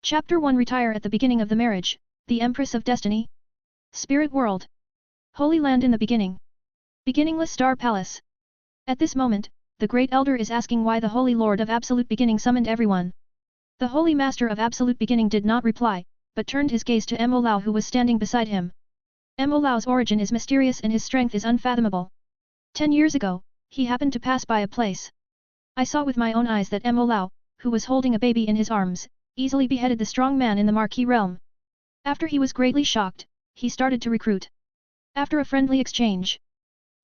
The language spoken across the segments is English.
Chapter 1 Retire at the beginning of the marriage, the Empress of Destiny. Spirit World. Holy Land in the beginning. Beginningless Star Palace. At this moment, the Great Elder is asking why the Holy Lord of Absolute Beginning summoned everyone. The Holy Master of Absolute Beginning did not reply, but turned his gaze to Mo Lao who was standing beside him. Mo Lao's origin is mysterious and his strength is unfathomable. 10 years ago, he happened to pass by a place. I saw with my own eyes that Mo Lao, who was holding a baby in his arms, easily beheaded the strong man in the Marquis realm. After he was greatly shocked, he started to recruit. After a friendly exchange,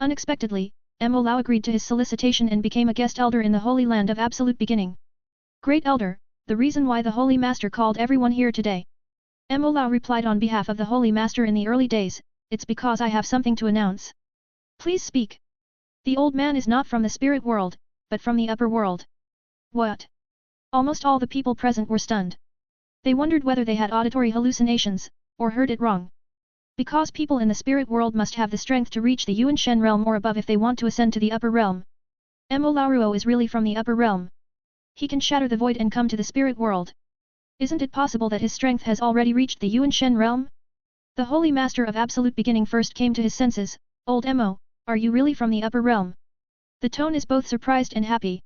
unexpectedly, Mo Lao agreed to his solicitation and became a guest elder in the Holy Land of Absolute Beginning. Great Elder, the reason why the Holy Master called everyone here today. Mo Lao replied on behalf of the Holy Master in the early days, it's because I have something to announce. Please speak. The old man is not from the spirit world, but from the upper world. What? Almost all the people present were stunned. They wondered whether they had auditory hallucinations, or heard it wrong. Because people in the spirit world must have the strength to reach the Yuan Shen realm or above if they want to ascend to the upper realm. Mo Laoruo is really from the upper realm. He can shatter the void and come to the spirit world. Isn't it possible that his strength has already reached the Yuan Shen realm? The Holy Master of Absolute Beginning first came to his senses. Old Mo, are you really from the upper realm? The tone is both surprised and happy.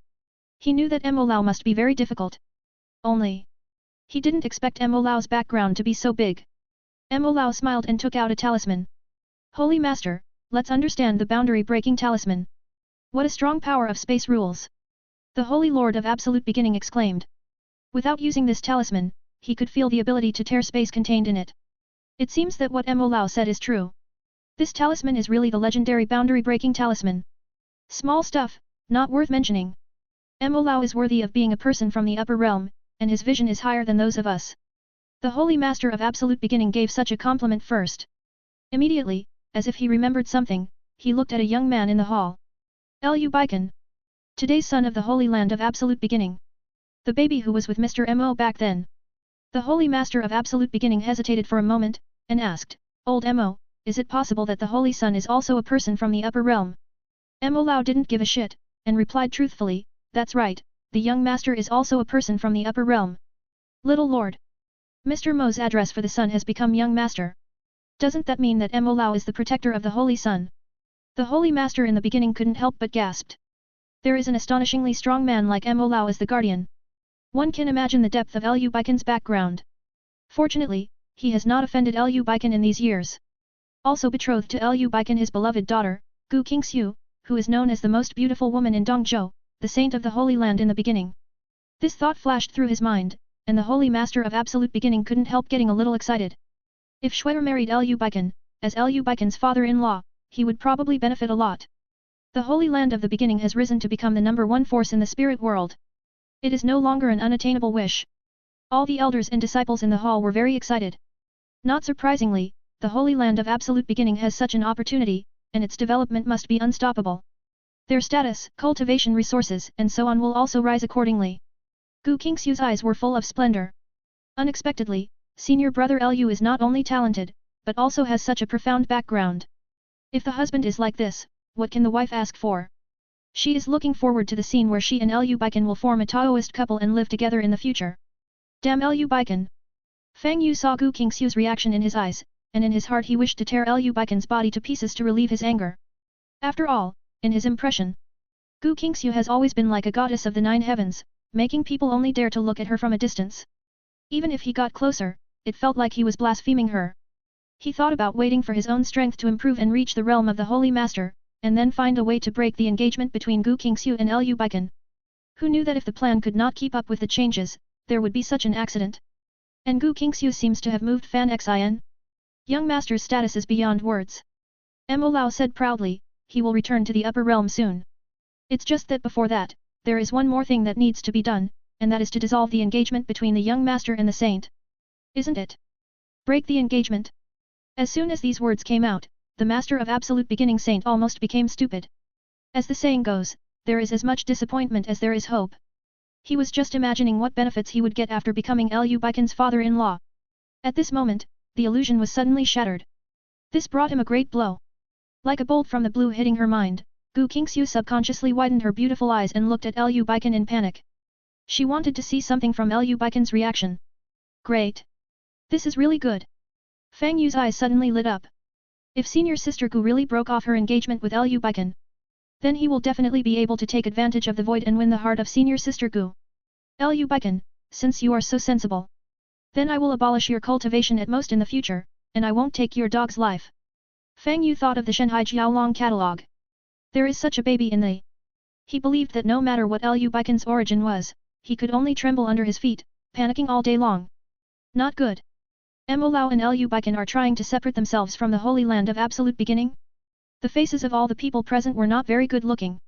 He knew that Mo Lao must be very difficult. Only, he didn't expect Mo Lao's background to be so big. Mo Lao smiled and took out a talisman. Holy Master, let's understand the boundary-breaking talisman. What a strong power of space rules! The Holy Lord of Absolute Beginning exclaimed. Without using this talisman, he could feel the ability to tear space contained in it. It seems that what Mo Lao said is true. This talisman is really the legendary boundary-breaking talisman. Small stuff, not worth mentioning. Mo Lao is worthy of being a person from the upper realm, and his vision is higher than those of us. The Holy Master of Absolute Beginning gave such a compliment first. Immediately, as if he remembered something, he looked at a young man in the hall. Beichen. Today's son of the Holy Land of Absolute Beginning. The baby who was with Mr. Mo back then. The Holy Master of Absolute Beginning hesitated for a moment, and asked, Old Mo, is it possible that the Holy Son is also a person from the upper realm? Mo Lao didn't give a shit, and replied truthfully, that's right, the young master is also a person from the upper realm. Little Lord. Mr. Mo's address for the son has become young master. Doesn't that mean that Mo Lao is the protector of the Holy Son? The Holy Master in the beginning couldn't help but gasped. There is an astonishingly strong man like Mo Lao as the guardian. One can imagine the depth of Lu Beichen's background. Fortunately, he has not offended Lu Beichen in these years. Also betrothed to Lu Beichen his beloved daughter, Gu Qingxiu, who is known as the most beautiful woman in Dongzhou, the saint of the Holy Land in the beginning. This thought flashed through his mind, and the Holy Master of Absolute Beginning couldn't help getting a little excited. If Shuier married Lu Beichen, as Lu Beichen's father-in-law, he would probably benefit a lot. The Holy Land of the Beginning has risen to become the #1 force in the spirit world. It is no longer an unattainable wish. All the elders and disciples in the hall were very excited. Not surprisingly, the Holy Land of Absolute Beginning has such an opportunity, and its development must be unstoppable. Their status, cultivation resources, and so on will also rise accordingly. Gu Qingxiu's eyes were full of splendor. Unexpectedly, senior brother Lu is not only talented, but also has such a profound background. If the husband is like this, what can the wife ask for? She is looking forward to the scene where she and Lu Beichen will form a Taoist couple and live together in the future. Damn Lu Beichen! Fang Yu saw Gu Qingxiu's reaction in his eyes, and in his heart he wished to tear Lu Beichen's body to pieces to relieve his anger. After all, in his impression, Gu Qingxiu has always been like a goddess of the 9 heavens, making people only dare to look at her from a distance. Even if he got closer, it felt like he was blaspheming her. He thought about waiting for his own strength to improve and reach the realm of the Holy Master, and then find a way to break the engagement between Gu Qingxiu and Lu Beichen. Who knew that if the plan could not keep up with the changes, there would be such an accident? And Gu Qingxiu seems to have moved Fan Xin. Young Master's status is beyond words. Mo Lao said proudly, he will return to the upper realm soon. It's just that before that, there is one more thing that needs to be done, and that is to dissolve the engagement between the young master and the saint. Isn't it? Break the engagement? As soon as these words came out, the Master of Absolute Beginning Saint almost became stupid. As the saying goes, there is as much disappointment as there is hope. He was just imagining what benefits he would get after becoming Lu Beichen's father-in-law. At this moment, the illusion was suddenly shattered. This brought him a great blow. Like a bolt from the blue hitting her mind, Gu Qingxiu subconsciously widened her beautiful eyes and looked at Lu Beichen in panic. She wanted to see something from Lu Beichen's reaction. Great! This is really good. Fang Yu's eyes suddenly lit up. If senior sister Gu really broke off her engagement with Liu Beichen, then he will definitely be able to take advantage of the void and win the heart of senior sister Gu. Liu Beichen, since you are so sensible, then I will abolish your cultivation at most in the future, and I won't take your dog's life. Fang Yu thought of the Shanghai Jiaolong catalogue. There is such a baby in the... He believed that no matter what Liu Beichen's origin was, he could only tremble under his feet, panicking all day long. Not good. Mo Lao and Liu Beichen are trying to separate themselves from the holy land of absolute beginning? The faces of all the people present were not very good looking.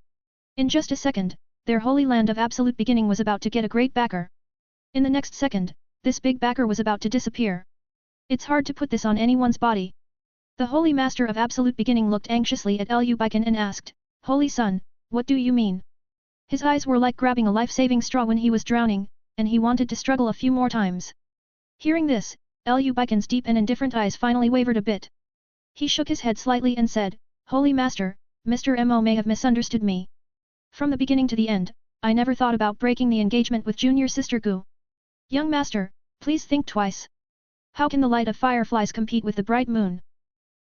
In just a second, their holy land of absolute beginning was about to get a great backer. In the next second, this big backer was about to disappear. It's hard to put this on anyone's body. The holy master of absolute beginning looked anxiously at Liu Beichen and asked, Holy Son, what do you mean? His eyes were like grabbing a life-saving straw when he was drowning, and he wanted to struggle a few more times. Hearing this, Liu Beichen's deep and indifferent eyes finally wavered a bit. He shook his head slightly and said, Holy Master, Mr. Mo may have misunderstood me. From the beginning to the end, I never thought about breaking the engagement with junior sister Gu. Young Master, please think twice. How can the light of fireflies compete with the bright moon?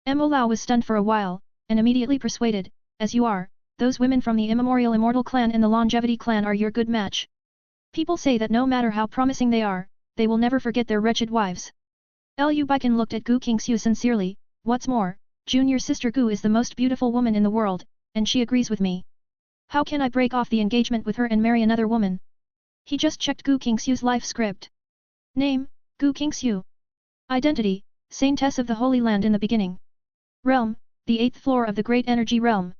Mo Lao was stunned for a while, and immediately persuaded, as you are, those women from the immemorial immortal clan and the longevity clan are your good match. People say that no matter how promising they are, they will never forget their wretched wives. Liu Beichen looked at Gu Qingxiu sincerely, what's more, junior sister Gu is the most beautiful woman in the world, and she agrees with me. How can I break off the engagement with her and marry another woman? He just checked Gu Qingxiu's life script. Name, Gu Qingxiu. Identity, Saintess of the Holy Land in the beginning. Realm, the 8th floor of the Great Energy Realm.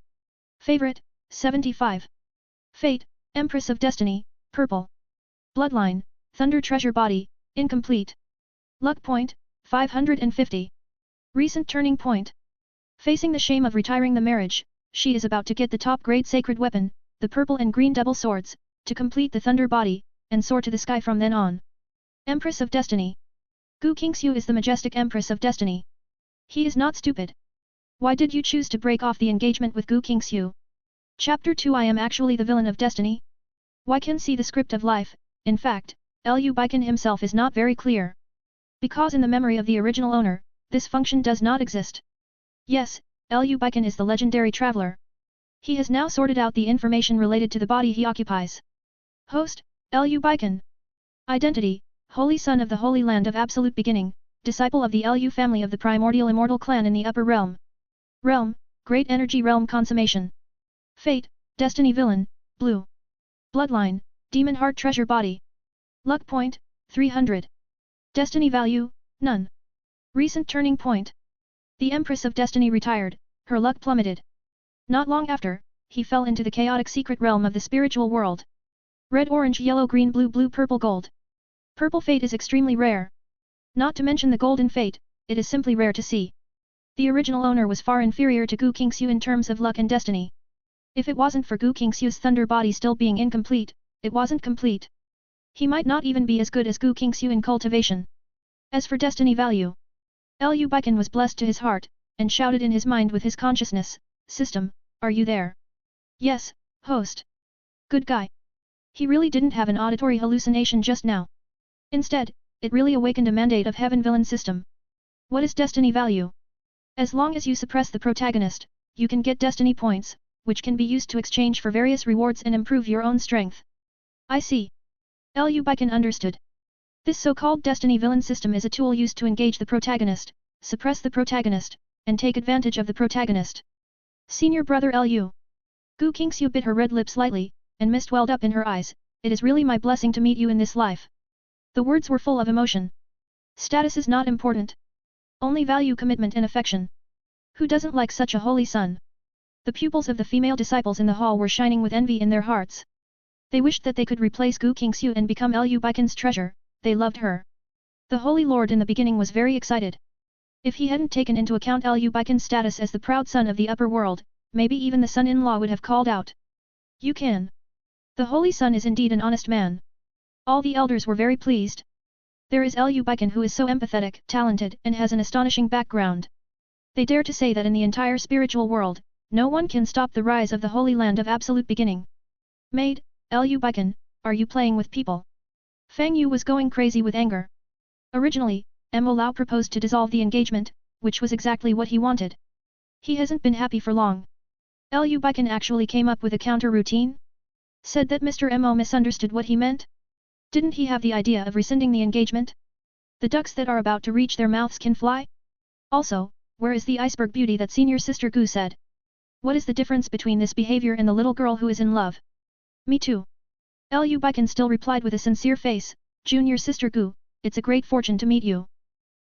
Favorite, 75. Fate, Empress of Destiny, Purple. Bloodline, Thunder Treasure Body, incomplete. Luck point, 550. Recent turning point. Facing the shame of retiring the marriage, she is about to get the top-grade sacred weapon, the purple and green double swords, to complete the thunder body, and soar to the sky from then on. Empress of Destiny. Gu Qingxiu is the majestic Empress of Destiny. He is not stupid. Why did you choose to break off the engagement with Gu Qingxiu? Chapter 2 I am actually the villain of destiny? Why can see the script of life, in fact, Liu Beichen himself is not very clear. Because in the memory of the original owner, this function does not exist. Yes, Liu Beichen is the legendary traveler. He has now sorted out the information related to the body he occupies. Host, Liu Beichen. Identity, Holy Son of the Holy Land of Absolute Beginning, disciple of the Liu family of the primordial immortal clan in the upper realm. Realm, Great Energy Realm Consummation. Fate, Destiny Villain, Blue. Bloodline, Demon Heart Treasure Body. Luck point, 300. Destiny value, none. Recent turning point. The Empress of Destiny retired, her luck plummeted. Not long after, he fell into the chaotic secret realm of the spiritual world. Red, orange, yellow, green, blue, blue, purple, gold. Purple fate is extremely rare. Not to mention the golden fate, it is simply rare to see. The original owner was far inferior to Gu Qingxiu in terms of luck and destiny. If it wasn't for Gu Qingxiu's thunder body still being incomplete, it wasn't complete. He might not even be as good as Gu Qingxiu in cultivation. As for destiny value, Liu Beichen was blessed to his heart, and shouted in his mind with his consciousness, System, are you there? Yes, host. Good guy. He really didn't have an auditory hallucination just now. Instead, it really awakened a mandate of heaven villain system. What is destiny value? As long as you suppress the protagonist, you can get destiny points, which can be used to exchange for various rewards and improve your own strength. I see. Liu Beichen understood. This so-called destiny villain system is a tool used to engage the protagonist, suppress the protagonist, and take advantage of the protagonist. Senior brother Liu. Gu Qingxiu bit her red lips lightly, and mist welled up in her eyes. It is really my blessing to meet you in this life. The words were full of emotion. Status is not important. Only value commitment and affection. Who doesn't like such a holy son? The pupils of the female disciples in the hall were shining with envy in their hearts. They wished that they could replace Gu Qingxiu and become Liu Beichen's treasure. They loved her. The Holy Lord in the beginning was very excited. If he hadn't taken into account Liu Beichen's status as the proud son of the upper world, maybe even the son-in-law would have called out. You can. The Holy Son is indeed an honest man. All the elders were very pleased. There is Liu Beichen who is so empathetic, talented, and has an astonishing background. They dare to say that in the entire spiritual world, no one can stop the rise of the Holy Land of Absolute Beginning. Maid, Liu Beichen, are you playing with people? Fang Yu was going crazy with anger. Originally, Mo Lao proposed to dissolve the engagement, which was exactly what he wanted. He hasn't been happy for long. Lu Beichen actually came up with a counter-routine? Said that Mr. Mo misunderstood what he meant? Didn't he have the idea of rescinding the engagement? The ducks that are about to reach their mouths can fly? Also, where is the iceberg beauty that senior sister Gu said? What is the difference between this behavior and the little girl who is in love? Me too. Lu Beichen still replied with a sincere face, Junior sister Gu, it's a great fortune to meet you.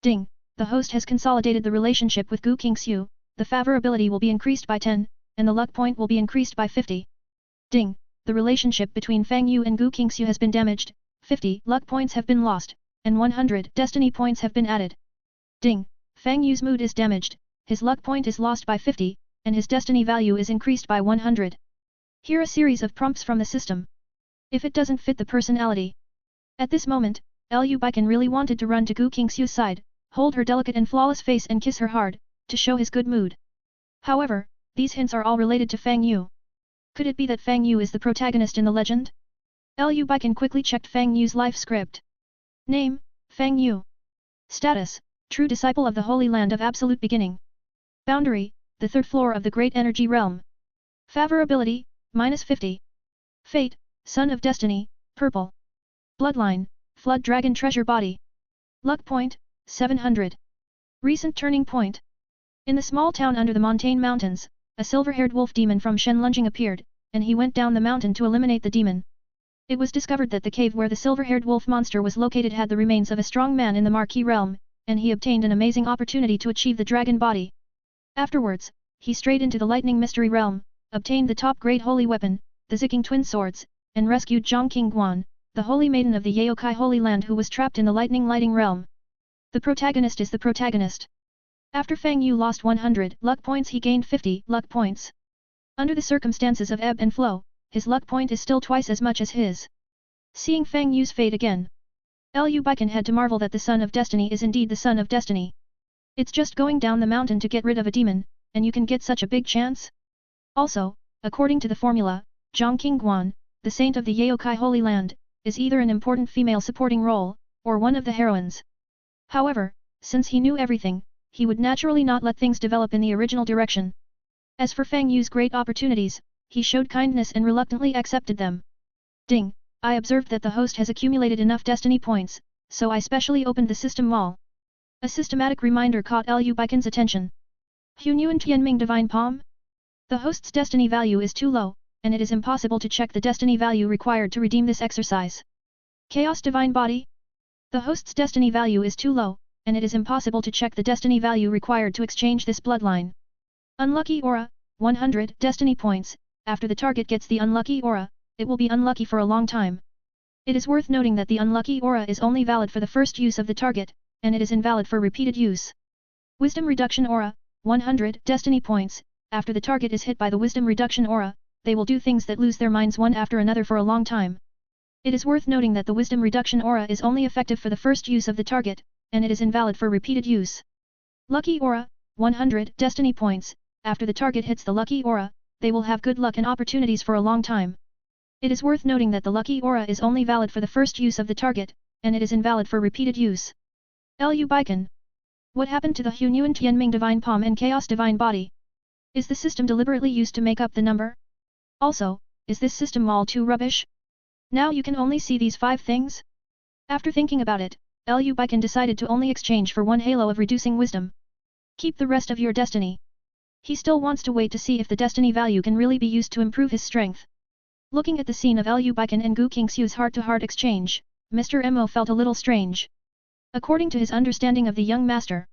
Ding, the host has consolidated the relationship with Gu Qingxiu, the favorability will be increased by 10, and the luck point will be increased by 50. Ding, the relationship between Fang Yu and Gu Qingxiu has been damaged, 50 luck points have been lost, and 100 destiny points have been added. Ding, Fang Yu's mood is damaged, his luck point is lost by 50, and his destiny value is increased by 100. Here a series of prompts from the system. If it doesn't fit the personality. At this moment, Lu Beichen really wanted to run to Gu Qingxiu's side, hold her delicate and flawless face and kiss her hard, to show his good mood. However, these hints are all related to Fang Yu. Could it be that Fang Yu is the protagonist in the legend? Lu Beichen quickly checked Fang Yu's life script. Name, Fang Yu. Status, true disciple of the Holy Land of Absolute Beginning. Boundary, the third floor of the Great Energy Realm. Favorability, -50. Fate, Son of Destiny, purple. Bloodline, Flood Dragon Treasure Body. Luck point, 700. Recent turning point. In the small town under the Montaigne Mountains, a silver-haired wolf demon from Shenlunjing appeared, and he went down the mountain to eliminate the demon. It was discovered that the cave where the silver-haired wolf monster was located had the remains of a strong man in the Marquis realm, and he obtained an amazing opportunity to achieve the dragon body. Afterwards, he strayed into the lightning mystery realm, obtained the top-grade holy weapon, the Ziking twin swords, and rescued Zhang Qingguan, the holy maiden of the Yaokai Holy Land who was trapped in the lightning lighting realm. The protagonist is the protagonist. After Fang Yu lost 100 luck points, he gained 50 luck points. Under the circumstances of ebb and flow, his luck point is still twice as much as his. Seeing Fang Yu's fate again, Lu Beichen had to marvel that the Son of Destiny is indeed the Son of Destiny. It's just going down the mountain to get rid of a demon, and you can get such a big chance? Also, according to the formula, Zhang Qingguan, the saint of the Yaokai Holy Land, is either an important female supporting role, or one of the heroines. However, since he knew everything, he would naturally not let things develop in the original direction. As for Fang Yu's great opportunities, he showed kindness and reluctantly accepted them. Ding, I observed that the host has accumulated enough destiny points, so I specially opened the system wall. A systematic reminder caught Lu Beichen's attention. Hunyuan Tianming Divine Palm? The host's destiny value is too low, and it is impossible to check the destiny value required to redeem this exercise. Chaos Divine Body? The host's destiny value is too low, and it is impossible to check the destiny value required to exchange this bloodline. Unlucky Aura, 100 destiny points. After the target gets the unlucky aura, it will be unlucky for a long time. It is worth noting that the unlucky aura is only valid for the first use of the target, and it is invalid for repeated use. Wisdom Reduction Aura, 100 destiny points. After the target is hit by the Wisdom Reduction Aura, they will do things that lose their minds one after another for a long time. It is worth noting that the Wisdom Reduction Aura is only effective for the first use of the target, and it is invalid for repeated use. Lucky Aura, 100 destiny points. After the target hits the lucky aura, they will have good luck and opportunities for a long time. It is worth noting that the lucky aura is only valid for the first use of the target, and it is invalid for repeated use. Lu Beichen. What happened to the Hunyuan Tianming Divine Palm and Chaos Divine Body? Is the system deliberately used to make up the number? Also, is this system all too rubbish? Now you can only see these 5 things? After thinking about it, Lu Beichen decided to only exchange for 1 halo of reducing wisdom. Keep the rest of your destiny. He still wants to wait to see if the destiny value can really be used to improve his strength. Looking at the scene of Lu Beichen and Gu Qingxiu's heart-to-heart exchange, Mr. Mo felt a little strange. According to his understanding of the young master,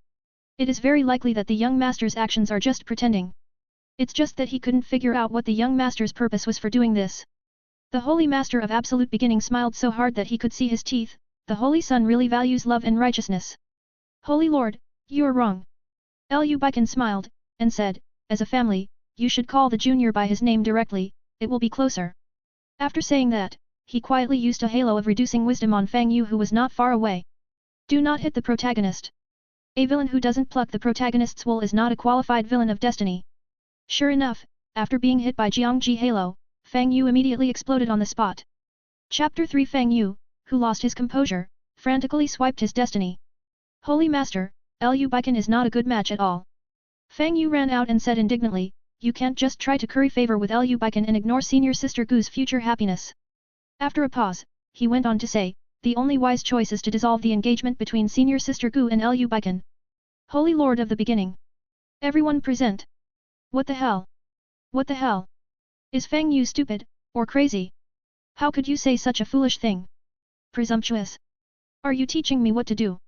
it is very likely that the young master's actions are just pretending. It's just that he couldn't figure out what the young master's purpose was for doing this. The Holy Master of Absolute Beginning smiled so hard that he could see his teeth. The Holy Son really values love and righteousness. Holy Lord, you are wrong. Lu Beichen smiled, and said, as a family, you should call the junior by his name directly, it will be closer. After saying that, he quietly used a halo of reducing wisdom on Fang Yu who was not far away. Do not hit the protagonist. A villain who doesn't pluck the protagonist's wool is not a qualified villain of destiny. Sure enough, after being hit by Jiangji Halo, Fang Yu immediately exploded on the spot. Chapter 3 Fang Yu, who lost his composure, frantically swiped his destiny. Holy Master, Lu Beichen is not a good match at all. Fang Yu ran out and said indignantly, you can't just try to curry favor with Lu Beichen and ignore senior sister Gu's future happiness. After a pause, he went on to say, the only wise choice is to dissolve the engagement between senior sister Gu and Lu Beichen. Holy Lord of the Beginning. Everyone present. What the hell? What the hell? Is Fang Yu stupid, or crazy? How could you say such a foolish thing? Presumptuous. Are you teaching me what to do?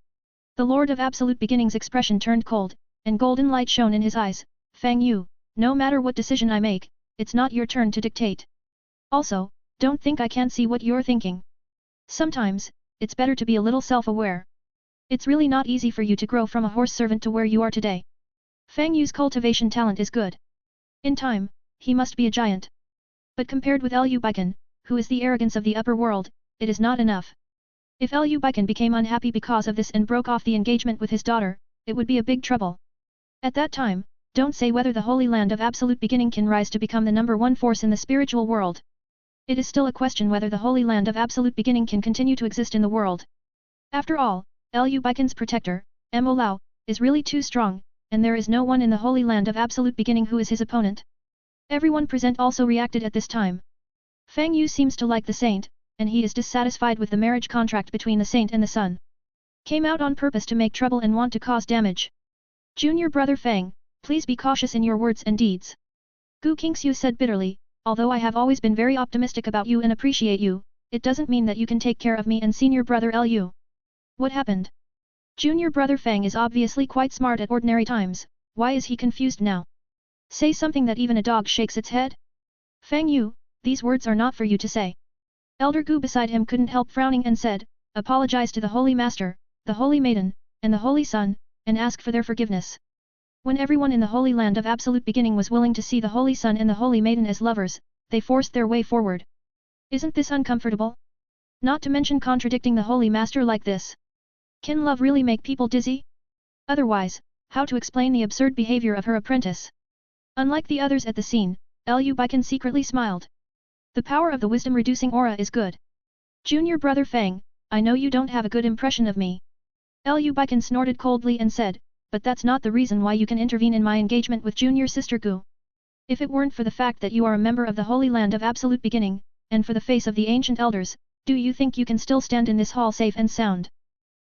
The Lord of Absolute Beginning's expression turned cold, and golden light shone in his eyes. Fang Yu, no matter what decision I make, it's not your turn to dictate. Also, don't think I can't see what you're thinking. Sometimes, it's better to be a little self-aware. It's really not easy for you to grow from a horse servant to where you are today. Fang Yu's cultivation talent is good. In time, he must be a giant. But compared with Lu Beichen, who is the arrogance of the upper world, it is not enough. If Lu Beichen became unhappy because of this and broke off the engagement with his daughter, it would be a big trouble. At that time, don't say whether the Holy Land of Absolute Beginning can rise to become the #1 force in the spiritual world. It is still a question whether the Holy Land of Absolute Beginning can continue to exist in the world. After all, Lu Beichen's protector, Mo Lao, is really too strong, and there is no one in the Holy Land of Absolute Beginning who is his opponent. Everyone present also reacted at this time. Fang Yu seems to like the saint, and he is dissatisfied with the marriage contract between the saint and the sun. Came out on purpose to make trouble and want to cause damage. Junior brother Fang, please be cautious in your words and deeds. Gu Qingxiu said bitterly, although I have always been very optimistic about you and appreciate you, it doesn't mean that you can take care of me and senior brother Lu. What happened? Junior brother Fang is obviously quite smart at ordinary times, why is he confused now? Say something that even a dog shakes its head? Fang Yu, these words are not for you to say. Elder Gu beside him couldn't help frowning and said, apologize to the Holy Master, the Holy Maiden, and the Holy Sun, and ask for their forgiveness. When everyone in the Holy Land of Absolute Beginning was willing to see the Holy Sun and the Holy Maiden as lovers, they forced their way forward. Isn't this uncomfortable? Not to mention contradicting the Holy Master like this. Can love really make people dizzy? Otherwise, how to explain the absurd behavior of her apprentice? Unlike the others at the scene, Lu Beichen secretly smiled. The power of the wisdom-reducing aura is good. Junior brother Fang, I know you don't have a good impression of me. Lu Beichen snorted coldly and said, but that's not the reason why you can intervene in my engagement with junior sister Gu. If it weren't for the fact that you are a member of the Holy Land of Absolute Beginning, and for the face of the ancient elders, do you think you can still stand in this hall safe and sound?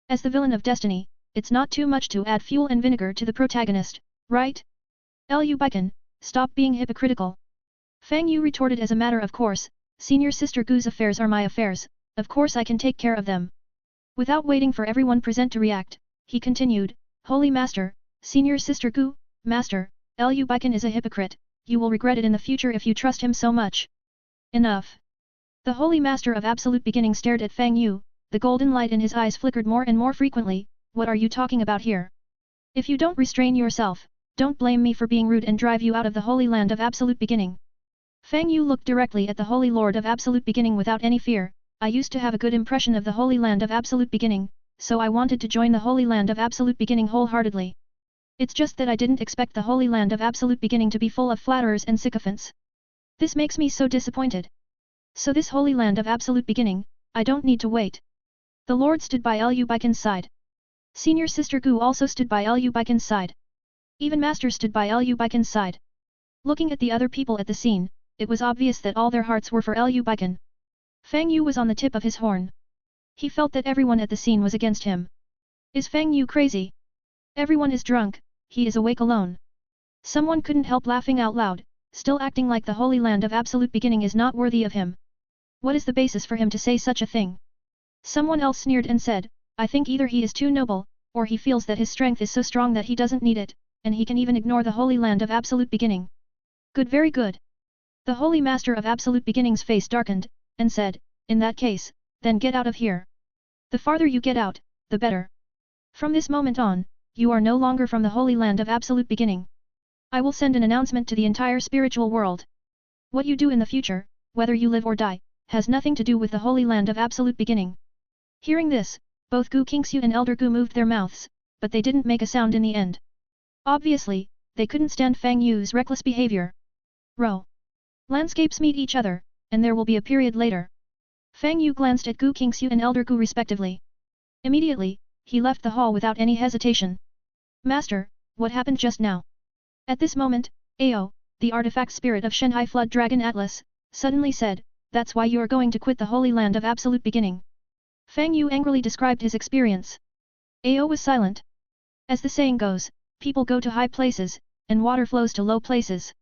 As the villain of destiny, it's not too much to add fuel and vinegar to the protagonist, right? Lu Beichen, stop being hypocritical. Fang Yu retorted as a matter of course, senior sister Gu's affairs are my affairs, of course I can take care of them. Without waiting for everyone present to react, he continued, Holy Master, senior sister Gu, Master, Lu Beichen is a hypocrite, you will regret it in the future if you trust him so much. Enough. The Holy Master of Absolute Beginning stared at Fang Yu, the golden light in his eyes flickered more and more frequently, what are you talking about here? If you don't restrain yourself, don't blame me for being rude and drive you out of the Holy Land of Absolute Beginning. Fang Yu looked directly at the Holy Lord of Absolute Beginning without any fear, I used to have a good impression of the Holy Land of Absolute Beginning, so I wanted to join the Holy Land of Absolute Beginning wholeheartedly. It's just that I didn't expect the Holy Land of Absolute Beginning to be full of flatterers and sycophants. This makes me so disappointed. So this Holy Land of Absolute Beginning, I don't need to wait. The Lord stood by Lu Beichen's side. Senior sister Gu also stood by Lu Beichen's side. Even Master stood by Lu Beichen's side. Looking at the other people at the scene, it was obvious that all their hearts were for Lu Beichen. Fang Yu was on the tip of his horn. He felt that everyone at the scene was against him. Is Fang Yu crazy? Everyone is drunk, he is awake alone. Someone couldn't help laughing out loud, still acting like the Holy Land of Absolute Beginning is not worthy of him. What is the basis for him to say such a thing? Someone else sneered and said, I think either he is too noble, or he feels that his strength is so strong that he doesn't need it, and he can even ignore the Holy Land of Absolute Beginning. Good, very good. The Holy Master of Absolute Beginning's face darkened, and said, in that case, then get out of here. The farther you get out, the better. From this moment on, you are no longer from the Holy Land of Absolute Beginning. I will send an announcement to the entire spiritual world. What you do in the future, whether you live or die, has nothing to do with the Holy Land of Absolute Beginning. Hearing this, both Gu Qingxiu and Elder Gu moved their mouths, but they didn't make a sound in the end. Obviously, they couldn't stand Fang Yu's reckless behavior. Row. Landscapes meet each other, and there will be a period later. Fang Yu glanced at Gu Qingxiu and Elder Gu respectively. Immediately, he left the hall without any hesitation. Master, what happened just now? At this moment, Ao, the artifact spirit of Shanghai Flood Dragon Atlas, suddenly said, that's why you are going to quit the Holy Land of Absolute Beginning. Fang Yu angrily described his experience. Ao was silent. As the saying goes, people go to high places, and water flows to low places.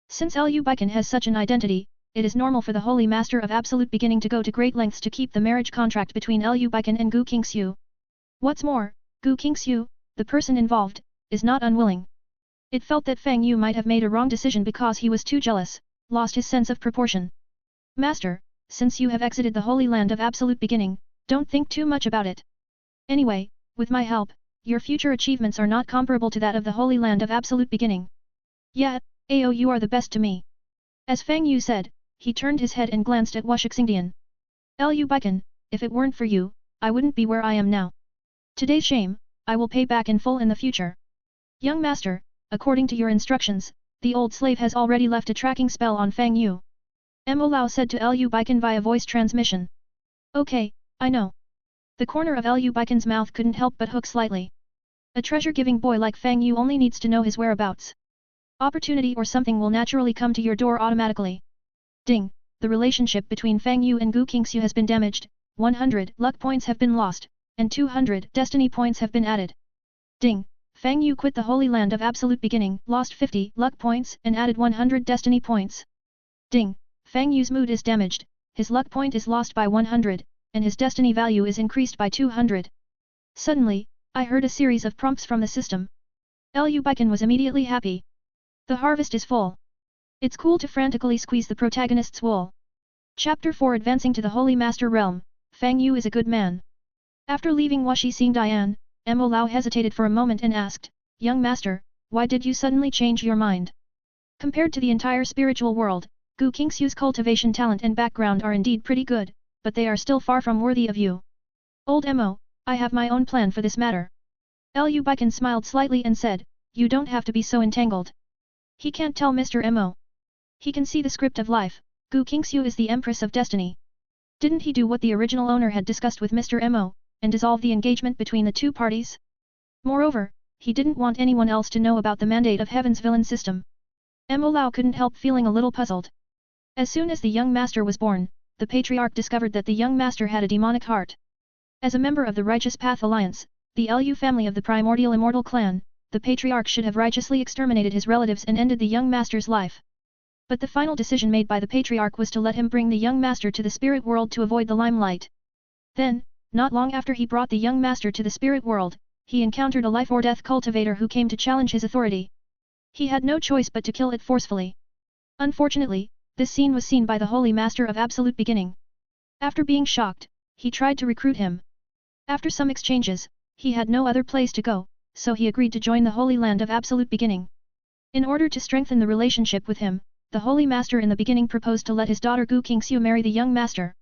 Since Lu Beichen has such an identity, it is normal for the Holy Master of Absolute Beginning to go to great lengths to keep the marriage contract between Lu Beichen and Gu Qingxiu. What's more, Gu Qingxiu, the person involved, is not unwilling. It felt that Fang Yu might have made a wrong decision because he was too jealous, lost his sense of proportion. Master, since you have exited the Holy Land of Absolute Beginning, don't think too much about it. Anyway, with my help, your future achievements are not comparable to that of the Holy Land of Absolute Beginning. Yeah, Ao, you are the best to me. As Fang Yu said, he turned his head and glanced at Wushixingdian. Lu Beichen, if it weren't for you, I wouldn't be where I am now. Today's shame, I will pay back in full in the future. Young master, according to your instructions, the old slave has already left a tracking spell on Fang Yu. Mo Lao said to Lu Beichen via voice transmission. Okay, I know. The corner of Lu Beichen's mouth couldn't help but hook slightly. A treasure-giving boy like Fang Yu only needs to know his whereabouts. Opportunity or something will naturally come to your door automatically. Ding, the relationship between Fang Yu and Gu Qingxiu has been damaged, 100 luck points have been lost, and 200 destiny points have been added. Ding, Fang Yu quit the Holy Land of Absolute Beginning, lost 50 luck points and added 100 destiny points. Ding, Fang Yu's mood is damaged, his luck point is lost by 100, and his destiny value is increased by 200. Suddenly, I heard a series of prompts from the system. Lu Beichen was immediately happy. The harvest is full. It's cool to frantically squeeze the protagonist's wool. Chapter 4 Advancing to the Holy Master Realm, Fang Yu is a good man. After leaving Wushixingdian, Mo Lao hesitated for a moment and asked, Young master, why did you suddenly change your mind? Compared to the entire spiritual world, Gu Qingxiu's cultivation talent and background are indeed pretty good, but they are still far from worthy of you. Old Mo, I have my own plan for this matter. Lu Beichen smiled slightly and said, you don't have to be so entangled. He can't tell Mr. Mo. He can see the script of life, Gu Qingxiu is the Empress of Destiny. Didn't he do what the original owner had discussed with Mr. Mo, and dissolve the engagement between the two parties? Moreover, he didn't want anyone else to know about the mandate of Heaven's villain system. Mo Lao couldn't help feeling a little puzzled. As soon as the young master was born, the patriarch discovered that the young master had a demonic heart. As a member of the Righteous Path Alliance, the Lu family of the primordial immortal clan, the patriarch should have righteously exterminated his relatives and ended the young master's life. But the final decision made by the patriarch was to let him bring the young master to the spirit world to avoid the limelight. Then, not long after he brought the young master to the spirit world, he encountered a life-or-death cultivator who came to challenge his authority. He had no choice but to kill it forcefully. Unfortunately, this scene was seen by the Holy Master of Absolute Beginning. After being shocked, he tried to recruit him. After some exchanges, he had no other place to go, so he agreed to join the Holy Land of Absolute Beginning. In order to strengthen the relationship with him, the Holy Master in the beginning proposed to let his daughter Gu Qingxiu marry the young master.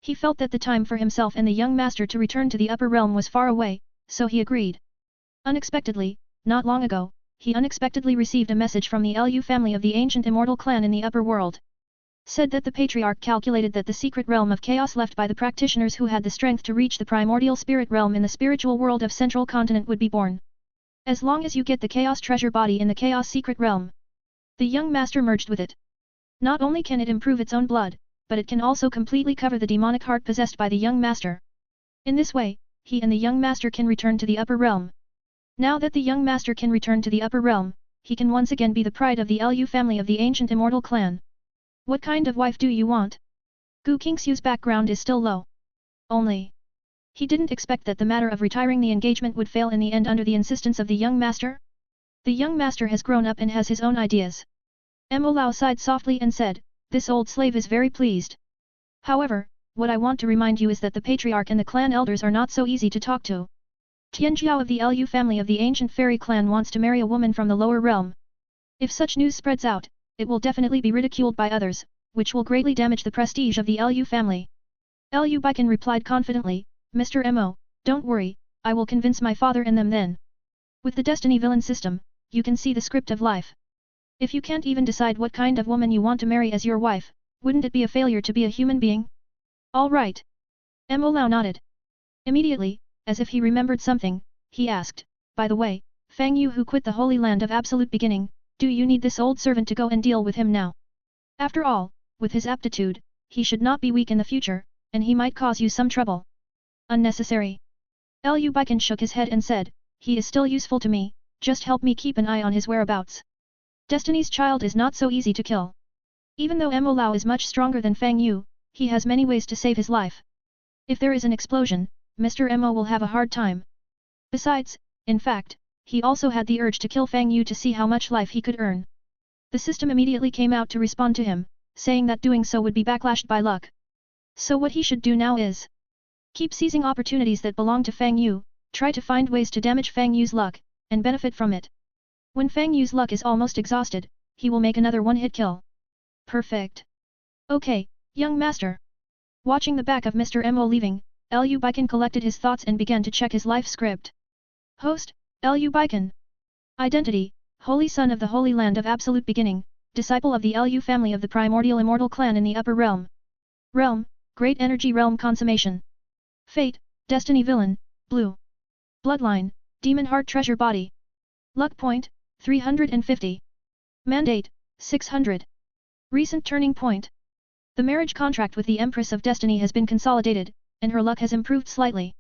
He felt that the time for himself and the young master to return to the upper realm was far away, so he agreed. Unexpectedly, not long ago, he unexpectedly received a message from the Lu family of the ancient immortal clan in the upper world. Said that the patriarch calculated that the secret realm of chaos left by the practitioners who had the strength to reach the primordial spirit realm in the spiritual world of Central Continent would be born. As long as you get the chaos treasure body in the chaos secret realm, the young master merged with it. Not only can it improve its own blood, but it can also completely cover the demonic heart possessed by the young master. In this way, he and the young master can return to the upper realm. Now that the young master can return to the upper realm, he can once again be the pride of the Lu family of the ancient immortal clan. What kind of wife do you want? Gu Qingxiu's background is still low. Only. He didn't expect that the matter of retiring the engagement would fail in the end under the insistence of the young master. The young master has grown up and has his own ideas. Mo Lao sighed softly and said, this old slave is very pleased. However, what I want to remind you is that the patriarch and the clan elders are not so easy to talk to. Tianjiao of the Lu family of the ancient fairy clan wants to marry a woman from the lower realm. If such news spreads out, it will definitely be ridiculed by others, which will greatly damage the prestige of the Lu family. Lu Beichen replied confidently, Mr. Mo, don't worry, I will convince my father and them then. With the destiny villain system, you can see the script of life. If you can't even decide what kind of woman you want to marry as your wife, wouldn't it be a failure to be a human being? All right. Mo Lao nodded. Immediately, as if he remembered something, he asked, by the way, Fang Yu who quit the Holy Land of Absolute Beginning, do you need this old servant to go and deal with him now? After all, with his aptitude, he should not be weak in the future, and he might cause you some trouble. Unnecessary. Liu Beichen shook his head and said, he is still useful to me, just help me keep an eye on his whereabouts. Destiny's child is not so easy to kill. Even though Mo Lao is much stronger than Fang Yu, he has many ways to save his life. If there is an explosion, Mr. Mo will have a hard time. Besides, in fact, he also had the urge to kill Fang Yu to see how much life he could earn. The system immediately came out to respond to him, saying that doing so would be backlashed by luck. So what he should do now is keep seizing opportunities that belong to Fang Yu, try to find ways to damage Fang Yu's luck, and benefit from it. When Fang Yu's luck is almost exhausted, he will make another one-hit kill. Perfect. Okay, young master. Watching the back of Mr. Mo leaving, Liu Beichen collected his thoughts and began to check his life script. Host, Liu Beichen. Identity, Holy Son of the Holy Land of Absolute Beginning, disciple of the Liu family of the primordial immortal clan in the Upper Realm. Realm, Great Energy Realm Consummation. Fate, Destiny Villain, Blue. Bloodline, Demon Heart Treasure Body. Luck Point, 350. Mandate, 600. Recent Turning Point. The marriage contract with the Empress of Destiny has been consolidated, and her luck has improved slightly.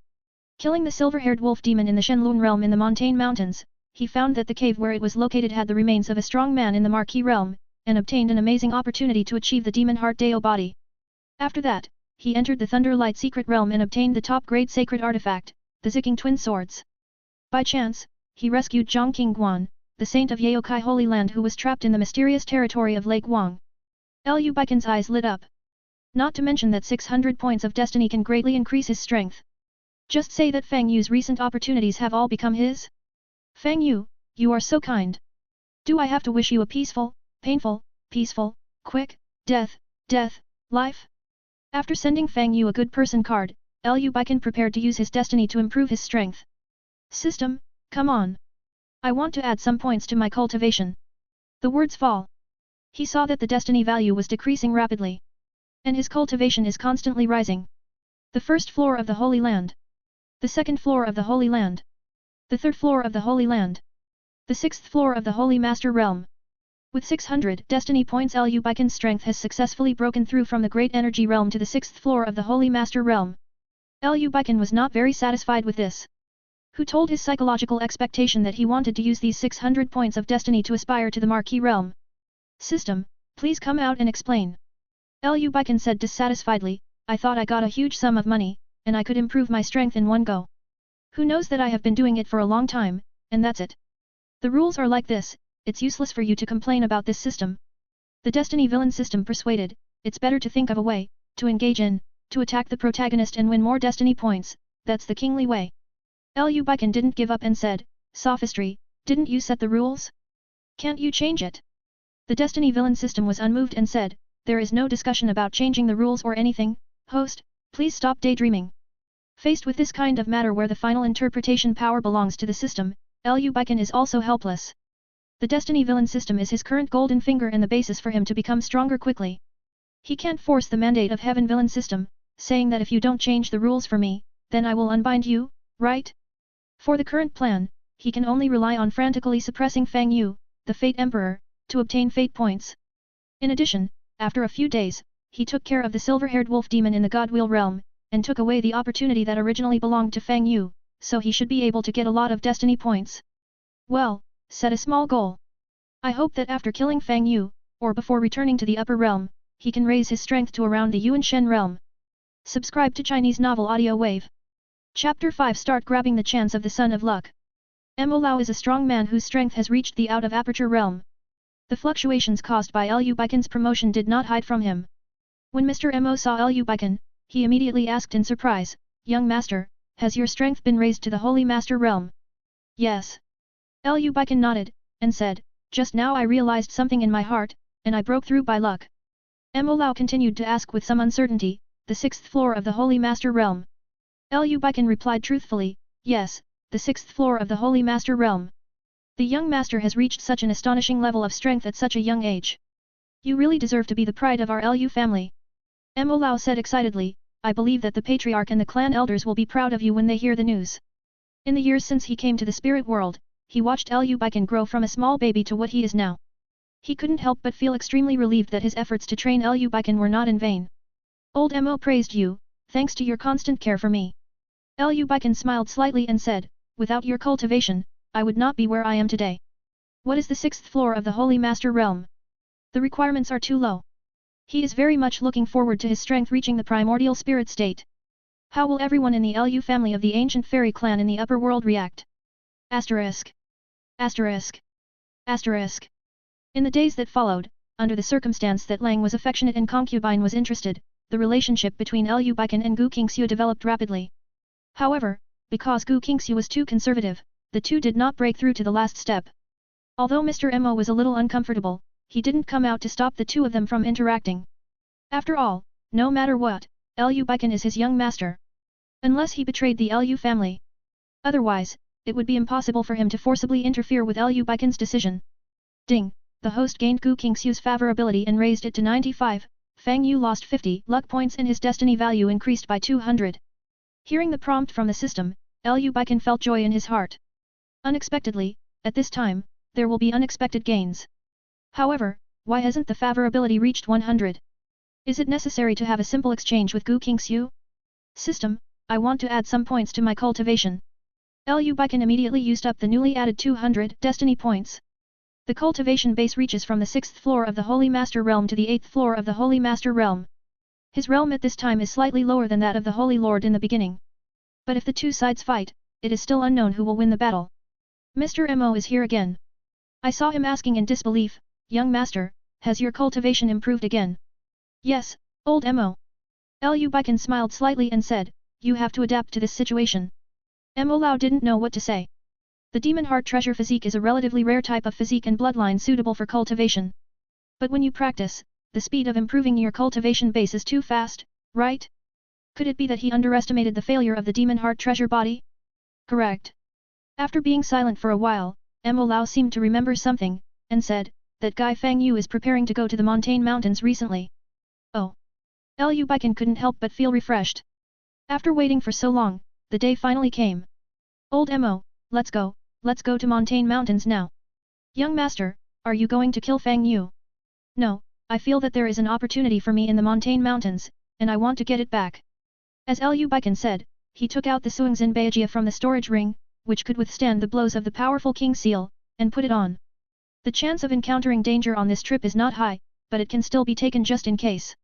Killing the silver-haired wolf demon in the Shenlun realm in the Montane Mountains, he found that the cave where it was located had the remains of a strong man in the Marquis realm, and obtained an amazing opportunity to achieve the Demon Heart Deo body. After that, he entered the Thunderlight Secret Realm and obtained the top-grade sacred artifact, the Zicking Twin Swords. By chance, he rescued Zhang King Guan, the saint of Yaokai Holy Land who was trapped in the mysterious territory of Lake Wang. Liu Beichen's eyes lit up. Not to mention that 600 points of destiny can greatly increase his strength. Just say that Fang Yu's recent opportunities have all become his? Fang Yu, you are so kind. Do I have to wish you a peaceful, painful, peaceful, quick, death, life? After sending Fang Yu a good person card, Liu Beichen prepared to use his destiny to improve his strength. System, come on. I want to add some points to my cultivation. The words fall. He saw that the destiny value was decreasing rapidly. And his cultivation is constantly rising. The first floor of the Holy Land. The second floor of the Holy Land. The third floor of the Holy Land. The sixth floor of the Holy Master Realm. With 600 destiny points, Liu Beichen's strength has successfully broken through from the Great Energy Realm to the sixth floor of the Holy Master Realm. Liu Beichen was not very satisfied with this. Who told his psychological expectation that he wanted to use these 600 points of destiny to aspire to the Marquis Realm? System, please come out and explain. Liu Beichen said dissatisfiedly, I thought I got a huge sum of money, and I could improve my strength in one go. Who knows that I have been doing it for a long time, and that's it. The rules are like this, it's useless for you to complain about this system. The Destiny Villain system persuaded, it's better to think of a way, to engage in, to attack the protagonist and win more destiny points, that's the kingly way. Liu Beichen didn't give up and said, sophistry, didn't you set the rules? Can't you change it? The Destiny Villain system was unmoved and said, there is no discussion about changing the rules or anything, host, please stop daydreaming. Faced with this kind of matter where the final interpretation power belongs to the system, Liu Beichen is also helpless. The Destiny Villain system is his current golden finger and the basis for him to become stronger quickly. He can't force the mandate of Heaven Villain system, saying that if you don't change the rules for me, then I will unbind you, right? For the current plan, he can only rely on frantically suppressing Fang Yu, the Fate Emperor, to obtain fate points. In addition, after a few days, he took care of the silver-haired wolf demon in the Godwheel realm, and took away the opportunity that originally belonged to Fang Yu, so he should be able to get a lot of destiny points. Well, set a small goal. I hope that after killing Fang Yu, or before returning to the upper realm, he can raise his strength to around the Yuan Shen realm. Subscribe to Chinese Novel Audiowave. Chapter 5 Start grabbing the chance of the Sun of Luck. Mo Lao is a strong man whose strength has reached the out-of-aperture realm. The fluctuations caused by Liu Beichen's promotion did not hide from him. When Mr. Mo saw Liu Beichen, he immediately asked in surprise, Young Master, has your strength been raised to the Holy Master Realm? Yes. Liu Beichen nodded, and said, just now I realized something in my heart, and I broke through by luck. Mo Lao continued to ask with some uncertainty, the sixth floor of the Holy Master Realm. Liu Beichen replied truthfully, yes, the sixth floor of the Holy Master Realm. The young master has reached such an astonishing level of strength at such a young age. You really deserve to be the pride of our Liu family. Mo Lao said excitedly, I believe that the patriarch and the clan elders will be proud of you when they hear the news. In the years since he came to the spirit world, he watched Beichen grow from a small baby to what he is now. He couldn't help but feel extremely relieved that his efforts to train Beichen were not in vain. Old Mo praised you, thanks to your constant care for me. Beichen smiled slightly and said, without your cultivation, I would not be where I am today. What is the 6th floor of the Holy Master Realm? The requirements are too low. He is very much looking forward to his strength reaching the primordial spirit state. How will everyone in the Lu family of the ancient fairy clan in the upper world react? Asterisk. Asterisk. Asterisk. In the days that followed, under the circumstance that Lang was affectionate and concubine was interested, the relationship between Beichen and Gu Qingxiu developed rapidly. However, because Gu Qingxiu was too conservative, the two did not break through to the last step. Although Mr. Mo was a little uncomfortable, he didn't come out to stop the two of them from interacting. After all, no matter what, Beichen is his young master. Unless he betrayed the Lu family. Otherwise, it would be impossible for him to forcibly interfere with Beichen's decision. Ding, the host gained Gu Qingxiu's favorability and raised it to 95, Fang Yu lost 50 luck points and his destiny value increased by 200. Hearing the prompt from the system, Beichen felt joy in his heart. Unexpectedly, at this time, there will be unexpected gains. However, why hasn't the favorability reached 100? Is it necessary to have a simple exchange with Gu Qingxiu? System, I want to add some points to my cultivation. Beichen immediately used up the newly added 200 destiny points. The cultivation base reaches from the 6th floor of the Holy Master Realm to the 8th floor of the Holy Master Realm. His realm at this time is slightly lower than that of the Holy Lord in the beginning. But if the two sides fight, it is still unknown who will win the battle. Mr. Mo is here again. I saw him asking in disbelief, young master, has your cultivation improved again? Yes, old Mo. Beichen smiled slightly and said, you have to adapt to this situation. Mo Lao didn't know what to say. The Demon Heart Treasure physique is a relatively rare type of physique and bloodline suitable for cultivation. But when you practice, the speed of improving your cultivation base is too fast, right? Could it be that he underestimated the failure of the Demon Heart Treasure body? Correct. After being silent for a while, Mo Lao seemed to remember something, and said, that guy Fang Yu is preparing to go to the Montane Mountains recently. Oh. Beichen couldn't help but feel refreshed. After waiting for so long, the day finally came. Old Mo, let's go to Montane Mountains now. Young master, are you going to kill Fang Yu? No, I feel that there is an opportunity for me in the Montane Mountains, and I want to get it back. As Beichen said, he took out the Suingzin Beijia from the storage ring, which could withstand the blows of the powerful King Seal, and put it on. The chance of encountering danger on this trip is not high, but it can still be taken just in case.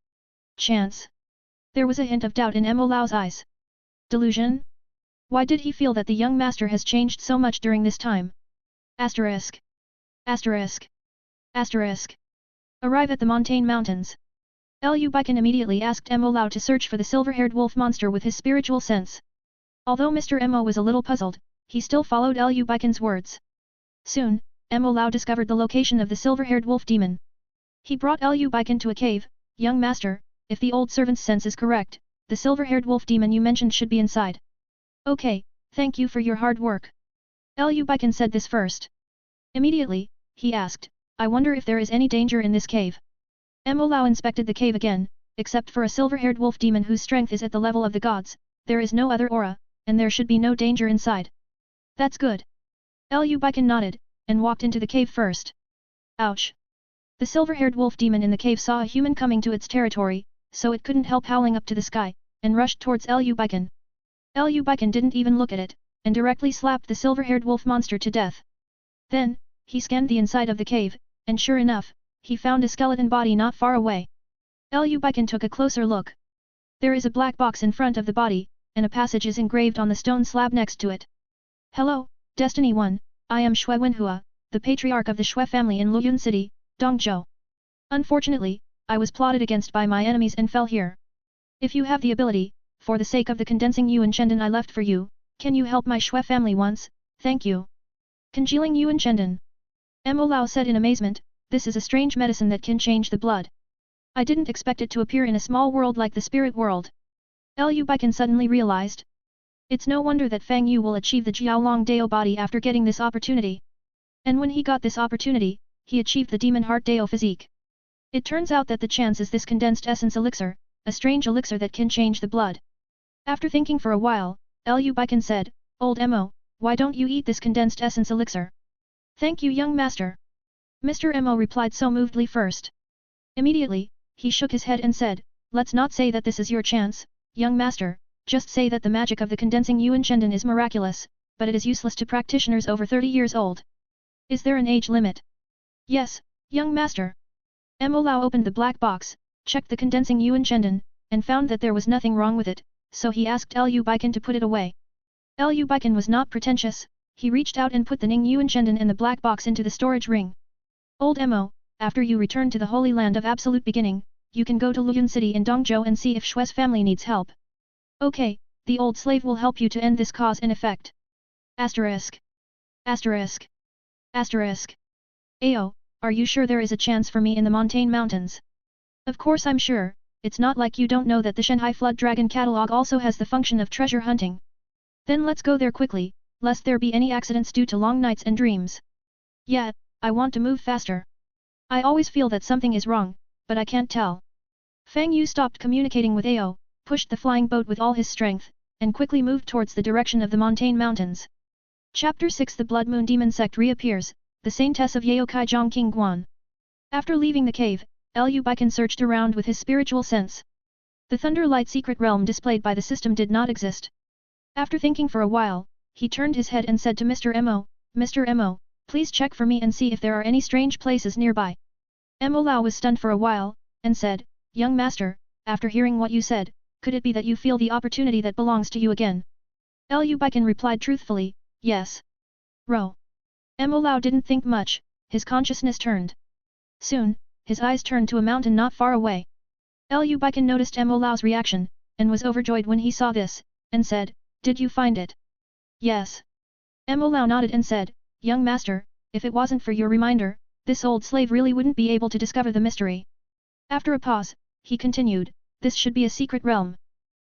Chance. There was a hint of doubt in Mo Lao's eyes. Delusion? Why did he feel that the young master has changed so much during this time? Asterisk. Asterisk. Asterisk. Arrive at the Montane Mountains. Beichen immediately asked Mo Lao to search for the silver-haired wolf monster with his spiritual sense. Although Mr. Mo was a little puzzled, he still followed Beichen's words. Soon, Mo Lao discovered the location of the silver-haired wolf demon. He brought Beichen to a cave. Young master, if the old servant's sense is correct, the silver-haired wolf demon you mentioned should be inside. Okay, thank you for your hard work. Beichen said this first. Immediately, he asked, I wonder if there is any danger in this cave. Mo Lao inspected the cave again, except for a silver-haired wolf demon whose strength is at the level of the gods, there is no other aura, and there should be no danger inside. That's good. Beichen nodded, and walked into the cave first. Ouch! The silver-haired wolf demon in the cave saw a human coming to its territory, so it couldn't help howling up to the sky, and rushed towards Beichen. Beichen didn't even look at it, and directly slapped the silver-haired wolf monster to death. Then, he scanned the inside of the cave, and sure enough, he found a skeleton body not far away. Beichen took a closer look. There is a black box in front of the body, and a passage is engraved on the stone slab next to it. Hello, Destiny 1, I am Shui Wenhua, the patriarch of the Shui family in Luyun City, Dongzhou. Unfortunately, I was plotted against by my enemies and fell here. If you have the ability, for the sake of the condensing Yuan Chendan I left for you, can you help my Shui family once? Thank you. Congealing Yuan Chendan. Mo Lao said in amazement, this is a strange medicine that can change the blood. I didn't expect it to appear in a small world like the spirit world. Beichen suddenly realized. It's no wonder that Fang Yu will achieve the Jiaolong Dao body after getting this opportunity. And when he got this opportunity, he achieved the Demon Heart Dao physique. It turns out that the chance is this condensed essence elixir, a strange elixir that can change the blood. After thinking for a while, Beichen said, Old Mo, why don't you eat this condensed essence elixir? Thank you young master. Mr. Mo replied so movedly first. Immediately, he shook his head and said, let's not say that this is your chance, young master, just say that the magic of the condensing unintentional is miraculous, but it is useless to practitioners over 30 years old. Is there an age limit? Yes, young master. Mo Lao opened the black box, checked the condensing unintentional, and found that there was nothing wrong with it, so he asked Beichen to put it away. Beichen was not pretentious, he reached out and put the Ning unintentional and the black box into the storage ring. Old Mo, after you return to the Holy Land of Absolute Beginning, you can go to Luyun City in Dongzhou and see if Shui's family needs help. Okay, the old slave will help you to end this cause and effect. Asterisk. Asterisk. Asterisk. Ayo, are you sure there is a chance for me in the Montane Mountains? Of course I'm sure, it's not like you don't know that the Shanghai Flood Dragon catalog also has the function of treasure hunting. Then let's go there quickly, lest there be any accidents due to long nights and dreams. Yeah, I want to move faster. I always feel that something is wrong, but I can't tell. Fang Yu stopped communicating with Ao, pushed the flying boat with all his strength, and quickly moved towards the direction of the Montane Mountains. Chapter 6 The Blood Moon Demon Sect reappears, the Saintess of Yaokai Zhang King Guan. After leaving the cave, Beichen searched around with his spiritual sense. The Thunderlight secret realm displayed by the system did not exist. After thinking for a while, he turned his head and said to Mr. Mo, please check for me and see if there are any strange places nearby. Mo Lao was stunned for a while, and said, Young master, after hearing what you said, could it be that you feel the opportunity that belongs to you again? Beichen replied truthfully, yes. Ro. Mo Lao didn't think much, his consciousness turned. Soon, his eyes turned to a mountain not far away. Beichen noticed Mo Lao's reaction, and was overjoyed when he saw this, and said, did you find it? Yes. Mo Lao nodded and said, Young master, if it wasn't for your reminder, this old slave really wouldn't be able to discover the mystery. After a pause, he continued, this should be a secret realm.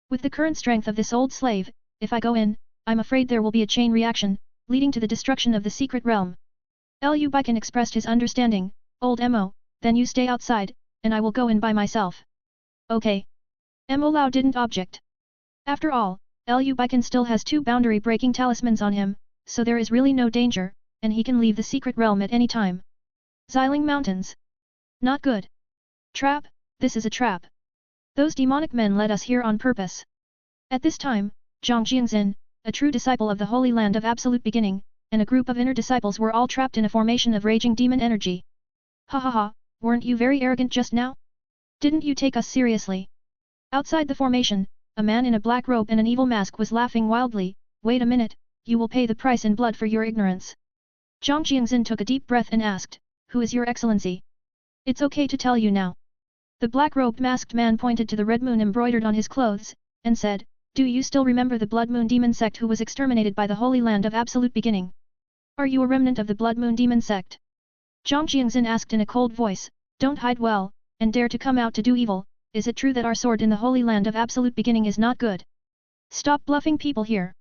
With the current strength of this old slave, if I go in, I'm afraid there will be a chain reaction, leading to the destruction of the secret realm. Beichen expressed his understanding, Old Mo, then you stay outside, and I will go in by myself. Okay. Mo Lao didn't object. After all, Beichen still has 2 boundary-breaking talismans on him, so there is really no danger, and he can leave the secret realm at any time. Xiling Mountains. Not good. Trap, this is a trap. Those demonic men led us here on purpose. At this time, Zhang Jiangxin, a true disciple of the Holy Land of Absolute Beginning, and a group of inner disciples were all trapped in a formation of raging demon energy. Ha ha ha, weren't you very arrogant just now? Didn't you take us seriously? Outside the formation, a man in a black robe and an evil mask was laughing wildly, wait a minute, you will pay the price in blood for your ignorance. Zhang Jiangxin took a deep breath and asked, who is your excellency? It's okay to tell you now. The black-robed masked man pointed to the red moon embroidered on his clothes, and said, do you still remember the Blood Moon Demon Sect who was exterminated by the Holy Land of Absolute Beginning? Are you a remnant of the Blood Moon Demon Sect? Zhang Jiangxin asked in a cold voice, don't hide well, and dare to come out to do evil, is it true that our sword in the Holy Land of Absolute Beginning is not good? Stop bluffing people here.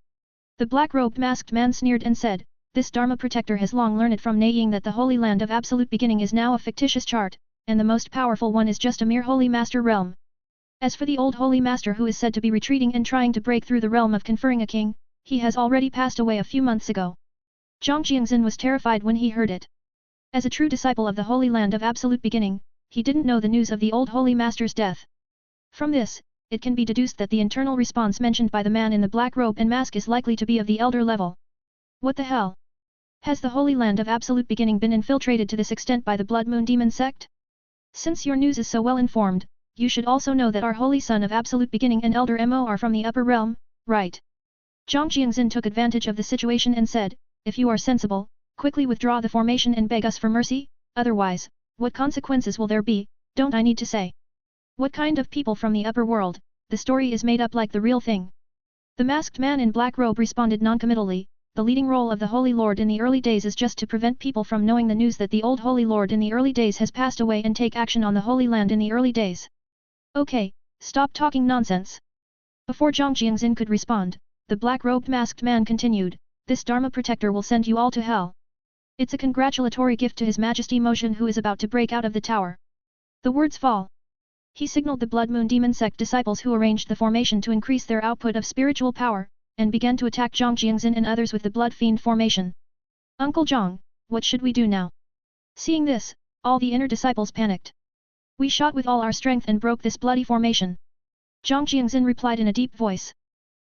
The black-robed masked man sneered and said, this Dharma protector has long learned from Neiying that the Holy Land of Absolute Beginning is now a fictitious chart, and the most powerful one is just a mere Holy Master realm. As for the old Holy Master who is said to be retreating and trying to break through the realm of conferring a king, he has already passed away a few months ago. Zhang Jiangxin was terrified when he heard it. As a true disciple of the Holy Land of Absolute Beginning, he didn't know the news of the old Holy Master's death. From this, it can be deduced that the internal response mentioned by the man in the black robe and mask is likely to be of the elder level. What the hell? Has the Holy Land of Absolute Beginning been infiltrated to this extent by the Blood Moon Demon Sect? Since your news is so well informed, you should also know that our Holy Son of Absolute Beginning and Elder Mo are from the upper realm, right? Zhang Jiangxin took advantage of the situation and said, if you are sensible, quickly withdraw the formation and beg us for mercy, otherwise, what consequences will there be, don't I need to say? What kind of people from the upper world, the story is made up like the real thing. The masked man in black robe responded noncommittally, the leading role of the Holy Lord in the early days is just to prevent people from knowing the news that the old Holy Lord in the early days has passed away and take action on the Holy Land in the early days. Okay, stop talking nonsense. Before Zhang Jiangxin could respond, the black-robed masked man continued, this Dharma protector will send you all to hell. It's a congratulatory gift to His Majesty Moshan who is about to break out of the tower. The words fall. He signaled the Blood Moon Demon sect disciples who arranged the formation to increase their output of spiritual power, and began to attack Zhang Jiangxin and others with the Blood Fiend formation. Uncle Zhang, what should we do now? Seeing this, all the inner disciples panicked. We shot with all our strength and broke this bloody formation. Zhang Jiangxin replied in a deep voice.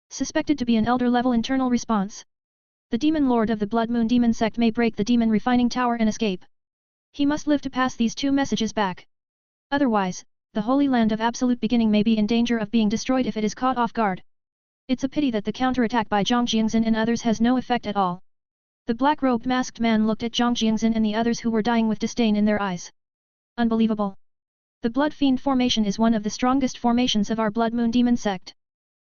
Suspected to be an elder-level internal response. The Demon Lord of the Blood Moon Demon sect may break the Demon Refining Tower and escape. He must live to pass these two messages back. Otherwise, the Holy Land of Absolute Beginning may be in danger of being destroyed if it is caught off guard. It's a pity that the counterattack by Zhang Jiangxin and others has no effect at all. The black-robed masked man looked at Zhang Jiangxin and the others who were dying with disdain in their eyes. Unbelievable. The Blood Fiend formation is one of the strongest formations of our Blood Moon Demon sect.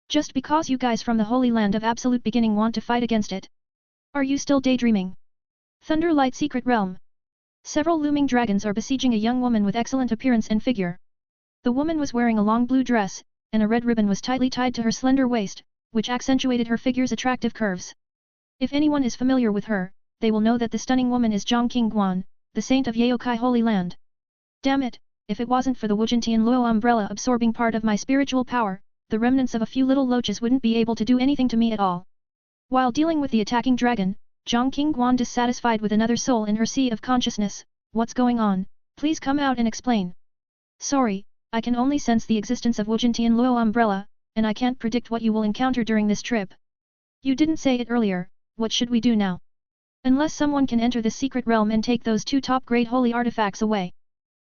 Just because you guys from the Holy Land of Absolute Beginning want to fight against it? Are you still daydreaming? Thunder Light Secret Realm. Several looming dragons are besieging a young woman with excellent appearance and figure. The woman was wearing a long blue dress, and a red ribbon was tightly tied to her slender waist, which accentuated her figure's attractive curves. If anyone is familiar with her, they will know that the stunning woman is Zhang Qingguan, the saint of Yaokai Holy Land. Damn it, if it wasn't for the Wujintian Luo umbrella absorbing part of my spiritual power, the remnants of a few little loaches wouldn't be able to do anything to me at all. While dealing with the attacking dragon, Zhang Qingguan dissatisfied with another soul in her sea of consciousness. What's going on? Please come out and explain. Sorry, I can only sense the existence of Wujintian Luo umbrella, and I can't predict what you will encounter during this trip. You didn't say it earlier, what should we do now? Unless someone can enter this secret realm and take those two top-grade holy artifacts away.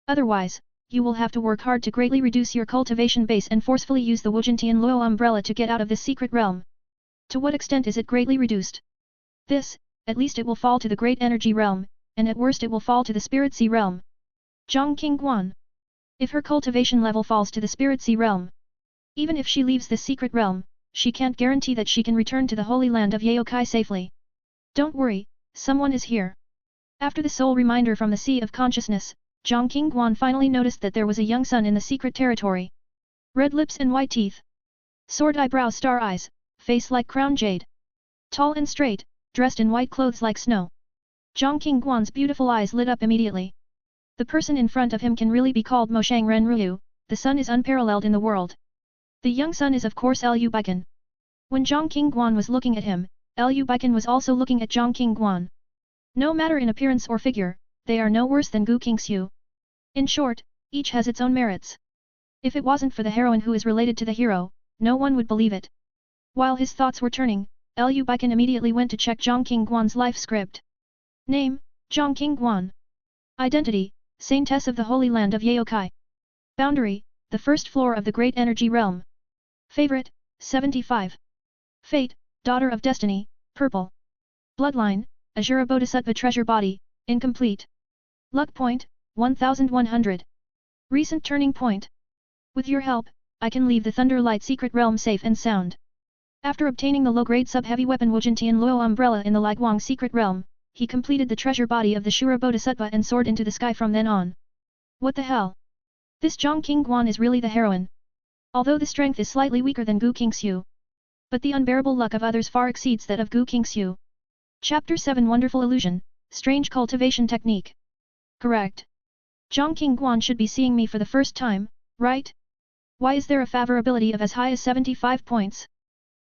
Otherwise, you will have to work hard to greatly reduce your cultivation base and forcefully use the Wujintian Luo umbrella to get out of this secret realm. To what extent is it greatly reduced? This, at least it will fall to the Great Energy Realm, and at worst it will fall to the Spirit Sea Realm. Zhang Qingguan. If her cultivation level falls to the Spirit Sea Realm, even if she leaves this secret realm, she can't guarantee that she can return to the Holy Land of Yaokai safely. Don't worry, someone is here. After the soul reminder from the Sea of Consciousness, Zhang Qingguan finally noticed that there was a young son in the secret territory. Red lips and white teeth. Sword eyebrow star eyes, face like crown jade. Tall and straight, dressed in white clothes like snow. Zhang Qingguan's beautiful eyes lit up immediately. The person in front of him can really be called Moshang Renruyu, the son is unparalleled in the world. The young son is of course Lu Beichen. When Zhang Qingguan was looking at him, Lu Beichen was also looking at Zhang Qingguan. No matter in appearance or figure, they are no worse than Gu Qingxiu. In short, each has its own merits. If it wasn't for the heroine who is related to the hero, no one would believe it. While his thoughts were turning, Lu Beichen immediately went to check Zhang Qingguan's life script. Name, Zhang Qingguan. Identity, Saintess of the Holy Land of Yaokai. Boundary, the first floor of the Great Energy Realm. Favorite, 75. Fate, Daughter of Destiny, Purple. Bloodline, Azura Bodhisattva Treasure Body, incomplete. Luck point, 1100. Recent turning point. With your help, I can leave the Thunderlight Secret Realm safe and sound. After obtaining the low-grade sub-heavy weapon Wujintian Luo umbrella in the Liguang Secret Realm, he completed the treasure body of the Shura Bodhisattva and soared into the sky from then on. What the hell? This Zhang Qingguan is really the heroine. Although the strength is slightly weaker than Gu Qingxiu. But the unbearable luck of others far exceeds that of Gu Qingxiu. Chapter 7 Wonderful Illusion, Strange Cultivation Technique. Correct. Zhang Qingguan should be seeing me for the first time, right? Why is there a favorability of as high as 75 points?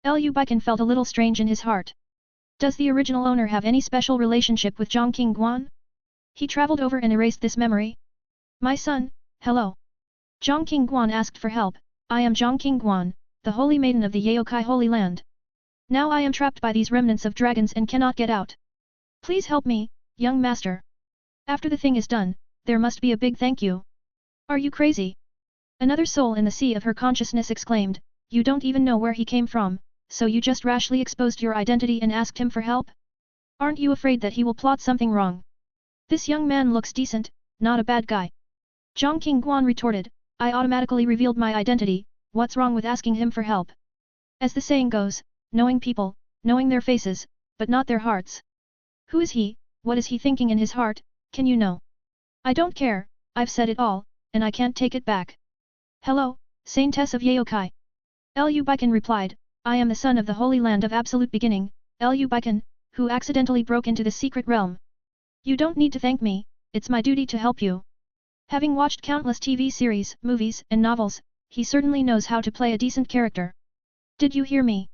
Lu Beichen felt a little strange in his heart. Does the original owner have any special relationship with Zhang Qingguan? He traveled over and erased this memory. My son, hello. Zhang Qingguan asked for help. I am Zhang Qingguan, the Holy Maiden of the Yaokai Holy Land. Now I am trapped by these remnants of dragons and cannot get out. Please help me, young master. After the thing is done, there must be a big thank you. Are you crazy? Another soul in the sea of her consciousness exclaimed, you don't even know where he came from, so you just rashly exposed your identity and asked him for help? Aren't you afraid that he will plot something wrong? This young man looks decent, not a bad guy. Zhang Qingguan retorted, I automatically revealed my identity, what's wrong with asking him for help? As the saying goes, knowing people, knowing their faces, but not their hearts. Who is he, what is he thinking in his heart, can you know? I don't care, I've said it all, and I can't take it back. Hello, Saintess of Yaokai. Lu Beichen replied, I am the son of the Holy Land of Absolute Beginning, Lu Beichen, who accidentally broke into the secret realm. You don't need to thank me, it's my duty to help you. Having watched countless TV series, movies, and novels, he certainly knows how to play a decent character. Did you hear me?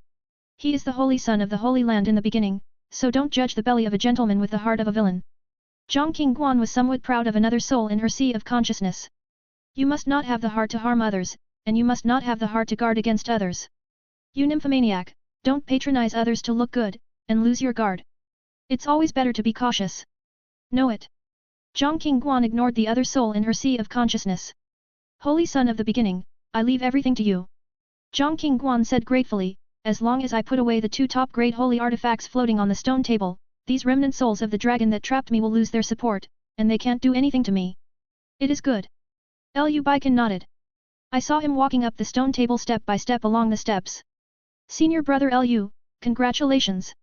He is the holy son of the Holy Land in the beginning, so don't judge the belly of a gentleman with the heart of a villain. Zhang Qingguan was somewhat proud of another soul in her sea of consciousness. You must not have the heart to harm others, and you must not have the heart to guard against others. You nymphomaniac, don't patronize others to look good, and lose your guard. It's always better to be cautious. Know it. Zhang Qingguan ignored the other soul in her sea of consciousness. Holy son of the beginning, I leave everything to you. Zhang Qingguan said gratefully, as long as I put away the two top grade holy artifacts floating on the stone table, these remnant souls of the dragon that trapped me will lose their support, and they can't do anything to me. It is good. Lu Beichen nodded. I saw him walking up the stone table step by step along the steps. Senior brother Lu, congratulations.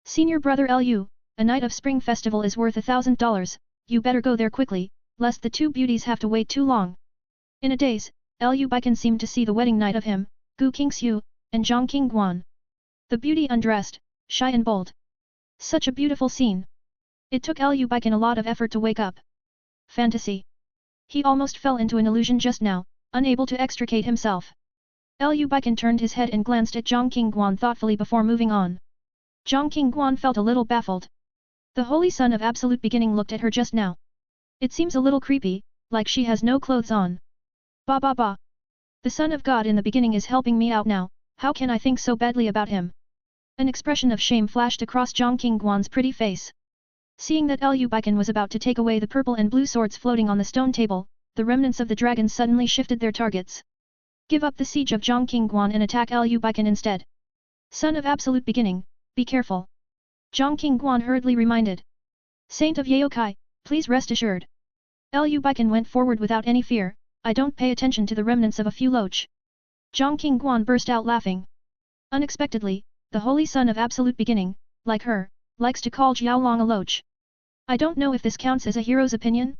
Senior brother Lu, a night of spring festival is worth $1,000, you better go there quickly, lest the two beauties have to wait too long. In a daze, Lu Beichen seemed to see the wedding night of him, Gu Qingxiu, and Zhang Qingguan. The beauty undressed, shy and bold. Such a beautiful scene. It took Lu Beichen a lot of effort to wake up. Fantasy. He almost fell into an illusion just now, unable to extricate himself. Lu Beichen turned his head and glanced at Zhang Qingguan thoughtfully before moving on. Zhang Qingguan felt a little baffled. The holy son of absolute beginning looked at her just now. It seems a little creepy, like she has no clothes on. Ba ba ba. The son of God in the beginning is helping me out now, how can I think so badly about him? An expression of shame flashed across Zhang Qingguan's pretty face. Seeing that Lu Beichen was about to take away the purple and blue swords floating on the stone table, the remnants of the dragon suddenly shifted their targets. Give up the siege of Zhang Qingguan and attack Lu Beichen instead. Son of absolute beginning, be careful. Zhang Qingguan hurriedly reminded. Saint of Yaokai, please rest assured. Lu Beichen went forward without any fear, I don't pay attention to the remnants of a few loach. Zhang Qingguan burst out laughing. Unexpectedly, the holy son of absolute beginning, like her, likes to call Jiaolong a loach. I don't know if this counts as a hero's opinion?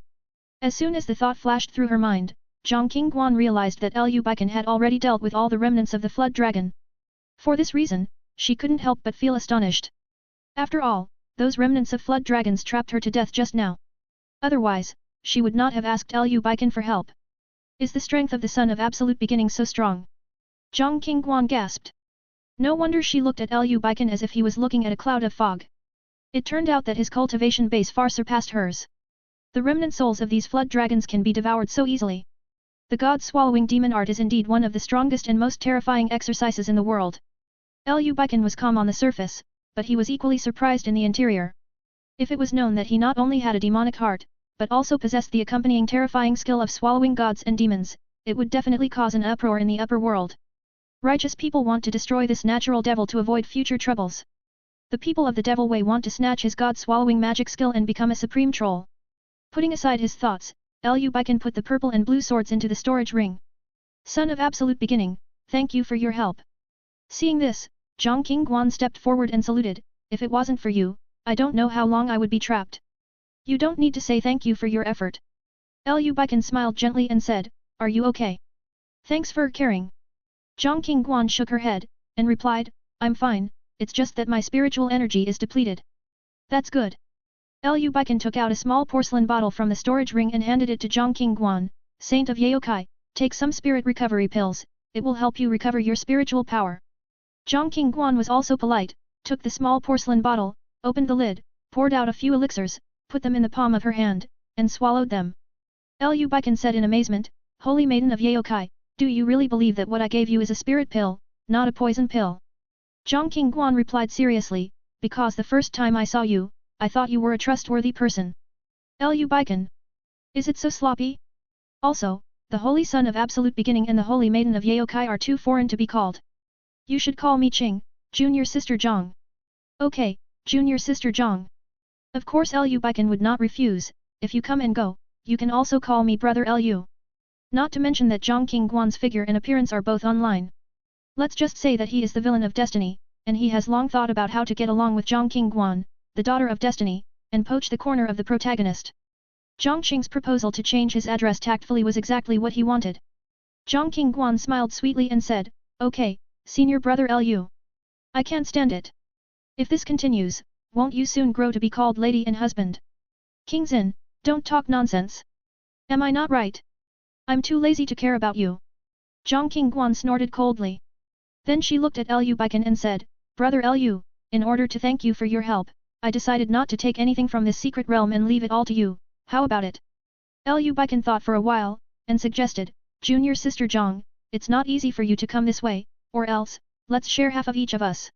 As soon as the thought flashed through her mind, Zhang Qingguan realized that Lu Beichen had already dealt with all the remnants of the flood dragon. For this reason, she couldn't help but feel astonished. After all, those remnants of flood dragons trapped her to death just now. Otherwise, she would not have asked Lu Beichen for help. Is the strength of the son of absolute beginning so strong? Zhang Qingguan gasped. No wonder she looked at Lu Beichen as if he was looking at a cloud of fog. It turned out that his cultivation base far surpassed hers. The remnant souls of these flood dragons can be devoured so easily. The god-swallowing demon art is indeed one of the strongest and most terrifying exercises in the world. Lu Beichen was calm on the surface, but he was equally surprised in the interior. If it was known that he not only had a demonic heart, but also possessed the accompanying terrifying skill of swallowing gods and demons, it would definitely cause an uproar in the upper world. Righteous people want to destroy this natural devil to avoid future troubles. The people of the Devil Way want to snatch his god-swallowing magic skill and become a supreme troll. Putting aside his thoughts, Lu Beichen put the purple and blue swords into the storage ring. Son of absolute beginning, thank you for your help. Seeing this, Zhang Qingguan stepped forward and saluted, if it wasn't for you, I don't know how long I would be trapped. You don't need to say thank you for your effort. Lu Beichen smiled gently and said, are you okay? Thanks for caring. Zhang Qingguan shook her head, and replied, I'm fine, it's just that my spiritual energy is depleted. That's good. Lu Beichen took out a small porcelain bottle from the storage ring and handed it to Zhang Qingguan, Saint of Yaokai, take some spirit recovery pills, it will help you recover your spiritual power. Zhang Qingguan was also polite, took the small porcelain bottle, opened the lid, poured out a few elixirs, put them in the palm of her hand, and swallowed them. Lu Beichen said in amazement, Holy Maiden of Yaokai, do you really believe that what I gave you is a spirit pill, not a poison pill? Zhang Qingguan replied seriously, because the first time I saw you, I thought you were a trustworthy person. Lu Beichen. Is it so sloppy? Also, the Holy Son of Absolute Beginning and the Holy Maiden of Yaokai are too foreign to be called. You should call me Qing, Junior Sister Zhang. Okay, Junior Sister Zhang. Of course Lu Beichen would not refuse, if you come and go, you can also call me Brother Lu. Not to mention that Zhang Qingguan's figure and appearance are both online. Let's just say that he is the villain of destiny, and he has long thought about how to get along with Zhang Qingguan, the daughter of destiny, and poach the corner of the protagonist. Zhang Qing's proposal to change his address tactfully was exactly what he wanted. Zhang Qingguan smiled sweetly and said, okay, Senior Brother Lu. I can't stand it. If this continues, won't you soon grow to be called lady and husband? King Zin, don't talk nonsense. Am I not right? I'm too lazy to care about you. Zhang Qingguan snorted coldly. Then she looked at Lu Beichen and said, Brother Lu, in order to thank you for your help, I decided not to take anything from this secret realm and leave it all to you, how about it? Lu Beichen thought for a while, and suggested, Junior sister Zhang, it's not easy for you to come this way, or else, let's share half of each of us.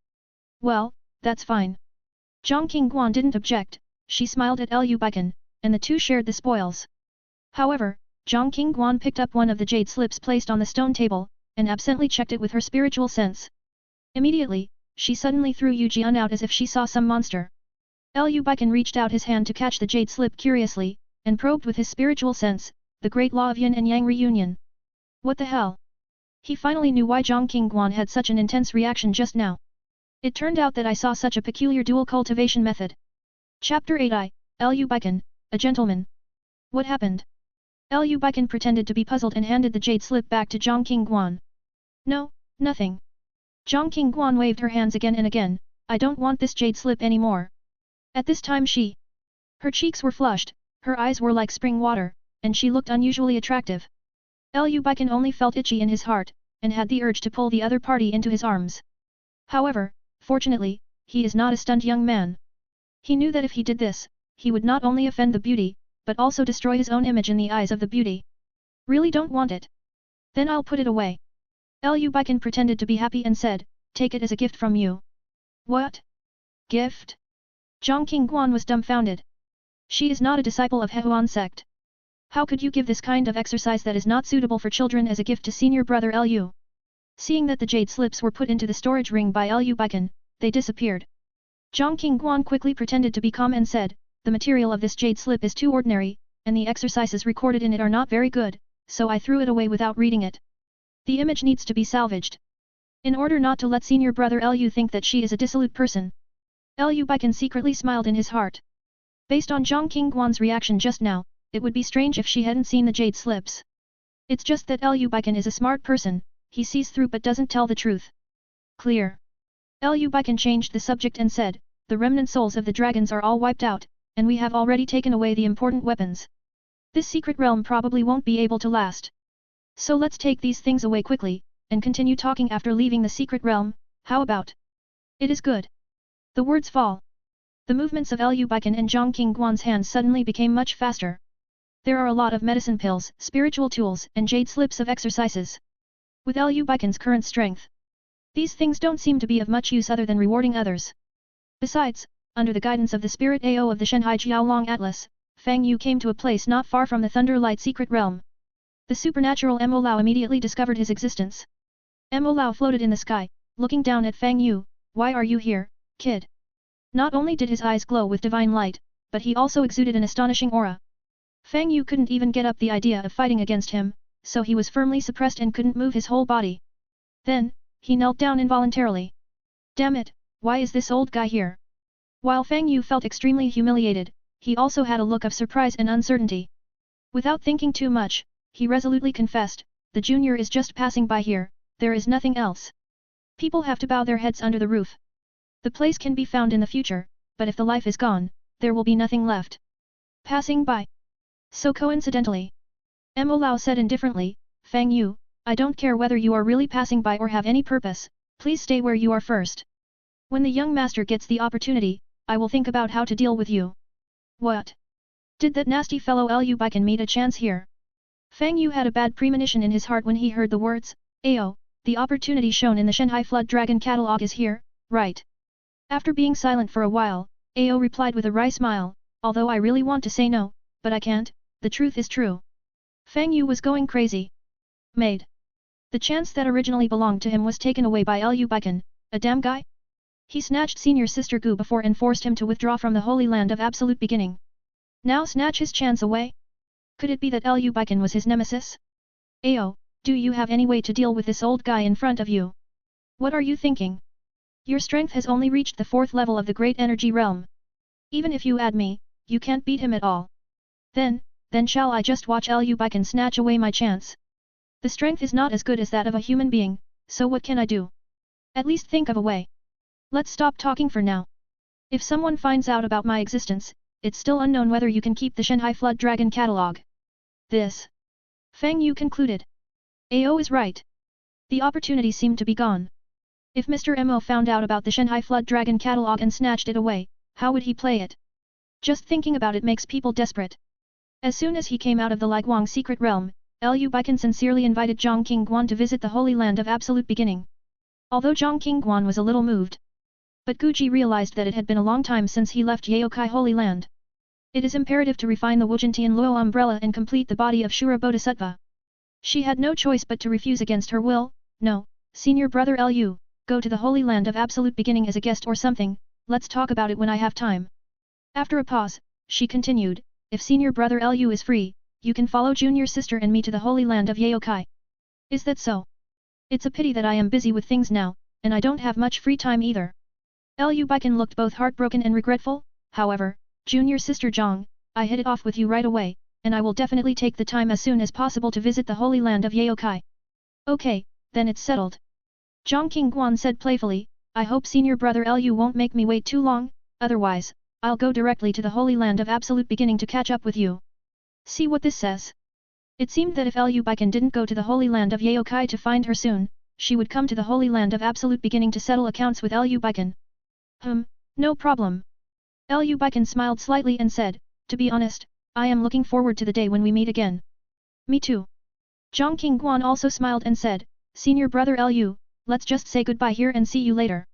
Well, that's fine. Zhang Qingguan didn't object, she smiled at Lu Beichen, and the two shared the spoils. However, Zhang Qingguan picked up one of the jade slips placed on the stone table, and absently checked it with her spiritual sense. Immediately, she suddenly threw Yu Jian out as if she saw some monster. Lu Beichen reached out his hand to catch the jade slip curiously, and probed with his spiritual sense, the great law of yin and yang reunion. What the hell? He finally knew why Zhang Qingguan had such an intense reaction just now. It turned out that I saw such a peculiar dual cultivation method. Chapter 8 Lu Beichen, a gentleman. What happened? Lu Beichen pretended to be puzzled and handed the jade slip back to Zhang Qingguan. No, nothing. Zhang Qingguan waved her hands again and again, I don't want this jade slip anymore. At this time her cheeks were flushed, her eyes were like spring water, and she looked unusually attractive. Lu Beichen only felt itchy in his heart, and had the urge to pull the other party into his arms. However, fortunately, he is not a stunned young man. He knew that if he did this, he would not only offend the beauty, but also destroy his own image in the eyes of the beauty. Really don't want it? Then I'll put it away. Lu Beichen pretended to be happy and said, take it as a gift from you. What? Gift? Zhang Qingguan was dumbfounded. She is not a disciple of Hehuan sect. How could you give this kind of exercise that is not suitable for children as a gift to senior brother Lu? Seeing that the jade slips were put into the storage ring by Lu Beichen, they disappeared. Zhang Qingguan quickly pretended to be calm and said, the material of this jade slip is too ordinary, and the exercises recorded in it are not very good, so I threw it away without reading it. The image needs to be salvaged. In order not to let senior brother Lu think that she is a dissolute person. Lu Beichen secretly smiled in his heart. Based on Zhang Qingguan's reaction just now, it would be strange if she hadn't seen the jade slips. It's just that Lu Beichen is a smart person, he sees through but doesn't tell the truth. Clear. Lu Beichen changed the subject and said, the remnant souls of the dragons are all wiped out, and we have already taken away the important weapons. This secret realm probably won't be able to last. So let's take these things away quickly, and continue talking after leaving the secret realm, how about? It is good. The words fall. The movements of Lu Beichen and Zhang Qingguan's hands suddenly became much faster. There are a lot of medicine pills, spiritual tools, and jade slips of exercises. With Lu Beichen's current strength, these things don't seem to be of much use other than rewarding others. Besides, under the guidance of the spirit AO of the Shanghai Jiaolong Atlas, Fang Yu came to a place not far from the Thunderlight secret realm. The supernatural Mo Lao immediately discovered his existence. Mo Lao floated in the sky, looking down at Fang Yu, why are you here, kid? Not only did his eyes glow with divine light, but he also exuded an astonishing aura. Fang Yu couldn't even get up the idea of fighting against him, so he was firmly suppressed and couldn't move his whole body. Then, he knelt down involuntarily. Damn it, why is this old guy here? While Fang Yu felt extremely humiliated, he also had a look of surprise and uncertainty. Without thinking too much, he resolutely confessed, the junior is just passing by here, there is nothing else. People have to bow their heads under the roof. The place can be found in the future, but if the life is gone, there will be nothing left. Passing by. So coincidentally. Mo Lao said indifferently, Fang Yu, I don't care whether you are really passing by or have any purpose, please stay where you are first. When the young master gets the opportunity, I will think about how to deal with you. What? Did that nasty fellow Lu Beichen meet a chance here? Fang Yu had a bad premonition in his heart when he heard the words, Ao, the opportunity shown in the Shanghai Flood Dragon catalogue is here, right? After being silent for a while, Ao replied with a wry smile, although I really want to say no, but I can't, the truth is true. Fang Yu was going crazy. Maid. The chance that originally belonged to him was taken away by Lu Beichen, a damn guy? He snatched senior sister Gu before and forced him to withdraw from the Holy Land of Absolute Beginning. Now snatch his chance away? Could it be that Lu Beichen was his nemesis? Ao, do you have any way to deal with this old guy in front of you? What are you thinking? Your strength has only reached the 4th level of the Great Energy Realm. Even if you add me, you can't beat him at all. Then shall I just watch Lu Beichen snatch away my chance? The strength is not as good as that of a human being, so what can I do? At least think of a way. Let's stop talking for now. If someone finds out about my existence, it's still unknown whether you can keep the Shanghai Flood Dragon catalogue. This. Fang Yu concluded. AO is right. The opportunity seemed to be gone. If Mr. Mo found out about the Shanghai Flood Dragon catalog and snatched it away, how would he play it? Just thinking about it makes people desperate. As soon as he came out of the Liguang secret realm, Lu Baichen sincerely invited Zhang Qingguan to visit the Holy Land of Absolute Beginning. Although Zhang Qingguan was a little moved, but Guji realized that it had been a long time since he left Yaokai Holy Land. It is imperative to refine the Wujantian Luo umbrella and complete the body of Shura Bodhisattva. She had no choice but to refuse against her will. No, senior brother Lu, go to the Holy Land of Absolute Beginning as a guest or something, let's talk about it when I have time. After a pause, she continued, if senior brother Lu is free, you can follow junior sister and me to the Holy Land of Yaokai. Is that so? It's a pity that I am busy with things now, and I don't have much free time either. Lu Baichen looked both heartbroken and regretful. However, junior sister Zhang, I hit it off with you right away, and I will definitely take the time as soon as possible to visit the Holy Land of Yaokai. Okay, then it's settled. Zhang Qingguan said playfully, I hope senior brother Lu won't make me wait too long, otherwise, I'll go directly to the Holy Land of Absolute Beginning to catch up with you. See what this says. It seemed that if Lu Baichen didn't go to the Holy Land of Yaokai to find her soon, she would come to the Holy Land of Absolute Beginning to settle accounts with Lu Baichen. No problem. Lu Baichen smiled slightly and said, to be honest, I am looking forward to the day when we meet again. Me too. Zhang Qingguan also smiled and said, senior brother Lu, let's just say goodbye here and see you later.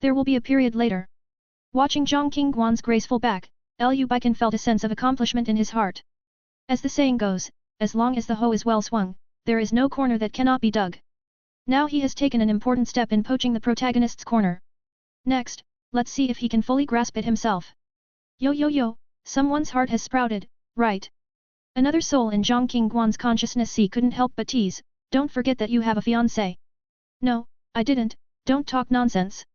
There will be a period later. Watching Zhang Qingguan's graceful back, Lu Baichen felt a sense of accomplishment in his heart. As the saying goes, as long as the hoe is well swung, there is no corner that cannot be dug. Now he has taken an important step in poaching the protagonist's corner. Next, let's see if he can fully grasp it himself. Yo, someone's heart has sprouted, right? Another soul in Zhang Qingguan's consciousness couldn't help but tease, don't forget that you have a fiancé. No, I didn't, don't talk nonsense.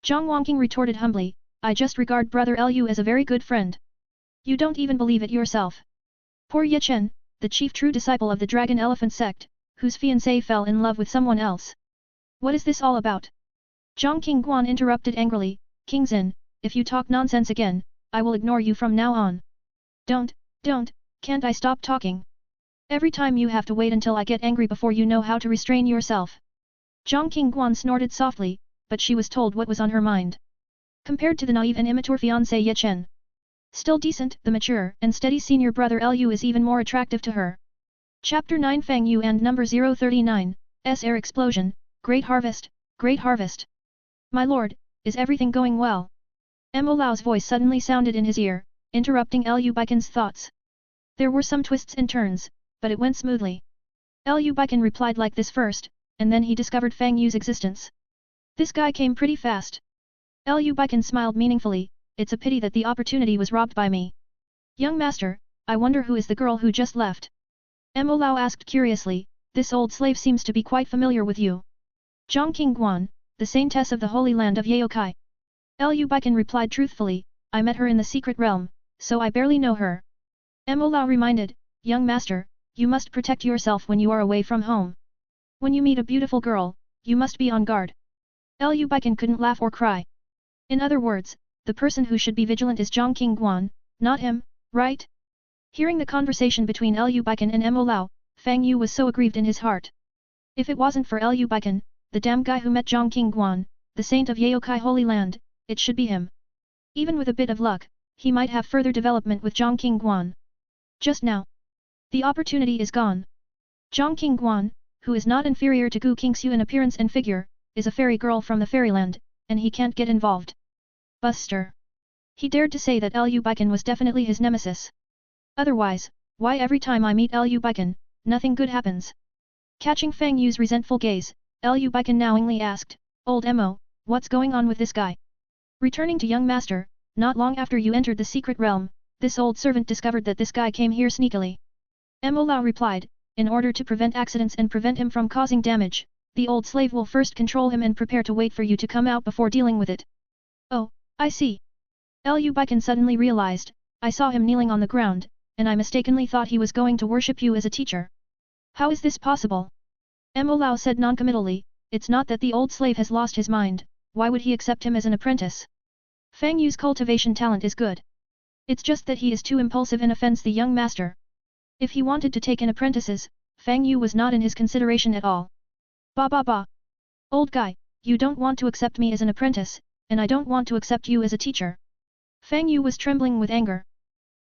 Zhang Wangqing retorted humbly, I just regard brother Lu as a very good friend. You don't even believe it yourself. Poor Ye Chen, the chief true disciple of the Dragon Elephant sect, whose fiancé fell in love with someone else. What is this all about? Zhang Qingguan interrupted angrily, King Xin, if you talk nonsense again, I will ignore you from now on. Don't, can't I stop talking? Every time you have to wait until I get angry before you know how to restrain yourself. Zhang Qingguan snorted softly, but she was told what was on her mind. Compared to the naive and immature fiancé Ye Chen, still decent, the mature and steady senior brother Lu is even more attractive to her. Chapter 9 Fang Yu and number 039, Air Explosion, Great Harvest, Great Harvest. My lord, is everything going well? Mo Lao's voice suddenly sounded in his ear, interrupting Lu Baichen's thoughts. There were some twists and turns, but it went smoothly. Lu Baichen replied like this first, and then he discovered Fang Yu's existence. This guy came pretty fast. Lu Baichen smiled meaningfully, it's a pity that the opportunity was robbed by me. Young master, I wonder who is the girl who just left? Mo Lao asked curiously, this old slave seems to be quite familiar with you. Zhang Qingguan, the saintess of the Holy Land of Yaokai. Lu Baichen replied truthfully, I met her in the secret realm, so I barely know her. Mo Lao reminded, young master, you must protect yourself when you are away from home. When you meet a beautiful girl, you must be on guard. Lu Baichen couldn't laugh or cry. In other words, the person who should be vigilant is Zhang Qingguan, not him, right? Hearing the conversation between Lu Baichen and Mo Lao, Fang Yu was so aggrieved in his heart. If it wasn't for Lu Baichen, the damn guy who met Zhang Qingguan, the saint of Yaokai Holy Land, it should be him. Even with a bit of luck, he might have further development with Zhang Qingguan. Just now, the opportunity is gone. Zhang Qingguan, who is not inferior to Gu Qingxiu in appearance and figure, is a fairy girl from the fairyland, and he can't get involved. Buster. He dared to say that Lu Baichen was definitely his nemesis. Otherwise, why every time I meet Lu Baichen, nothing good happens? Catching Fang Yu's resentful gaze, Lu Baichen knowingly asked, Old Mo, what's going on with this guy? Returning to young master, not long after you entered the secret realm, this old servant discovered that this guy came here sneakily. Mo Lao replied, in order to prevent accidents and prevent him from causing damage, the old slave will first control him and prepare to wait for you to come out before dealing with it. Oh, I see. Lu Baichen suddenly realized, I saw him kneeling on the ground, and I mistakenly thought he was going to worship you as a teacher. How is this possible? Mo Lao said noncommittally, it's not that the old slave has lost his mind, why would he accept him as an apprentice? Fang Yu's cultivation talent is good. It's just that he is too impulsive and offends the young master. If he wanted to take in apprentices, Fang Yu was not in his consideration at all. Ba ba ba. Old guy, you don't want to accept me as an apprentice, and I don't want to accept you as a teacher. Fang Yu was trembling with anger.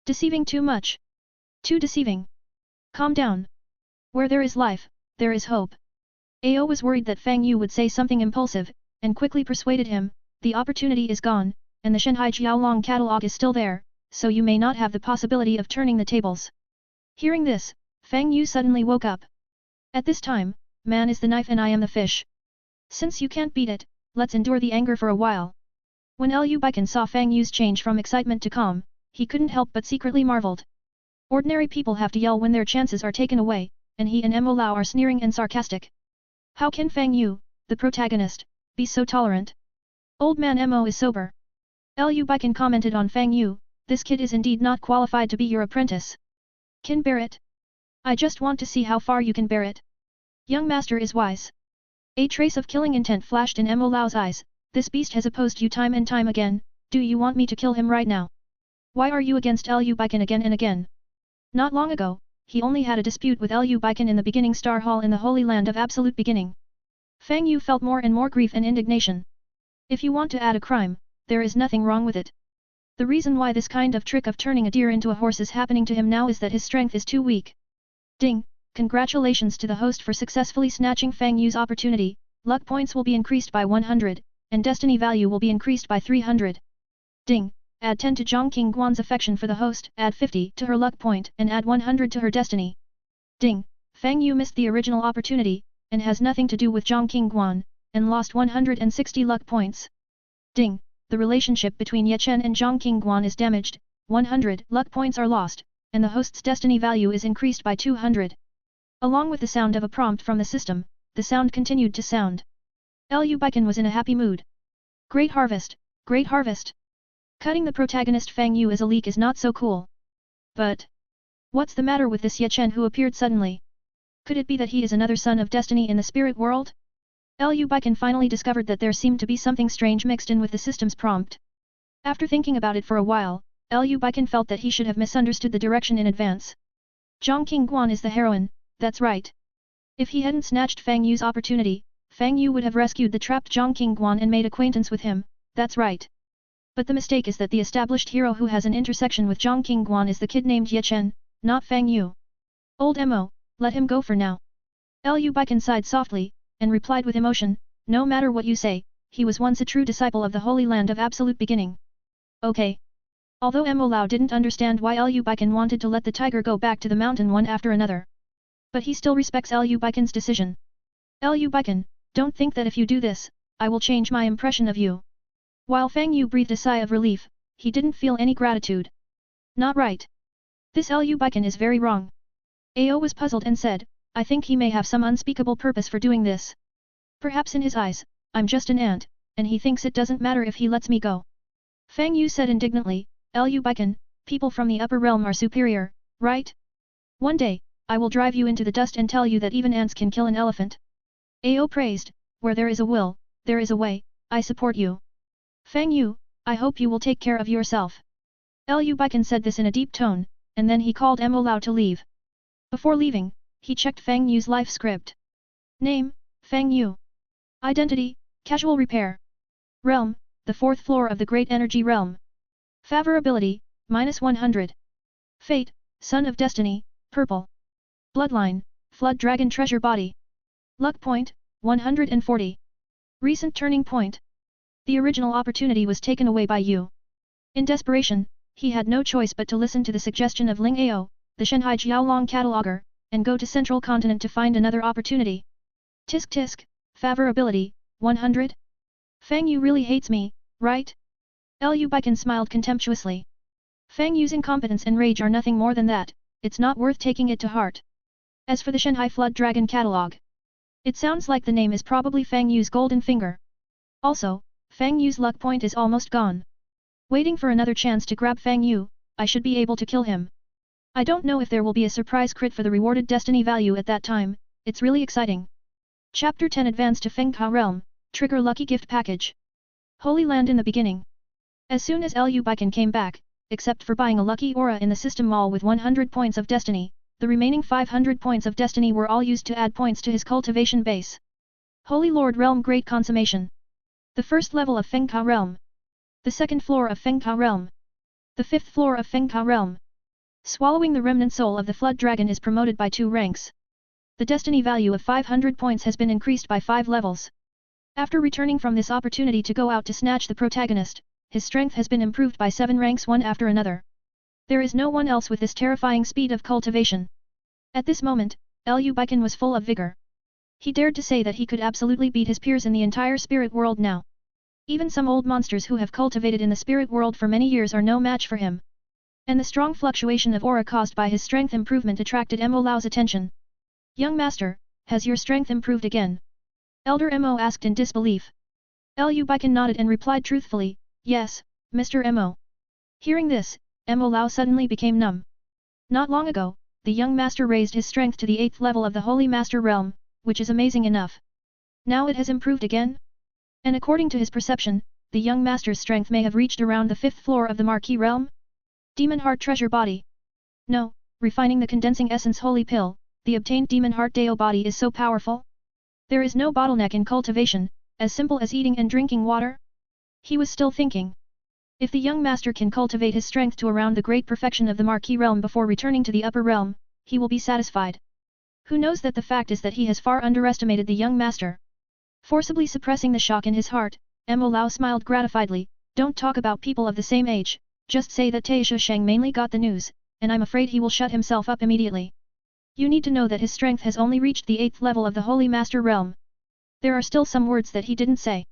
Deceiving too much. Too deceiving. Calm down. Where there is life, there is hope. Ao was worried that Fang Yu would say something impulsive, and quickly persuaded him, the opportunity is gone, and the Shanghai Jiaolong catalog is still there, so you may not have the possibility of turning the tables. Hearing this, Fang Yu suddenly woke up. At this time, man is the knife and I am the fish. Since you can't beat it, let's endure the anger for a while. When Liu Beichen saw Fang Yu's change from excitement to calm, he couldn't help but secretly marveled. Ordinary people have to yell when their chances are taken away, and he and Mo Lao are sneering and sarcastic. How can Fang Yu, the protagonist, be so tolerant? Old man Mo is sober. Liu Beichen commented on Fang Yu, this kid is indeed not qualified to be your apprentice. Can bear it? I just want to see how far you can bear it. Young master is wise. A trace of killing intent flashed in Mo Lao's eyes, this beast has opposed you time and time again, do you want me to kill him right now? Why are you against Liu Beichen again and again? Not long ago, he only had a dispute with Liu Beichen in the beginning star hall in the Holy Land of Absolute Beginning. Fang Yu felt more and more grief and indignation. If you want to add a crime, there is nothing wrong with it. The reason why this kind of trick of turning a deer into a horse is happening to him now is that his strength is too weak. Ding! Congratulations to the host for successfully snatching Fang Yu's opportunity, luck points will be increased by 100, and destiny value will be increased by 300. Ding! Add 10 to Zhang Qingguan's affection for the host, add 50 to her luck point and add 100 to her destiny. Ding! Fang Yu missed the original opportunity, and has nothing to do with Zhang Qingguan, and lost 160 luck points. Ding! The relationship between Ye Chen and Zhang Qingguan is damaged, 100 luck points are lost, and the host's destiny value is increased by 200. Along with the sound of a prompt from the system, the sound continued to sound. Liu Beichen was in a happy mood. Great harvest! Great harvest! Cutting the protagonist Fang Yu as a leak is not so cool. But what's the matter with this Ye Chen who appeared suddenly? Could it be that he is another son of destiny in the spirit world? Liu Beichen finally discovered that there seemed to be something strange mixed in with the system's prompt. After thinking about it for a while, Liu Beichen felt that he should have misunderstood the direction in advance. Zhang Qingguan is the heroine, that's right. If he hadn't snatched Fang Yu's opportunity, Fang Yu would have rescued the trapped Zhang Qingguan and made acquaintance with him, that's right. But the mistake is that the established hero who has an intersection with Zhang Qingguan is the kid named Ye Chen, not Fang Yu. Old Mo, let him go for now. Liu Beichen sighed softly, and replied with emotion, no matter what you say, he was once a true disciple of the Holy Land of Absolute Beginning. Okay. Although Mo Lao didn't understand why Liu Beichen wanted to let the tiger go back to the mountain one after another. But he still respects Liu Beichen's decision. Liu Beichen, don't think that if you do this, I will change my impression of you. While Fang Yu breathed a sigh of relief, he didn't feel any gratitude. Not right. This Liu Beichen is very wrong. Ao was puzzled and said, I think he may have some unspeakable purpose for doing this. Perhaps in his eyes, I'm just an ant, and he thinks it doesn't matter if he lets me go. Fang Yu said indignantly, Liu Beichen, people from the upper realm are superior, right? One day, I will drive you into the dust and tell you that even ants can kill an elephant. Ao praised, where there is a will, there is a way, I support you. Fang Yu, I hope you will take care of yourself. Liu Beichen said this in a deep tone, and then he called Mo Lao to leave. Before leaving, he checked Fang Yu's life script. Name, Fang Yu. Identity, casual repair. Realm, the 4th floor of the Great Energy Realm. Favorability, -100. Fate, Son of Destiny, purple. Bloodline, Flood Dragon Treasure Body. Luck point, 140. Recent turning point. The original opportunity was taken away by you. In desperation, he had no choice but to listen to the suggestion of Ling Ao, the Shanghai Jiaolong cataloger, and go to Central Continent to find another opportunity. Tisk tisk, favorability, 100? Fang Yu really hates me, right? Liu Beichen smiled contemptuously. Fang Yu's incompetence and rage are nothing more than that, it's not worth taking it to heart. As for the Shanghai Flood Dragon catalog, it sounds like the name is probably Fang Yu's golden finger. Also, Fang Yu's luck point is almost gone. Waiting for another chance to grab Fang Yu, I should be able to kill him. I don't know if there will be a surprise crit for the rewarded destiny value at that time, it's really exciting. Chapter 10 Advance to Fengka Realm, Trigger Lucky Gift Package. Holy Land in the beginning. As soon as Liu Beichen came back, except for buying a lucky aura in the system mall with 100 points of destiny, The remaining 500 points of destiny were all used to add points to his cultivation base. Holy Lord Realm Great Consummation. The first level of Fengka Realm. The second floor of Fengka Realm. The fifth floor of Fengka Realm. Swallowing the remnant soul of the Flood Dragon is promoted by 2 ranks. The destiny value of 500 points has been increased by 5 levels. After returning from this opportunity to go out to snatch the protagonist, his strength has been improved by 7 ranks one after another. There is no one else with this terrifying speed of cultivation. At this moment, Beichen was full of vigor. He dared to say that he could absolutely beat his peers in the entire spirit world now. Even some old monsters who have cultivated in the spirit world for many years are no match for him. And the strong fluctuation of aura caused by his strength improvement attracted Mo Lao's attention. Young master, has your strength improved again? Elder Mo asked in disbelief. Beichen nodded and replied truthfully, yes, Mr. Mo. Hearing this, Mo Lao suddenly became numb. Not long ago, the young master raised his strength to the 8th level of the Holy Master Realm, which is amazing enough. Now it has improved again? And according to his perception, the young master's strength may have reached around the 5th floor of the Marquis Realm? Demon Heart Treasure Body. No, refining the condensing essence Holy Pill, the obtained Demon Heart Deo body is so powerful? There is no bottleneck in cultivation, as simple as eating and drinking water? He was still thinking. If the young master can cultivate his strength to around the great perfection of the Marquis Realm before returning to the upper realm, he will be satisfied. Who knows that the fact is that he has far underestimated the young master. Forcibly suppressing the shock in his heart, Mo Lao smiled gratifiedly, don't talk about people of the same age. Just say that Taishu Sheng mainly got the news, and I'm afraid he will shut himself up immediately. You need to know that his strength has only reached the 8th level of the Holy Master Realm. There are still some words that he didn't say.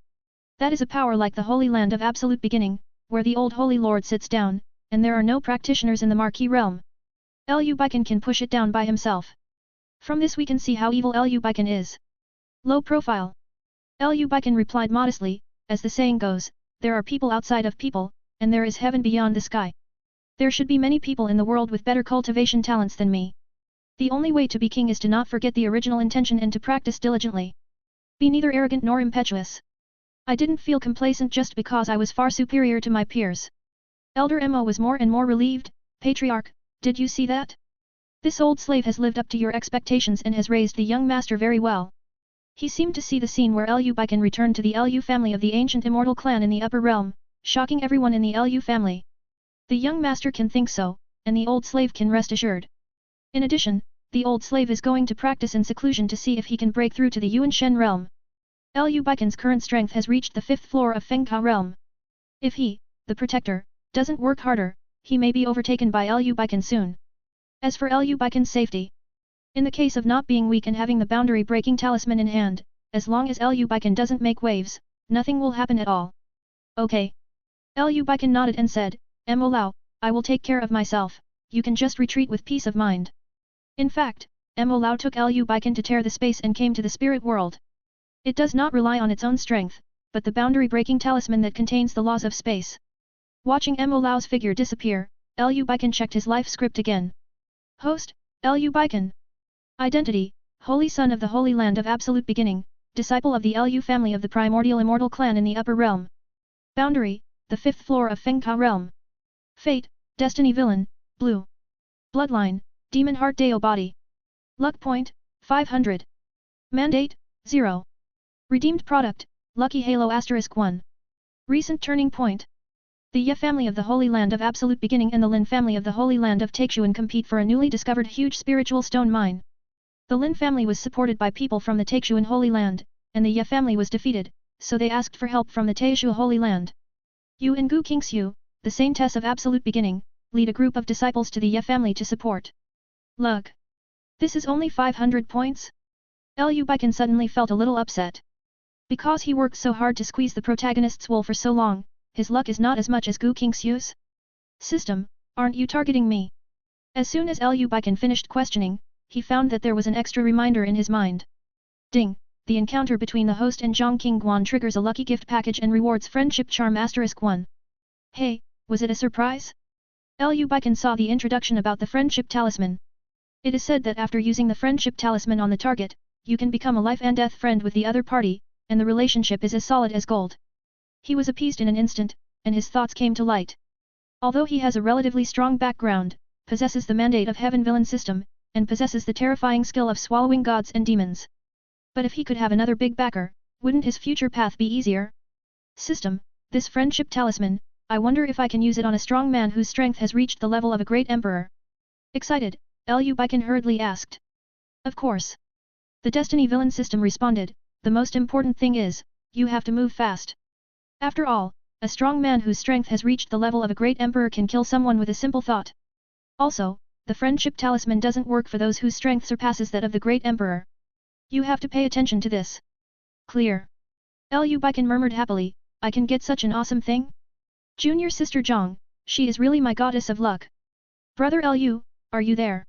That is a power like the Holy Land of Absolute Beginning, where the old Holy Lord sits down, and there are no practitioners in the Marquis Realm. Beichen can push it down by himself. From this we can see how evil Beichen is. Low profile. Beichen replied modestly, as the saying goes, there are people outside of people, and there is heaven beyond the sky. There should be many people in the world with better cultivation talents than me. The only way to be king is to not forget the original intention and to practice diligently. Be neither arrogant nor impetuous. I didn't feel complacent just because I was far superior to my peers. Elder Mo was more and more relieved. Patriarch, did you see that? This old slave has lived up to your expectations and has raised the young master very well. He seemed to see the scene where Beichen returned to the Lu family of the ancient immortal clan in the upper realm, shocking everyone in the Lu family. The young master can think so, and the old slave can rest assured. In addition, the old slave is going to practice in seclusion to see if he can break through to the Yuan Shen realm. Beichen's current strength has reached the 5th floor of Fengka realm. If he, the protector, doesn't work harder, he may be overtaken by Beichen soon. As for Beichen's safety, in the case of not being weak and having the boundary-breaking talisman in hand, as long as Beichen doesn't make waves, nothing will happen at all. Okay. Beichen nodded and said, Mo Lao, I will take care of myself, you can just retreat with peace of mind. In fact, Mo Lao took Beichen to tear the space and came to the spirit world. It does not rely on its own strength, but the boundary-breaking talisman that contains the laws of space. Watching Mo Lao's figure disappear, Beichen checked his life script again. Host, Beichen. Identity, Holy Son of the Holy Land of Absolute Beginning, disciple of the Lu family of the primordial immortal clan in the upper realm. Boundary, the 5th floor of Fengka realm. Fate, Destiny Villain, Blue. Bloodline, Demon Heart Deo Body. Luck Point, 500. Mandate, 0. Redeemed Product, Lucky Halo *1. Recent Turning Point. The Ye family of the Holy Land of Absolute Beginning and the Lin family of the Holy Land of Taixuan compete for a newly discovered huge spiritual stone mine. The Lin family was supported by people from the Taixuan Holy Land, and the Ye family was defeated, so they asked for help from the Taixu Holy Land. Yu and Gu Qingxiu, the Saintess of Absolute Beginning, lead a group of disciples to the Ye family to support. Luck. This is only 500 points? Beichen suddenly felt a little upset. Because he worked so hard to squeeze the protagonist's wool for so long, his luck is not as much as Gu Qingxiu's? System, aren't you targeting me? As soon as Beichen finished questioning, he found that there was an extra reminder in his mind. Ding! The encounter between the host and Zhang Qingguan triggers a lucky gift package and rewards friendship charm *1. Hey, was it a surprise? Beichen saw the introduction about the friendship talisman. It is said that after using the friendship talisman on the target, you can become a life and death friend with the other party, and the relationship is as solid as gold. He was appeased in an instant, and his thoughts came to light. Although he has a relatively strong background, possesses the mandate of Heaven Villain system, and possesses the terrifying skill of swallowing gods and demons. But if he could have another big backer, wouldn't his future path be easier? System, this friendship talisman, I wonder if I can use it on a strong man whose strength has reached the level of a great emperor. Excited, Beichen hurriedly asked. Of course. The Destiny villain system responded, the most important thing is, you have to move fast. After all, a strong man whose strength has reached the level of a great emperor can kill someone with a simple thought. Also, the friendship talisman doesn't work for those whose strength surpasses that of the great emperor. You have to pay attention to this. Clear. Beichen murmured happily, I can get such an awesome thing? Junior sister Zhang, she is really my goddess of luck. Brother Lu, are you there?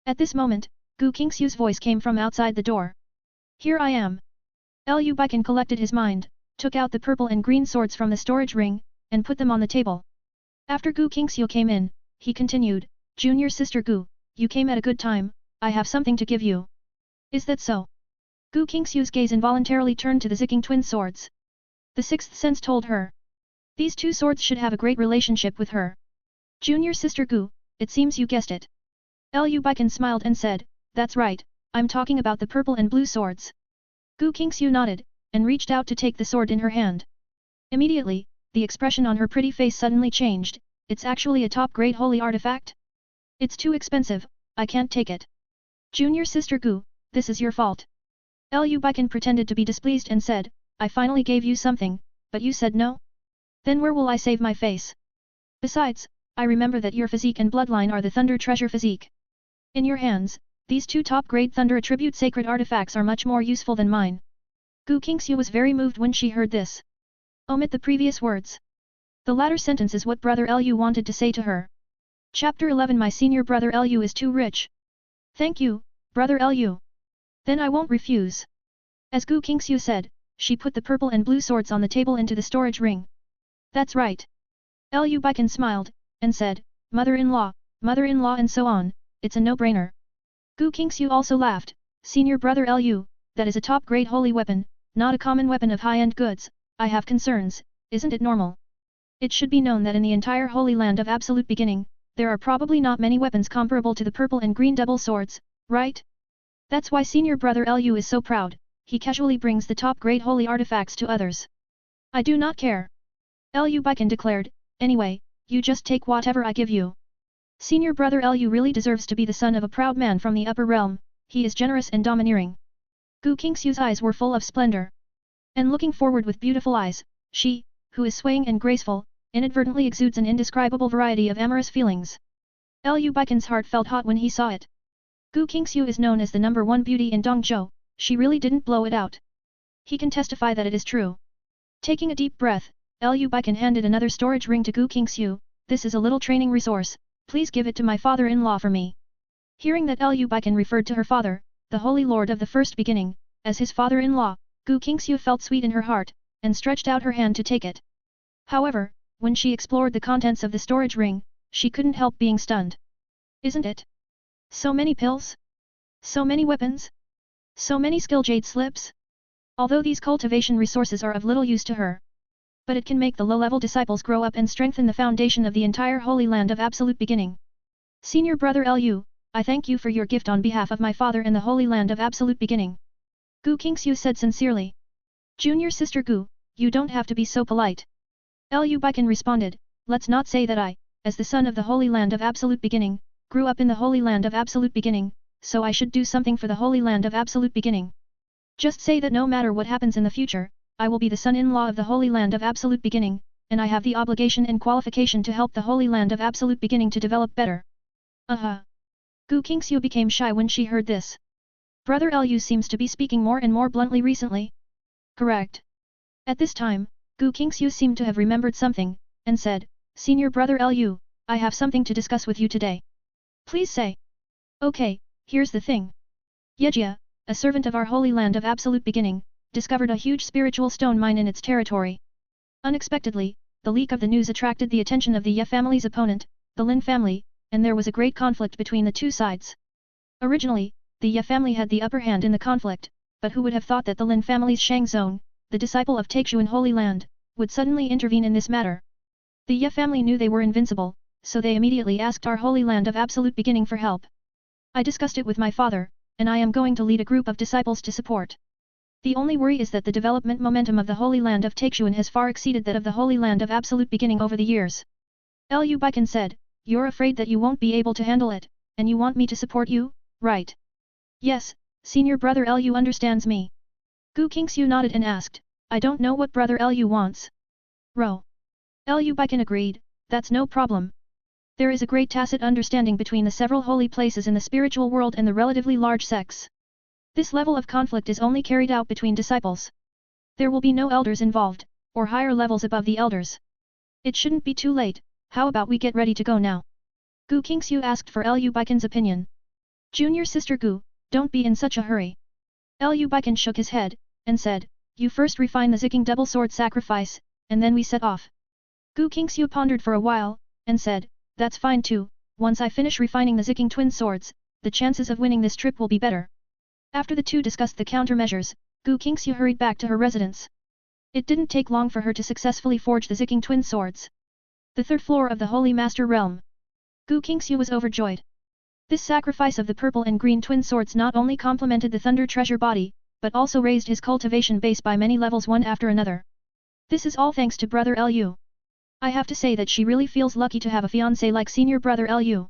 At this moment, Gu Qingxiu's voice came from outside the door. Here I am. Beichen collected his mind, took out the purple and green swords from the storage ring, and put them on the table. After Gu Qingxiu came in, he continued, Junior sister Gu, you came at a good time, I have something to give you. Is that so? Gu Qingxiu's gaze involuntarily turned to the zicking twin swords. The sixth sense told her. These two swords should have a great relationship with her. Junior sister Gu, it seems you guessed it. Beichen smiled and said, that's right, I'm talking about the purple and blue swords. Gu Qingxiu nodded, and reached out to take the sword in her hand. Immediately, the expression on her pretty face suddenly changed, it's actually a top-grade holy artifact? It's too expensive, I can't take it. Junior sister Gu, this is your fault. Beichen pretended to be displeased and said, I finally gave you something, but you said no? Then where will I save my face? Besides, I remember that your physique and bloodline are the Thunder Treasure physique. In your hands, these two top-grade Thunder attribute sacred artifacts are much more useful than mine. Gu Qingxiu was very moved when she heard this. Omit the previous words. The latter sentence is what Brother Lu wanted to say to her. Chapter 11 My senior brother Lu is too rich. Thank you, Brother Lu. Then I won't refuse. As Gu Qingxiu said, she put the purple and blue swords on the table into the storage ring. That's right. Beichen smiled, and said, mother-in-law and so on, it's a no-brainer. Gu Qingxiu also laughed, Senior brother Lu, that is a top-grade holy weapon, not a common weapon of high-end goods, I have concerns, isn't it normal? It should be known that in the entire Holy Land of Absolute Beginning, there are probably not many weapons comparable to the purple and green double swords, right? That's why senior brother Lu is so proud, he casually brings the top-grade holy artifacts to others. I do not care. Beichen declared, anyway, you just take whatever I give you. Senior brother Lu really deserves to be the son of a proud man from the upper realm, he is generous and domineering. Gu Qingxiu's eyes were full of splendor. And looking forward with beautiful eyes, she, who is swaying and graceful, inadvertently exudes an indescribable variety of amorous feelings. Beichen's heart felt hot when he saw it. Gu Qingxiu is known as the #1 beauty in Dongzhou, she really didn't blow it out. He can testify that it is true. Taking a deep breath, Beichen handed another storage ring to Gu Qingxiu, this is a little training resource, please give it to my father-in-law for me. Hearing that Beichen referred to her father, the Holy Lord of the First Beginning, as his father-in-law, Gu Qingxiu felt sweet in her heart, and stretched out her hand to take it. However, when she explored the contents of the storage ring, she couldn't help being stunned. Isn't it? So many pills? So many weapons? So many skill jade slips? Although these cultivation resources are of little use to her, but it can make the low-level disciples grow up and strengthen the foundation of the entire Holy Land of Absolute Beginning. Senior brother Lu, I thank you for your gift on behalf of my father and the Holy Land of Absolute Beginning. Gu Qingxiu said sincerely. Junior sister Gu, you don't have to be so polite. Beichen responded, let's not say that I, as the son of the Holy Land of Absolute Beginning, grew up in the Holy Land of Absolute Beginning, so I should do something for the Holy Land of Absolute Beginning. Just say that no matter what happens in the future, I will be the son-in-law of the Holy Land of Absolute Beginning, and I have the obligation and qualification to help the Holy Land of Absolute Beginning to develop better. Gu Qingxiu became shy when she heard this. Brother Lu seems to be speaking more and more bluntly recently. Correct. At this time, Gu Qingxiu seemed to have remembered something, and said, Senior brother Lu, I have something to discuss with you today. Please say. Okay, here's the thing. Yejia, a servant of our Holy Land of Absolute Beginning, discovered a huge spiritual stone mine in its territory. Unexpectedly, the leak of the news attracted the attention of the Ye family's opponent, the Lin family, and there was a great conflict between the two sides. Originally, the Ye family had the upper hand in the conflict, but who would have thought that the Lin family's Shang Zong, the disciple of Taixu in Holy Land, would suddenly intervene in this matter. The Ye family knew they were invincible, so they immediately asked our Holy Land of Absolute Beginning for help. I discussed it with my father, and I am going to lead a group of disciples to support. The only worry is that the development momentum of the Holy Land of Taixuan has far exceeded that of the Holy Land of Absolute Beginning over the years. Liu Beichen said, you're afraid that you won't be able to handle it, and you want me to support you, right? Yes, senior brother Liu understands me. Gu Qingxiu nodded and asked, I don't know what brother Liu wants. Ro. Liu Beichen agreed, that's no problem. There is a great tacit understanding between the several holy places in the spiritual world and the relatively large sects. This level of conflict is only carried out between disciples. There will be no elders involved, or higher levels above the elders. It shouldn't be too late, how about we get ready to go now? Gu Qingxiu asked for Liu Beichen's opinion. Junior sister Gu, don't be in such a hurry. Liu Beichen shook his head, and said, you first refine the Zicking double sword sacrifice, and then we set off. Gu Qingxiu pondered for a while, and said, that's fine too, once I finish refining the Zicking twin swords, the chances of winning this trip will be better. After the two discussed the countermeasures, Gu Qingxiu hurried back to her residence. It didn't take long for her to successfully forge the Zicking twin swords. The third floor of the Holy Master Realm. Gu Qingxiu was overjoyed. This sacrifice of the purple and green twin swords not only complemented the Thunder Treasure body, but also raised his cultivation base by many levels one after another. This is all thanks to brother Liu. I have to say that she really feels lucky to have a fiancé like senior brother Liu.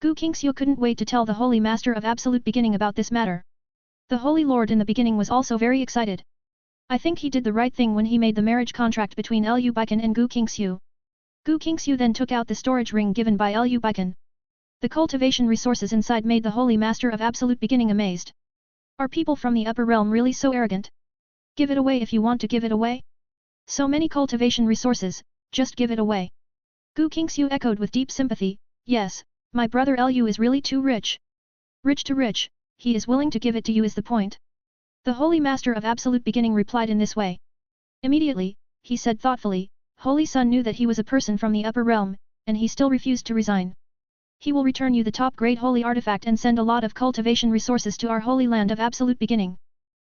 Gu Qingxiu couldn't wait to tell the Holy Master of Absolute Beginning about this matter. The Holy Lord in the beginning was also very excited. I think he did the right thing when he made the marriage contract between Liu Beichen and Gu Qingxiu. Gu Qingxiu then took out the storage ring given by Liu Beichen. The cultivation resources inside made the Holy Master of Absolute Beginning amazed. Are people from the upper realm really so arrogant? Give it away if you want to give it away? So many cultivation resources, just give it away. Gu Qingxiu echoed with deep sympathy, yes, my brother Liu is really too rich. Rich to rich. He is willing to give it to you is the point. The Holy Master of Absolute Beginning replied in this way. Immediately, he said thoughtfully, Holy Son knew that he was a person from the upper realm, and he still refused to resign. He will return you the top grade holy artifact and send a lot of cultivation resources to our Holy Land of Absolute Beginning.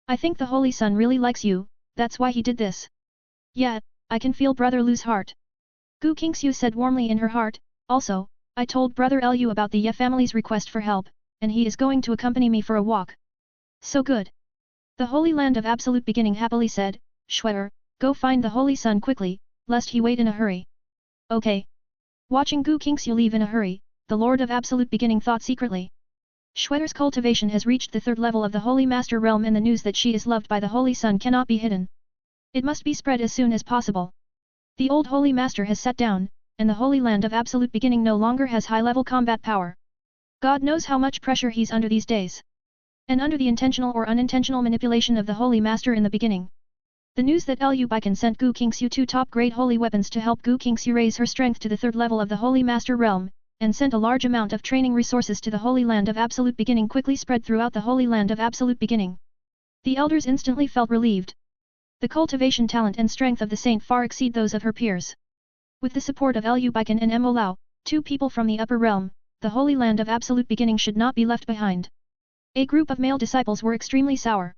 I think the Holy Son really likes you, that's why he did this. Yeah, I can feel brother Liu's heart. Gu Qingxiu said warmly in her heart, also, I told brother Liu about the Ye family's request for help, and he is going to accompany me for a walk. So good. The Holy Land of Absolute Beginning happily said, Shuer, go find the Holy Son quickly, lest he wait in a hurry. Okay. Watching Gu Qingxiu leave in a hurry, the Lord of Absolute Beginning thought secretly. Shuer's cultivation has reached the third level of the Holy Master Realm and the news that she is loved by the Holy Son cannot be hidden. It must be spread as soon as possible. The old Holy Master has sat down, and the Holy Land of Absolute Beginning no longer has high-level combat power. God knows how much pressure he's under these days. And under the intentional or unintentional manipulation of the Holy Master in the beginning. The news that Liu Beichen sent Gu Qingxiu two top-grade holy weapons to help Gu Qingxiu raise her strength to the third level of the Holy Master Realm, and sent a large amount of training resources to the Holy Land of Absolute Beginning quickly spread throughout the Holy Land of Absolute Beginning. The elders instantly felt relieved. The cultivation talent and strength of the saint far exceed those of her peers. With the support of Liu Beichen and Mo Lao, two people from the upper realm, the Holy Land of Absolute Beginning should not be left behind. A group of male disciples were extremely sour.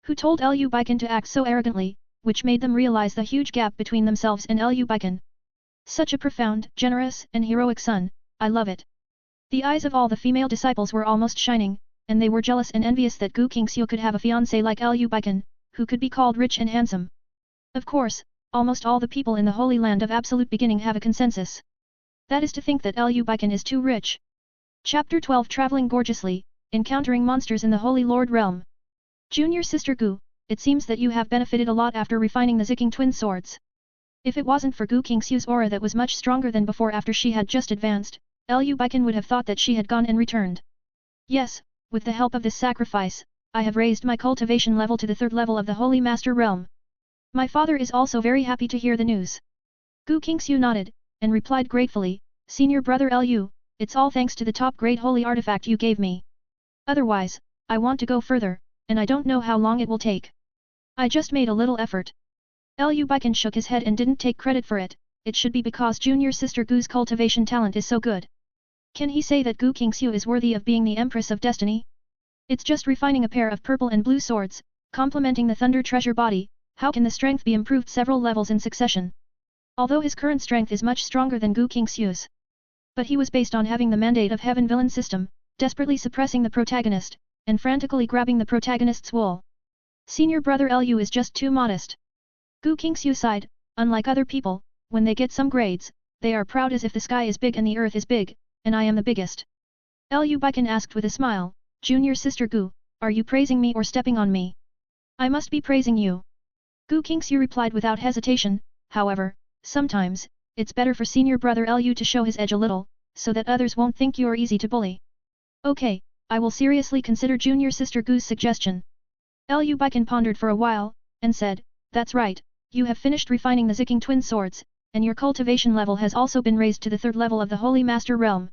Who told Liu Beichen to act so arrogantly, which made them realize the huge gap between themselves and Liu Beichen. Such a profound, generous, and heroic son, I love it. The eyes of all the female disciples were almost shining, and they were jealous and envious that Gu Qingxiu could have a fiancé like Liu Beichen, who could be called rich and handsome. Of course, almost all the people in the Holy Land of Absolute Beginning have a consensus. That is to think that Liu Beichen is too rich. Chapter 12 Traveling Gorgeously, Encountering Monsters in the Holy Lord Realm. Junior Sister Gu, it seems that you have benefited a lot after refining the Zicking twin swords. If it wasn't for Gu Qingxiu's aura that was much stronger than before after she had just advanced, Liu Beichen would have thought that she had gone and returned. Yes, with the help of this sacrifice, I have raised my cultivation level to the third level of the Holy Master Realm. My father is also very happy to hear the news. Gu Qingxiu nodded, and replied gratefully, Senior brother Liu, it's all thanks to the top-grade holy artifact you gave me. Otherwise, I want to go further, and I don't know how long it will take. I just made a little effort. Liu Beichen shook his head and didn't take credit for it, it should be because junior sister Gu's cultivation talent is so good. Can he say that Gu Qingxiu is worthy of being the Empress of Destiny? It's just refining a pair of purple and blue swords, complementing the Thunder Treasure body, how can the strength be improved several levels in succession? Although his current strength is much stronger than Gu Qingxiu's. But he was based on having the mandate of Heaven Villain system, desperately suppressing the protagonist, and frantically grabbing the protagonist's wool. Senior brother Lu is just too modest. Gu Qingxiu sighed, unlike other people, when they get some grades, they are proud as if the sky is big and the earth is big, and I am the biggest. Lu Beichen asked with a smile, Junior sister Gu, are you praising me or stepping on me? I must be praising you. Gu Qingxiu replied without hesitation, however, sometimes, it's better for senior brother Lu to show his edge a little, so that others won't think you are easy to bully. Okay, I will seriously consider junior sister Gu's suggestion. Lu Beichen pondered for a while, and said, that's right, you have finished refining the Zicking twin swords, and your cultivation level has also been raised to the 3rd level of the Holy Master Realm.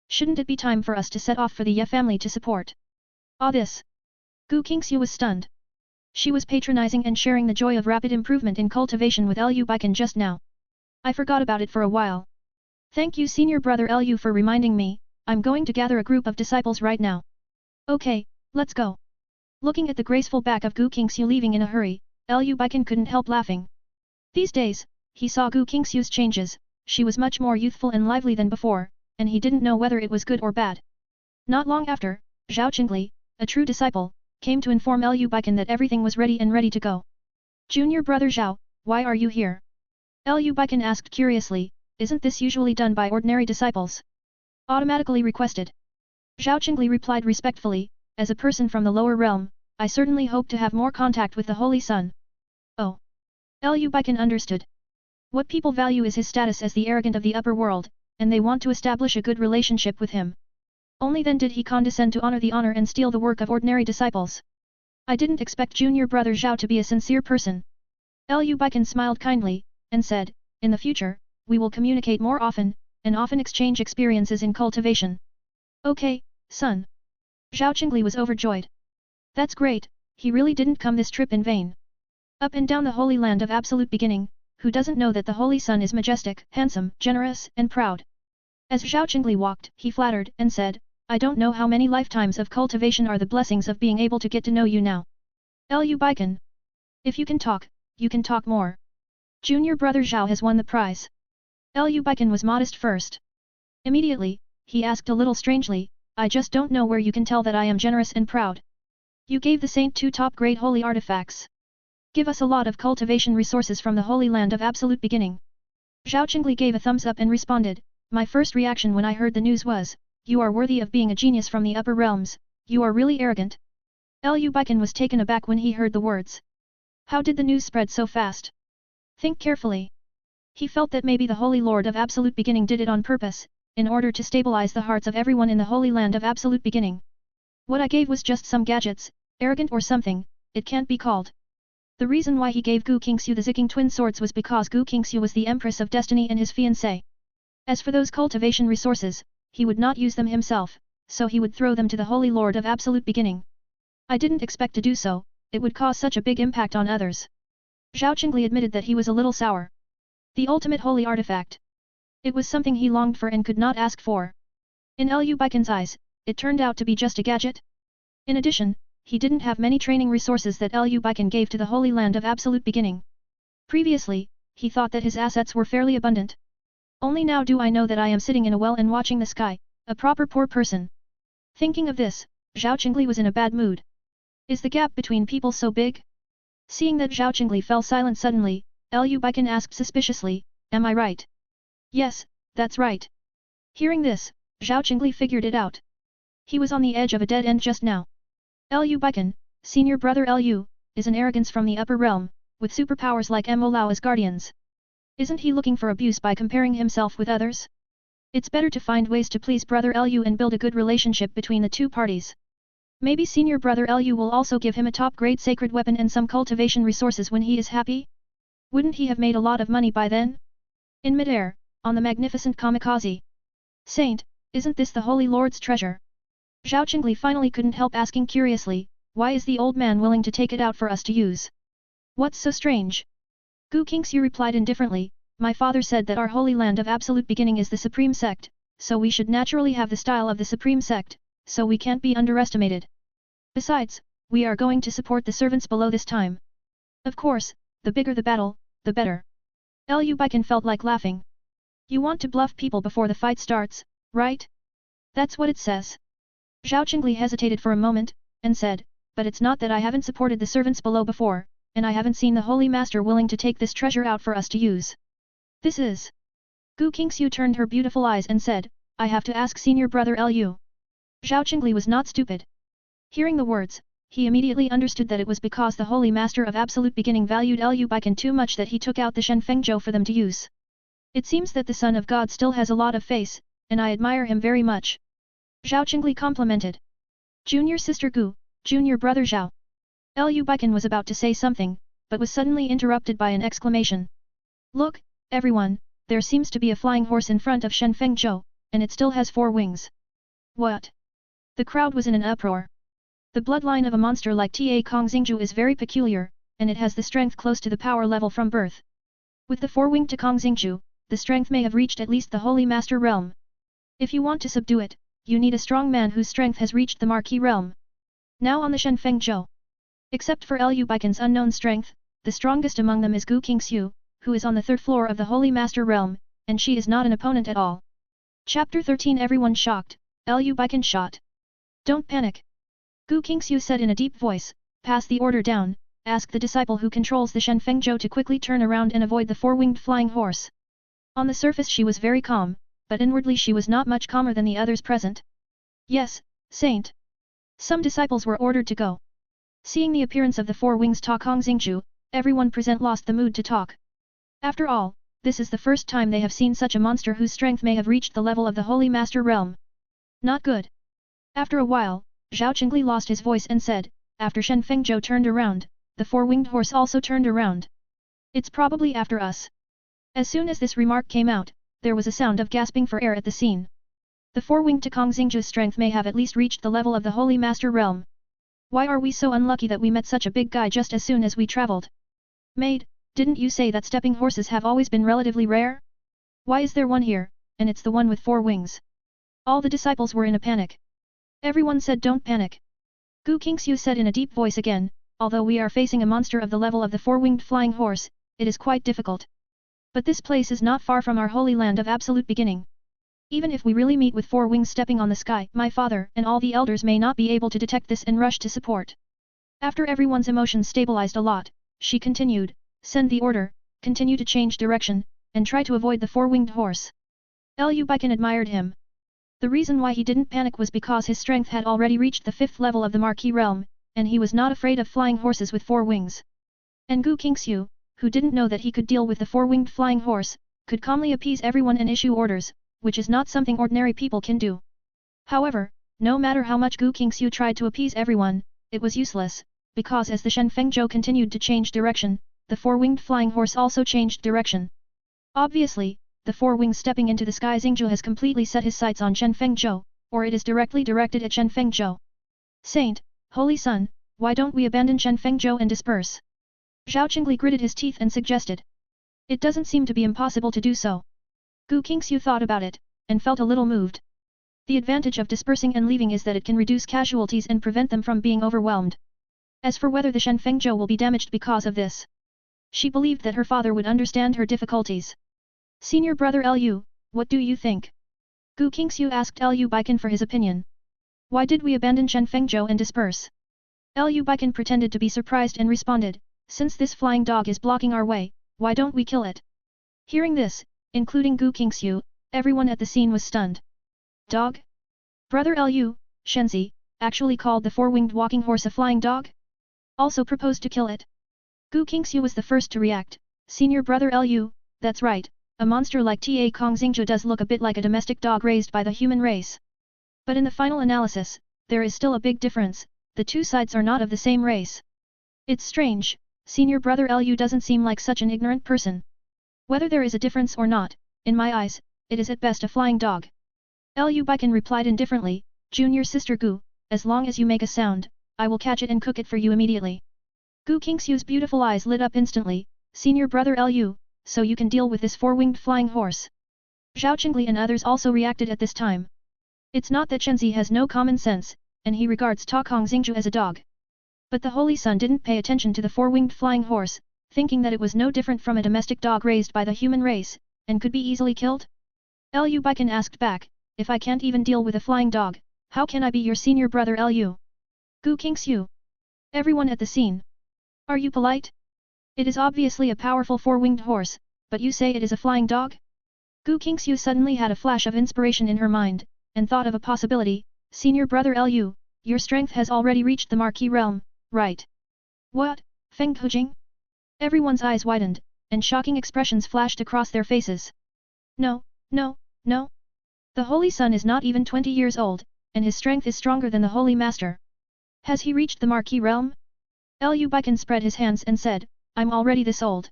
Shouldn't it be time for us to set off for the Ye family to support? This. Gu Qingxiu was stunned. She was patronizing and sharing the joy of rapid improvement in cultivation with Lu Beichen just now. I forgot about it for a while. Thank you senior brother Lu for reminding me, I'm going to gather a group of disciples right now. Okay, let's go. Looking at the graceful back of Gu Qingxiu leaving in a hurry, Lu Beichen couldn't help laughing. These days, he saw Gu Qingxiu's changes, she was much more youthful and lively than before, and he didn't know whether it was good or bad. Not long after, Zhao Qingli, a true disciple, came to inform Lu Beichen that everything was ready and ready to go. Junior brother Zhao, why are you here? Lu Beichen asked curiously, isn't this usually done by ordinary disciples? Automatically requested. Zhao Qingli replied respectfully, as a person from the lower realm, I certainly hope to have more contact with the Holy Sun. Oh. Lu Beichen understood. What people value is his status as the arrogant of the upper world, and they want to establish a good relationship with him. Only then did he condescend to honor the honor and steal the work of ordinary disciples. I didn't expect junior brother Zhao to be a sincere person. Lu Beichen smiled kindly, and said, in the future, we will communicate more often, and often exchange experiences in cultivation. Okay, son. Zhao Qingli was overjoyed. That's great, he really didn't come this trip in vain. Up and down the holy land of absolute beginning, who doesn't know that the Holy Sun is majestic, handsome, generous, and proud? As Zhao Qingli walked, he flattered, and said, I don't know how many lifetimes of cultivation are the blessings of being able to get to know you now. Lu Beichen. If you can talk more. Junior brother Zhao has won the prize. Lu Beichen was modest first. Immediately, he asked a little strangely, I just don't know where you can tell that I am generous and proud. You gave the saint 2 top-grade holy artifacts. Give us a lot of cultivation resources from the holy land of absolute beginning. Zhao Qingli gave a thumbs up and responded, my first reaction when I heard the news was, you are worthy of being a genius from the upper realms, you are really arrogant. Lu Beichen was taken aback when he heard the words. How did the news spread so fast? Think carefully. He felt that maybe the Holy Lord of Absolute Beginning did it on purpose, in order to stabilize the hearts of everyone in the Holy Land of Absolute Beginning. What I gave was just some gadgets, arrogant or something, it can't be called. The reason why he gave Gu Qingxiu the Zicking twin swords was because Gu Qingxiu was the Empress of Destiny and his fiancée. As for those cultivation resources, he would not use them himself, so he would throw them to the Holy Lord of Absolute Beginning. I didn't expect to do so, it would cause such a big impact on others. Zhao Qingli admitted that he was a little sour. The ultimate holy artifact. It was something he longed for and could not ask for. In Lu Beichen's eyes, it turned out to be just a gadget. In addition, he didn't have many training resources that Lu Beichen gave to the Holy Land of Absolute Beginning. Previously, he thought that his assets were fairly abundant. Only now do I know that I am sitting in a well and watching the sky, a proper poor person. Thinking of this, Zhao Qingli was in a bad mood. Is the gap between people so big? Seeing that Zhao Qingli fell silent suddenly, Lu Beichen asked suspiciously, am I right? Yes, that's right. Hearing this, Zhao Qingli figured it out. He was on the edge of a dead end just now. Lu Beichen, senior brother Lu, is an arrogance from the upper realm, with superpowers like Mo Lao as guardians. Isn't he looking for abuse by comparing himself with others? It's better to find ways to please brother Lu and build a good relationship between the two parties. Maybe senior brother Lu will also give him a top-grade sacred weapon and some cultivation resources when he is happy? Wouldn't he have made a lot of money by then? In midair, on the magnificent kamikaze. Saint, isn't this the Holy Lord's treasure? Zhao Qingli finally couldn't help asking curiously, why is the old man willing to take it out for us to use? What's so strange? Gu Qingxiu replied indifferently, my father said that our Holy Land of Absolute Beginning is the supreme sect, so we should naturally have the style of the supreme sect, so we can't be underestimated. Besides, we are going to support the servants below this time. Of course, the bigger the battle, the better. Lu Beichen felt like laughing. You want to bluff people before the fight starts, right? That's what it says. Zhao Qingli hesitated for a moment, and said, but it's not that I haven't supported the servants below before, and I haven't seen the Holy Master willing to take this treasure out for us to use. This is... Gu Qingxiu turned her beautiful eyes and said, I have to ask senior brother Lu. Zhao Qingli was not stupid. Hearing the words, he immediately understood that it was because the Holy Master of Absolute Beginning valued Lu Beichen too much that he took out the Shenfeng Zhou for them to use. It seems that the Son of God still has a lot of face, and I admire him very much. Zhao Qingli complimented. Junior sister Gu, junior brother Zhao. Lu Beichen was about to say something, but was suddenly interrupted by an exclamation. Look, everyone, there seems to be a flying horse in front of Shenfeng Zhou, and it still has 4 wings. What? The crowd was in an uproar. The bloodline of a monster like Ta Kong Xingju is very peculiar, and it has the strength close to the power level from birth. With the 4-winged Ta Kong Xingju, the strength may have reached at least the Holy Master realm. If you want to subdue it, you need a strong man whose strength has reached the Marquis realm. Now on the Shenfeng Zhou. Except for Lu Beichen's unknown strength, the strongest among them is Gu Qingxiu, who is on the 3rd floor of the Holy Master realm, and she is not an opponent at all. Chapter 13 Everyone shocked, Lu Beichen shot. Don't panic. Gu Qingxiu said in a deep voice, pass the order down, ask the disciple who controls the Shenfeng Zhou to quickly turn around and avoid the 4-winged flying horse. On the surface she was very calm, but inwardly she was not much calmer than the others present. Yes, Saint. Some disciples were ordered to go. Seeing the appearance of the 4 wings Ta Kong Xingju, everyone present lost the mood to talk. After all, this is the first time they have seen such a monster whose strength may have reached the level of the Holy Master realm. Not good. After a while, Zhao Qingli lost his voice and said, after Shenfeng Zhou turned around, the 4-winged horse also turned around. It's probably after us. As soon as this remark came out, there was a sound of gasping for air at the scene. The 4-winged Ta Kong Xingju's strength may have at least reached the level of the Holy Master realm. Why are we so unlucky that we met such a big guy just as soon as we traveled? Maid, didn't you say that stepping horses have always been relatively rare? Why is there one here, and it's the one with 4 wings? All the disciples were in a panic. Everyone said don't panic. Gu Qingxiu said in a deep voice again, although we are facing a monster of the level of the 4-winged flying horse, it is quite difficult. But this place is not far from our holy land of absolute beginning. Even if we really meet with 4 wings stepping on the sky, my father and all the elders may not be able to detect this and rush to support. After everyone's emotions stabilized a lot, she continued, send the order, continue to change direction, and try to avoid the 4-winged horse. Lu Beichen admired him. The reason why he didn't panic was because his strength had already reached the 5th level of the Marquis realm, and he was not afraid of flying horses with 4 wings. And Gu Qingxiu, who didn't know that he could deal with the 4-winged flying horse, could calmly appease everyone and issue orders, which is not something ordinary people can do. However, no matter how much Gu Qingxiu tried to appease everyone, it was useless, because as the Shenfeng Zhou continued to change direction, the 4-winged flying horse also changed direction. Obviously, the 4 wings stepping into the sky Xingzhu has completely set his sights on Shenfeng Zhou, or it is directly directed at Shenfeng Zhou. Saint, Holy Son, why don't we abandon Shenfeng Zhou and disperse? Zhao Qingli gritted his teeth and suggested. It doesn't seem to be impossible to do so. Gu Qingxiu thought about it, and felt a little moved. The advantage of dispersing and leaving is that it can reduce casualties and prevent them from being overwhelmed. As for whether the Shenfeng Zhou will be damaged because of this, she believed that her father would understand her difficulties. Senior brother Lu, what do you think? Gu Qingxiu asked Lu Beichen for his opinion. Why did we abandon Shenfeng Zhou and disperse? Lu Beichen pretended to be surprised and responded, since this flying dog is blocking our way, why don't we kill it? Hearing this, including Gu Qingxiu, everyone at the scene was stunned. Dog? Brother Lu, Shenzi, actually called the 4-winged walking horse a flying dog? Also proposed to kill it? Gu Qingxiu was the first to react. Senior brother Lu, that's right, a monster like Ta Kong Xingju does look a bit like a domestic dog raised by the human race. But in the final analysis, there is still a big difference, the two sides are not of the same race. It's strange, senior brother Lu doesn't seem like such an ignorant person. Whether there is a difference or not, in my eyes, it is at best a flying dog. Lu Beichen replied indifferently, junior sister Gu, as long as you make a sound, I will catch it and cook it for you immediately. Gu Qingxiu's beautiful eyes lit up instantly, senior brother Lu, so you can deal with this 4-winged flying horse. Zhao Qingli and others also reacted at this time. It's not that Shenzi has no common sense, and he regards Ta Kong Xingju as a dog. But the Holy Son didn't pay attention to the 4-winged flying horse, thinking that it was no different from a domestic dog raised by the human race, and could be easily killed? Lu Beichen asked back, if I can't even deal with a flying dog, How can I be your senior brother Lu? Gu Qingxiu. Everyone at the scene. Are you polite? It is obviously a powerful four-winged horse, but you say it is a flying dog? Gu Qingxiu suddenly had a flash of inspiration in her mind, and thought of a possibility. Senior brother Lu, your strength has already reached the Marquis realm, right? What? Feng Hujing? Everyone's eyes widened, and shocking expressions flashed across their faces. No, no, no. The Holy Son is not even 20 years old, and his strength is stronger than the Holy Master. Has he reached the Marquis realm? Lu Beichen spread his hands and said, I'm already this old.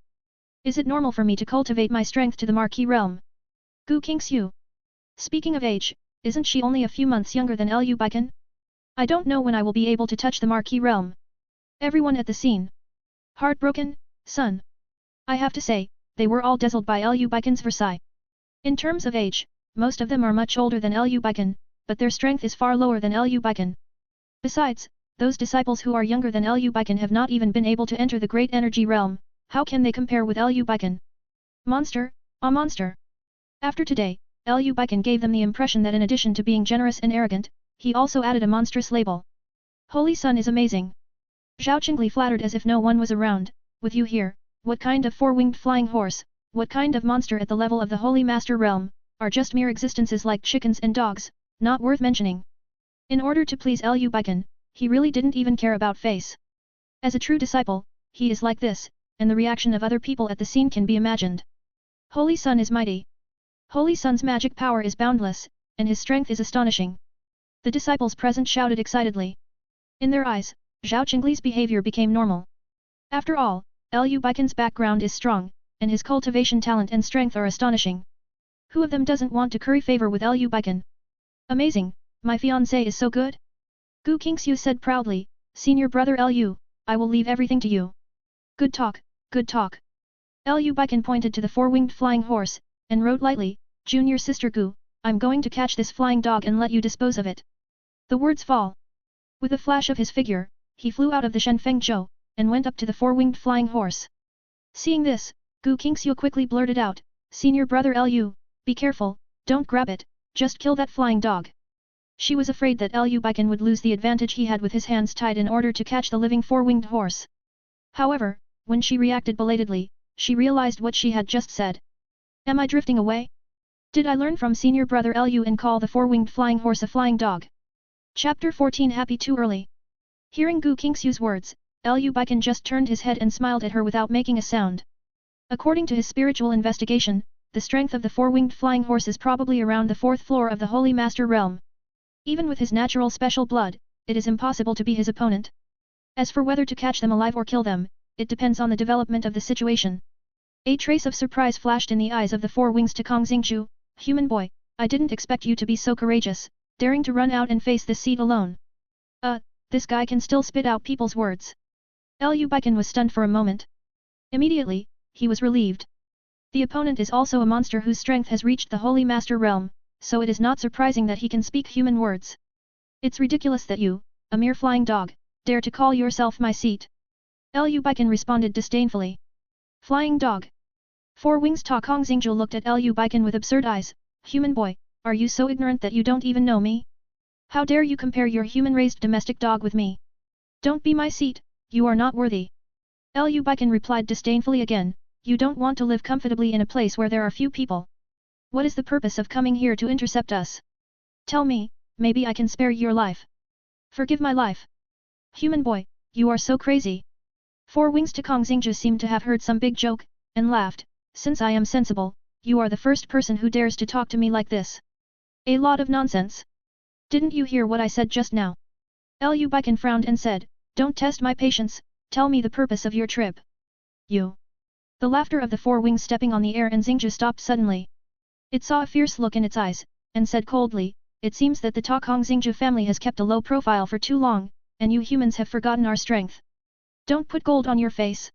Is it normal for me to cultivate my strength to the Marquis realm? Gu Qingxiu. Speaking of age, isn't she only a few months younger than Lu Beichen? I don't know when I will be able to touch the Marquis realm. Everyone at the scene. Heartbroken, son. I have to say, they were all dazzled by Lu Beichen's Versailles. In terms of age, most of them are much older than Lu Beichen, but their strength is far lower than Lu Beichen. Besides, those disciples who are younger than Lu Beichen have not even been able to enter the Great Energy Realm. How can they compare with Lu Beichen? Monster, a monster. After today, Lu Beichen gave them the impression that in addition to being generous and arrogant, he also added a monstrous label. Holy Son is amazing. Zhao Qingli flattered as if no one was around. With you here, what kind of four-winged flying horse, what kind of monster at the level of the Holy Master realm, are just mere existences like chickens and dogs, not worth mentioning. In order to please Lu Beichen, he really didn't even care about face. As a true disciple, he is like this, and the reaction of other people at the scene can be imagined. Holy Son is mighty. Holy Son's magic power is boundless, and his strength is astonishing. The disciples present shouted excitedly. In their eyes, Zhao Qingli's behavior became normal. After all, Lu Beichen's background is strong, and his cultivation talent and strength are astonishing. Who of them doesn't want to curry favor with Lu Beichen? Amazing, my fiancé is so good? Gu Qingxiu said proudly, Senior brother Lu, I will leave everything to you. Good talk, good talk. Lu Beichen pointed to the four-winged flying horse, and wrote lightly, Junior sister Gu, I'm going to catch this flying dog and let you dispose of it. The words fall. With a flash of his figure, he flew out of the Shenfeng Zhou, and went up to the four-winged flying horse. Seeing this, Gu Qingxiu quickly blurted out, Senior brother Lu, be careful, don't grab it, just kill that flying dog. She was afraid that Lu Beichen would lose the advantage he had with his hands tied in order to catch the living four-winged horse. However, when she reacted belatedly, she realized what she had just said. Am I drifting away? Did I learn from senior brother Lu and call the four-winged flying horse a flying dog? Chapter 14 Happy too early. Hearing Gu Qingxiu's words, Lu Beichen just turned his head and smiled at her without making a sound. According to his spiritual investigation, the strength of the four-winged flying horse is probably around the 4th floor of the Holy Master realm. Even with his natural special blood, it is impossible to be his opponent. As for whether to catch them alive or kill them, it depends on the development of the situation. A trace of surprise flashed in the eyes of the four wings to Kong Xingzhu. Human boy, I didn't expect you to be so courageous, daring to run out and face this seat alone. This guy can still spit out people's words. Lu Beichen was stunned for a moment. Immediately, he was relieved. The opponent is also a monster whose strength has reached the Holy Master realm, so it is not surprising that he can speak human words. It's ridiculous that you, a mere flying dog, dare to call yourself my seat. Lu Beichen responded disdainfully. Flying dog. Four Wings Ta Kong Xingzhu looked at Lu Beichen with absurd eyes. Human boy, are you so ignorant that you don't even know me? How dare you compare your human-raised domestic dog with me? Don't be my seat, you are not worthy. Lu Beichen replied disdainfully again, you don't want to live comfortably in a place where there are few people. What is the purpose of coming here to intercept us? Tell me, maybe I can spare your life. Forgive my life. Human boy, you are so crazy. Four Wings to Kong Xingzhu seemed to have heard some big joke, and laughed, since I am sensible, you are the first person who dares to talk to me like this. A lot of nonsense. Didn't you hear what I said just now? Lu Beichen frowned and said, don't test my patience, tell me the purpose of your trip. You. The laughter of the four wings stepping on the air and Xingzhu stopped suddenly. It saw a fierce look in its eyes, and said coldly, it seems that the Ta Kong Xingzhu family has kept a low profile for too long, and you humans have forgotten our strength. Don't put gold on your face.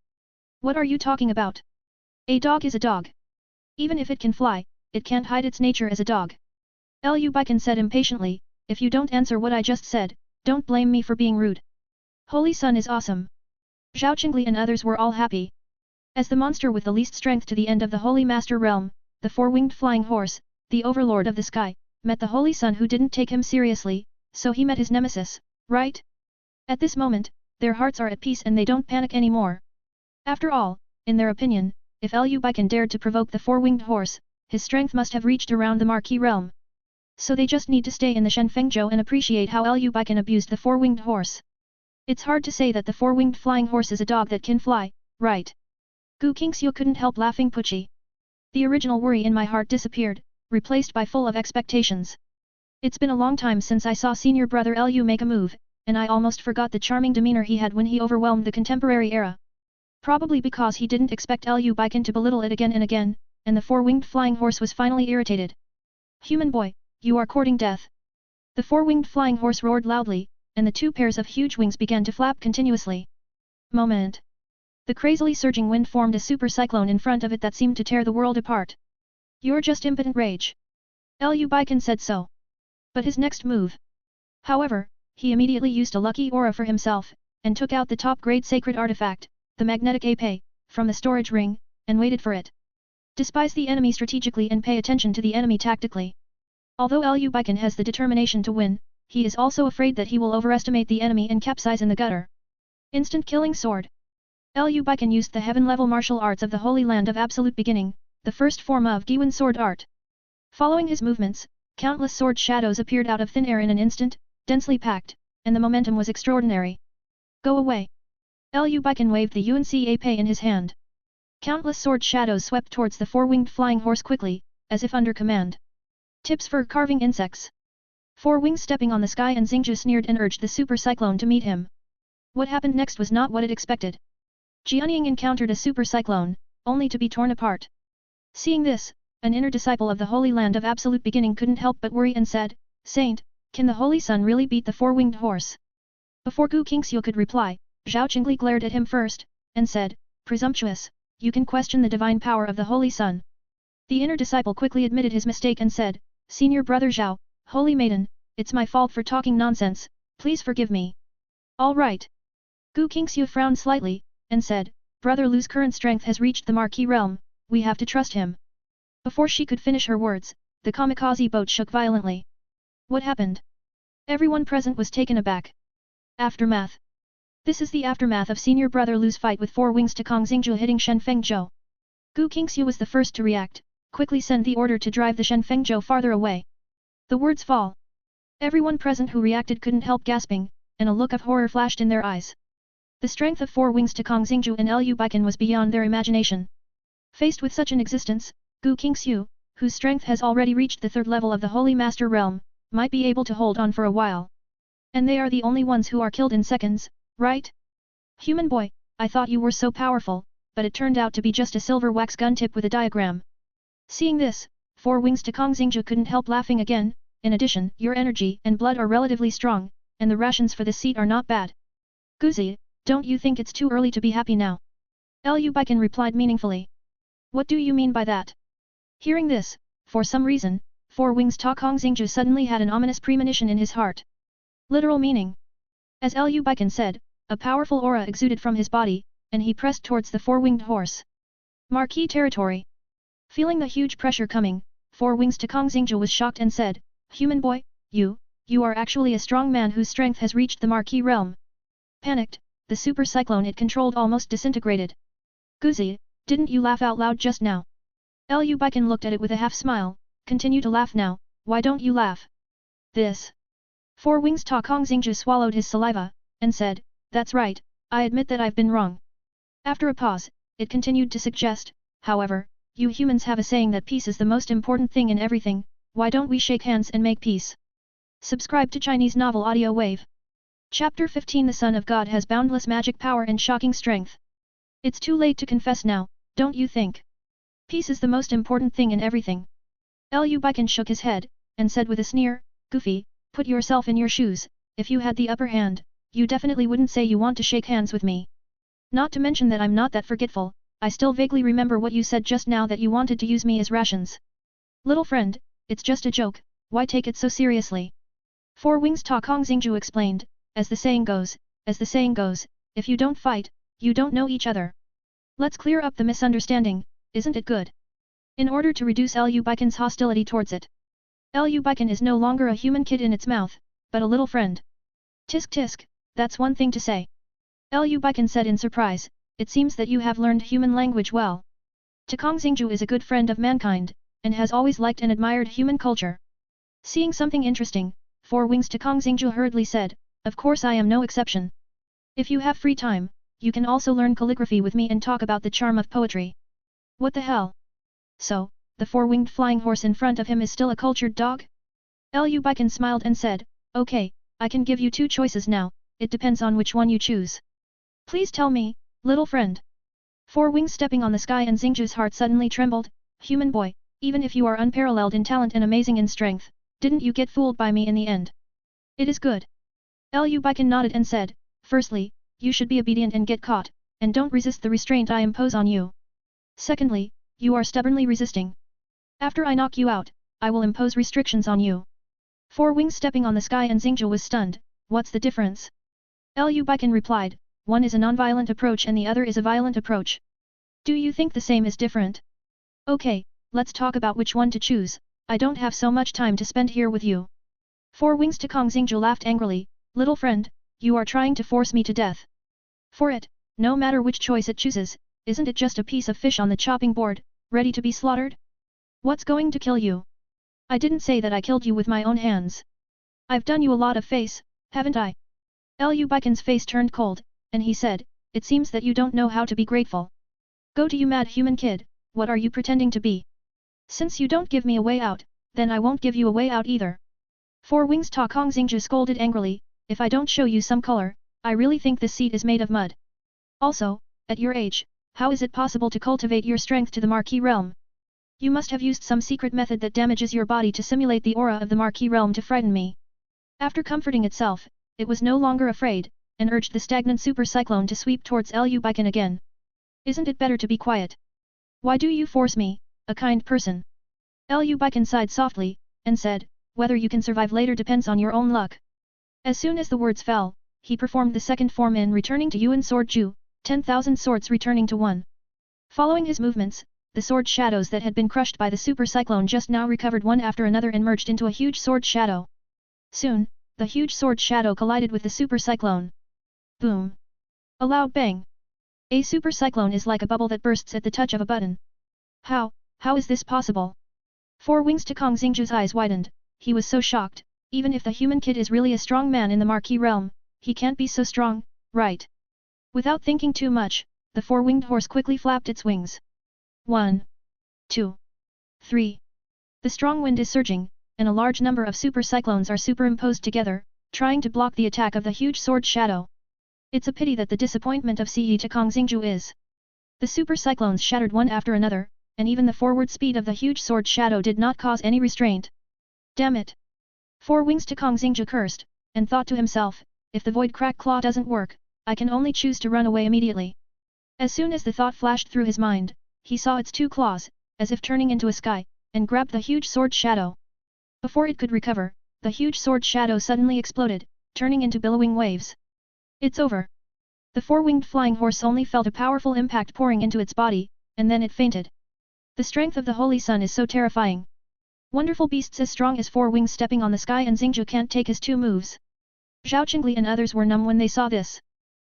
What are you talking about? A dog is a dog. Even if it can fly, it can't hide its nature as a dog. Lu Beichen said impatiently, if you don't answer what I just said, don't blame me for being rude. Holy Sun is awesome. Zhao Qingli and others were all happy. As the monster with the least strength to the end of the Holy Master realm, the four-winged flying horse, the overlord of the sky, met the Holy Sun who didn't take him seriously, so he met his nemesis, right? At this moment, their hearts are at peace and they don't panic anymore. After all, in their opinion, if Liu Beichen dared to provoke the four-winged horse, his strength must have reached around the Marquis realm. So they just need to stay in the Shenfengzhou and appreciate how Liu Beichen abused the four-winged horse. It's hard to say that the four-winged flying horse is a dog that can fly, right? Gu Qingxiu couldn't help laughing Pucci. The original worry in my heart disappeared, replaced by full of expectations. It's been a long time since I saw senior brother Liu make a move, and I almost forgot the charming demeanor he had when he overwhelmed the contemporary era. Probably because he didn't expect Liu Beichen to belittle it again and again, and the four-winged flying horse was finally irritated. Human boy, you are courting death. The four-winged flying horse roared loudly, and the two pairs of huge wings began to flap continuously. Moment. The crazily surging wind formed a super cyclone in front of it that seemed to tear the world apart. You're just impotent rage. Liu Beichen said so. But his next move. However, he immediately used a lucky aura for himself, and took out the top-grade sacred artifact, the magnetic ape, from the storage ring, and waited for it. Despise the enemy strategically and pay attention to the enemy tactically. Although Liu Beichen has the determination to win, he is also afraid that he will overestimate the enemy and capsize in the gutter. Instant killing sword. Liu Beichen used the heaven-level martial arts of the Holy Land of Absolute Beginning, the first form of Giwen sword art. Following his movements, countless sword shadows appeared out of thin air in an instant, densely packed, and the momentum was extraordinary. Go away. Liu Beichen waved the UNC in his hand. Countless sword shadows swept towards the four-winged flying horse quickly, as if under command. Tips for carving insects. Four wings stepping on the sky, and Xingzhu sneered and urged the super cyclone to meet him. What happened next was not what it expected. Jianying encountered a super cyclone, only to be torn apart. Seeing this, an inner disciple of the Holy Land of Absolute Beginning couldn't help but worry and said, Saint, can the Holy Sun really beat the four-winged horse? Before Gu Qingxiu could reply, Zhao Qingli glared at him first, and said, Presumptuous, you can question the divine power of the Holy Sun. The inner disciple quickly admitted his mistake and said, Senior brother Zhao, Holy Maiden, it's my fault for talking nonsense, please forgive me. All right. Gu Qingxiu frowned slightly, and said, Brother Lu's current strength has reached the Marquis realm, we have to trust him. Before she could finish her words, the kamikaze boat shook violently. What happened? Everyone present was taken aback. Aftermath. This is the aftermath of senior brother Lu's fight with four wings to Kong Xingzhu hitting Shenfengzhou. Gu Qingxiu was the first to react, quickly sent the order to drive the Shenfengzhou farther away. The words fall. Everyone present who reacted couldn't help gasping, and a look of horror flashed in their eyes. The strength of four wings to Kong Xingzhu and Liu Beichen was beyond their imagination. Faced with such an existence, Gu Qingxiu, whose strength has already reached the third level of the Holy Master realm, might be able to hold on for a while. And they are the only ones who are killed in seconds, right? Human boy, I thought you were so powerful, but it turned out to be just a silver wax gun tip with a diagram. Seeing this, four wings to Kong Xingzhu couldn't help laughing again. In addition, your energy and blood are relatively strong, and the rations for this seat are not bad. Guzi, don't you think it's too early to be happy now? Liu Beichen replied meaningfully. What do you mean by that? Hearing this, for some reason, four wings to Kong Xingzhu suddenly had an ominous premonition in his heart. Literal meaning. As Liu Beichen said, a powerful aura exuded from his body, and he pressed towards the four-winged horse. Marquis territory. Feeling the huge pressure coming, four wings to Kong Xingzhu was shocked and said, Human boy, you are actually a strong man whose strength has reached the Marquis realm. Panicked, the super cyclone it controlled almost disintegrated. Guzi, didn't you laugh out loud just now? Liu Beichen looked at it with a half-smile, continue to laugh now, why don't you laugh? This. Four wings to Kong Xingzhu swallowed his saliva, and said, That's right, I admit that I've been wrong. After a pause, it continued to suggest, however, you humans have a saying that peace is the most important thing in everything, why don't we shake hands and make peace? Subscribe to Chinese Novel Audiowave. Chapter 15 The Son of God has boundless magic power and shocking strength. It's too late to confess now, don't you think? Peace is the most important thing in everything. Liu Beichen shook his head, and said with a sneer, Goofy, put yourself in your shoes, if you had the upper hand, you definitely wouldn't say you want to shake hands with me. Not to mention that I'm not that forgetful, I still vaguely remember what you said just now that you wanted to use me as rations. Little friend, it's just a joke, why take it so seriously? Four wings to Kong Xingzhu explained, as the saying goes, if you don't fight, you don't know each other. Let's clear up the misunderstanding, isn't it good? In order to reduce Liu Beichen's hostility towards it. Liu Beichen is no longer a human kid in its mouth, but a little friend. Tisk tisk, that's one thing to say. Beichen said in surprise, it seems that you have learned human language well. Takong Xingju is a good friend of mankind, and has always liked and admired human culture. Seeing something interesting, Four Wings Takong Xingju hurriedly said, of course I am no exception. If you have free time, you can also learn calligraphy with me and talk about the charm of poetry. What the hell? So, the four-winged flying horse in front of him is still a cultured dog? Beichen smiled and said, okay, I can give you two choices now, it depends on which one you choose. Please tell me, little friend. Four Wings stepping on the sky and Xingju's heart suddenly trembled, human boy, even if you are unparalleled in talent and amazing in strength, didn't you get fooled by me in the end? It is good. Beichen nodded and said, firstly, you should be obedient and get caught, and don't resist the restraint I impose on you. Secondly, you are stubbornly resisting. After I knock you out, I will impose restrictions on you. Four Wings stepping on the sky and Xingju was stunned, what's the difference? Beichen replied, one is a non-violent approach and the other is a violent approach. Do you think the same is different? Okay, let's talk about which one to choose, I don't have so much time to spend here with you. Four Wings Takong Xingju laughed angrily, little friend, you are trying to force me to death. For it, no matter which choice it chooses, isn't it just a piece of fish on the chopping board, ready to be slaughtered? What's going to kill you? I didn't say that I killed you with my own hands. I've done you a lot of face, haven't I? Beichen's face turned cold, and he said, it seems that you don't know how to be grateful. Go to you mad human kid, what are you pretending to be? Since you don't give me a way out, then I won't give you a way out either. Four Wings Takong Xingju scolded angrily, if I don't show you some color, I really think this seat is made of mud. Also, at your age, how is it possible to cultivate your strength to the Marquis realm? You must have used some secret method that damages your body to simulate the aura of the Marquis realm to frighten me. After comforting itself, it was no longer afraid, and urged the stagnant super cyclone to sweep towards Beichen again. Isn't it better to be quiet? Why do you force me, a kind person? Beichen sighed softly, and said, whether you can survive later depends on your own luck. As soon as the words fell, he performed the second form in returning to Yuan Sword Ju, 10,000 swords returning to 1. Following his movements, the sword shadows that had been crushed by the super cyclone just now recovered one after another and merged into a huge sword shadow. Soon, the huge sword shadow collided with the super cyclone. Boom! A loud bang. A super cyclone is like a bubble that bursts at the touch of a button. How is this possible? Four Wings Takong Xingju's eyes widened, he was so shocked, even if the human kid is really a strong man in the Marquis realm, he can't be so strong, right? Without thinking too much, the four-winged horse quickly flapped its wings. 1, 2, 3. The strong wind is surging, and a large number of super cyclones are superimposed together, trying to block the attack of the huge sword shadow. It's a pity that the disappointment of Ce Takong Xingju is. The super cyclones shattered one after another, and even the forward speed of the huge sword shadow did not cause any restraint. Damn it! Four Wings Takong Xingju cursed, and thought to himself, if the void crack claw doesn't work, I can only choose to run away immediately. As soon as the thought flashed through his mind, he saw its two claws, as if turning into a sky, and grabbed the huge sword shadow. Before it could recover, the huge sword shadow suddenly exploded, turning into billowing waves. It's over. The four-winged flying horse only felt a powerful impact pouring into its body, and then it fainted. The strength of the Holy Sun is so terrifying. Wonderful beasts as strong as four wings stepping on the sky and Xingju can't take his two moves. Zhao Qingli and others were numb when they saw this.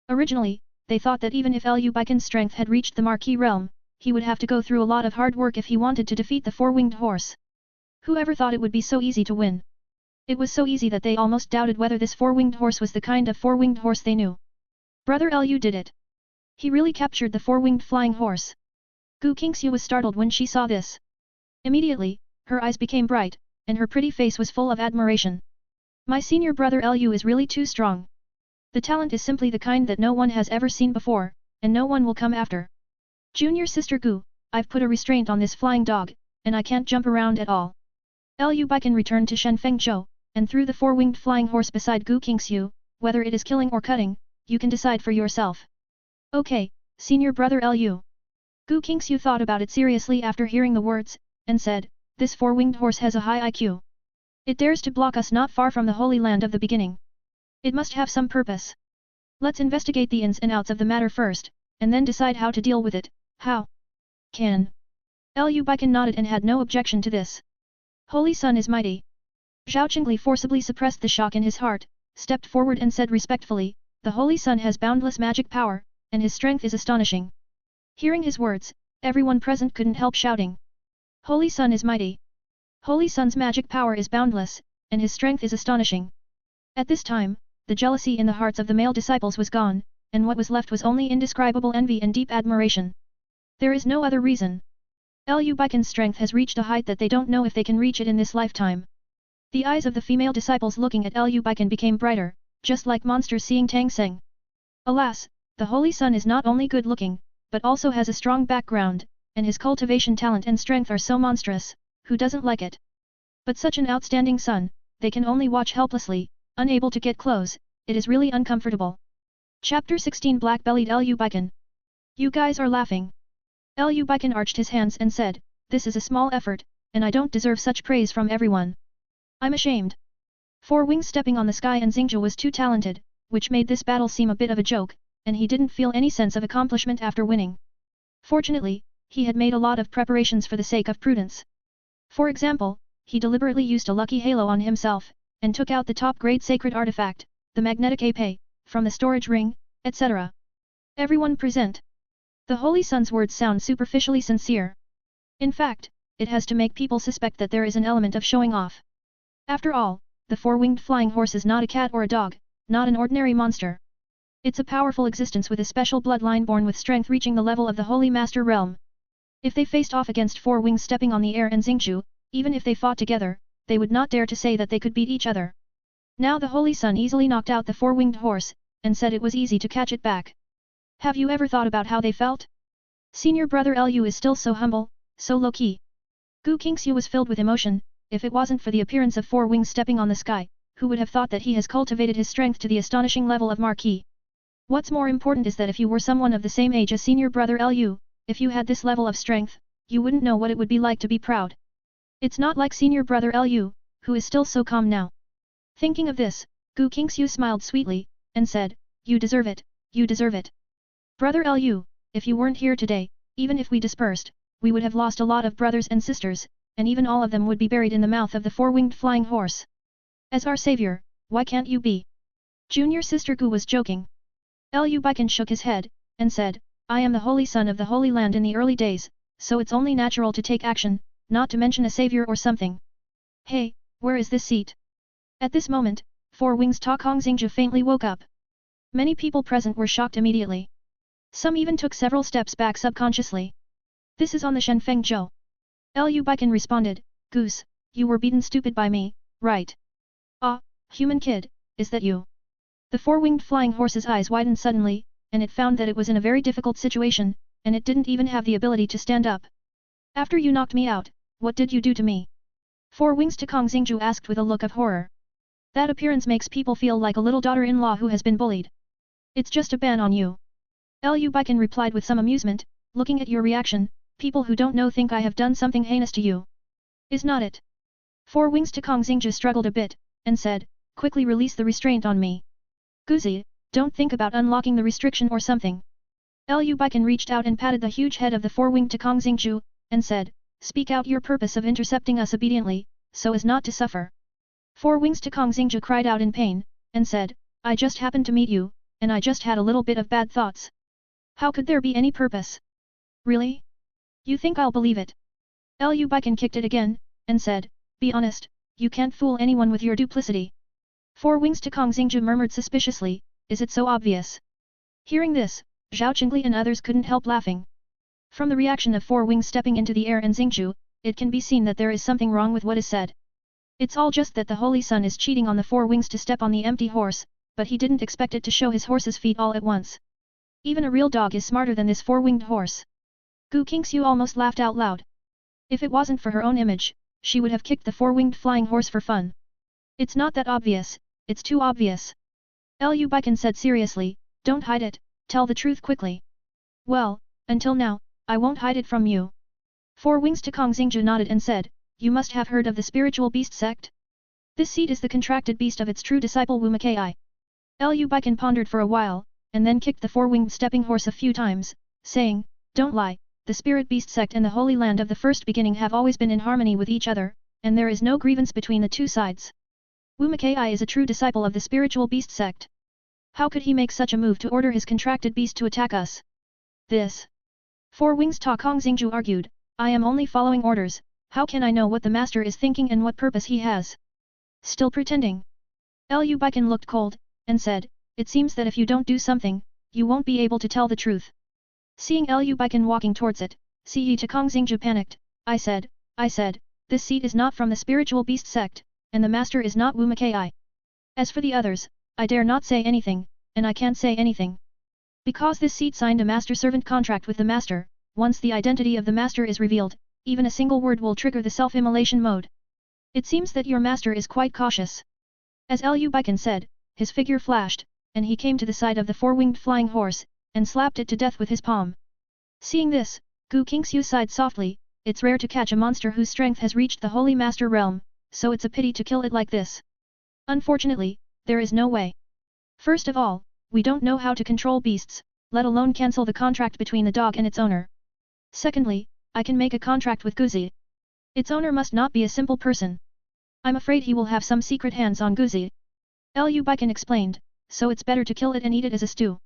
Originally, they thought that even if Beichen's strength had reached the Marquis realm, he would have to go through a lot of hard work if he wanted to defeat the four-winged horse. Whoever thought it would be so easy to win? It was so easy that they almost doubted whether this four-winged horse was the kind of four-winged horse they knew. Brother Lu did it. He really captured the four-winged flying horse. Gu Qingxiu was startled when she saw this. Immediately, her eyes became bright, and her pretty face was full of admiration. My senior brother Lu is really too strong. The talent is simply the kind that no one has ever seen before, and no one will come after. Junior sister Gu, I've put a restraint on this flying dog, and I can't jump around at all. Beichen returned to Shenfengzhou, and threw the four-winged flying horse beside Gu Qingxiu, whether it is killing or cutting, you can decide for yourself. Okay, senior brother Lu. Gu Qingxiu thought about it seriously after hearing the words, and said, this four-winged horse has a high IQ. It dares to block us not far from the Holy Land of the beginning. It must have some purpose. Let's investigate the ins and outs of the matter first, and then decide how to deal with it. How? Can. Beichen nodded and had no objection to this. Holy Sun is mighty. Zhao Qingli forcibly suppressed the shock in his heart, stepped forward and said respectfully, "The Holy Sun has boundless magic power, and his strength is astonishing." Hearing his words, everyone present couldn't help shouting. Holy Sun is mighty. Holy Sun's magic power is boundless, and his strength is astonishing. At this time, the jealousy in the hearts of the male disciples was gone, and what was left was only indescribable envy and deep admiration. There is no other reason. Lu Beichen's strength has reached a height that they don't know if they can reach it in this lifetime. The eyes of the female disciples looking at Lu Beichen became brighter, just like monsters seeing Tang Seng. Alas, the Holy Sun is not only good-looking, but also has a strong background, and his cultivation talent and strength are so monstrous, who doesn't like it? But such an outstanding son, they can only watch helplessly, unable to get close, it is really uncomfortable. Chapter 16 Black-bellied Lu Beichen. You guys are laughing. Lu Beichen arched his hands and said, "This is a small effort, and I don't deserve such praise from everyone. I'm ashamed." Four Wings stepping on the sky and Xingzhu was too talented, which made this battle seem a bit of a joke, and he didn't feel any sense of accomplishment after winning. Fortunately, he had made a lot of preparations for the sake of prudence. For example, he deliberately used a lucky halo on himself, and took out the top-grade sacred artifact, the magnetic ape, from the storage ring, etc. Everyone present. The Holy Sun's words sound superficially sincere. In fact, it has to make people suspect that there is an element of showing off. After all, the four-winged flying horse is not a cat or a dog, not an ordinary monster. It's a powerful existence with a special bloodline born with strength reaching the level of the Holy Master Realm. If they faced off against Four Wings stepping on the air and Xingzhu, even if they fought together, they would not dare to say that they could beat each other. Now the Holy Sun easily knocked out the four-winged horse, and said it was easy to catch it back. Have you ever thought about how they felt? Senior brother Lu is still so humble, so low-key. Gu Qingxiu was filled with emotion. If it wasn't for the appearance of Four Wings stepping on the sky, who would have thought that he has cultivated his strength to the astonishing level of Marquis? What's more important is that if you were someone of the same age as senior brother Lu, if you had this level of strength, you wouldn't know what it would be like to be proud. It's not like senior brother Lu, who is still so calm now. Thinking of this, Gu Qingxiu smiled sweetly, and said, "You deserve it, you deserve it. Brother Lu, if you weren't here today, even if we dispersed, we would have lost a lot of brothers and sisters, and even all of them would be buried in the mouth of the four-winged flying horse. As our savior, why can't you be?" Junior sister Gu was joking. Lu Beichen shook his head, and said, "I am the holy son of the Holy Land in the early days, so it's only natural to take action, not to mention a savior or something. Hey, where is this seat?" At this moment, Four Wings Ta Kong Xingzhu faintly woke up. Many people present were shocked immediately. Some even took several steps back subconsciously. "This is on the Shenfeng Zhou." Lu Beichen responded, "Goose, you were beaten stupid by me, right?" "Ah, human kid, is that you?" The four-winged flying horse's eyes widened suddenly, and it found that it was in a very difficult situation, and it didn't even have the ability to stand up. "After you knocked me out, what did you do to me?" Four Wings Ta Kong Xingzhu asked with a look of horror. "That appearance makes people feel like a little daughter-in-law who has been bullied. It's just a ban on you." Lu Beichen replied with some amusement, "Looking at your reaction, people who don't know think I have done something heinous to you. Is not it?" Four Wings Ta Kong Xingzhu struggled a bit, and said, "Quickly release the restraint on me. Guzi, don't think about unlocking the restriction or something." Lu Beichen reached out and patted the huge head of the four-winged Ta Kong Xingzhu, and said, "Speak out your purpose of intercepting us obediently, so as not to suffer." Four Wings Ta Kong Xingzhu cried out in pain, and said, "I just happened to meet you, and I just had a little bit of bad thoughts. How could there be any purpose? Really? You think I'll believe it?" Lu Beichen kicked it again, and said, "Be honest, you can't fool anyone with your duplicity." Four Wings Ta Kong Xingzhu murmured suspiciously, "Is it so obvious?" Hearing this, Zhao Qingli and others couldn't help laughing. From the reaction of Four Wings stepping into the air and Xingzhu, it can be seen that there is something wrong with what is said. It's all just that the Holy Sun is cheating on the Four Wings to step on the empty horse, but he didn't expect it to show his horse's feet all at once. Even a real dog is smarter than this four-winged horse. Gu Qingxiu almost laughed out loud. If it wasn't for her own image, she would have kicked the four-winged flying horse for fun. "It's not that obvious, it's too obvious." Lu Beichen said seriously, "Don't hide it, tell the truth quickly." "Well, until now, I won't hide it from you." Four Wings Ta Kong Xingzhu nodded and said, "You must have heard of the spiritual beast sect? This seed is the contracted beast of its true disciple Wu Makai." Lu Beichen pondered for a while, and then kicked the four-winged stepping horse a few times, saying, "Don't lie, the spirit beast sect and the Holy Land of the first beginning have always been in harmony with each other, and there is no grievance between the two sides. Wu Makai is a true disciple of the spiritual beast sect. How could he make such a move to order his contracted beast to attack us? This. Four Wings Ta Kong Xingju argued, I am only following orders, how can I know what the master is thinking and what purpose he has? Still pretending. Lu Beichen looked cold, and said, it seems that if you don't do something, you won't be able to tell the truth. Seeing Lu Beichen walking towards it, Si Ta Kong Xingju panicked, I said, this seed is not from the spiritual beast sect, and the master is not Wu Makai. As for the others, I dare not say anything, and I can't say anything. Because this seed signed a master-servant contract with the master, once the identity of the master is revealed, even a single word will trigger the self-immolation mode. It seems that your master is quite cautious. As Lu Beichen said, his figure flashed, and he came to the side of the four-winged flying horse, and slapped it to death with his palm. Seeing this, Gu Qingxiu sighed softly, it's rare to catch a monster whose strength has reached the Holy Master realm, so it's a pity to kill it like this. Unfortunately, there is no way. First of all, we don't know how to control beasts, let alone cancel the contract between the dog and its owner. Secondly, I can make a contract with Guzi. Its owner must not be a simple person. I'm afraid he will have some secret hands on Guzi. Lu Beichen explained, so it's better to kill it and eat it as a stew.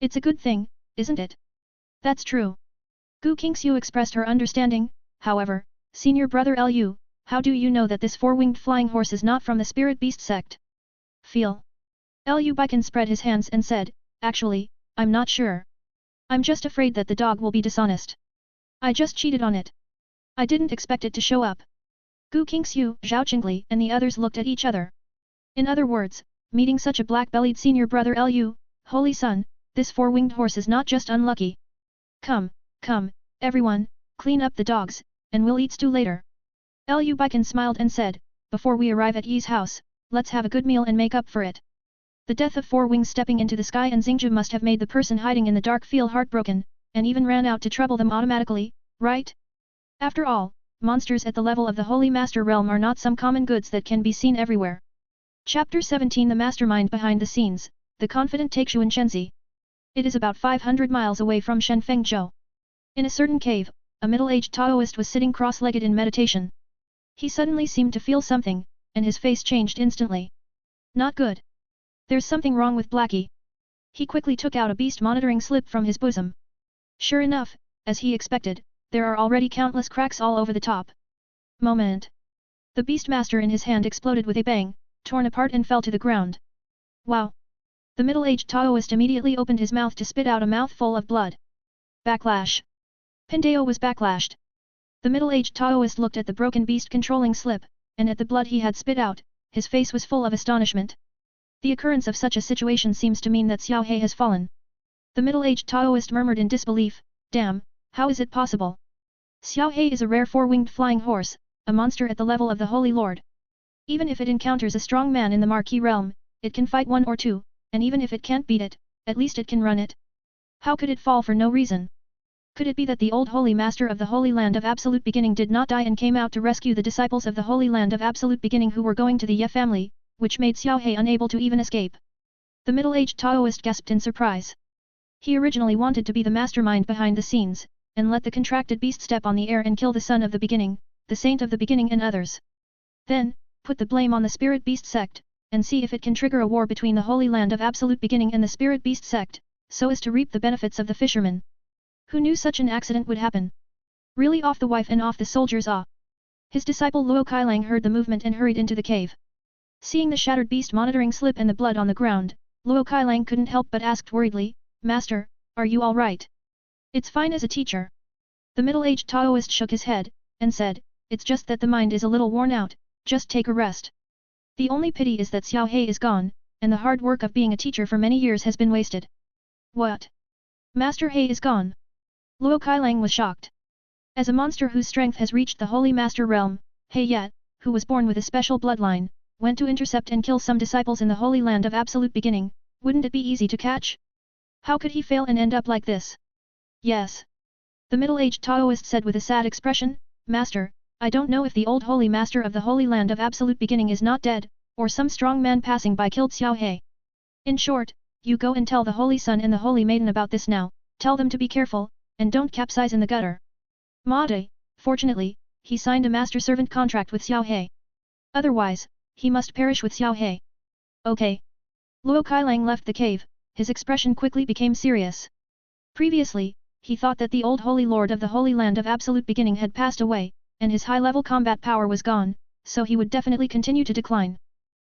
It's a good thing, isn't it? That's true. Gu Qingxiu expressed her understanding, however, senior brother Lu, how do you know that this four-winged flying horse is not from the spirit beast sect? Feel. Lu Beichen spread his hands and said, actually, I'm not sure. I'm just afraid that the dog will be dishonest. I just cheated on it. I didn't expect it to show up. Gu Qingxiu, Zhao Qingli and the others looked at each other. In other words, meeting such a black-bellied senior brother Lu, holy son, this four-winged horse is not just unlucky. Come, everyone, clean up the dogs, and we'll eat stew later. Lu Beichen smiled and said, before we arrive at Yi's house, let's have a good meal and make up for it. The death of Four Wings stepping into the sky and Xingju must have made the person hiding in the dark feel heartbroken, and even ran out to trouble them automatically, right? After all, monsters at the level of the Holy Master realm are not some common goods that can be seen everywhere. Chapter 17 The Mastermind Behind the Scenes, The Confident Taixuan Shenzi. It is about 500 miles away from Shenfengzhou. In a certain cave, a middle-aged Taoist was sitting cross-legged in meditation. He suddenly seemed to feel something, and his face changed instantly. Not good. There's something wrong with Blackie. He quickly took out a beast monitoring slip from his bosom. Sure enough, as he expected, there are already countless cracks all over the top. Moment. The beast master in his hand exploded with a bang, torn apart and fell to the ground. Wow! The middle-aged Taoist immediately opened his mouth to spit out a mouthful of blood. Backlash. Pindao was backlashed. The middle-aged Taoist looked at the broken beast controlling slip, and at the blood he had spit out, his face was full of astonishment. The occurrence of such a situation seems to mean that Xiao He has fallen. The middle-aged Taoist murmured in disbelief, damn, how is it possible? Xiao He is a rare four-winged flying horse, a monster at the level of the Holy Lord. Even if it encounters a strong man in the Marquis realm, it can fight one or two, and even if it can't beat it, at least it can run it. How could it fall for no reason? Could it be that the old Holy Master of the Holy Land of Absolute Beginning did not die and came out to rescue the disciples of the Holy Land of Absolute Beginning who were going to the Ye family, which made Xiao He unable to even escape? The middle-aged Taoist gasped in surprise. He originally wanted to be the mastermind behind the scenes, and let the contracted beast step on the air and kill the Son of the Beginning, the Saint of the Beginning and others. Then, put the blame on the Spirit Beast sect, and see if it can trigger a war between the Holy Land of Absolute Beginning and the Spirit Beast sect, so as to reap the benefits of the fishermen. Who knew such an accident would happen? Really off the wife and off the soldiers ah! His disciple Luo Kailang heard the movement and hurried into the cave. Seeing the shattered beast monitoring slip and the blood on the ground, Luo Kailang couldn't help but asked worriedly, Master, are you all right? It's fine as a teacher. The middle-aged Taoist shook his head, and said, it's just that the mind is a little worn out, just take a rest. The only pity is that Xiao He is gone, and the hard work of being a teacher for many years has been wasted. What? Master He is gone? Luo Kailang was shocked. As a monster whose strength has reached the Holy Master realm, He Yat, who was born with a special bloodline, went to intercept and kill some disciples in the Holy Land of Absolute Beginning, wouldn't it be easy to catch? How could he fail and end up like this? Yes. The middle-aged Taoist said with a sad expression, Master, I don't know if the old Holy Master of the Holy Land of Absolute Beginning is not dead, or some strong man passing by killed Xiao He. In short, you go and tell the Holy Son and the Holy Maiden about this now, tell them to be careful, and don't capsize in the gutter. Made, fortunately, he signed a master-servant contract with Xiao He. Otherwise, he must perish with Xiao He. Okay. Luo Kailang left the cave, his expression quickly became serious. Previously, he thought that the old Holy Lord of the Holy Land of Absolute Beginning had passed away, and his high-level combat power was gone, so he would definitely continue to decline.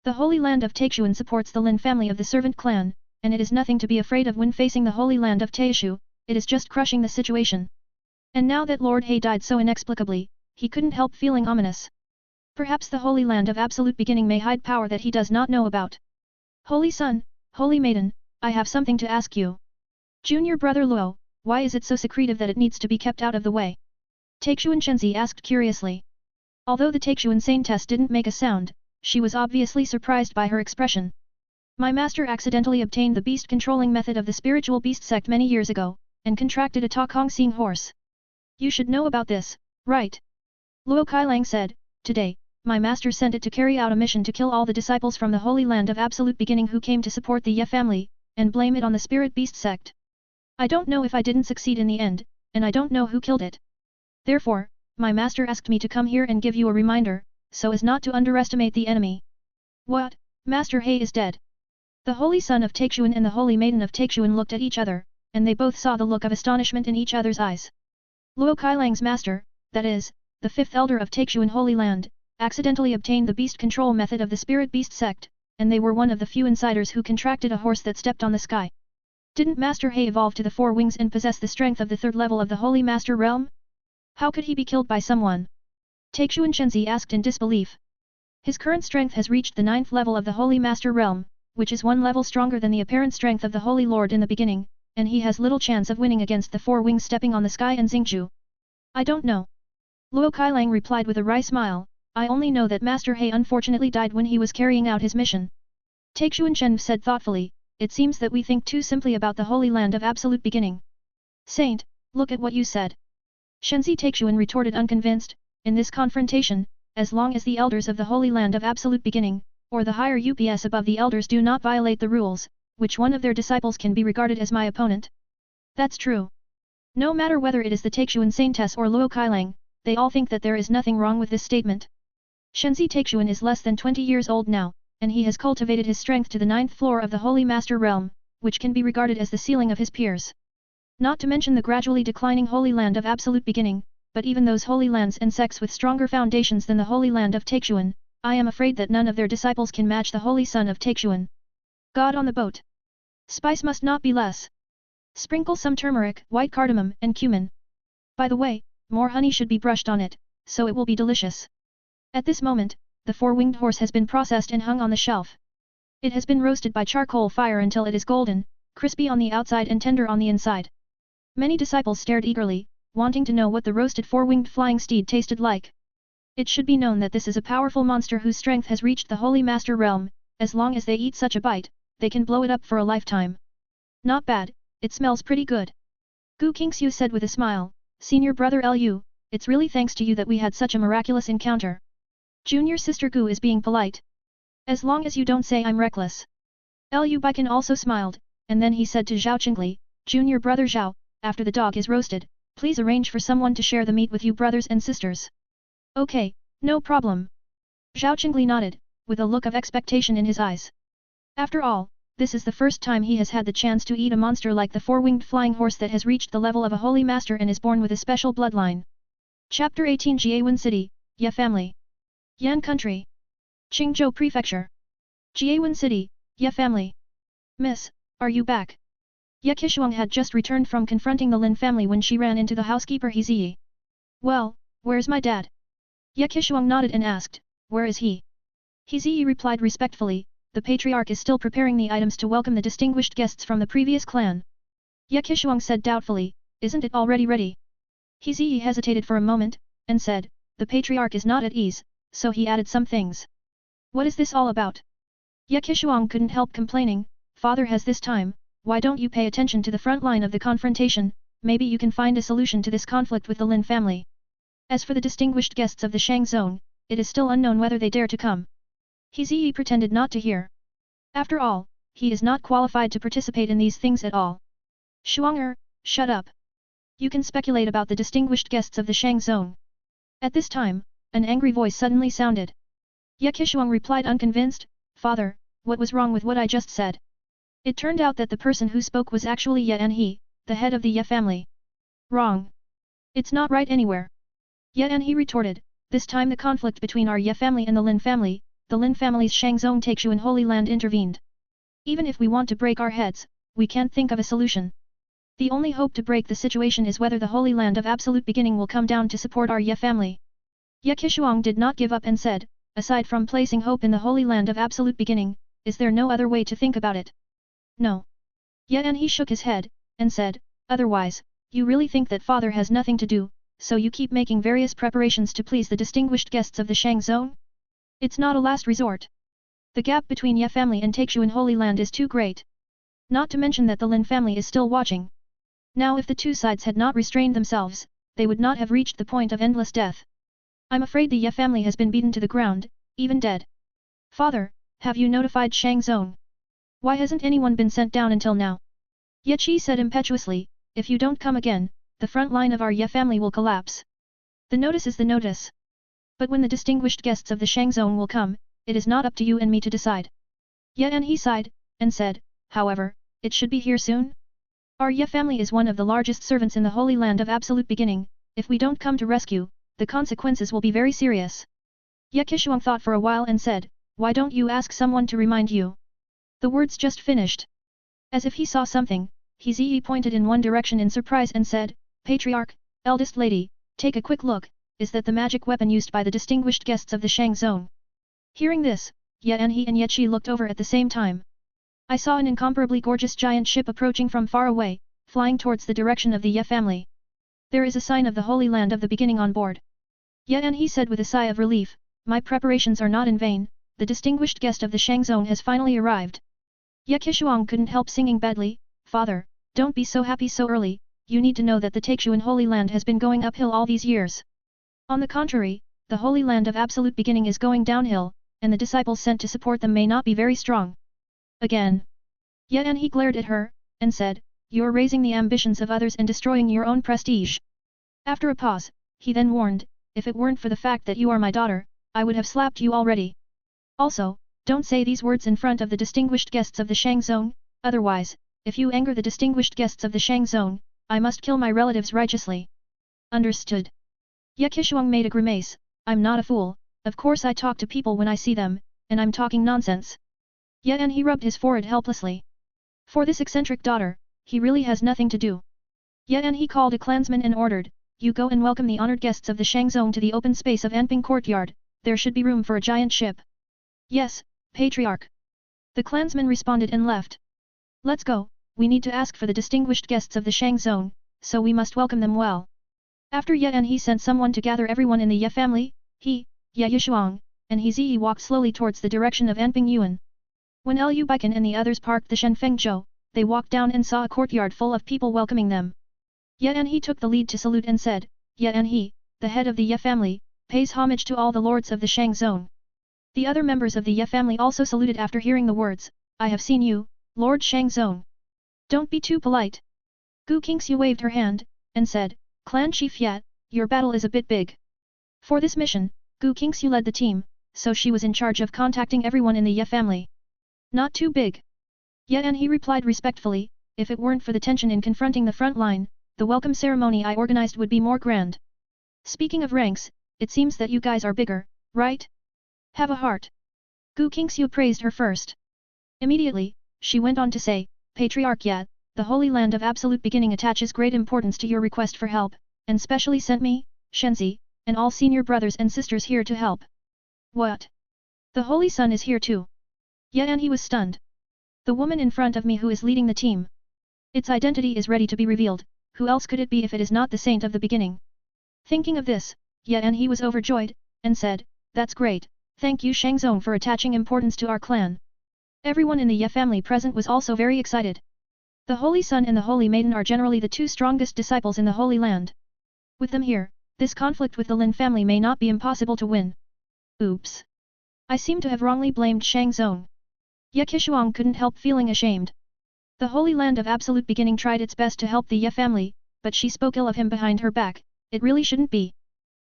The Holy Land of Taixuan supports the Lin family of the Servant Clan, and it is nothing to be afraid of when facing the Holy Land of Taishu, it is just crushing the situation. And now that Lord He died so inexplicably, he couldn't help feeling ominous. Perhaps the Holy Land of Absolute Beginning may hide power that he does not know about. Holy Son, Holy Maiden, I have something to ask you. Junior brother Luo, why is it so secretive that it needs to be kept out of the way? Taixuan Shenzi asked curiously. Although the Taixuan Sane test didn't make a sound, she was obviously surprised by her expression. My master accidentally obtained the beast-controlling method of the spiritual beast sect many years ago, and contracted a Ta Kong Seeing horse. You should know about this, right? Luo Kailang said, today, my master sent it to carry out a mission to kill all the disciples from the Holy Land of Absolute Beginning who came to support the Ye family, and blame it on the spirit beast sect. I don't know if I didn't succeed in the end, and I don't know who killed it. Therefore, my master asked me to come here and give you a reminder, so as not to underestimate the enemy. What? Master He is dead. The Holy Son of Taixuan and the Holy Maiden of Taixuan looked at each other, and they both saw the look of astonishment in each other's eyes. Luo Kailang's master, that is, the fifth elder of Taixuan Holy Land, accidentally obtained the beast control method of the spirit beast sect, and they were one of the few insiders who contracted a horse that stepped on the sky. Didn't Master He evolve to the four wings and possess the strength of the third level of the Holy Master Realm? How could he be killed by someone? Taixuan Shenzi asked in disbelief. His current strength has reached the 9th level of the Holy Master Realm, which is one level stronger than the apparent strength of the Holy Lord in the beginning, and he has little chance of winning against the four wings stepping on the sky and Xingzhu. I don't know. Luo Kailang replied with a wry smile, I only know that Master He unfortunately died when he was carrying out his mission. Taixuan Shen said thoughtfully, it seems that we think too simply about the Holy Land of Absolute Beginning. Saint, look at what you said. Shenzi Taixuan retorted unconvinced, in this confrontation, as long as the elders of the Holy Land of Absolute Beginning, or the higher UPS above the elders do not violate the rules, which one of their disciples can be regarded as my opponent? That's true. No matter whether it is the Taixuan Saintess or Luo Kailang, they all think that there is nothing wrong with this statement. Shenzi Taixuan is less than 20 years old now, and he has cultivated his strength to the 9th floor of the Holy Master Realm, which can be regarded as the ceiling of his peers. Not to mention the gradually declining Holy Land of Absolute Beginning, but even those Holy Lands and sects with stronger foundations than the Holy Land of Taixuan, I am afraid that none of their disciples can match the Holy Son of Taixuan. God on the boat. Spice must not be less. Sprinkle some turmeric, white cardamom, and cumin. By the way, more honey should be brushed on it, so it will be delicious. At this moment, the four-winged horse has been processed and hung on the shelf. It has been roasted by charcoal fire until it is golden, crispy on the outside and tender on the inside. Many disciples stared eagerly, wanting to know what the roasted four-winged flying steed tasted like. It should be known that this is a powerful monster whose strength has reached the Holy Master Realm, as long as they eat such a bite, they can blow it up for a lifetime. Not bad, it smells pretty good. Gu Qingxiu said with a smile, Senior brother Lu, it's really thanks to you that we had such a miraculous encounter. Junior sister Gu is being polite. As long as you don't say I'm reckless. Lu Beichen also smiled, and then he said to Zhao Qingli, Junior brother Zhao, after the dog is roasted, please arrange for someone to share the meat with you brothers and sisters. Okay, no problem. Zhao Qingli nodded, with a look of expectation in his eyes. After all, this is the first time he has had the chance to eat a monster like the four-winged flying horse that has reached the level of a holy master and is born with a special bloodline. Chapter 18 Jiawen City, Ye Family. Yan Country. Qingzhou Prefecture. Jiawen City, Ye Family. Miss, are you back? Ye Qishuang had just returned from confronting the Lin family when she ran into the housekeeper He Ziyi. Well, where's my dad? Ye Qishuang nodded and asked, where is he? He Ziyi replied respectfully, the patriarch is still preparing the items to welcome the distinguished guests from the previous clan. Ye Qishuang said doubtfully, isn't it already ready? He Ziyi hesitated for a moment, and said, the patriarch is not at ease, so he added some things. What is this all about? Ye Qishuang couldn't help complaining, father has this time, why don't you pay attention to the front line of the confrontation, maybe you can find a solution to this conflict with the Lin family. As for the distinguished guests of the Shang Zone, it is still unknown whether they dare to come. He Ziyi pretended not to hear. After all, he is not qualified to participate in these things at all. Shuang shut up. You can speculate about the distinguished guests of the Shang Zone. At this time, an angry voice suddenly sounded. Ye Qishuang replied unconvinced, Father, what was wrong with what I just said? It turned out that the person who spoke was actually Ye and he, the head of the Ye family. Wrong. It's not right anywhere. Ye and he retorted, this time the conflict between our Ye family and the Lin family, the Lin family's Shangzong Taixu and Holy Land intervened. Even if we want to break our heads, we can't think of a solution. The only hope to break the situation is whether the Holy Land of Absolute Beginning will come down to support our Ye family. Ye Qishuang did not give up and said, aside from placing hope in the Holy Land of Absolute Beginning, is there no other way to think about it? No. Ye and he shook his head, and said, otherwise, you really think that father has nothing to do, so you keep making various preparations to please the distinguished guests of the Shangzong? It's not a last resort. The gap between Ye family and Taixu and Holy Land is too great. Not to mention that the Lin family is still watching. Now if the two sides had not restrained themselves, they would not have reached the point of endless death. I'm afraid the Ye family has been beaten to the ground, even dead. Father, have you notified Shangzong? Why hasn't anyone been sent down until now? Ye Qi said impetuously, if you don't come again, the front line of our Ye family will collapse. The notice is the notice. But when the distinguished guests of the Shangzong will come, it is not up to you and me to decide. Ye and he sighed, and said, however, it should be here soon? Our Ye family is one of the largest servants in the Holy Land of Absolute Beginning, if we don't come to rescue, the consequences will be very serious. Ye Qishuang thought for a while and said, why don't you ask someone to remind you? The words just finished. As if he saw something, he Zi pointed in one direction in surprise and said, Patriarch, eldest lady, take a quick look, is that the magic weapon used by the distinguished guests of the Shangzong? Hearing this, Ye and he and Ye Qi looked over at the same time. I saw an incomparably gorgeous giant ship approaching from far away, flying towards the direction of the Ye family. There is a sign of the Holy Land of the Beginning on board. Ye and he said with a sigh of relief, my preparations are not in vain, the distinguished guest of the Shangzong has finally arrived. Ye Qishuang couldn't help singing badly, Father, don't be so happy so early, you need to know that the Taixu and Holy Land has been going uphill all these years. On the contrary, the Holy Land of Absolute Beginning is going downhill, and the disciples sent to support them may not be very strong. Again. Ye and he glared at her, and said, you're raising the ambitions of others and destroying your own prestige. After a pause, he then warned, if it weren't for the fact that you are my daughter, I would have slapped you already. Also, don't say these words in front of the distinguished guests of the Shangzong, otherwise, if you anger the distinguished guests of the Shangzong, I must kill my relatives righteously. Understood. Ye Qishuang made a grimace, I'm not a fool, of course I talk to people when I see them, and I'm talking nonsense. Ye and he rubbed his forehead helplessly. For this eccentric daughter, he really has nothing to do. Ye and he called a clansman and ordered, you go and welcome the honored guests of the Shangzong to the open space of Anping Courtyard, there should be room for a giant ship. Yes, Patriarch. The clansman responded and left. Let's go, we need to ask for the distinguished guests of the Shangzong, so we must welcome them well. After Ye and he sent someone to gather everyone in the Ye family, he, Ye Yishuang, and he Zi walked slowly towards the direction of Anping Yuan. When Lu Beichen and the others parked the Shenfeng Zhou, they walked down and saw a courtyard full of people welcoming them. Ye and he took the lead to salute and said, Ye and he, the head of the Ye family, pays homage to all the lords of the Shangzong. The other members of the Ye family also saluted after hearing the words, I have seen you, Lord Shangzong. Don't be too polite. Gu Qingxiu waved her hand, and said, Clan Chief Ye, your battle is a bit big. For this mission, Gu Qingxiu led the team, so she was in charge of contacting everyone in the Ye family. Not too big. Ye and he replied respectfully, if it weren't for the tension in confronting the front line, the welcome ceremony I organized would be more grand. Speaking of ranks, it seems that you guys are bigger, right? Have a heart. Gu Qingxiu praised her first. Immediately, she went on to say, Patriarch Ye, the Holy Land of Absolute Beginning attaches great importance to your request for help, and specially sent me, Shenzi, and all senior brothers and sisters here to help. What? The Holy Sun is here too. Ye and he was stunned. The woman in front of me who is leading the team. Its identity is ready to be revealed, who else could it be if it is not the Saint of the Beginning? Thinking of this, Ye and he was overjoyed, and said, that's great, thank you Shangzong for attaching importance to our clan. Everyone in the Ye family present was also very excited. The Holy Sun and the Holy Maiden are generally the two strongest disciples in the Holy Land. With them here, this conflict with the Lin family may not be impossible to win. Oops. I seem to have wrongly blamed Shangzong. Ye Qishuang couldn't help feeling ashamed. The Holy Land of Absolute Beginning tried its best to help the Ye family, but she spoke ill of him behind her back, it really shouldn't be.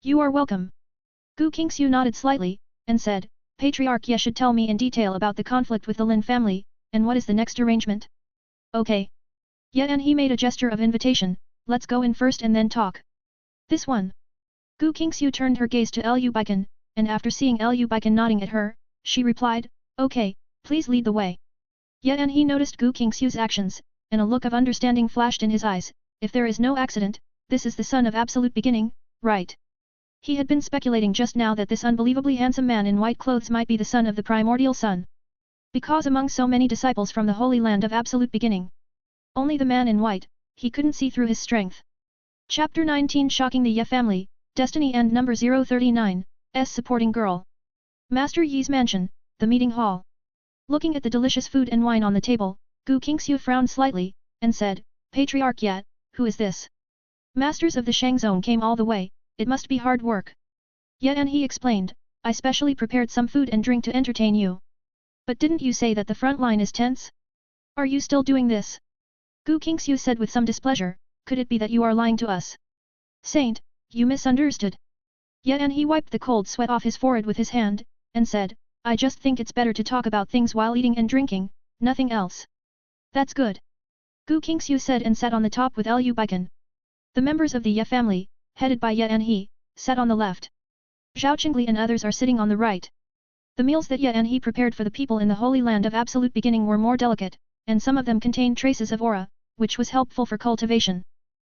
You are welcome. Gu Qingxiu nodded slightly, and said, Patriarch Ye should tell me in detail about the conflict with the Lin family, and what is the next arrangement? Okay. Ye and he made a gesture of invitation, let's go in first and then talk. This one. Gu Qingxiu turned her gaze to Lu Beichen, and after seeing Lu Beichen nodding at her, she replied, okay, please lead the way. Ye and he noticed Gu Qingxiu's actions, and a look of understanding flashed in his eyes, if there is no accident, this is the son of absolute beginning, right? He had been speculating just now that this unbelievably handsome man in white clothes might be the son of the primordial sun. Because among so many disciples from the Holy Land of Absolute Beginning, only the man in white, he couldn't see through his strength. Chapter 19 Shocking the Ye Family, Destiny and Number 039, S Supporting Girl. Master Yi's Mansion, the Meeting Hall. Looking at the delicious food and wine on the table, Gu Qingxiu frowned slightly, and said, Patriarch Ye, who is this? Masters of the Shang Zone came all the way, it must be hard work. Ye and he explained, I specially prepared some food and drink to entertain you. But didn't you say that the front line is tense? Are you still doing this? Gu Qingxiu said with some displeasure, could it be that you are lying to us? Saint, you misunderstood. Ye and he wiped the cold sweat off his forehead with his hand, and said, I just think it's better to talk about things while eating and drinking, nothing else. That's good. Gu Qingxiu said and sat on the top with Lu Beichen. The members of the Ye family, headed by Ye and he, sat on the left. Zhao Qingli and others are sitting on the right. The meals that Ye and he prepared for the people in the Holy Land of Absolute Beginning were more delicate, and some of them contained traces of aura, which was helpful for cultivation.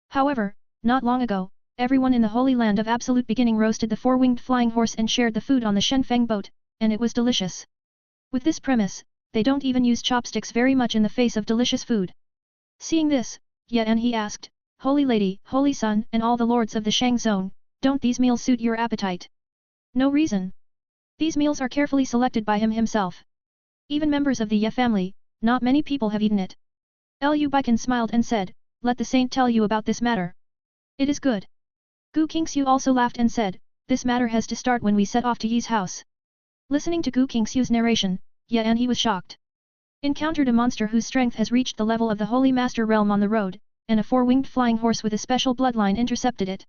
However, not long ago, everyone in the Holy Land of Absolute Beginning roasted the four-winged flying horse and shared the food on the Shenfeng boat, and it was delicious. With this premise, they don't even use chopsticks very much in the face of delicious food. Seeing this, Ye and he asked, Holy Lady, Holy Sun and all the lords of the Shang Zone, don't these meals suit your appetite? No reason. These meals are carefully selected by him himself. Even members of the Ye family, not many people have eaten it. Lu Beichen smiled and said, let the saint tell you about this matter. It is good. Gu Qingxiu also laughed and said, this matter has to start when we set off to Yi's house. Listening to Gu Qingxiu's narration, Ye and he was shocked. Encountered a monster whose strength has reached the level of the Holy Master Realm on the road, and a four-winged flying horse with a special bloodline intercepted it.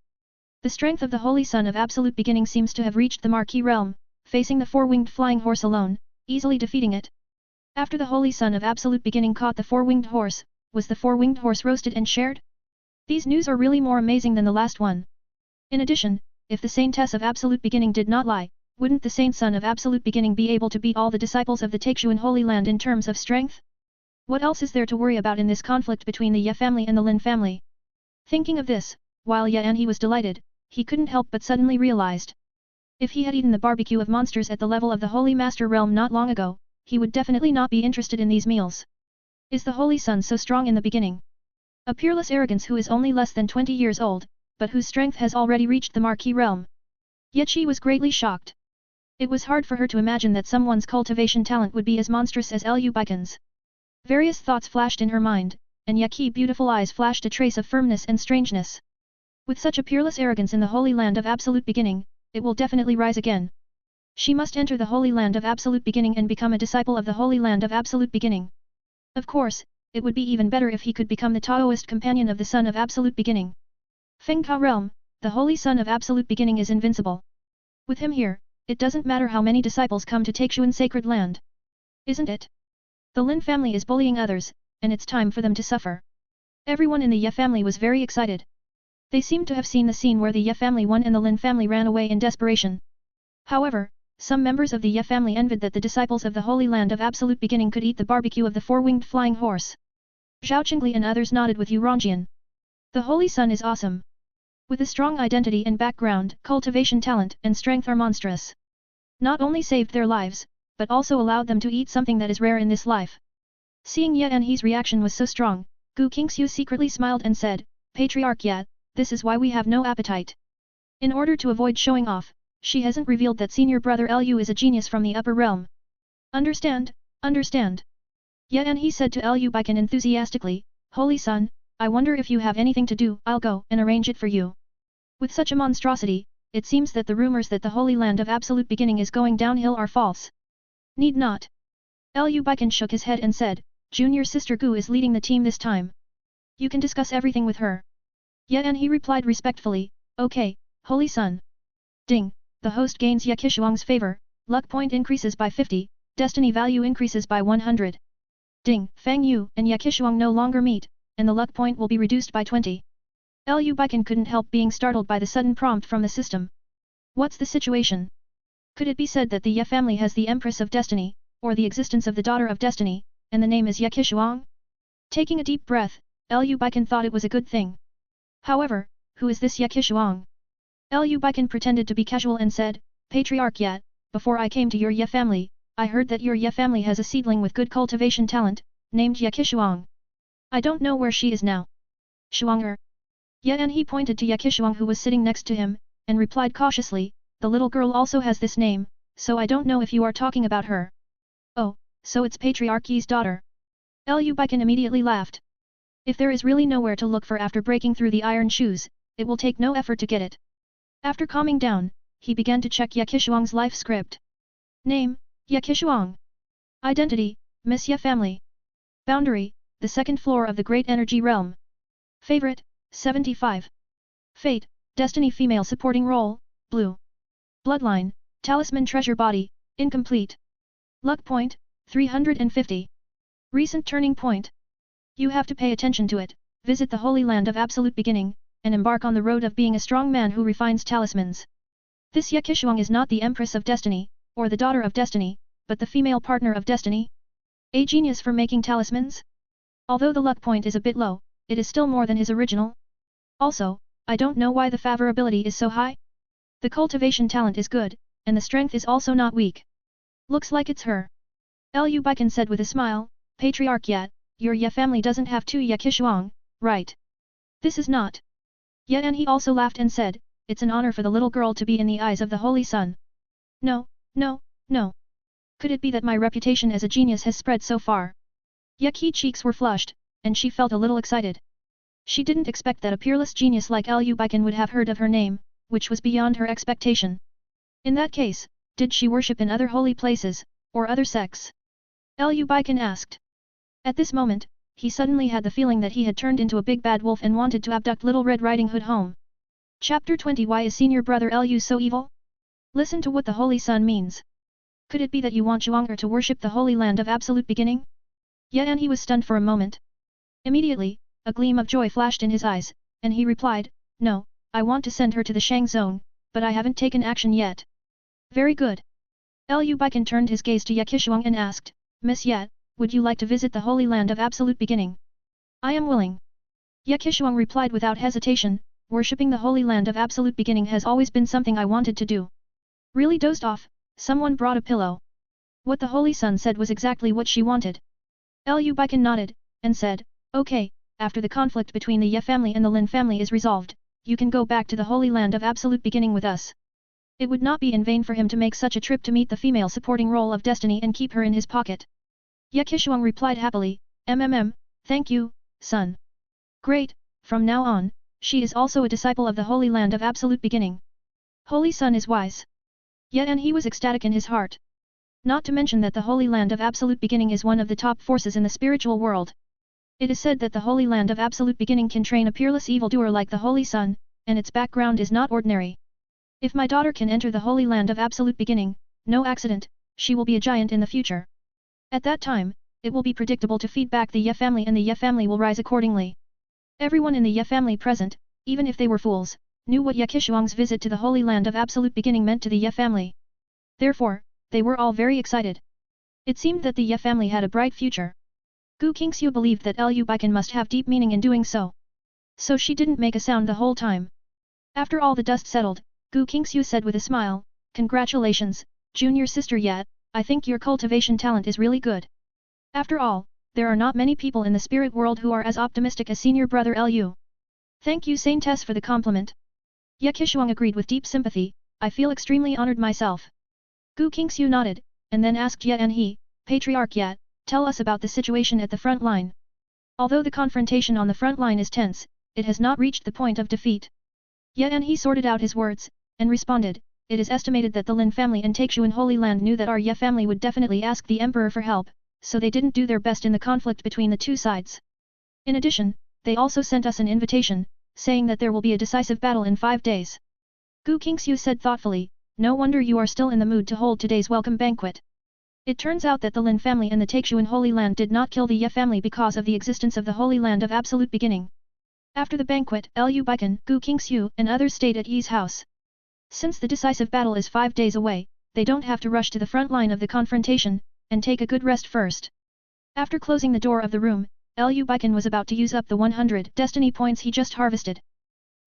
The strength of the Holy Sun of Absolute Beginning seems to have reached the Marquis realm, facing the four-winged flying horse alone, easily defeating it. After the Holy Sun of Absolute Beginning caught the four-winged horse, was the four-winged horse roasted and shared? These news are really more amazing than the last one. In addition, if the Saintess of Absolute Beginning did not lie, wouldn't the Saint Son of Absolute Beginning be able to beat all the disciples of the Taixuan Holy Land in terms of strength? What else is there to worry about in this conflict between the Ye family and the Lin family? Thinking of this, while Ye and he was delighted, he couldn't help but suddenly realized. If he had eaten the barbecue of monsters at the level of the Holy Master Realm not long ago, he would definitely not be interested in these meals. Is the Holy Sun so strong in the beginning? A peerless arrogance who is only less than 20 years old, but whose strength has already reached the Marquis realm. Yet she was greatly shocked. It was hard for her to imagine that someone's cultivation talent would be as monstrous as Lu Beichen's. Various thoughts flashed in her mind, and Yaqi's beautiful eyes flashed a trace of firmness and strangeness. With such a peerless arrogance in the Holy Land of Absolute Beginning, it will definitely rise again. She must enter the Holy Land of Absolute Beginning and become a disciple of the Holy Land of Absolute Beginning. Of course, it would be even better if he could become the Taoist companion of the Son of Absolute Beginning. Feng Ka realm, the Holy Son of Absolute Beginning is invincible. With him here, it doesn't matter how many disciples come to Taixuan Sacred Land. Isn't it? The Lin family is bullying others, and it's time for them to suffer. Everyone in the Ye family was very excited. They seemed to have seen the scene where the Ye family won and the Lin family ran away in desperation. However, some members of the Ye family envied that the disciples of the Holy Land of Absolute Beginning could eat the barbecue of the four-winged flying horse. Zhao Qingli and others nodded with Yuranjian. The Holy Sun is awesome. With a strong identity and background, cultivation talent and strength are monstrous. Not only saved their lives, but also allowed them to eat something that is rare in this life. Seeing Ye and he's reaction was so strong, Gu Qingxiu secretly smiled and said, Patriarch Ye, this is why we have no appetite. In order to avoid showing off, she hasn't revealed that senior brother Lu is a genius from the upper realm. Understand, understand. Ye and he said to Lu Beichen enthusiastically, Holy Sun, I wonder if you have anything to do, I'll go and arrange it for you. With such a monstrosity, it seems that the rumors that the Holy Land of Absolute Beginning is going downhill are false. Need not. Lu Beichen shook his head and said, Junior sister Gu is leading the team this time. You can discuss everything with her. Ye and he replied respectfully, okay, Holy Sun. Ding, the host gains Ye Qishuang's favor, luck point increases by 50, destiny value increases by 100. Ding, Fang Yu and Yakishuang no longer meet, and the luck point will be reduced by 20. Liu Beichen couldn't help being startled by the sudden prompt from the system. What's the situation? Could it be said that the Ye family has the Empress of Destiny, or the existence of the Daughter of Destiny, and the name is Yakishuang? Taking a deep breath, Liu Beichen thought it was a good thing. However, who is this Yakishuang? Liu Beichen pretended to be casual and said, Patriarch Yat, before I came to your Ye family, I heard that your Ye family has a seedling with good cultivation talent, named Yakishuang. I don't know where she is now. Shuang-er. Yet and he pointed to Yakishuang who was sitting next to him, and replied cautiously, the little girl also has this name, so I don't know if you are talking about her. Oh, so it's Patriarch Yi's daughter. Liu Beichen immediately laughed. If there is really nowhere to look for after breaking through the iron shoes, it will take no effort to get it. After calming down, he began to check Yakishuang's life script. Name, Yakishuang. Identity, Miss Ye family. Boundary, the second floor of the Great Energy Realm. Favorite, 75. Fate, Destiny female supporting role, blue. Bloodline, Talisman treasure body, incomplete. Luck point, 350. Recent turning point. You have to pay attention to it, visit the Holy Land of Absolute Beginning, and embark on the road of being a strong man who refines talismans. This Yakishuang is not the Empress of Destiny, or the Daughter of Destiny, but the female partner of Destiny. A genius for making talismans? Although the luck point is a bit low, it is still more than his original. Also, I don't know why the favorability is so high. The cultivation talent is good, and the strength is also not weak. Looks like it's her. Liu Beichen said with a smile, Patriarch Yat, your Ye family doesn't have two Yakishuang, right? This is not. Yet and he also laughed and said, it's an honor for the little girl to be in the eyes of the Holy Sun. No, no, no. Could it be that my reputation as a genius has spread so far? Yeki's cheeks were flushed, and she felt a little excited. She didn't expect that a peerless genius like Liu Beichen would have heard of her name, which was beyond her expectation. In that case, did she worship in other holy places, or other sects? Liu Beichen asked. At this moment, he suddenly had the feeling that he had turned into a big bad wolf and wanted to abduct Little Red Riding Hood home. Chapter 20 Why is senior brother Liu so evil? Listen to what the Holy Sun means. Could it be that you want Zhuang-er to worship the Holy Land of Absolute Beginning? Yan he was stunned for a moment. Immediately, a gleam of joy flashed in his eyes, and he replied, No, I want to send her to the Shang Zone, but I haven't taken action yet. Very good. Liu Beichen turned his gaze to Yakishuang and asked, Miss Yat, would you like to visit the Holy Land of Absolute Beginning? I am willing. Yakishuang replied without hesitation, worshipping the Holy Land of Absolute Beginning has always been something I wanted to do. Really dozed off, someone brought a pillow. What the Holy Sun said was exactly what she wanted. Liu Beichen nodded, and said, Okay, after the conflict between the Ye family and the Lin family is resolved, you can go back to the Holy Land of Absolute Beginning with us. It would not be in vain for him to make such a trip to meet the female supporting role of Destiny and keep her in his pocket. Yakishuang replied happily, Thank you, son. Great, from now on, she is also a disciple of the Holy Land of Absolute Beginning. Holy Sun is wise. Yet and he was ecstatic in his heart. Not to mention that the Holy Land of Absolute Beginning is one of the top forces in the spiritual world. It is said that the Holy Land of Absolute Beginning can train a peerless evildoer like the Holy Sun, and its background is not ordinary. If my daughter can enter the Holy Land of Absolute Beginning, no accident, she will be a giant in the future. At that time, it will be predictable to feed back the Ye family and the Ye family will rise accordingly. Everyone in the Ye family present, even if they were fools, knew what Yakishuang's visit to the Holy Land of Absolute Beginning meant to the Ye family. Therefore, they were all very excited. It seemed that the Ye family had a bright future. Gu Qingxiu believed that Liu Beichen must have deep meaning in doing so. So she didn't make a sound the whole time. After all the dust settled, Gu Qingxiu said with a smile, Congratulations, junior sister Yat, I think your cultivation talent is really good. After all, there are not many people in the spirit world who are as optimistic as senior brother Liu. Thank you Saintess for the compliment. Yakishuang agreed with deep sympathy, I feel extremely honored myself. Gu Qingxiu nodded, and then asked Ye and he, Patriarch Yat, tell us about the situation at the front line. Although the confrontation on the front line is tense, it has not reached the point of defeat. Ye and he sorted out his words, and responded, It is estimated that the Lin family and Taixuan Holy Land knew that our Ye family would definitely ask the Emperor for help, so they didn't do their best in the conflict between the two sides. In addition, they also sent us an invitation, saying that there will be a decisive battle in 5 days. Gu Qingxiu said thoughtfully, no wonder you are still in the mood to hold today's welcome banquet. It turns out that the Lin family and the Taixuan Holy Land did not kill the Ye family because of the existence of the Holy Land of Absolute Beginning. After the banquet, Lu Beichen, Gu Qingxiu and others stayed at Yi's house. Since the decisive battle is 5 days away, they don't have to rush to the front line of the confrontation, and take a good rest first. After closing the door of the room, Lu Beichen was about to use up the 100 destiny points he just harvested.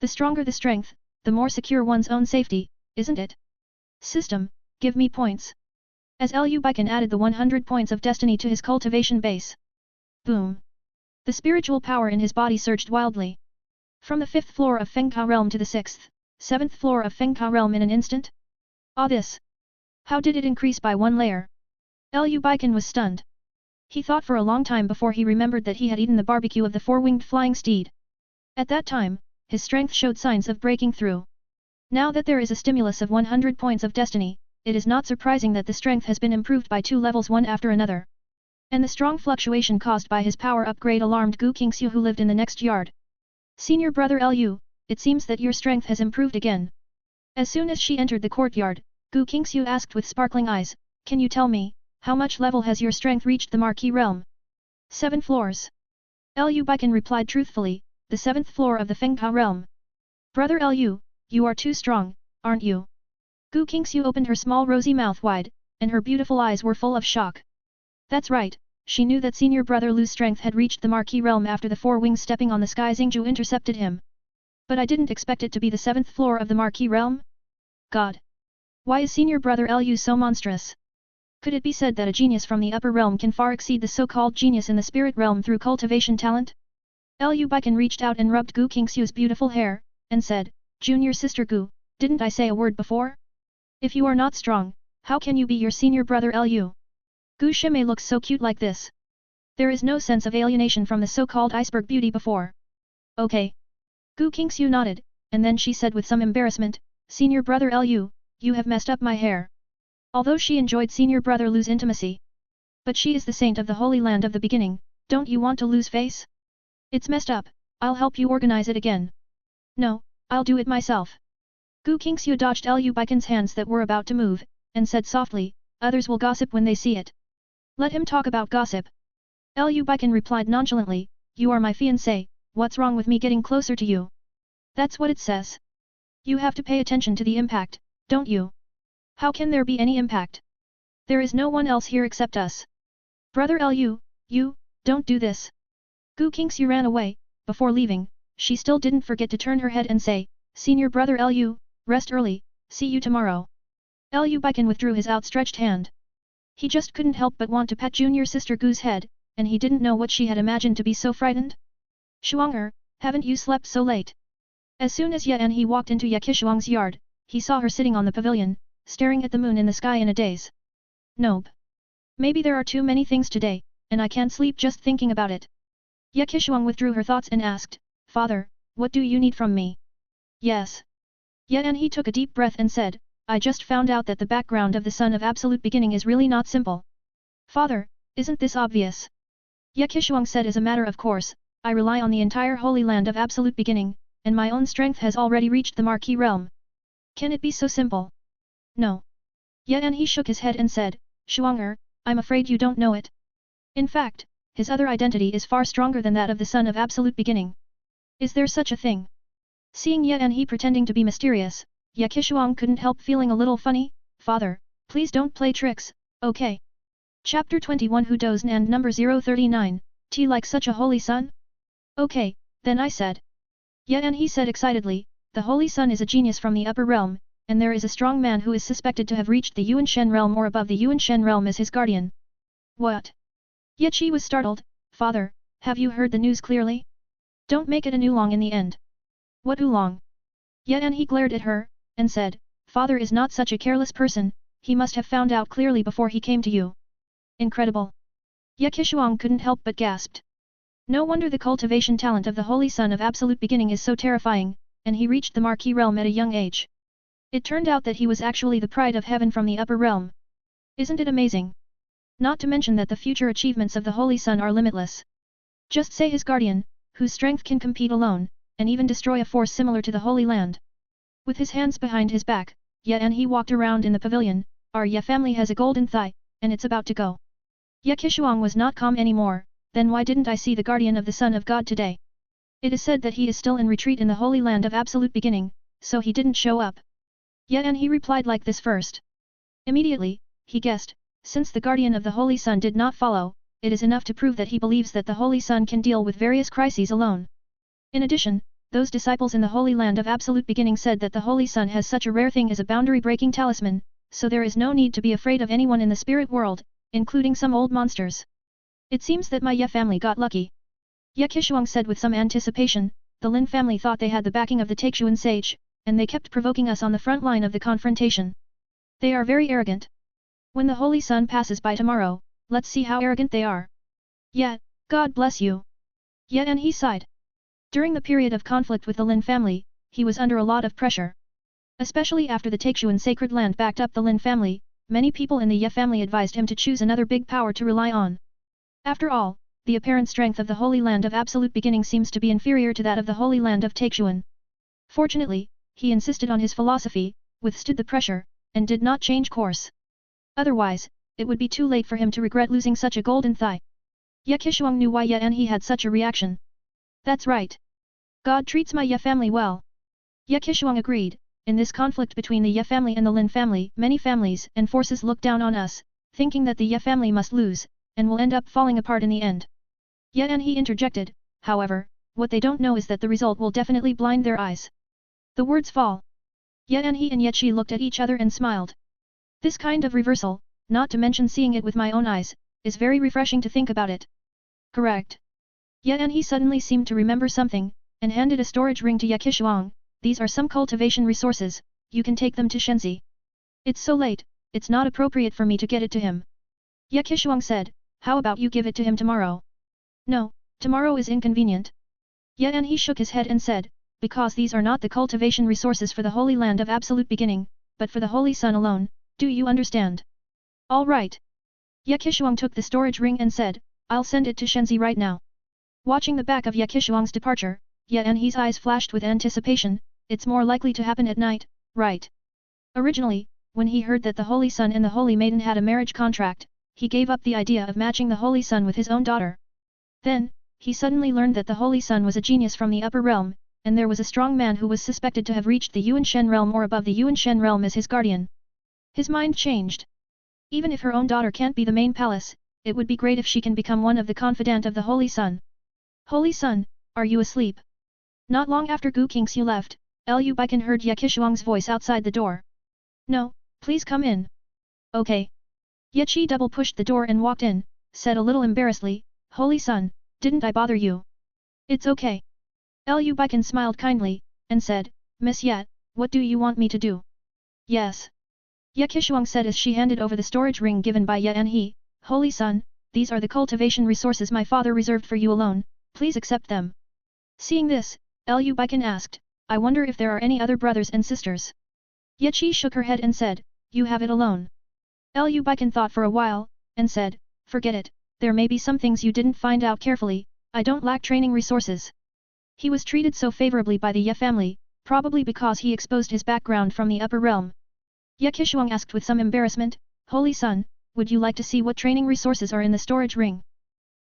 The stronger the strength, the more secure one's own safety, isn't it? System, give me points. As Lu Beichen added the 100 points of destiny to his cultivation base. Boom! The spiritual power in his body surged wildly. From the 5th floor of Fengka realm to the 6th, 7th floor of Fengka realm in an instant? This! How did it increase by 1 layer? Lu Beichen was stunned. He thought for a long time before he remembered that he had eaten the barbecue of the 4-winged flying steed. At that time, his strength showed signs of breaking through. Now that there is a stimulus of 100 points of destiny, it is not surprising that the strength has been improved by 2 levels one after another. And the strong fluctuation caused by his power upgrade alarmed Gu Qingxiu who lived in the next yard. Senior brother Lu, it seems that your strength has improved again. As soon as she entered the courtyard, Gu Qingxiu asked with sparkling eyes, can you tell me, how much level has your strength reached the Marquis realm? 7 floors. Lu Beichen replied truthfully, the 7th floor of the Fengka realm. Brother Lu, you are too strong, aren't you? Gu Qingxiu opened her small rosy mouth wide, and her beautiful eyes were full of shock. That's right, she knew that senior brother Lu's strength had reached the Marquis realm after the 4 wings stepping on the sky Xingju intercepted him. But I didn't expect it to be the 7th floor of the Marquis realm? God! Why is senior brother Lu so monstrous? Could it be said that a genius from the upper realm can far exceed the so-called genius in the spirit realm through cultivation talent? Lu Beichen reached out and rubbed Gu Qingxiu's beautiful hair, and said, Junior sister Gu, didn't I say a word before? If you are not strong, how can you be your senior brother Lu? Gu Shimei looks so cute like this. There is no sense of alienation from the so-called iceberg beauty before. Okay. Gu Qingxiu nodded, and then she said with some embarrassment, Senior brother Lu, you have messed up my hair. Although she enjoyed senior brother Lu's intimacy. But she is the saint of the Holy Land of the beginning, don't you want to lose face? It's messed up, I'll help you organize it again. No, I'll do it myself. Gu Qingxiu dodged Lu Beichen's hands that were about to move, and said softly, others will gossip when they see it. Let him talk about gossip. Lu Beichen replied nonchalantly, you are my fiancé, what's wrong with me getting closer to you? That's what it says. You have to pay attention to the impact, don't you? How can there be any impact? There is no one else here except us. Brother Lu, you, don't do this. Gu Qingxiu ran away. Before leaving, she still didn't forget to turn her head and say, Senior brother Lu, rest early, see you tomorrow. Lu Beichen withdrew his outstretched hand. He just couldn't help but want to pet junior sister Gu's head, and he didn't know what she had imagined to be so frightened. Shuang'er, haven't you slept so late? As soon as Ye He walked into Ye Qishuang's yard, he saw her sitting on the pavilion, staring at the moon in the sky in a daze. Nope. Maybe there are too many things today, and I can't sleep just thinking about it. Ye Qishuang withdrew her thoughts and asked, Father, what do you need from me? Yes. Ye He took a deep breath and said, I just found out that the background of the Son of Absolute Beginning is really not simple. Father, isn't this obvious? Ye Qishuang said as a matter of course, I rely on the entire Holy Land of Absolute Beginning, and my own strength has already reached the Marquis realm. Can it be so simple? No. Ye He shook his head and said, Shuang'er, I'm afraid you don't know it. In fact, his other identity is far stronger than that of the Son of Absolute Beginning. Is there such a thing? Seeing Ye He pretending to be mysterious, Ye Qishuang couldn't help feeling a little funny. Father, please don't play tricks, okay? Chapter 21 Who Does and number 039, T like such a holy son? Okay, then I said. Ye He said excitedly, the Holy Son is a genius from the upper realm, and there is a strong man who is suspected to have reached the Yuanshen realm or above the Yuanshen realm as his guardian. What? Ye Qi was startled. Father, have you heard the news clearly? Don't make it a oolong in the end. What oolong? Ye He glared at her, and said, Father is not such a careless person, he must have found out clearly before he came to you. Incredible. Ye Qishuang couldn't help but gasped. No wonder the cultivation talent of the Holy Son of Absolute Beginning is so terrifying, and he reached the Marquis realm at a young age. It turned out that he was actually the pride of heaven from the upper realm. Isn't it amazing? Not to mention that the future achievements of the Holy Son are limitless. Just say his guardian, whose strength can compete alone, and even destroy a force similar to the Holy Land. With his hands behind his back, Ye and he walked around in the pavilion. Our Ye family has a golden thigh, and it's about to go. Ye Qishuang was not calm anymore. Then why didn't I see the guardian of the Son of God today? It is said that he is still in retreat in the Holy Land of Absolute Beginning, so he didn't show up. Ye and he replied like this first. Immediately, he guessed, since the guardian of the Holy Sun did not follow, it is enough to prove that he believes that the Holy Sun can deal with various crises alone. In addition, those disciples in the Holy Land of Absolute Beginning said that the Holy Sun has such a rare thing as a boundary-breaking talisman, so there is no need to be afraid of anyone in the spirit world, including some old monsters. It seems that my Ye family got lucky. Ye Qishuang said with some anticipation. The Lin family thought they had the backing of the Taixuan sage, and they kept provoking us on the front line of the confrontation. They are very arrogant. When the Holy Sun passes by tomorrow, let's see how arrogant they are. Yet, God bless you. Yet and he sighed. During the period of conflict with the Lin family, he was under a lot of pressure. Especially after the Taixuan sacred land backed up the Lin family, many people in the Ye family advised him to choose another big power to rely on. After all, the apparent strength of the Holy Land of Absolute Beginning seems to be inferior to that of the Holy Land of Taixuan. Fortunately, he insisted on his philosophy, withstood the pressure, and did not change course. Otherwise, it would be too late for him to regret losing such a golden thigh. Ye Qishuang knew why Ye and he had such a reaction. That's right. God treats my Ye family well. Ye Qishuang agreed. In this conflict between the Ye family and the Lin family, many families and forces look down on us, thinking that the Ye family must lose, and will end up falling apart in the end. Ye and he interjected, however, what they don't know is that the result will definitely blind their eyes. The words fall. Ye and he and Ye Qi looked at each other and smiled. This kind of reversal, not to mention seeing it with my own eyes, is very refreshing to think about it. Correct. Ye and he suddenly seemed to remember something, and handed a storage ring to Ye Qishuang. These are some cultivation resources, you can take them to Shenzi. It's so late, it's not appropriate for me to get it to him. Ye Qishuang said, how about you give it to him tomorrow? No, tomorrow is inconvenient. Ye and he shook his head and said, because these are not the cultivation resources for the Holy Land of Absolute Beginning, but for the Holy Sun alone, do you understand? All right. Ye Qishuang took the storage ring and said, I'll send it to Shenzi right now. Watching the back of Ye Qishuang's departure, Ye and he's eyes flashed with anticipation. It's more likely to happen at night, right? Originally, when he heard that the Holy Sun and the Holy Maiden had a marriage contract, he gave up the idea of matching the Holy Sun with his own daughter. Then, he suddenly learned that the Holy Sun was a genius from the upper realm, and there was a strong man who was suspected to have reached the Yuan Shen realm or above the Yuan Shen realm as his guardian. His mind changed. Even if her own daughter can't be the main palace, it would be great if she can become one of the confidant of the Holy Sun. Holy Sun, are you asleep? Not long after Gu Qingxiu left, Lu Beichen heard Ye Qishuang's voice outside the door. No, please come in. Okay. Ye Qi double pushed the door and walked in, said a little embarrassedly, Holy Sun, didn't I bother you? It's okay. Lu Beichen smiled kindly, and said, Miss Ye, what do you want me to do? Yes. Ye Qishuang said as she handed over the storage ring given by Ye and he, Holy Sun, these are the cultivation resources my father reserved for you alone, please accept them. Seeing this, Lu Beichen asked, I wonder if there are any other brothers and sisters. Ye Qi shook her head and said, you have it alone. Lu Beichen thought for a while, and said, forget it, there may be some things you didn't find out carefully, I don't lack training resources. He was treated so favorably by the Ye family, probably because he exposed his background from the upper realm. Ye Qishuang asked with some embarrassment, Holy Sun, would you like to see what training resources are in the storage ring?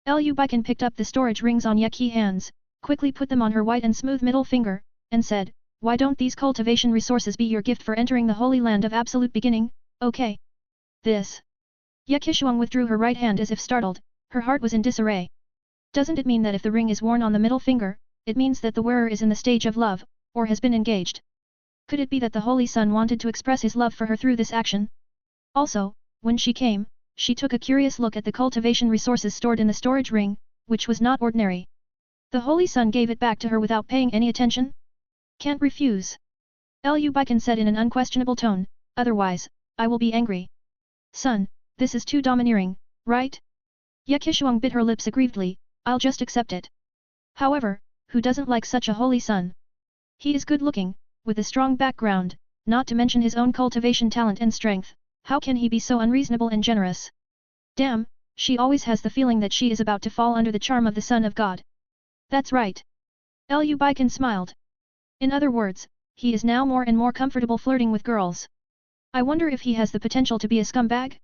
Lu Beichen picked up the storage rings on Ye Qi hands, quickly put them on her white and smooth middle finger, and said, why don't these cultivation resources be your gift for entering the Holy Land of Absolute Beginning, okay? This. Ye Qishuang withdrew her right hand as if startled, her heart was in disarray. Doesn't it mean that if the ring is worn on the middle finger, it means that the wearer is in the stage of love, or has been engaged? Could it be that the Holy Sun wanted to express his love for her through this action? Also, when she came, she took a curious look at the cultivation resources stored in the storage ring, which was not ordinary. The Holy Sun gave it back to her without paying any attention? Can't refuse. Lu Beichen said in an unquestionable tone, otherwise, I will be angry. Son, this is too domineering, right? Ye Qishuang bit her lips aggrievedly, I'll just accept it. However, who doesn't like such a Holy Sun? He is good-looking, with a strong background, not to mention his own cultivation talent and strength, how can he be so unreasonable and generous? Damn, she always has the feeling that she is about to fall under the charm of the Son of God. That's right. Lu Beichen smiled. In other words, he is now more and more comfortable flirting with girls. I wonder if he has the potential to be a scumbag?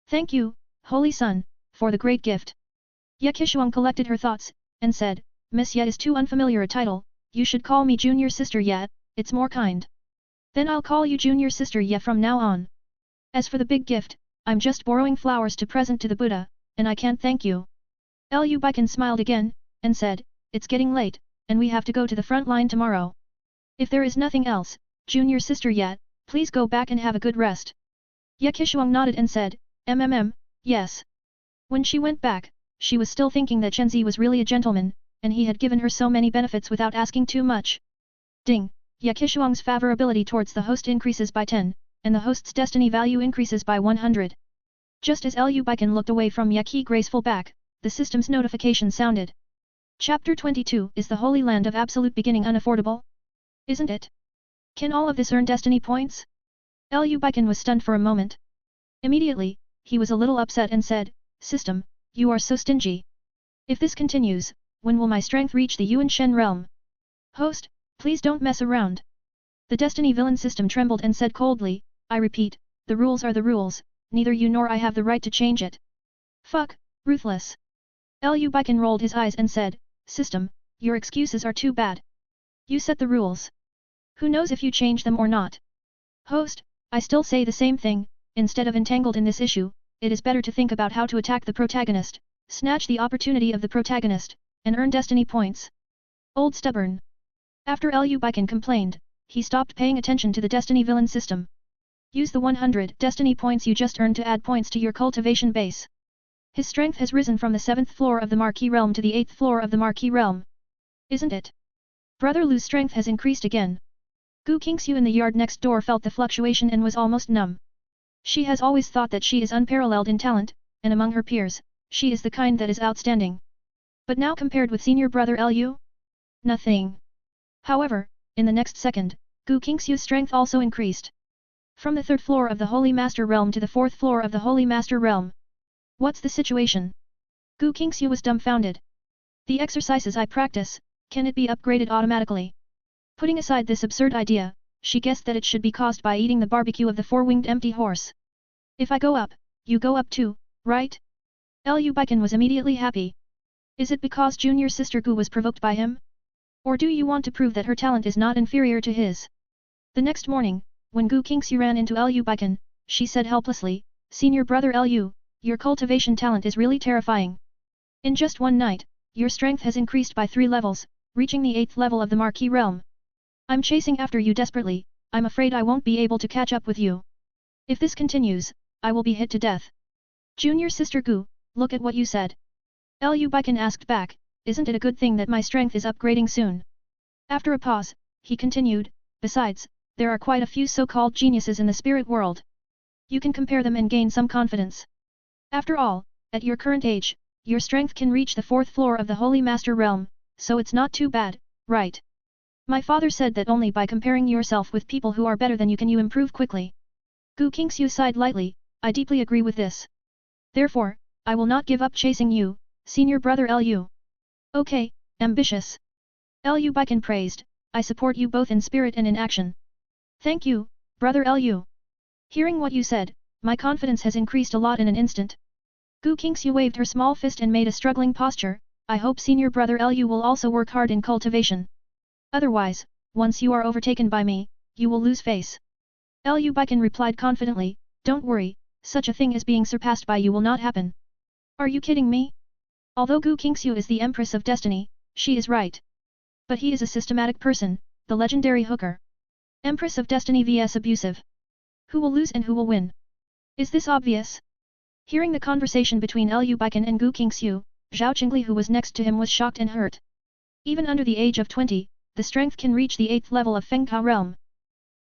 Thank you, Holy Sun, for the great gift. Ye Qishuang collected her thoughts, and said, Miss Ye is too unfamiliar a title, you should call me Junior Sister Ye, it's more kind. Then I'll call you Junior Sister Ye from now on. As for the big gift, I'm just borrowing flowers to present to the Buddha, and I can't thank you. Lu Beichen smiled again, and said, it's getting late, and we have to go to the front line tomorrow. If there is nothing else, Junior Sister Ye, please go back and have a good rest. Ye Qishuang nodded and said, yes. When she went back, she was still thinking that Chenzi was really a gentleman, and he had given her so many benefits without asking too much. Ding! Ye Qishuang's favorability towards the host increases by 10, and the host's destiny value increases by 100. Just as Lu Beichen looked away from Ye Qi graceful back, the system's notification sounded. Chapter 22 Is the Holy Land of Absolute Beginning unaffordable? Isn't it? Can all of this earn destiny points? Lu Beichen was stunned for a moment. Immediately, he was a little upset and said, System, you are so stingy. If this continues, when will my strength reach the Yuan Shen realm? Host, please don't mess around. The Destiny Villain system trembled and said coldly, I repeat, the rules are the rules, neither you nor I have the right to change it. Fuck, ruthless. Lu Beichen rolled his eyes and said, System, your excuses are too bad. You set the rules. Who knows if you change them or not? Host, I still say the same thing, instead of entangled in this issue, it is better to think about how to attack the protagonist, snatch the opportunity of the protagonist, and earn destiny points. Old stubborn. After Lu Beichen complained, he stopped paying attention to the Destiny Villain system. Use the 100 destiny points you just earned to add points to your cultivation base. His strength has risen from the 7th floor of the Marquis realm to the 8th floor of the Marquis realm. Isn't it? Brother Lu's strength has increased again. Gu Qingxiu in the yard next door felt the fluctuation and was almost numb. She has always thought that she is unparalleled in talent, and among her peers, she is the kind that is outstanding. But now compared with senior brother Lu? Nothing. However, in the next second, Gu Qingxiu's strength also increased. From the 3rd floor of the Holy Master Realm to the 4th floor of the Holy Master Realm. What's the situation? Gu Qingxiu was dumbfounded. The exercises I practice, can it be upgraded automatically? Putting aside this absurd idea, she guessed that it should be caused by eating the barbecue of the 4-winged empty horse. If I go up, you go up too, right? Lu Beichen was immediately happy. Is it because junior sister Gu was provoked by him? Or do you want to prove that her talent is not inferior to his? The next morning, when Gu Qingxiu ran into Lu Beichen, she said helplessly, Senior brother Lu, your cultivation talent is really terrifying. In just one night, your strength has increased by 3 levels, reaching the 8th level of the Marquis realm. I'm chasing after you desperately, I'm afraid I won't be able to catch up with you. If this continues, I will be hit to death. Junior sister Gu, look at what you said. Lu Beichen asked back, isn't it a good thing that my strength is upgrading soon? After a pause, he continued, besides, there are quite a few so-called geniuses in the spirit world. You can compare them and gain some confidence. After all, at your current age, your strength can reach the 4th floor of the Holy Master Realm, so it's not too bad, right? My father said that only by comparing yourself with people who are better than you can you improve quickly. Gu Qingxiu sighed lightly, I deeply agree with this. Therefore, I will not give up chasing you, senior brother Lu. Okay, ambitious. Lu Beichen praised, I support you both in spirit and in action. Thank you, brother Lu. Hearing what you said, my confidence has increased a lot in an instant. Gu Qingxiu waved her small fist and made a struggling posture, I hope senior brother Lu will also work hard in cultivation. Otherwise, once you are overtaken by me, you will lose face. Lu Beichen replied confidently, don't worry, such a thing as being surpassed by you will not happen. Are you kidding me? Although Gu Qingxiu is the Empress of Destiny, she is right. But he is a systematic person, the legendary hooker. Empress of Destiny vs abusive. Who will lose and who will win? Is this obvious? Hearing the conversation between Lu Beichen and Gu Qingxiu, Zhao Qingli who was next to him was shocked and hurt. Even under the age of 20, the strength can reach the 8th level of Fengkao realm.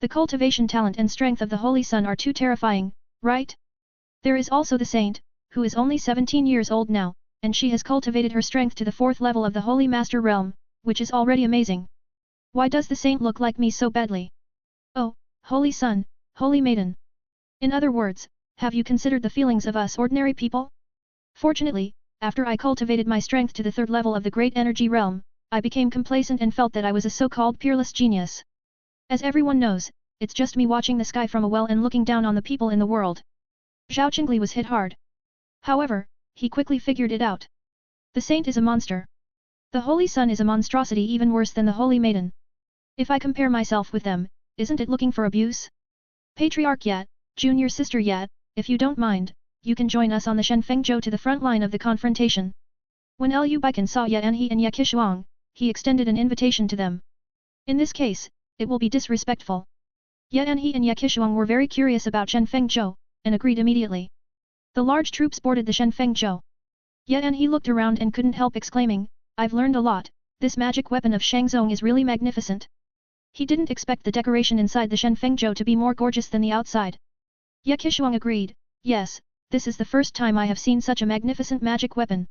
The cultivation talent and strength of the Holy Sun are too terrifying, right? There is also the Saint, who is only 17 years old now, and she has cultivated her strength to the 4th level of the Holy Master realm, which is already amazing. Why does the Saint look like me so badly? Oh, Holy Sun, Holy Maiden. In other words, have you considered the feelings of us ordinary people? Fortunately, after I cultivated my strength to the 3rd level of the Great Energy realm, I became complacent and felt that I was a so-called peerless genius. As everyone knows, it's just me watching the sky from a well and looking down on the people in the world. Zhao Qingli was hit hard. However, he quickly figured it out. The saint is a monster. The Holy Sun is a monstrosity even worse than the Holy Maiden. If I compare myself with them, isn't it looking for abuse? Patriarch Yat, junior sister Yat, if you don't mind, you can join us on the Shenfengzhou to the front line of the confrontation. When Lu Beichen saw Ye Anhe and Ye Qishuang, he extended an invitation to them. In this case, it will be disrespectful. Ye Anhe and Ye Qishuang were very curious about Shenfengzhou, and agreed immediately. The large troops boarded the Shenfengzhou. Ye Anhe looked around and couldn't help exclaiming, I've learned a lot, this magic weapon of Shangzong is really magnificent. He didn't expect the decoration inside the Shenfengzhou to be more gorgeous than the outside. Ye Qishuang agreed, yes, this is the first time I have seen such a magnificent magic weapon.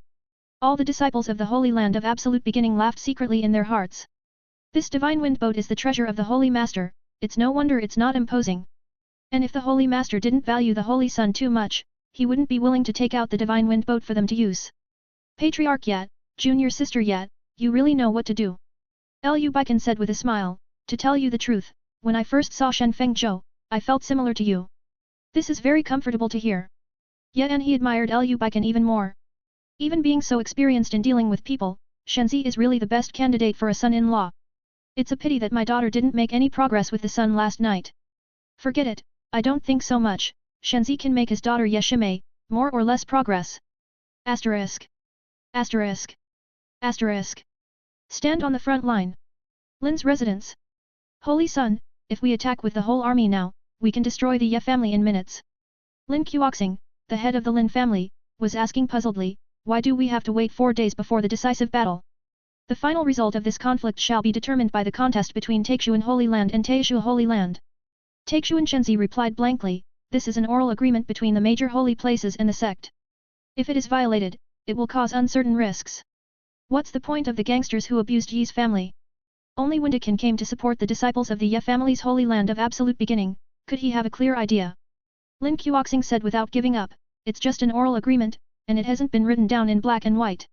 All the disciples of the Holy Land of Absolute Beginning laughed secretly in their hearts. This divine wind boat is the treasure of the Holy Master, it's no wonder it's not imposing. And if the Holy Master didn't value the Holy Sun too much, he wouldn't be willing to take out the divine wind boat for them to use. Patriarch Yat, junior sister Yat, you really know what to do. Lu Beichen said with a smile, to tell you the truth, when I first saw Shenfengzhou, I felt similar to you. This is very comfortable to hear. Yet and he admired Lu Beichen even more. Even being so experienced in dealing with people, Shenzi is really the best candidate for a son-in-law. It's a pity that my daughter didn't make any progress with the sun last night. Forget it, I don't think so much, Shenzi can make his daughter Yeshime, more or less progress. Asterisk. Asterisk. Asterisk. Stand on the front line. Lin's residence. Holy Sun, if we attack with the whole army now, we can destroy the Ye family in minutes. Lin Qiuoxing, the head of the Lin family, was asking puzzledly, why do we have to wait 4 days before the decisive battle? The final result of this conflict shall be determined by the contest between Taixuan Holy Land and Taishu Holy Land. Taixuan Shenzi replied blankly, this is an oral agreement between the major holy places and the sect. If it is violated, it will cause uncertain risks. What's the point of the gangsters who abused Yi's family? Only when Dekan came to support the disciples of the Ye family's Holy Land of Absolute Beginning, could he have a clear idea. Lin Qiuoxing said without giving up, it's just an oral agreement, and it hasn't been written down in black and white.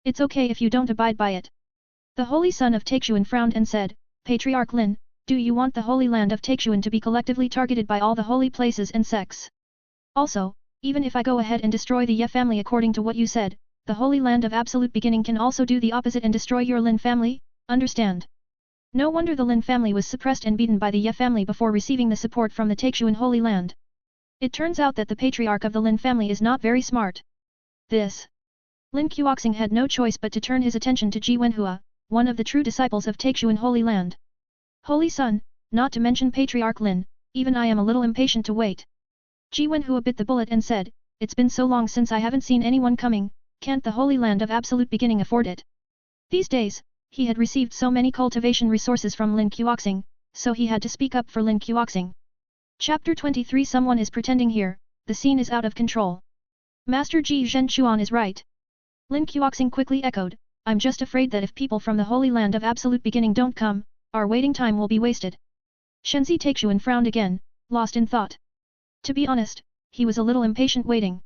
It's okay if you don't abide by it. The Holy Son of Taixuan frowned and said, Patriarch Lin, do you want the Holy Land of Taixuan to be collectively targeted by all the holy places and sects? Also, even if I go ahead and destroy the Ye family according to what you said, the Holy Land of Absolute Beginning can also do the opposite and destroy your Lin family, understand? No wonder the Lin family was suppressed and beaten by the Ye family before receiving the support from the Taixuan Holy Land. It turns out that the patriarch of the Lin family is not very smart. This. Lin Qiuoxing had no choice but to turn his attention to Ji Wenhua, one of the true disciples of Taixuan Holy Land. Holy Son, not to mention Patriarch Lin, even I am a little impatient to wait. Ji Wenhua bit the bullet and said, it's been so long since I haven't seen anyone coming, can't the Holy Land of Absolute Beginning afford it? These days, he had received so many cultivation resources from Lin Qiuoxing, so he had to speak up for Lin Qiuoxing. Chapter 23 Someone is pretending here, the scene is out of control. Master Ji Zhenchuan is right. Lin Qiuoxing quickly echoed, I'm just afraid that if people from the Holy Land of Absolute Beginning don't come, our waiting time will be wasted. Shenzi Taixuan frowned again, lost in thought. To be honest, he was a little impatient waiting.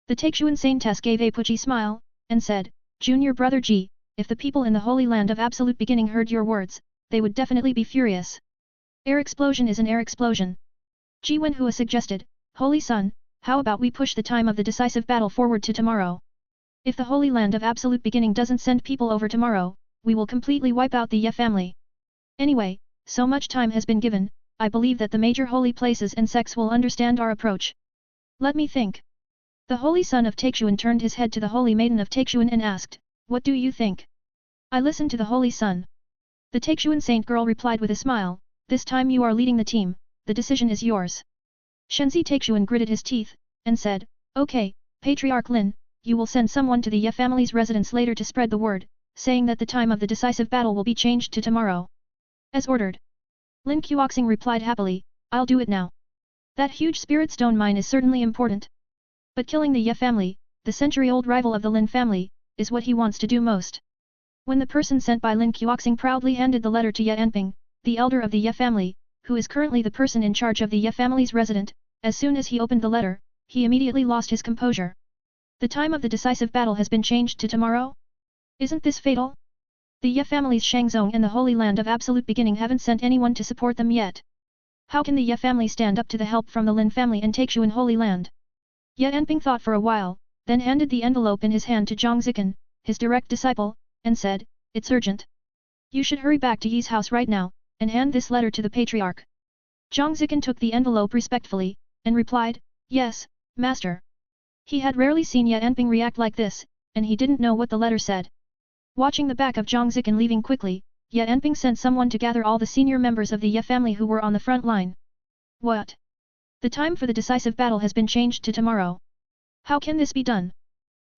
The Taixuan Saintess gave a pudgy smile, and said, Junior brother Ji, if the people in the Holy Land of Absolute Beginning heard your words, they would definitely be furious. Air explosion is an air explosion. Ji Wenhua suggested, Holy Son, how about we push the time of the decisive battle forward to tomorrow? If the Holy Land of Absolute Beginning doesn't send people over tomorrow, we will completely wipe out the Ye family. Anyway, so much time has been given, I believe that the major holy places and sects will understand our approach. Let me think. The Holy Son of Taixuan turned his head to the Holy Maiden of Taixuan and asked, what do you think? I listened to the Holy Son. The Taixuan Saint girl replied with a smile, this time you are leading the team, the decision is yours. Shenzi Taixuan gritted his teeth, and said, okay, Patriarch Lin, you will send someone to the Ye family's residence later to spread the word, saying that the time of the decisive battle will be changed to tomorrow. As ordered. Lin Qiuoxing replied happily, I'll do it now. That huge spirit stone mine is certainly important. But killing the Ye family, the century-old rival of the Lin family, is what he wants to do most. When the person sent by Lin Qiuoxing proudly handed the letter to Ye Anping, the elder of the Ye family, who is currently the person in charge of the Ye family's resident, as soon as he opened the letter, he immediately lost his composure. The time of the decisive battle has been changed to tomorrow? Isn't this fatal? The Ye family's Shangzong and the Holy Land of Absolute Beginning haven't sent anyone to support them yet. How can the Ye family stand up to the help from the Lin family and take you in Holy Land? Ye Enping thought for a while, then handed the envelope in his hand to Zhang Zikan, his direct disciple, and said, "It's urgent. You should hurry back to Yi's house right now, and hand this letter to the patriarch." Zhang Zikan took the envelope respectfully, and replied, "Yes, master." He had rarely seen Ye Enping react like this, and he didn't know what the letter said. Watching the back of Zhang Zikan leaving quickly, Ye Enping sent someone to gather all the senior members of the Ye family who were on the front line. "What? The time for the decisive battle has been changed to tomorrow. How can this be done?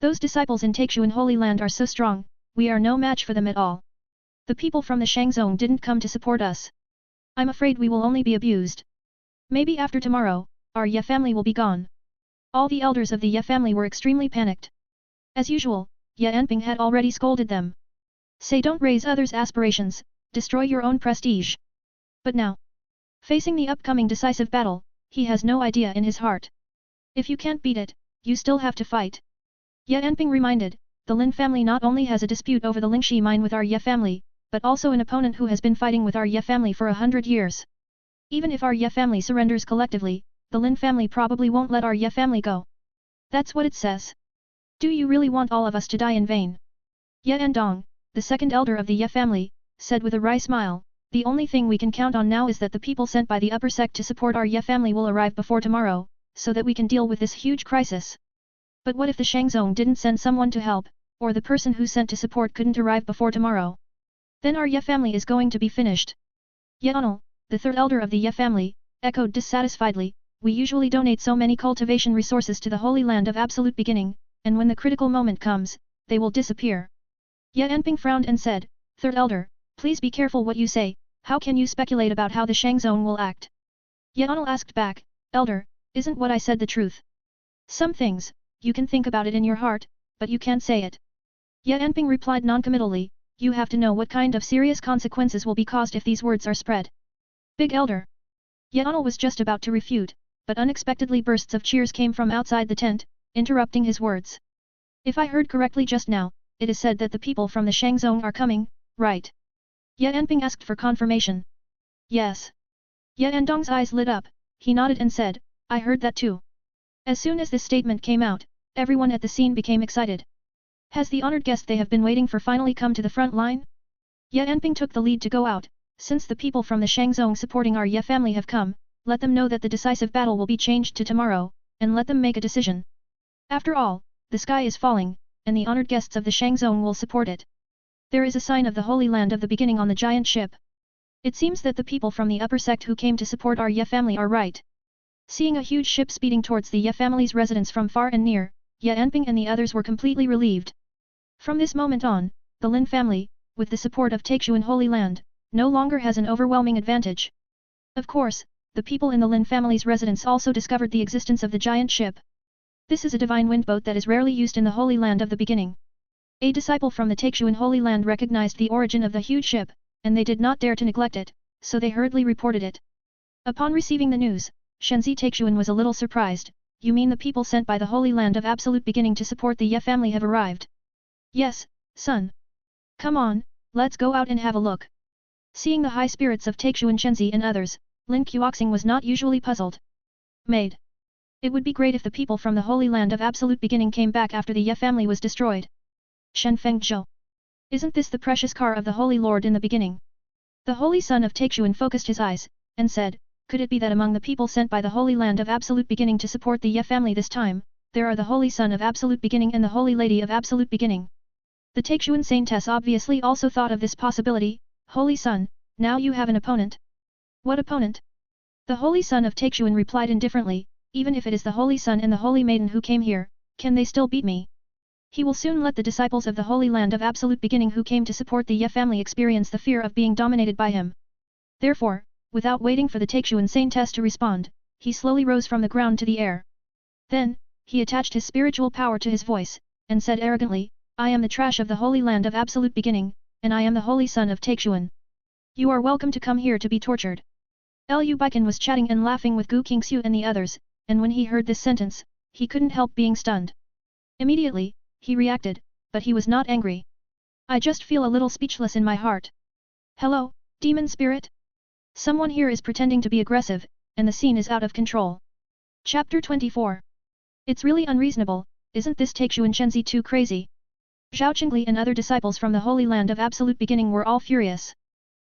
Those disciples in Taixuan Holy Land are so strong, we are no match for them at all. The people from the Shang Zone didn't come to support us. I'm afraid we will only be abused. Maybe after tomorrow, our Ye family will be gone." All the elders of the Ye family were extremely panicked. As usual, Ye Enping had already scolded them. Say don't raise others' aspirations, destroy your own prestige. But now, facing the upcoming decisive battle, he has no idea in his heart. If you can't beat it, you still have to fight. Ye Enping reminded, the Lin family not only has a dispute over the Lingxi mine with our Ye family, but also an opponent who has been fighting with our Ye family for 100 years. Even if our Ye family surrenders collectively, the Lin family probably won't let our Ye family go. That's what it says. Do you really want all of us to die in vain? Ye Endong, the second elder of the Ye family, said with a wry smile, "The only thing we can count on now is that the people sent by the upper sect to support our Ye family will arrive before tomorrow, so that we can deal with this huge crisis. But what if the Shangzong didn't send someone to help, or the person who sent to support couldn't arrive before tomorrow? Then our Ye family is going to be finished." Ye Onal, the third elder of the Ye family, echoed dissatisfiedly, "We usually donate so many cultivation resources to the Holy Land of Absolute Beginning, and when the critical moment comes, they will disappear." Ye Enping frowned and said, "Third elder, please be careful what you say, how can you speculate about how the Shangzong will act?" Ye Onal asked back, "Elder, isn't what I said the truth? Some things, you can think about it in your heart, but you can't say it." Ye Enping replied noncommittally, "You have to know what kind of serious consequences will be caused if these words are spread." "Big elder." Ye Onal was just about to refute, but unexpectedly bursts of cheers came from outside the tent, interrupting his words. "If I heard correctly just now, it is said that the people from the Shangzong are coming, right?" Ye Enping asked for confirmation. "Yes." Ye Endong's eyes lit up, he nodded and said, "I heard that too." As soon as this statement came out, everyone at the scene became excited. Has the honored guest they have been waiting for finally come to the front line? Ye Enping took the lead to go out, since the people from the Shangzong supporting our Ye family have come, let them know that the decisive battle will be changed to tomorrow, and let them make a decision. After all, the sky is falling, and the honored guests of the Shangzong will support it. There is a sign of the Holy Land of the Beginning on the giant ship. It seems that the people from the upper sect who came to support our Ye family are right. Seeing a huge ship speeding towards the Ye family's residence from far and near, Ye Enping and the others were completely relieved. From this moment on, the Lin family, with the support of Taixuan Holy Land, no longer has an overwhelming advantage. Of course, the people in the Lin family's residence also discovered the existence of the giant ship. This is a divine wind boat that is rarely used in the Holy Land of the Beginning. A disciple from the Taixuan Holy Land recognized the origin of the huge ship, and they did not dare to neglect it, so they hurriedly reported it. Upon receiving the news, Shenzi Taixuan was a little surprised. "You mean the people sent by the Holy Land of Absolute Beginning to support the Ye family have arrived?" "Yes, son. Come on, let's go out and have a look." Seeing the high spirits of Taixuan Shenzi and others, Lin Qiuxing was not usually puzzled. Maid. It would be great if the people from the Holy Land of Absolute Beginning came back after the Ye family was destroyed. Shen Feng Zhou. Isn't this the precious car of the Holy Lord in the beginning? The Holy Son of Taixuan focused his eyes, and said, "Could it be that among the people sent by the Holy Land of Absolute Beginning to support the Ye family this time, there are the Holy Son of Absolute Beginning and the Holy Lady of Absolute Beginning?" The Taixuan Saintess obviously also thought of this possibility. "Holy Son, now you have an opponent." "What opponent?" The Holy Son of Taixuan replied indifferently, "Even if it is the Holy Son and the Holy Maiden who came here, can they still beat me? He will soon let the disciples of the Holy Land of Absolute Beginning who came to support the Ye family experience the fear of being dominated by him." Therefore, without waiting for the Taixuan Saintess to respond, he slowly rose from the ground to the air. Then, he attached his spiritual power to his voice, and said arrogantly, "I am the trash of the Holy Land of Absolute Beginning, and I am the Holy Son of Taixuan. You are welcome to come here to be tortured." Lu Beichen was chatting and laughing with Gu Qingxiu and the others, and when he heard this sentence, he couldn't help being stunned. Immediately, he reacted, but he was not angry. "I just feel a little speechless in my heart." "Hello, demon spirit?" Someone here is pretending to be aggressive, and the scene is out of control. Chapter 24. It's really unreasonable, isn't this Taixuan Shenzi too crazy? Zhao Qingli and other disciples from the Holy Land of Absolute Beginning were all furious.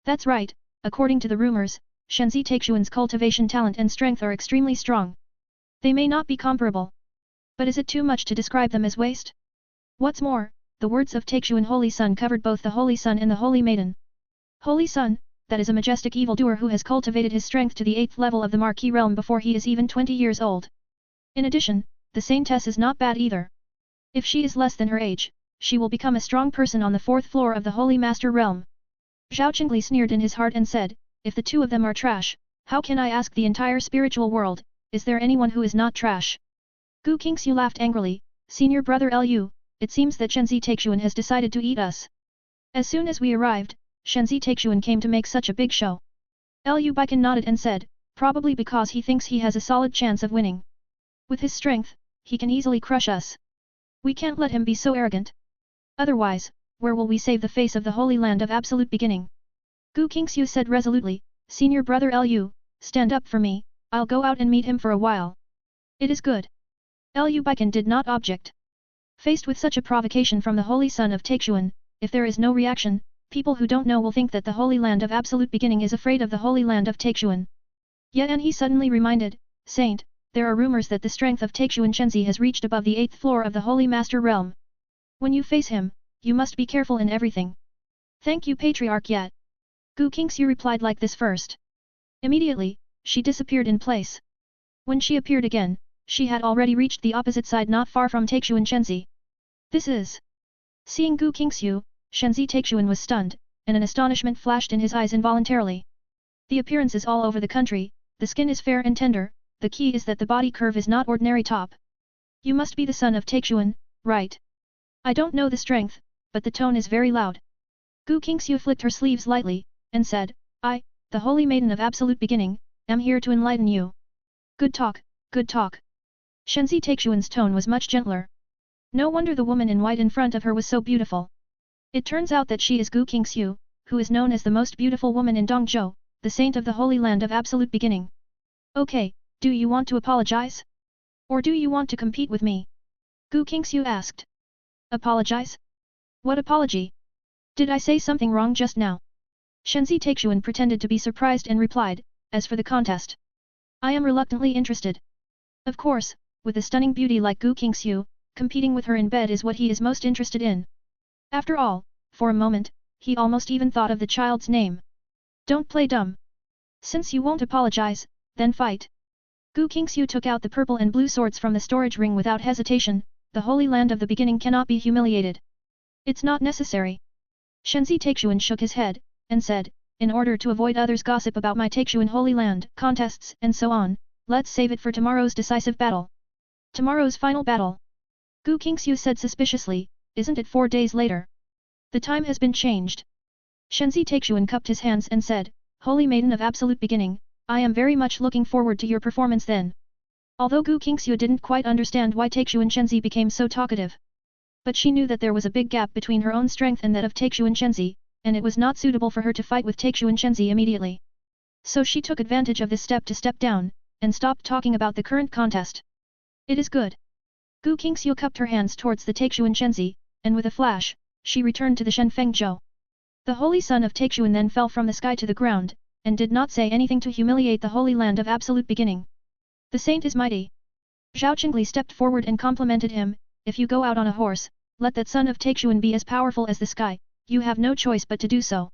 That's right, according to the rumors, Shenzi Taixuan's cultivation talent and strength are extremely strong. They may not be comparable. But is it too much to describe them as waste? What's more, the words of Taixuan Holy Sun covered both the Holy Sun and the Holy Maiden. Holy Sun, that is a majestic evildoer who has cultivated his strength to the 8th level of the Marquis realm before he is even 20 years old. In addition, the Saintess is not bad either. If she is less than her age, she will become a strong person on the 4th floor of the Holy Master realm. Zhao Qingli sneered in his heart and said, if the two of them are trash, how can I ask the entire spiritual world, is there anyone who is not trash? Gu Qingxiu laughed angrily, senior brother Lu, it seems that Shenzi Taixuan has decided to eat us. As soon as we arrived, Shenzi Taixuan came to make such a big show. Lu Beichen nodded and said, probably because he thinks he has a solid chance of winning. With his strength, he can easily crush us. We can't let him be so arrogant. Otherwise, where will we save the face of the Holy Land of Absolute Beginning? Gu Qingxiu said resolutely, senior brother Lu, stand up for me, I'll go out and meet him for a while. It is good. Lu Beichen did not object. Faced with such a provocation from the Holy Son of Taixuan, if there is no reaction, people who don't know will think that the Holy Land of Absolute Beginning is afraid of the Holy Land of Taixuan. Yet and he suddenly reminded, Saint, there are rumors that the strength of Taixuan Shenzi has reached above the 8th floor of the Holy Master realm. When you face him, you must be careful in everything. Thank you Patriarch Yat. Gu Qingxiu replied like this first. Immediately, she disappeared in place. When she appeared again, she had already reached the opposite side not far from Taixuan Shenzi. This is... Seeing Gu Qingxiu, Shenzi Taixuan was stunned, and an astonishment flashed in his eyes involuntarily. The appearance is all over the country, the skin is fair and tender, the key is that the body curve is not ordinary top. You must be the son of Taixuan, right? I don't know the strength, but the tone is very loud. Gu Qingxiu flicked her sleeves lightly, and said, I, the Holy Maiden of Absolute Beginning, am here to enlighten you. Good talk, good talk. Shenzi Taixuan's tone was much gentler. No wonder the woman in white in front of her was so beautiful. It turns out that she is Gu Qingxiu, who is known as the most beautiful woman in Dongzhou, the saint of the Holy Land of Absolute Beginning. Okay, do you want to apologize? Or do you want to compete with me? Gu Qingxiu asked. Apologize? What apology? Did I say something wrong just now? Shenzi Taixuan pretended to be surprised and replied, as for the contest, I am reluctantly interested. Of course, with a stunning beauty like Gu Qingxiu, competing with her in bed is what he is most interested in. After all, for a moment, he almost even thought of the child's name. Don't play dumb. Since you won't apologize, then fight. Gu Qingxiu took out the purple and blue swords from the storage ring without hesitation, the Holy Land of the Beginning cannot be humiliated. It's not necessary. Shenzi Taixuan shook his head, and said, in order to avoid others' gossip about my Taixuan Holy Land, contests, and so on, let's save it for tomorrow's decisive battle. Tomorrow's final battle. Gu Qingxiu said suspiciously, isn't it 4 days later? The time has been changed. Shenzi Taixuan cupped his hands and said, Holy Maiden of Absolute Beginning, I am very much looking forward to your performance then. Although Gu Qingxiu didn't quite understand why Taixuan Shenzi became so talkative. But she knew that there was a big gap between her own strength and that of Taixuan Shenzi, and it was not suitable for her to fight with Taixuan Shenzi immediately. So she took advantage of this step to step down, and stopped talking about the current contest. It is good. Gu Qingxiu cupped her hands towards the Taixuan Shenzi, and with a flash, she returned to the Shenfeng Zhou. The Holy Son of Taixuan then fell from the sky to the ground, and did not say anything to humiliate the Holy Land of Absolute Beginning. The saint is mighty. Zhao Qingli stepped forward and complimented him, if you go out on a horse, let that son of Taixuan be as powerful as the sky, you have no choice but to do so.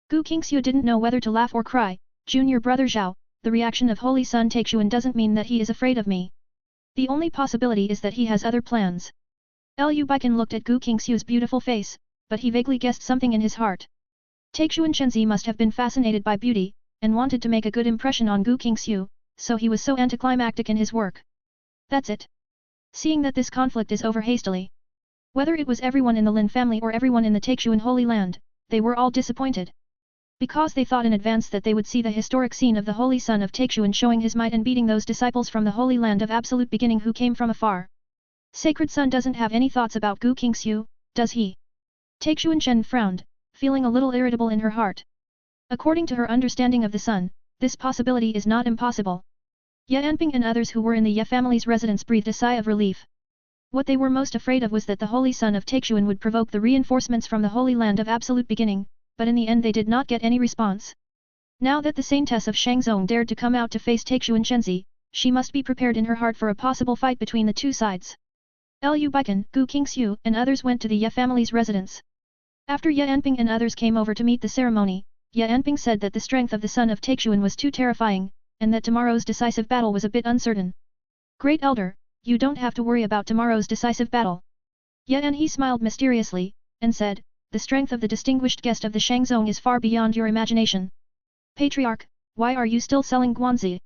Gu Qingxiu didn't know whether to laugh or cry, junior brother Zhao, the reaction of Holy Son Taixuan doesn't mean that he is afraid of me. The only possibility is that he has other plans. Lu Beichen looked at Gu Qingxiu's beautiful face, but he vaguely guessed something in his heart. Taixuan Shenzi must have been fascinated by beauty, and wanted to make a good impression on Gu Qingxiu, so he was so anticlimactic in his work. That's it. Seeing that this conflict is over hastily. Whether it was everyone in the Lin family or everyone in the Taixuan Holy Land, they were all disappointed. Because they thought in advance that they would see the historic scene of the Holy Son of Taixuan showing his might and beating those disciples from the Holy Land of Absolute Beginning who came from afar. Sacred Son doesn't have any thoughts about Gu Qingxiu, does he? Taixuan Shen frowned, feeling a little irritable in her heart. According to her understanding of the sun, this possibility is not impossible. Ye Anping and others who were in the Ye family's residence breathed a sigh of relief. What they were most afraid of was that the holy son of Taixuan would provoke the reinforcements from the Holy Land of Absolute Beginning, but in the end they did not get any response. Now that the Saintess of Shangzong dared to come out to face Taixuan Chenzi, she must be prepared in her heart for a possible fight between the two sides. Lu Beichen, Gu Qingxiu and others went to the Ye family's residence. After Ye Anping and others came over to meet the ceremony, Ye Anping said that the strength of the son of Taixuan was too terrifying, and that tomorrow's decisive battle was a bit uncertain. Great Elder, you don't have to worry about tomorrow's decisive battle. Ye Anhe smiled mysteriously, and said, the strength of the distinguished guest of the Shangzong is far beyond your imagination. Patriarch, why are you still selling Guanzi?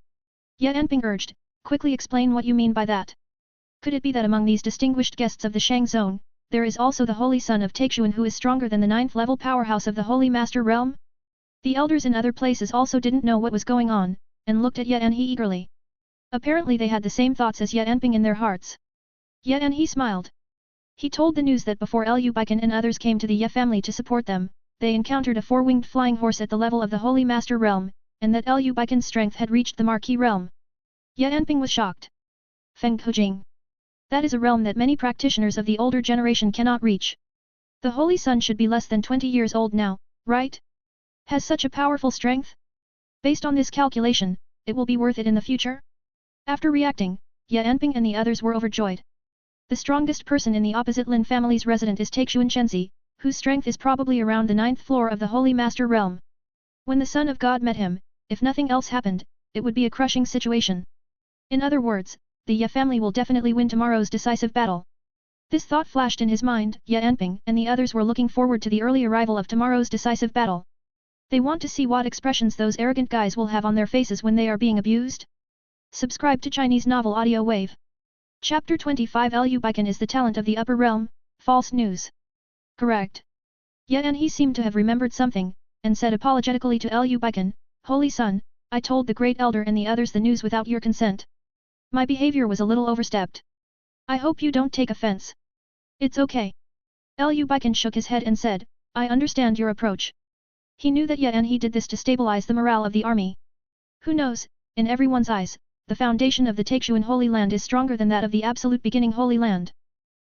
Ye Anping urged, quickly explain what you mean by that. Could it be that among these distinguished guests of the Shangzong, there is also the holy son of Taixuan who is stronger than the 9th level powerhouse of the Holy Master Realm? The elders in other places also didn't know what was going on, and looked at Ye Anhe eagerly. Apparently they had the same thoughts as Ye Anping in their hearts. Ye Anhe smiled. He told the news that before Lu Beichen and others came to the Ye family to support them, they encountered a 4-winged flying horse at the level of the Holy Master Realm, and that Lu Beichen's strength had reached the Marquis Realm. Ye Anping was shocked. Feng Kujing. That is a realm that many practitioners of the older generation cannot reach. The Holy Sun should be less than 20 years old now, right? Has such a powerful strength? Based on this calculation, it will be worth it in the future? After reacting, Ye Anping and the others were overjoyed. The strongest person in the opposite Lin family's resident is Taixuan Chenzi, whose strength is probably around the 9th floor of the Holy Master Realm. When the Son of God met him, if nothing else happened, it would be a crushing situation. In other words, the Ye family will definitely win tomorrow's decisive battle. This thought flashed in his mind. Ye Anping and the others were looking forward to the early arrival of tomorrow's decisive battle. They want to see what expressions those arrogant guys will have on their faces when they are being abused. Subscribe to Chinese Novel Audiowave. Chapter 25 Lu Beichen is the talent of the upper realm, false news. Correct. Ye Anhe seemed to have remembered something, and said apologetically to Lu Beichen, Holy Son, I told the Great Elder and the others the news without your consent. My behavior was a little overstepped. I hope you don't take offense. It's okay. Lu Beichen shook his head and said, I understand your approach. He knew that Ye Anhe did this to stabilize the morale of the army. Who knows, in everyone's eyes, the foundation of the Taixuan Holy Land is stronger than that of the Absolute Beginning Holy Land.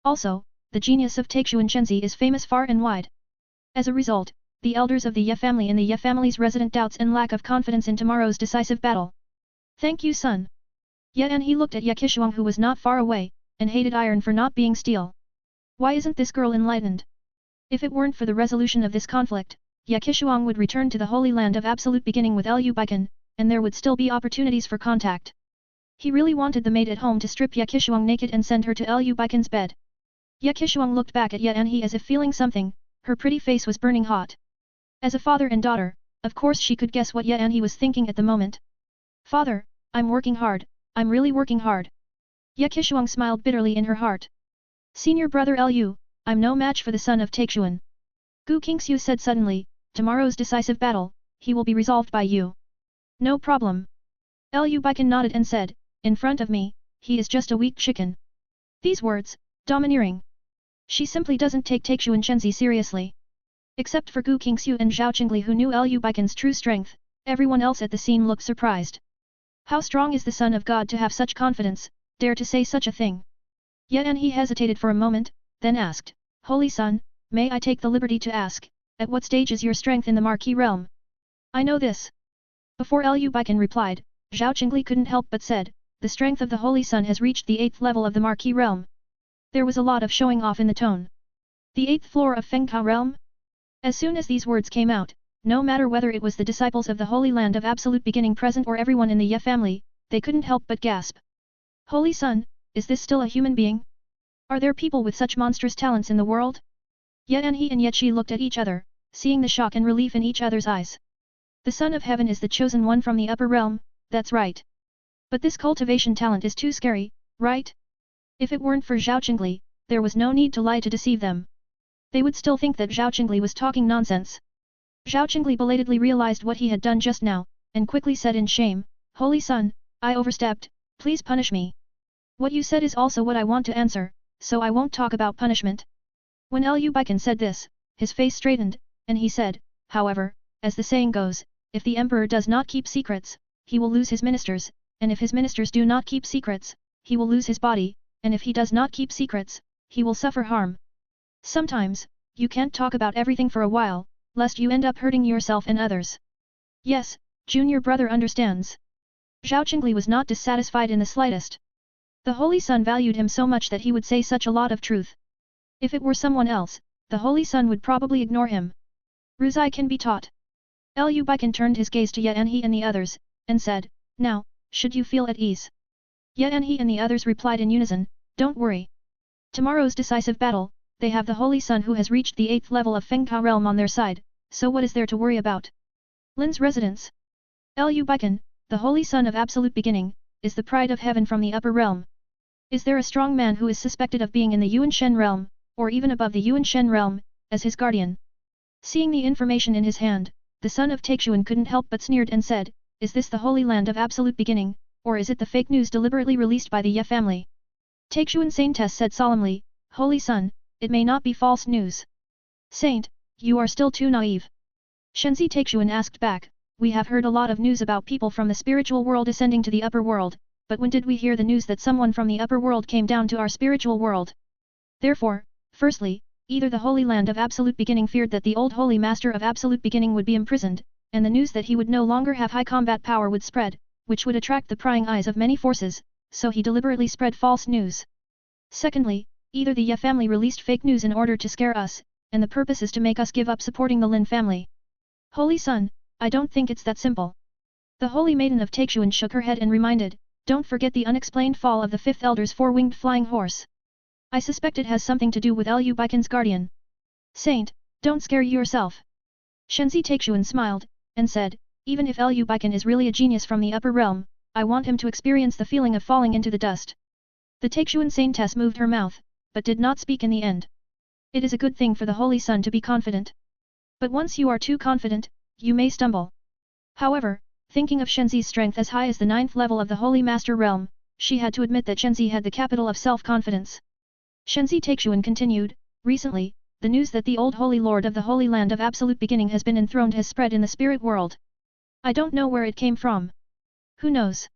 Also, the genius of Taixuan Chenzi is famous far and wide. As a result, the elders of the Ye family and the Ye family's resident doubts and lack of confidence in tomorrow's decisive battle. Thank you, son. Ye Anhe looked at Ye Qishuang who was not far away, and hated iron for not being steel. Why isn't this girl enlightened? If it weren't for the resolution of this conflict, Ye Qishuang would return to the Holy Land of Absolute Beginning with Lu Beichen, and there would still be opportunities for contact. He really wanted the maid at home to strip Ye Qishuang naked and send her to Lu Beichen's bed. Ye Qishuang looked back at Ye Anhe as if feeling something, her pretty face was burning hot. As a father and daughter, of course she could guess what Ye Anhe was thinking at the moment. Father, I'm working hard, I'm really working hard. Ye Qishuang smiled bitterly in her heart. Senior brother Lu, I'm no match for the son of Taixuan. Gu Qingxiu said suddenly, tomorrow's decisive battle, he will be resolved by you. No problem. Lu Beichen nodded and said, in front of me, he is just a weak chicken. These words, domineering. She simply doesn't take Taixuan Chenzi seriously. Except for Gu Qingxiu and Zhao Qingli who knew Lu Beichen's true strength, everyone else at the scene looked surprised. How strong is the Son of God to have such confidence, dare to say such a thing? Ye Anhe hesitated for a moment, then asked, Holy Son, may I take the liberty to ask, at what stage is your strength in the Marquis realm? I know this. Before Lu Beichen replied, Zhao Qingli couldn't help but said, the strength of the Holy Sun has reached the 8th level of the Marquis realm. There was a lot of showing off in the tone. The 8th floor of Fengka realm? As soon as these words came out, no matter whether it was the disciples of the Holy Land of Absolute Beginning present or everyone in the Ye family, they couldn't help but gasp. Holy Sun, is this still a human being? Are there people with such monstrous talents in the world? Ye Anhe and Ye Qi looked at each other, seeing the shock and relief in each other's eyes. The Son of Heaven is the chosen one from the upper realm, that's right. But this cultivation talent is too scary, right? If it weren't for Zhao Qingli, there was no need to lie to deceive them. They would still think that Zhao Qingli was talking nonsense. Zhao Qingli belatedly realized what he had done just now, and quickly said in shame, Holy Son, I overstepped, please punish me. What you said is also what I want to answer, so I won't talk about punishment. When Lu Beichen said this, his face straightened, and he said, however, as the saying goes, if the emperor does not keep secrets, he will lose his ministers, and if his ministers do not keep secrets, he will lose his body, and if he does not keep secrets, he will suffer harm. Sometimes, you can't talk about everything for a while, lest you end up hurting yourself and others. Yes, junior brother understands. Zhao Qingli was not dissatisfied in the slightest. The Holy Sun valued him so much that he would say such a lot of truth. If it were someone else, the Holy Sun would probably ignore him. Rusai can be taught. Liu Beichen turned his gaze to Ye Enhe and the others, and said, "Now, should you feel at ease?" Ye Enhe and the others replied in unison, "Don't worry. Tomorrow's decisive battle, they have the Holy Sun who has reached the 8th level of Fengtao realm on their side, so what is there to worry about?" Lin's residence. Liu Beichen, the Holy Sun of Absolute Beginning, is the pride of heaven from the upper realm. Is there a strong man who is suspected of being in the Yuanshen realm, or even above the Yuanshen realm, as his guardian? Seeing the information in his hand, the son of Taixuan couldn't help but sneered and said, "Is this the Holy Land of Absolute Beginning, or is it the fake news deliberately released by the Ye family?" Taixuan Saintess said solemnly, "Holy Sun, it may not be false news." "Saint, you are still too naive." Shenzi Taixuan asked back, "We have heard a lot of news about people from the spiritual world ascending to the upper world, but when did we hear the news that someone from the upper world came down to our spiritual world? Therefore, firstly, either the Holy Land of Absolute Beginning feared that the old Holy Master of Absolute Beginning would be imprisoned, and the news that he would no longer have high combat power would spread, which would attract the prying eyes of many forces, so he deliberately spread false news. Secondly, either the Ye family released fake news in order to scare us, and the purpose is to make us give up supporting the Lin family. Holy Sun, I don't think it's that simple." The Holy Maiden of Taixuan shook her head and reminded, "Don't forget the unexplained fall of the fifth elder's four-winged flying horse. I suspect it has something to do with Liu Beichen's guardian." "Saint, don't scare yourself." Shenzi Taixuan smiled, and said, "Even if Liu Beichen is really a genius from the upper realm, I want him to experience the feeling of falling into the dust." The Taixuan Saintess moved her mouth, but did not speak in the end. It is a good thing for the Holy Sun to be confident. But once you are too confident, you may stumble. However, thinking of Shenzi's strength as high as the 9th level of the Holy Master realm, she had to admit that Shenzi had the capital of self-confidence. Shenzi Taixuan continued, "Recently, the news that the old Holy Lord of the Holy Land of Absolute Beginning has been enthroned has spread in the spirit world. I don't know where it came from. Who knows?"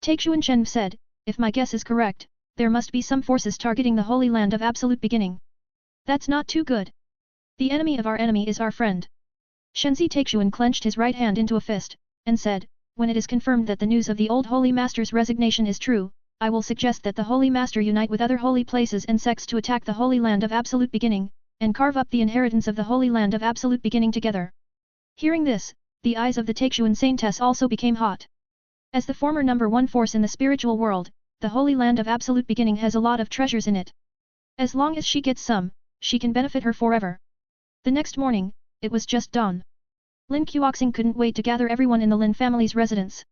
Taixuan Chen said, "If my guess is correct, there must be some forces targeting the Holy Land of Absolute Beginning. That's not too good. The enemy of our enemy is our friend." Shenzi Taixuan clenched his right hand into a fist, and said, "When it is confirmed that the news of the old Holy Master's resignation is true, I will suggest that the Holy Master unite with other holy places and sects to attack the Holy Land of Absolute Beginning, and carve up the inheritance of the Holy Land of Absolute Beginning together." Hearing this, the eyes of the Taixuan Saintess also became hot. As the former number one force in the spiritual world, the Holy Land of Absolute Beginning has a lot of treasures in it. As long as she gets some, she can benefit her forever. The next morning, it was just dawn. Lin Qiuoxing couldn't wait to gather everyone in the Lin family's residence.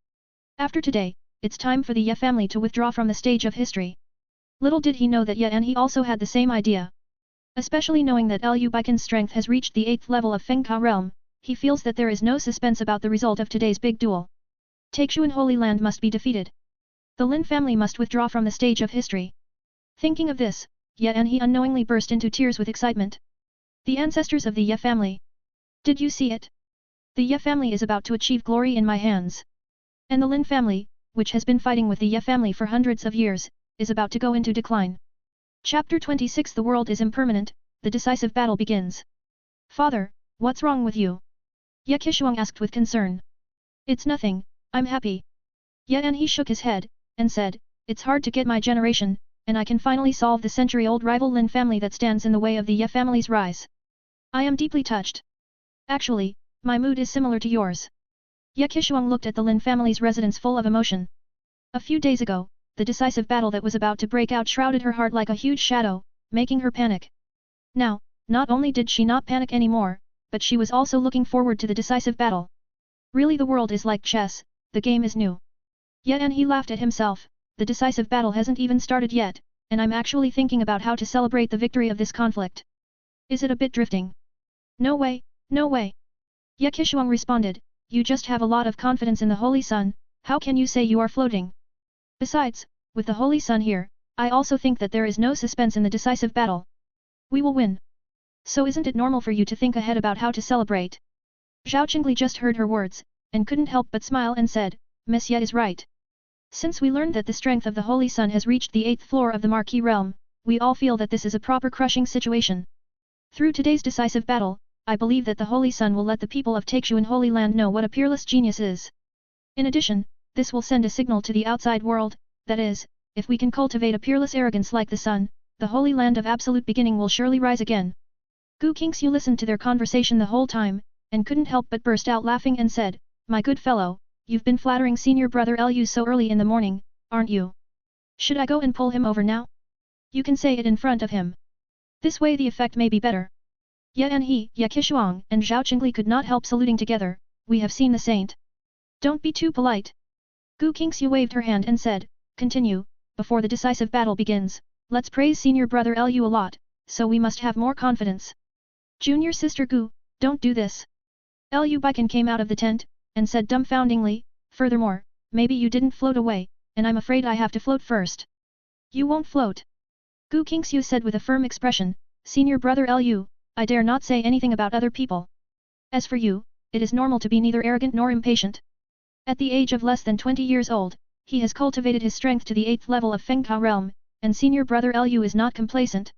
After today, it's time for the Ye family to withdraw from the stage of history. Little did he know that Ye and he also had the same idea. Especially knowing that Liu Beichen's strength has reached the 8th level of Fengtao realm, he feels that there is no suspense about the result of today's big duel. Taixuan Holy Land must be defeated. The Lin family must withdraw from the stage of history. Thinking of this, Ye and he unknowingly burst into tears with excitement. The ancestors of the Ye family. Did you see it? The Ye family is about to achieve glory in my hands. And the Lin family, which has been fighting with the Ye family for hundreds of years, is about to go into decline. Chapter 26 The world is impermanent, the decisive battle begins. Father, what's wrong with you? Ye Qishuang asked with concern. It's nothing, I'm happy. Ye and he shook his head, and said, it's hard to get my generation, and I can finally solve the century-old rival Lin family that stands in the way of the Ye family's rise. I am deeply touched. Actually, my mood is similar to yours. Ye Qishuang looked at the Lin family's residence full of emotion. A few days ago, the decisive battle that was about to break out shrouded her heart like a huge shadow, making her panic. Now, not only did she not panic anymore, but she was also looking forward to the decisive battle. Really, the world is like chess, the game is new. Ye and he laughed at himself. The decisive battle hasn't even started yet, and I'm actually thinking about how to celebrate the victory of this conflict. Is it a bit drifting? No way, no way. Ye Qishuang responded, you just have a lot of confidence in the Holy Sun, how can you say you are floating? Besides, with the Holy Sun here, I also think that there is no suspense in the decisive battle. We will win. So isn't it normal for you to think ahead about how to celebrate? Zhao Qingli just heard her words, and couldn't help but smile and said, Miss Ye is right. Since we learned that the strength of the Holy Sun has reached the 8th floor of the Marquis realm, we all feel that this is a proper crushing situation. Through today's decisive battle, I believe that the Holy Sun will let the people of Taixuan Holy Land know what a peerless genius is. In addition, this will send a signal to the outside world, that is, if we can cultivate a peerless arrogance like the sun, the Holy Land of Absolute Beginning will surely rise again. Gu Qingxiu listened to their conversation the whole time, and couldn't help but burst out laughing and said, My good fellow, you've been flattering senior brother Lu so early in the morning, aren't you? Should I go and pull him over now? You can say it in front of him. This way the effect may be better. Ye Anhe, Ye Qishuang and Zhao Qingli could not help saluting together, we have seen the saint. Don't be too polite. Gu Qingxiu waved her hand and said, Continue, before the decisive battle begins, let's praise senior brother Lu a lot, so we must have more confidence. Junior sister Gu, don't do this. Lu Beichen came out of the tent, and said dumbfoundingly, furthermore, maybe you didn't float away, and I'm afraid I have to float first. You won't float. Gu Qingxiu said with a firm expression, Senior brother Lu, I dare not say anything about other people. As for you, it is normal to be neither arrogant nor impatient. At the age of less than 20 years old, he has cultivated his strength to the 8th level of Fengtao realm, and senior brother Lu is not complacent.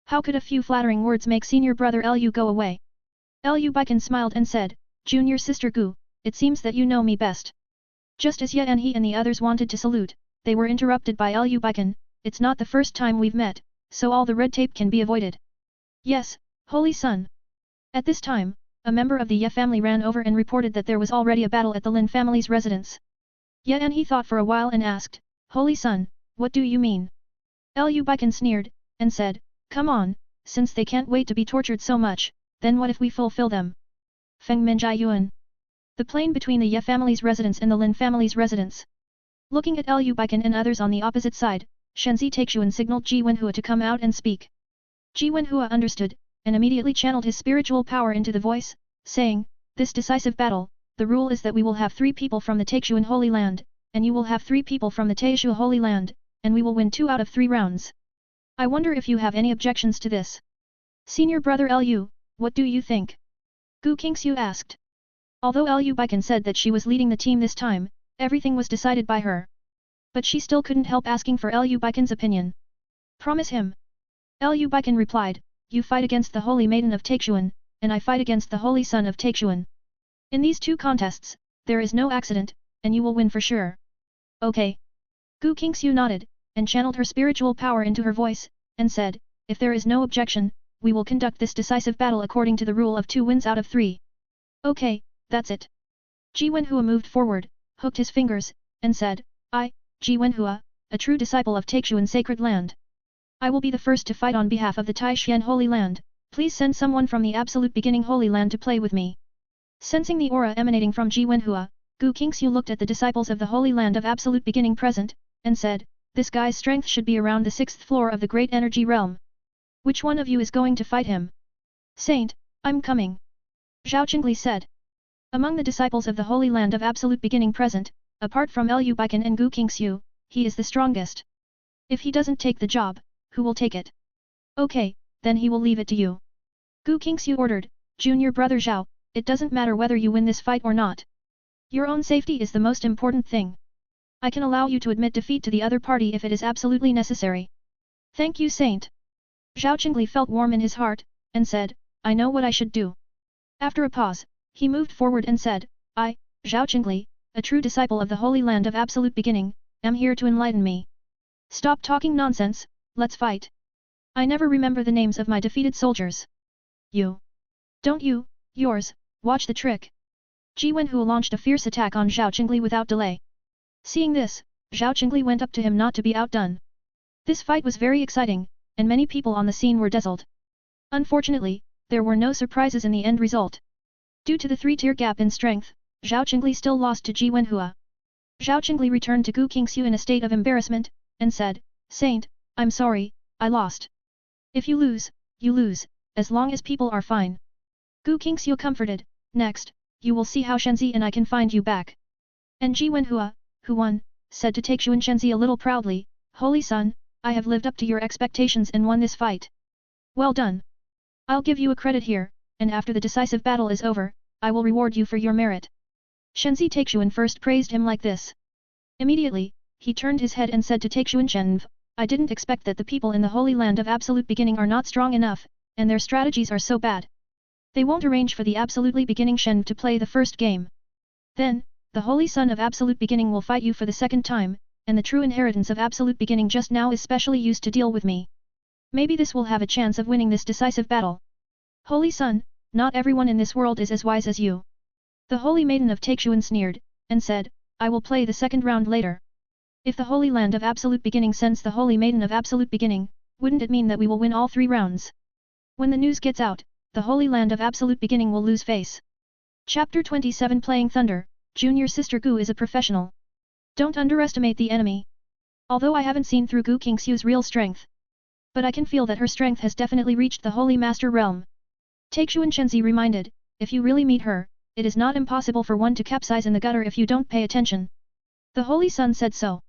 How could a few flattering words make senior brother Lu go away? Lu Beichen smiled and said, Junior sister Gu, it seems that you know me best. Just as Ye and he and the others wanted to salute, they were interrupted by Lu Beichen, it's not the first time we've met, so all the red tape can be avoided. Yes, Holy Sun. At this time, a member of the Ye family ran over and reported that there was already a battle at the Lin family's residence. Ye and he thought for a while and asked, Holy Sun, what do you mean? Lu Beichen sneered, and said, Come on, since they can't wait to be tortured so much, then what if we fulfill them? Feng Minjai Yuan. The plain between the Ye family's residence and the Lin family's residence. Looking at Lu Beichen and others on the opposite side, Shenzi Taixuan signaled Ji Wenhua to come out and speak. Ji Wenhua understood, and immediately channeled his spiritual power into the voice, saying, This decisive battle, the rule is that we will have 3 people from the Taixuan Holy Land, and you will have 3 people from the Taishu Holy Land, and we will win 2 out of 3 rounds. I wonder if you have any objections to this. Senior brother Lu, what do you think? Gu Qingxiu asked. Although Lu Beichen said that she was leading the team this time, everything was decided by her. But she still couldn't help asking for Lu Beichen's opinion. Promise him. Lu Beichen replied, You fight against the Holy Maiden of Taixuan, and I fight against the Holy Son of Taixuan. In these 2 contests, there is no accident, and you will win for sure. Okay. Gu Qingxiu nodded, and channeled her spiritual power into her voice, and said, If there is no objection, we will conduct this decisive battle according to the rule of 2 wins out of 3. Okay, that's it. Ji Wenhua moved forward, hooked his fingers, and said, I, Ji Wenhua, a true disciple of Taixuan sacred land. I will be the first to fight on behalf of the Taishan Holy Land, please send someone from the Absolute Beginning Holy Land to play with me. Sensing the aura emanating from Ji Wenhua, Gu Qingxiu looked at the disciples of the Holy Land of Absolute Beginning present, and said, This guy's strength should be around the 6th floor of the Great Energy Realm. Which one of you is going to fight him? Saint, I'm coming. Zhao Qingli said. Among the disciples of the Holy Land of Absolute Beginning present, apart from Lu Beichen and Gu Qingxiu, he is the strongest. If he doesn't take the job, who will take it? Okay, then he will leave it to you. Gu Qingxiu ordered, Junior brother Zhao, it doesn't matter whether you win this fight or not. Your own safety is the most important thing. I can allow you to admit defeat to the other party if it is absolutely necessary. Thank you, Saint. Zhao Qingli felt warm in his heart, and said, I know what I should do. After a pause, he moved forward and said, I, Zhao Qingli, a true disciple of the Holy Land of Absolute Beginning, am here to enlighten me. Stop talking nonsense, let's fight. I never remember the names of my defeated soldiers. You. Don't you, yours, watch the trick. Ji Wenhua launched a fierce attack on Zhao Qingli without delay. Seeing this, Zhao Qingli went up to him not to be outdone. This fight was very exciting, and many people on the scene were dazzled. Unfortunately, there were no surprises in the end result. Due to the 3-tier gap in strength, Zhao Qingli still lost to Ji Wenhua. Zhao Qingli returned to Gu Qingxiu in a state of embarrassment, and said, Saint, I'm sorry, I lost. If you lose, as long as people are fine. Gu Qingxiu comforted, next, you will see how Shenzi and I can find you back. And Ji Wenhua, who won, said to Taixuan Shenzi a little proudly, Holy Son, I have lived up to your expectations and won this fight. Well done. I'll give you a credit here, and after the decisive battle is over, I will reward you for your merit. Shenzi Taixuan first praised him like this. Immediately, he turned his head and said to Taixuan Shenv, I didn't expect that the people in the Holy Land of Absolute Beginning are not strong enough, and their strategies are so bad. They won't arrange for the Absolutely Beginning Shenv to play the first game. Then, the Holy Son of Absolute Beginning will fight you for the second time, and the true inheritance of Absolute Beginning just now is specially used to deal with me. Maybe this will have a chance of winning this decisive battle. Holy Son, not everyone in this world is as wise as you. The Holy Maiden of Taixuan sneered, and said, I will play the second round later. If the Holy Land of Absolute Beginning sends the Holy Maiden of Absolute Beginning, wouldn't it mean that we will win all 3 rounds? When the news gets out, the Holy Land of Absolute Beginning will lose face. Chapter 27 Playing Thunder, Junior Sister Gu is a professional. Don't underestimate the enemy. Although I haven't seen through Gu Qingxiu's real strength, but I can feel that her strength has definitely reached the Holy Master realm. Taixuan Shenzi reminded, if you really meet her, it is not impossible for one to capsize in the gutter if you don't pay attention. The Holy Sun said so.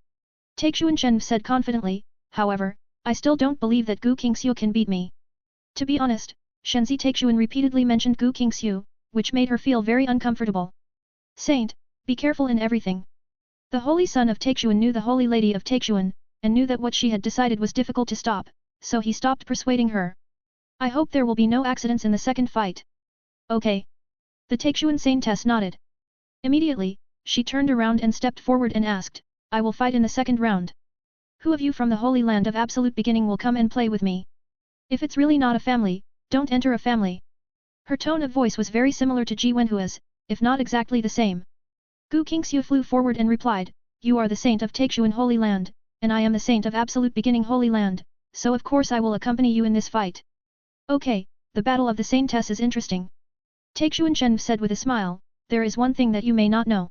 Taixuan Shenv said confidently, however, I still don't believe that Gu Qingxiu can beat me. To be honest, Shenzi Taixuan repeatedly mentioned Gu Qingxiu, which made her feel very uncomfortable. Saint, be careful in everything. The Holy Son of Taixuan knew the Holy Lady of Taixuan, and knew that what she had decided was difficult to stop, so he stopped persuading her. I hope there will be no accidents in the second fight. Okay. The Taixuan Saintess nodded. Immediately, she turned around and stepped forward and asked, I will fight in the second round. Who of you from the Holy Land of Absolute Beginning will come and play with me? If it's really not a family, don't enter a family. Her tone of voice was very similar to Ji Wenhua's, if not exactly the same. Gu Qingxiu flew forward and replied, You are the Saint of Taixuan Holy Land, and I am the Saint of Absolute Beginning Holy Land, so of course I will accompany you in this fight. Okay, the battle of the Saintess is interesting. Taixuan Shen said with a smile, there is one thing that you may not know.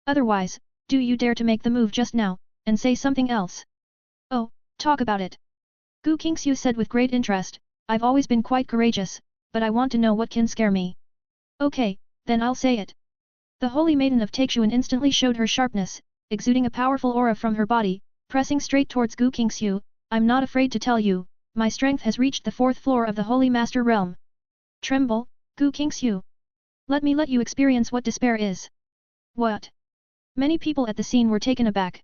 Otherwise, do you dare to make the move just now, and say something else? Oh, talk about it. Gu Qingxiu said with great interest, I've always been quite courageous, but I want to know what can scare me. Okay, then I'll say it. The Holy Maiden of Taixuan instantly showed her sharpness, exuding a powerful aura from her body, pressing straight towards Gu Qingxiu, I'm not afraid to tell you, my strength has reached the 4th floor of the Holy Master Realm. Tremble, Gu Qingxiu. Let me let you experience what despair is. What? Many people at the scene were taken aback.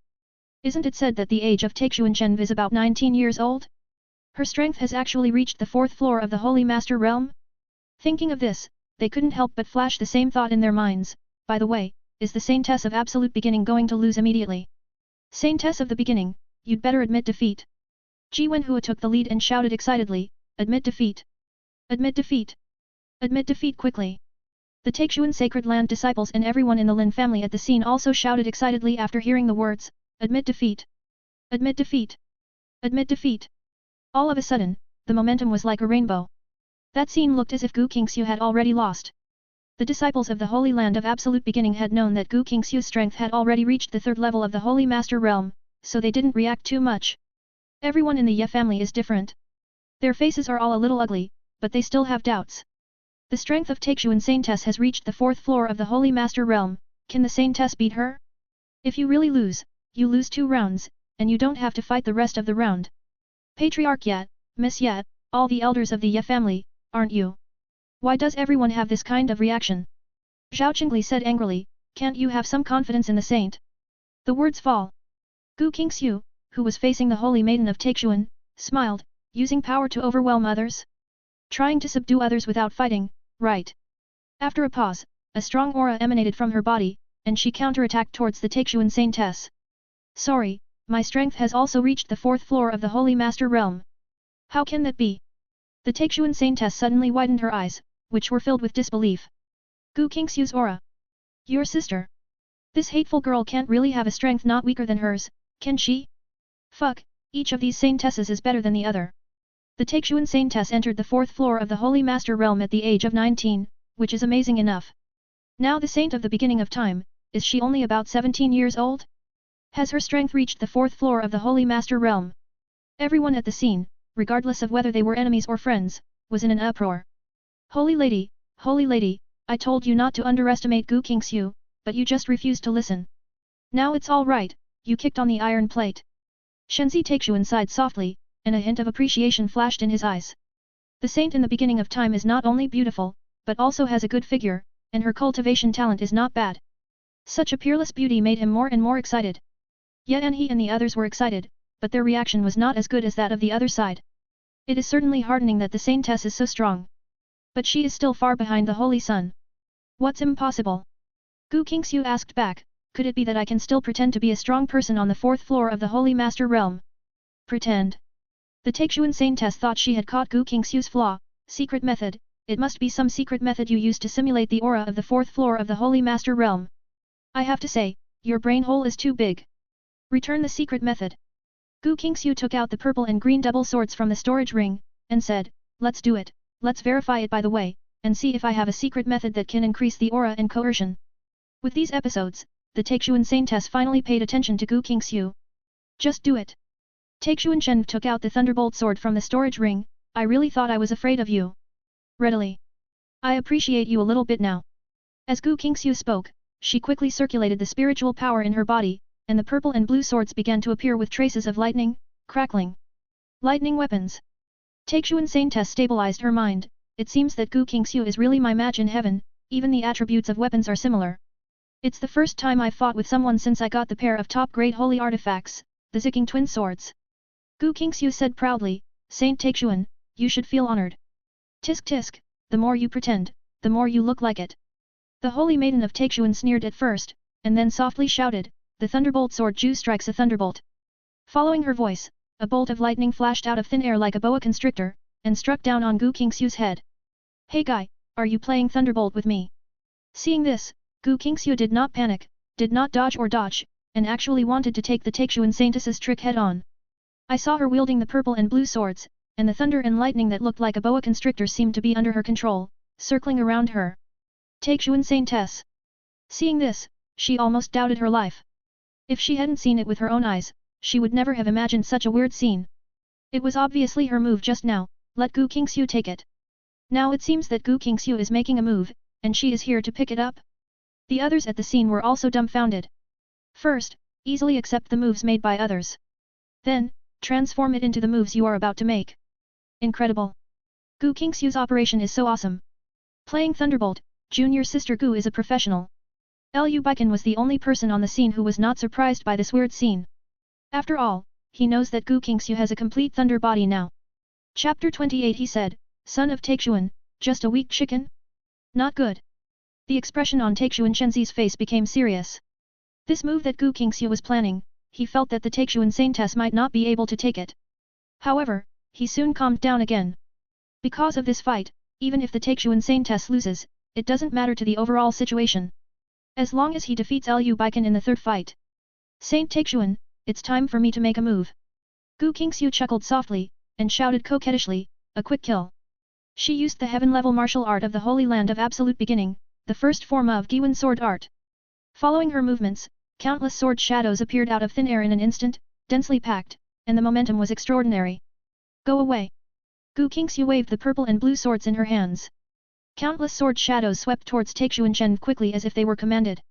Isn't it said that the age of Taixuan Shenv is about 19 years old? Her strength has actually reached the 4th floor of the Holy Master Realm? Thinking of this, they couldn't help but flash the same thought in their minds, by the way, is the Saintess of Absolute Beginning going to lose immediately? Saintess of the Beginning, you'd better admit defeat. Ji Wenhua took the lead and shouted excitedly, admit defeat. Admit defeat. Admit defeat quickly. The Taixuan Sacred Land disciples and everyone in the Lin family at the scene also shouted excitedly after hearing the words, admit defeat. Admit defeat. Admit defeat. All of a sudden, the momentum was like a rainbow. That scene looked as if Gu Qingxiu had already lost. The disciples of the Holy Land of Absolute Beginning had known that Gu Qingxiu's strength had already reached the 3rd level of the Holy Master Realm, so they didn't react too much. Everyone in the Ye family is different. Their faces are all a little ugly, but they still have doubts. The strength of Taixuan Saintess has reached the 4th floor of the Holy Master Realm, can the Saintess beat her? If you really lose, you lose 2 rounds, and you don't have to fight the rest of the round. Patriarch Yat, Miss Yat, all the elders of the Ye family, aren't you? Why does everyone have this kind of reaction? Zhao Qingli said angrily, can't you have some confidence in the saint? The words fall. Gu Qingxiu, who was facing the Holy Maiden of Taixuan, smiled, using power to overwhelm others? Trying to subdue others without fighting, right? After a pause, a strong aura emanated from her body, and she counterattacked towards the Taixuan Saintess. Sorry, my strength has also reached the 4th floor of the Holy Master Realm. How can that be? The Taixuan Saintess suddenly widened her eyes, which were filled with disbelief. Gu Qingxiu's aura. Your sister. This hateful girl can't really have a strength not weaker than hers, can she? Fuck, each of these Saintesses is better than the other. The Taixuan Saintess entered the 4th floor of the Holy Master Realm at the age of 19, which is amazing enough. Now the Saint of the Beginning of Time, is she only about 17 years old? Has her strength reached the 4th floor of the Holy Master Realm? Everyone at the scene, regardless of whether they were enemies or friends, was in an uproar. Holy Lady, I told you not to underestimate Gu Qingxiu, but you just refused to listen. Now it's all right, you kicked on the iron plate. Shenzi Taixuan sighed softly, and a hint of appreciation flashed in his eyes. The saint in the beginning of time is not only beautiful, but also has a good figure, and her cultivation talent is not bad. Such a peerless beauty made him more and more excited. Yet he and the others were excited, but their reaction was not as good as that of the other side. It is certainly heartening that the saintess is so strong. But she is still far behind the Holy Sun. What's impossible? Gu Qingxiu asked back, could it be that I can still pretend to be a strong person on the 4th floor of the Holy Master Realm? Pretend. The Taixuan saintess thought she had caught Gu Qingxiu's flaw. Secret method, it must be some secret method you use to simulate the aura of the 4th floor of the Holy Master Realm. I have to say, your brain hole is too big. Return the secret method. Gu Qingxiu took out the purple and green double swords from the storage ring, and said, let's do it, let's verify it by the way, and see if I have a secret method that can increase the aura and coercion. With these episodes, the Taixuan saintess finally paid attention to Gu Qingxiu. Just do it. Taixuan Shen took out the thunderbolt sword from the storage ring, I really thought I was afraid of you. Readily. I appreciate you a little bit now. As Gu Qingxiu spoke, she quickly circulated the spiritual power in her body, and the purple and blue swords began to appear with traces of lightning, crackling. Lightning weapons. Taixuan saintess stabilized her mind, it seems that Gu Qingxiu is really my match in heaven, even the attributes of weapons are similar. It's the first time I've fought with someone since I got the pair of top-grade holy artifacts, the Zicking twin swords. Gu Qingxiu said proudly, Saint Taixuan, you should feel honored. Tisk tisk, the more you pretend, the more you look like it. The holy maiden of Taixuan sneered at first, and then softly shouted, the thunderbolt sword Ju strikes a thunderbolt. Following her voice, a bolt of lightning flashed out of thin air like a boa constrictor, and struck down on Gu Qingxiu's head. Hey guy, are you playing thunderbolt with me? Seeing this, Gu Qingxiu did not panic, did not dodge or dodge, and actually wanted to take the Taixuan saintess's trick head on. I saw her wielding the purple and blue swords, and the thunder and lightning that looked like a boa constrictor seemed to be under her control, circling around her. Taixuan saintess. Seeing this, she almost doubted her life. If she hadn't seen it with her own eyes, she would never have imagined such a weird scene. It was obviously her move just now, let Gu Qingxiu take it. Now it seems that Gu Qingxiu is making a move, and she is here to pick it up. The others at the scene were also dumbfounded. First, easily accept the moves made by others. Then, transform it into the moves you are about to make. Incredible. Gu Qingxiu's operation is so awesome. Playing Thunderbolt, junior sister Gu is a professional. Beichen was the only person on the scene who was not surprised by this weird scene. After all, he knows that Gu Qingxiu has a complete thunder body now. Chapter 28 He said, son of Taixuan, just a weak chicken? Not good. The expression on Taixuan Shenzi's face became serious. This move that Gu Qingxiu was planning, he felt that the Taixuan saintess might not be able to take it. However, he soon calmed down again. Because of this fight, even if the Taixuan saintess loses, it doesn't matter to the overall situation. As long as he defeats Beichen in the third fight. Saint Taixuan, it's time for me to make a move. Gu Qingxiu chuckled softly, and shouted coquettishly, a quick kill. She used the heaven-level martial art of the Holy Land of Absolute Beginning, the first form of Giwan sword art. Following her movements, countless sword shadows appeared out of thin air in an instant, densely packed, and the momentum was extraordinary. Go away. Gu Qingxiu waved the purple and blue swords in her hands. Countless sword shadows swept towards Taixuan Shen quickly as if they were commanded.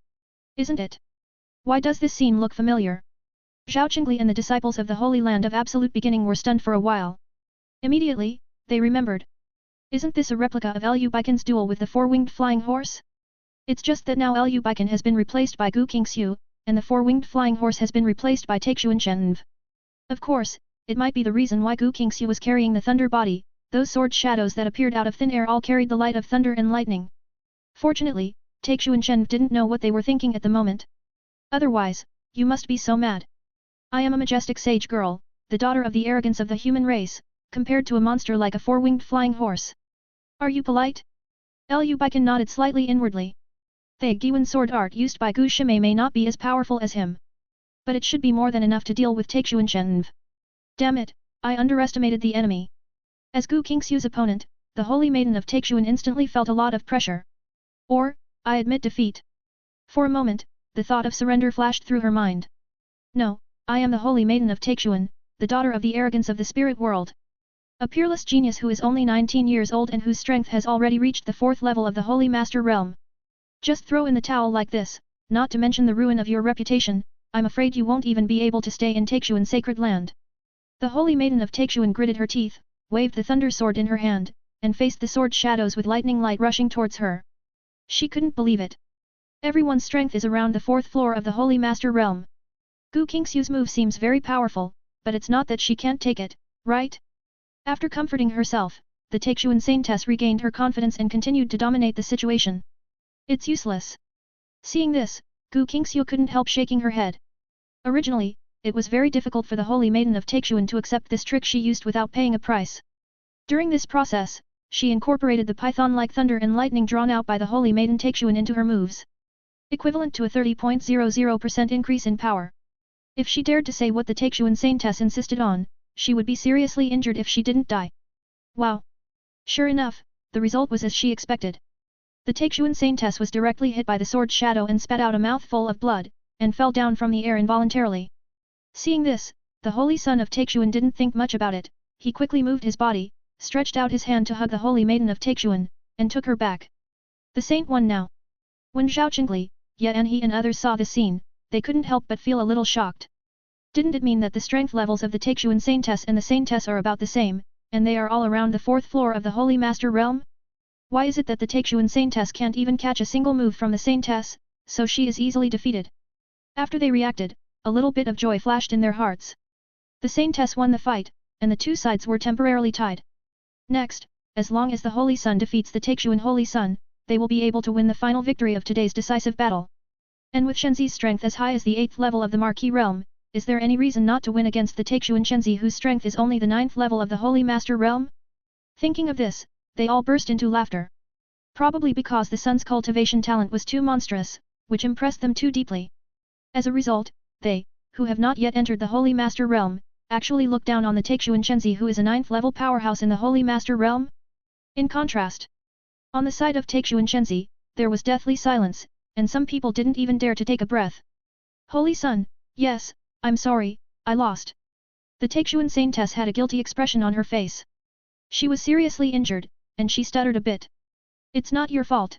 Isn't it? Why does this scene look familiar? Zhao Qingli and the disciples of the Holy Land of Absolute Beginning were stunned for a while. Immediately, they remembered. Isn't this a replica of Beichen's duel with the four-winged flying horse? It's just that now Beichen has been replaced by Gu Qingxiu, and the four-winged flying horse has been replaced by Taixuan Shen. Of course, it might be the reason why Gu Qingxiu was carrying the thunder body. Those sword shadows that appeared out of thin air all carried the light of thunder and lightning. Fortunately, Taixuan Shen didn't know what they were thinking at the moment. Otherwise, you must be so mad. I am a majestic sage girl, the daughter of the arrogance of the human race, compared to a monster like a four-winged flying horse. Are you polite? Beichen nodded slightly inwardly. The Giwan sword art used by Gu Shimei may not be as powerful as him. But it should be more than enough to deal with Taixuan Shen. Damn it, I underestimated the enemy. As Gu Qingxiu's opponent, the Holy Maiden of Taixuan instantly felt a lot of pressure. Or, I admit defeat. For a moment, the thought of surrender flashed through her mind. No, I am the Holy Maiden of Taixuan, the daughter of the arrogance of the spirit world. A peerless genius who is only 19 years old and whose strength has already reached the 4th level of the Holy Master Realm. Just throw in the towel like this, not to mention the ruin of your reputation, I'm afraid you won't even be able to stay in Taixuan's sacred land. The Holy Maiden of Taixuan gritted her teeth, waved the thunder sword in her hand, and faced the sword shadows with lightning light rushing towards her. She couldn't believe it. Everyone's strength is around the 4th floor of the Holy Master Realm. Gu Qingxiu's move seems very powerful, but it's not that she can't take it, right? After comforting herself, the Taixuan Saintess regained her confidence and continued to dominate the situation. It's useless. Seeing this, Gu Qingxiu couldn't help shaking her head. Originally, it was very difficult for the Holy Maiden of Taixuan to accept this trick she used without paying a price. During this process, she incorporated the python-like thunder and lightning drawn out by the Holy Maiden Taixuan into her moves, equivalent to a 30.00% increase in power. If she dared to say what the Taixuan Saintess insisted on, she would be seriously injured if she didn't die. Wow! Sure enough, the result was as she expected. The Taixuan Saintess was directly hit by the sword's shadow and spat out a mouthful of blood, and fell down from the air involuntarily. Seeing this, the Holy Son of Taixuan didn't think much about it. He quickly moved his body, stretched out his hand to hug the Holy Maiden of Taixuan, and took her back. The Saint won now. When Zhao Qingli, Yan He and others saw this scene, they couldn't help but feel a little shocked. Didn't it mean that the strength levels of the Taixuan Saintess and the Saintess are about the same, and they are all around the 4th floor of the Holy Master Realm? Why is it that the Taixuan Saintess can't even catch a single move from the Saintess, so she is easily defeated? After they reacted, a little bit of joy flashed in their hearts. The Saintess won the fight, and the two sides were temporarily tied. Next, as long as the Holy Sun defeats the Taixuan Holy Sun, they will be able to win the final victory of today's decisive battle. And with Shenzi's strength as high as the 8th level of the Marquis Realm, is there any reason not to win against the Taixuan Shenzi whose strength is only the 9th level of the Holy Master Realm? Thinking of this, they all burst into laughter. Probably because the Sun's cultivation talent was too monstrous, which impressed them too deeply. As a result, they, who have not yet entered the Holy Master Realm, actually look down on the Taixuan Shenzi who is a 9th level powerhouse in the Holy Master Realm? In contrast, on the side of Taixuan Shenzi, there was deathly silence, and some people didn't even dare to take a breath. Holy Sun, yes, I'm sorry, I lost. The Taixuan Saintess had a guilty expression on her face. She was seriously injured, and she stuttered a bit. It's not your fault.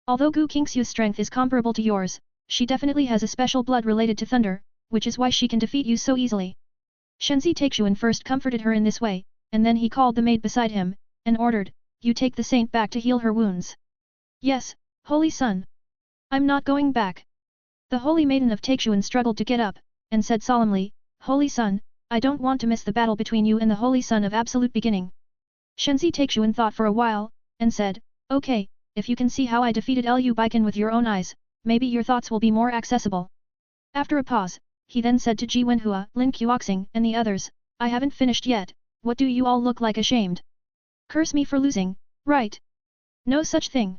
Although Gu Qingxiu's strength is comparable to yours, she definitely has a special blood related to thunder, which is why she can defeat you so easily. Shenzi Taixuan first comforted her in this way, and then he called the maid beside him, and ordered, "You take the saint back to heal her wounds." "Yes, Holy Sun. I'm not going back." The Holy Maiden of Taixuan struggled to get up, and said solemnly, "Holy Sun, I don't want to miss the battle between you and the Holy Sun of Absolute Beginning." Shenzi Taixuan thought for a while, and said, "Okay, if you can see how I defeated Lu Beichen with your own eyes, maybe your thoughts will be more accessible." After a pause, he then said to Ji Wenhua, Lin Qiuoxing and the others, "I haven't finished yet, what do you all look like ashamed? Curse me for losing, right? No such thing.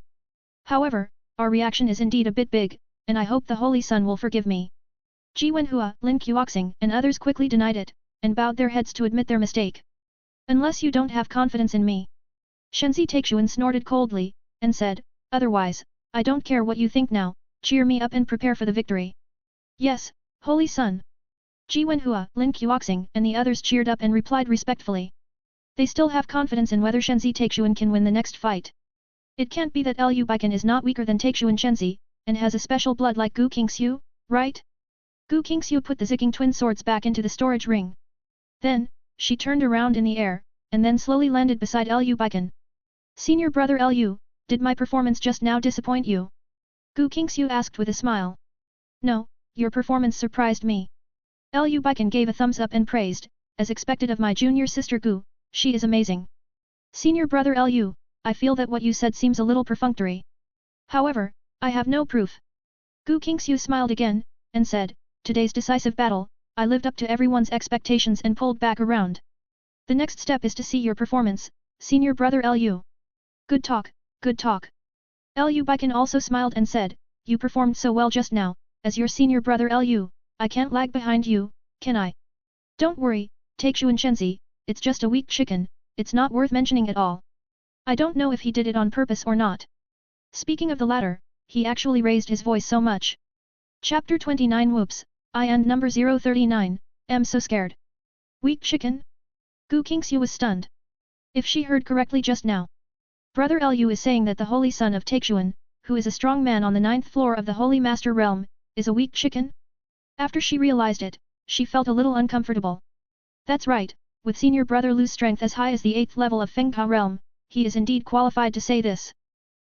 However, our reaction is indeed a bit big, and I hope the Holy Sun will forgive me." Ji Wenhua, Lin Qiuoxing and others quickly denied it, and bowed their heads to admit their mistake. "Unless you don't have confidence in me." Shenzi Taixuan snorted coldly, and said, "Otherwise, I don't care what you think now, cheer me up and prepare for the victory." "Yes, Holy Sun." Ji Wenhua, Lin Qiuoxing and the others cheered up and replied respectfully. They still have confidence in whether Shenzi Taixuan can win the next fight. It can't be that Lu Beichen is not weaker than Taixuan Shenzi, and has a special blood like Gu Qingxiu, right? Gu Qingxiu put the zigging twin swords back into the storage ring. Then, she turned around in the air, and then slowly landed beside Lu Beichen. "Senior brother Lu, did my performance just now disappoint you?" Gu Qingxiu asked with a smile. "No, your performance surprised me." Lu Beichen gave a thumbs up and praised, "As expected of my junior sister Gu, she is amazing." "Senior brother Lu, I feel that what you said seems a little perfunctory. However, I have no proof." Gu Qingxiu smiled again, and said, "Today's decisive battle, I lived up to everyone's expectations and pulled back around. The next step is to see your performance, senior brother Lu." "Good talk, good talk." Lu Beichen also smiled and said, "You performed so well just now, as your senior brother Lu, I can't lag behind you, can I?" "Don't worry, Taixuan Shenzi, it's just a weak chicken, it's not worth mentioning at all. I don't know if he did it on purpose or not." Speaking of the latter, he actually raised his voice so much. Chapter 29 Whoops, I and number 039, am so scared. Weak chicken? Gu Qingxiu was stunned. If she heard correctly just now, Brother Lu is saying that the Holy Son of Taixuan, who is a strong man on the 9th floor of the Holy Master Realm, is a weak chicken? After she realized it, she felt a little uncomfortable. That's right, with senior brother Lu's strength as high as the 8th level of Fengka Realm, he is indeed qualified to say this.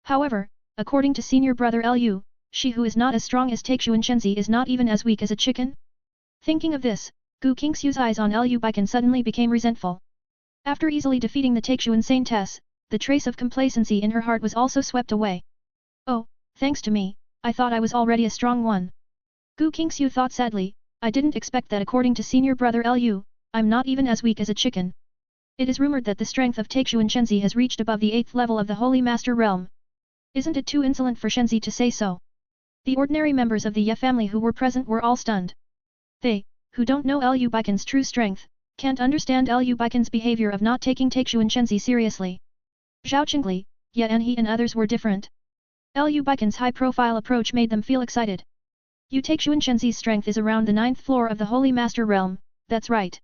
However, according to senior brother Lu, she who is not as strong as Taixuan Shenzi is not even as weak as a chicken? Thinking of this, Gu Qingxiu's eyes on Lu Beichen suddenly became resentful. After easily defeating the Taixuan Saintess, the trace of complacency in her heart was also swept away. Oh, thanks to me, I thought I was already a strong one. Gu Qingxiu thought sadly, I didn't expect that according to senior brother Lu, I'm not even as weak as a chicken. It is rumored that the strength of Taixuan Shenzi has reached above the 8th level of the Holy Master Realm. Isn't it too insolent for Shenzi to say so? The ordinary members of the Ye family who were present were all stunned. They, who don't know Lu Beichen's true strength, can't understand Lu Beichen's behavior of not taking Taixuan Shenzi seriously. Zhao Qingli, Ye and he and others were different. Lu Beichen's high-profile approach made them feel excited. You Taixuan Shenzi's strength is around the 9th floor of the Holy Master Realm, that's right.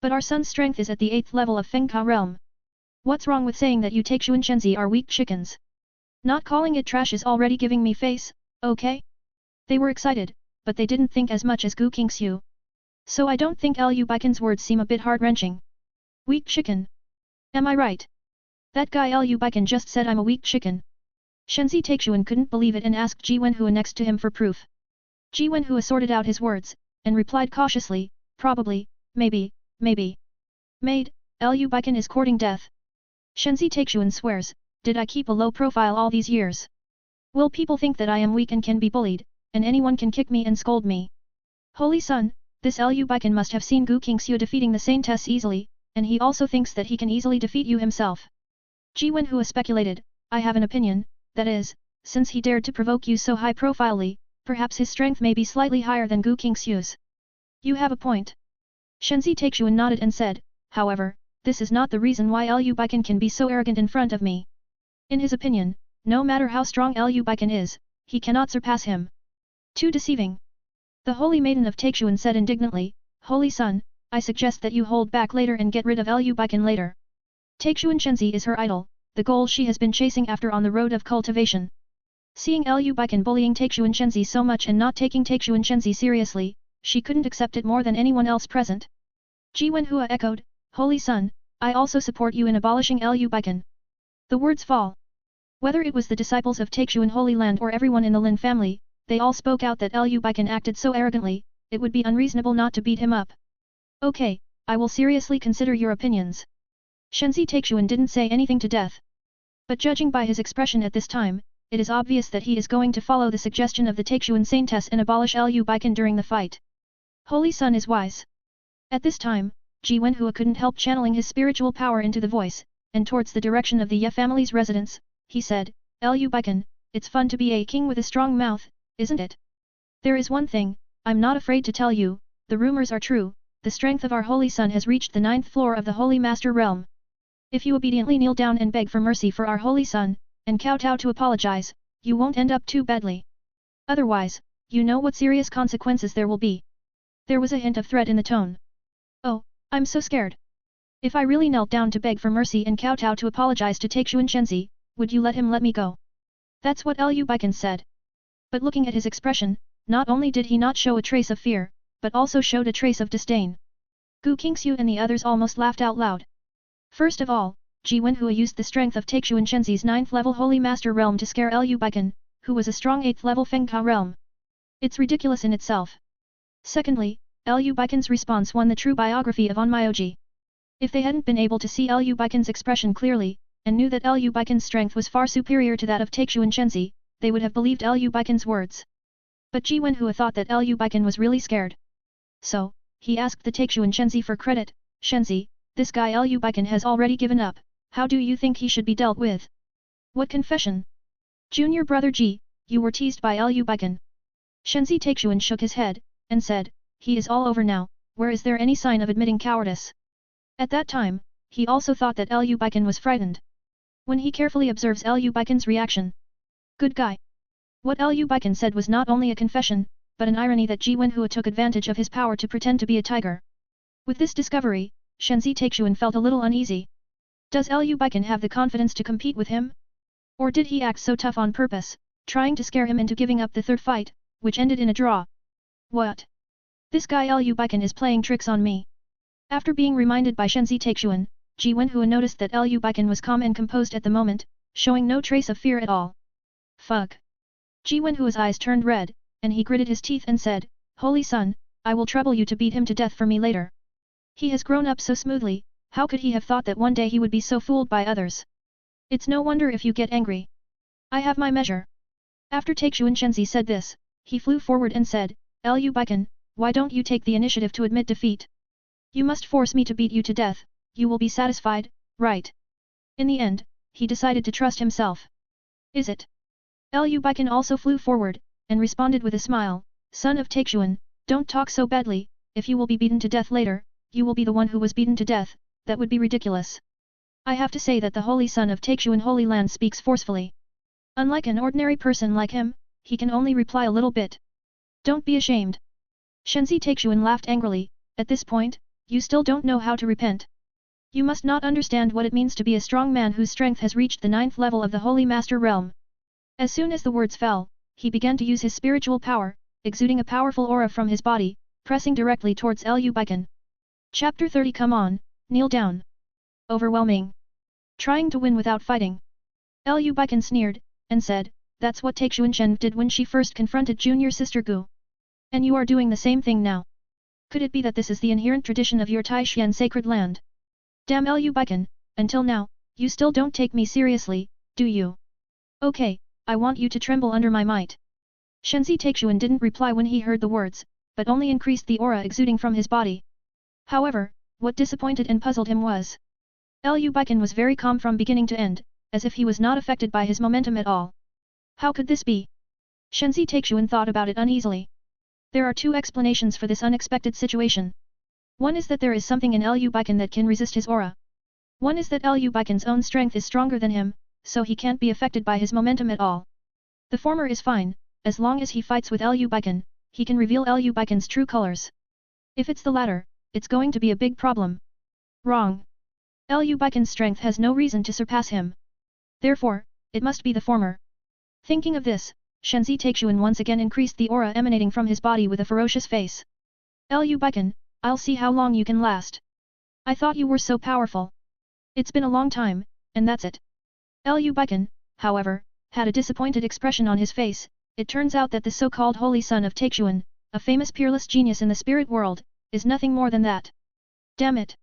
But our son's strength is at the 8th level of Fengka Realm. What's wrong with saying that you Taixuan Shenzi are weak chickens? Not calling it trash is already giving me face, okay? They were excited, but they didn't think as much as Gu Qingxiu. So I don't think Lu Beichen's words seem a bit heart-wrenching. Weak chicken? Am I right? That guy Lu Beichen just said I'm a weak chicken. Shenzi Taixuan couldn't believe it and asked Ji Wenhua next to him for proof. Ji Wenhua sorted out his words, and replied cautiously, probably, maybe. Maid, Lu Beichen is courting death. Shenzi Taixuan swears, did I keep a low profile all these years? Will people think that I am weak and can be bullied, and anyone can kick me and scold me? Holy Son, this Lu Beichen must have seen Gu Qingxiu defeating the Saintess easily, and he also thinks that he can easily defeat you himself. Ji Wenhua speculated, I have an opinion, that is, since he dared to provoke you so high-profilely, perhaps his strength may be slightly higher than Gu Qingxiu's. You have a point. Shenzi Taixuan nodded and said, however, this is not the reason why Lu Beichen can be so arrogant in front of me. In his opinion, no matter how strong Lu Beichen is, he cannot surpass him. Too deceiving. The Holy Maiden of Taixuan said indignantly, Holy Son, I suggest that you hold back later and get rid of Lu Beichen later. Taixuan Shenzi is her idol, the goal she has been chasing after on the road of cultivation. Seeing Lu Beichen bullying Taixuan Shenzi so much and not taking Taixuan Shenzi seriously, she couldn't accept it more than anyone else present. Ji Wenhua echoed, Holy Son, I also support you in abolishing Lu Beichen. The words fall. Whether it was the disciples of Taixuan Holy Land or everyone in the Lin family, they all spoke out that Lu Beichen acted so arrogantly, it would be unreasonable not to beat him up. Okay, I will seriously consider your opinions. Shenzi Taixuan didn't say anything to death. But judging by his expression at this time, it is obvious that he is going to follow the suggestion of the Taixuan Saintess and abolish Lu Beichen during the fight. Holy Son is wise. At this time, Ji Wenhua couldn't help channeling his spiritual power into the voice, and towards the direction of the Ye family's residence, he said, Lu Beichen, it's fun to be a king with a strong mouth, isn't it? There is one thing, I'm not afraid to tell you, the rumors are true, the strength of our Holy Son has reached the 9th floor of the Holy Master Realm. If you obediently kneel down and beg for mercy for our Holy Son, and kowtow to apologize, you won't end up too badly. Otherwise, you know what serious consequences there will be. There was a hint of threat in the tone. Oh, I'm so scared. If I really knelt down to beg for mercy and kowtow to apologize to Taixuan Shenzi, would you let him let me go? That's what Lu Beichen said. But looking at his expression, not only did he not show a trace of fear, but also showed a trace of disdain. Gu Qingxiu and the others almost laughed out loud. First of all, Ji Wenhua used the strength of Taixuan Shenzi's 9th level Holy Master Realm to scare Lu Beichen, who was a strong 8th level Fengka Realm. It's ridiculous in itself. Secondly, Lu Beichen's response won the true biography of Onmyoji. If they hadn't been able to see Lu Beichen's expression clearly, and knew that Lu Beichen's strength was far superior to that of Taixuan Shenzi, they would have believed Lu Beichen's words. But Ji Wenhua thought that Lu Beichen was really scared. So, he asked the Taixuan Shenzi for credit, Shenzi, this guy Lu Beichen has already given up, how do you think he should be dealt with? What confession? Junior brother Ji, you were teased by Lu Beichen. Shenzi Taixuan shook his head, and said, he is all over now, where is there any sign of admitting cowardice? At that time, he also thought that Lu Beichen was frightened. When he carefully observes Lu Beichen's reaction. Good guy. What Lu Beichen said was not only a confession, but an irony that Ji Wenhua took advantage of his power to pretend to be a tiger. With this discovery, Shenzi Taixuan felt a little uneasy. Does Lu Beichen have the confidence to compete with him? Or did he act so tough on purpose, trying to scare him into giving up the third fight, which ended in a draw? What? This guy Lu Beichen is playing tricks on me. After being reminded by Shenzi Taixuan, Ji Wenhua noticed that Lu Beichen was calm and composed at the moment, showing no trace of fear at all. Fug. Ji Wenhua's eyes turned red, and he gritted his teeth and said, Holy Sun, I will trouble you to beat him to death for me later. He has grown up so smoothly, how could he have thought that one day he would be so fooled by others? It's no wonder if you get angry. I have my measure. After Taixuan Shenzi said this, he flew forward and said, Lu Beichen, why don't you take the initiative to admit defeat? You must force me to beat you to death, you will be satisfied, right? In the end, he decided to trust himself. Is it? Lu Beichen also flew forward, and responded with a smile, Son of Taixuan, don't talk so badly, if you will be beaten to death later, you will be the one who was beaten to death, that would be ridiculous. I have to say that the Holy Son of Taixuan Holy Land speaks forcefully. Unlike an ordinary person like him, he can only reply a little bit. Don't be ashamed. Shenzi Taixuan laughed angrily, at this point, you still don't know how to repent. You must not understand what it means to be a strong man whose strength has reached the 9th level of the Holy Master Realm. As soon as the words fell, he began to use his spiritual power, exuding a powerful aura from his body, pressing directly towards Lu Beichen. Chapter 30. Come on, kneel down. Overwhelming. Trying to win without fighting. Lu Beichen sneered, and said, that's what Taixuan Shen did when she first confronted junior sister Gu. And you are doing the same thing now. Could it be that this is the inherent tradition of your Taishan sacred land? Damn Lu Beichen, until now, you still don't take me seriously, do you? Okay, I want you to tremble under my might. Shenzi Taixuan didn't reply when he heard the words, but only increased the aura exuding from his body. However, what disappointed and puzzled him was, Lu Beichen was very calm from beginning to end, as if he was not affected by his momentum at all. How could this be? Shenzi Taixuan thought about it uneasily. There are two explanations for this unexpected situation. One is that there is something in Lu Beichen that can resist his aura. One is that Lu Beichen's own strength is stronger than him, so he can't be affected by his momentum at all. The former is fine, as long as he fights with Lu Beichen, he can reveal Lu Beichen's true colors. If it's the latter, it's going to be a big problem. Wrong. Lu Beichen's strength has no reason to surpass him. Therefore, it must be the former. Thinking of this, Shenzi Taixuan once again increased the aura emanating from his body with a ferocious face. Lu Beichen, I'll see how long you can last. I thought you were so powerful. It's been a long time, and that's it. Lu Beichen, however, had a disappointed expression on his face. It turns out that the so-called Holy Son of Taixuan, a famous peerless genius in the spirit world, is nothing more than that. Damn it!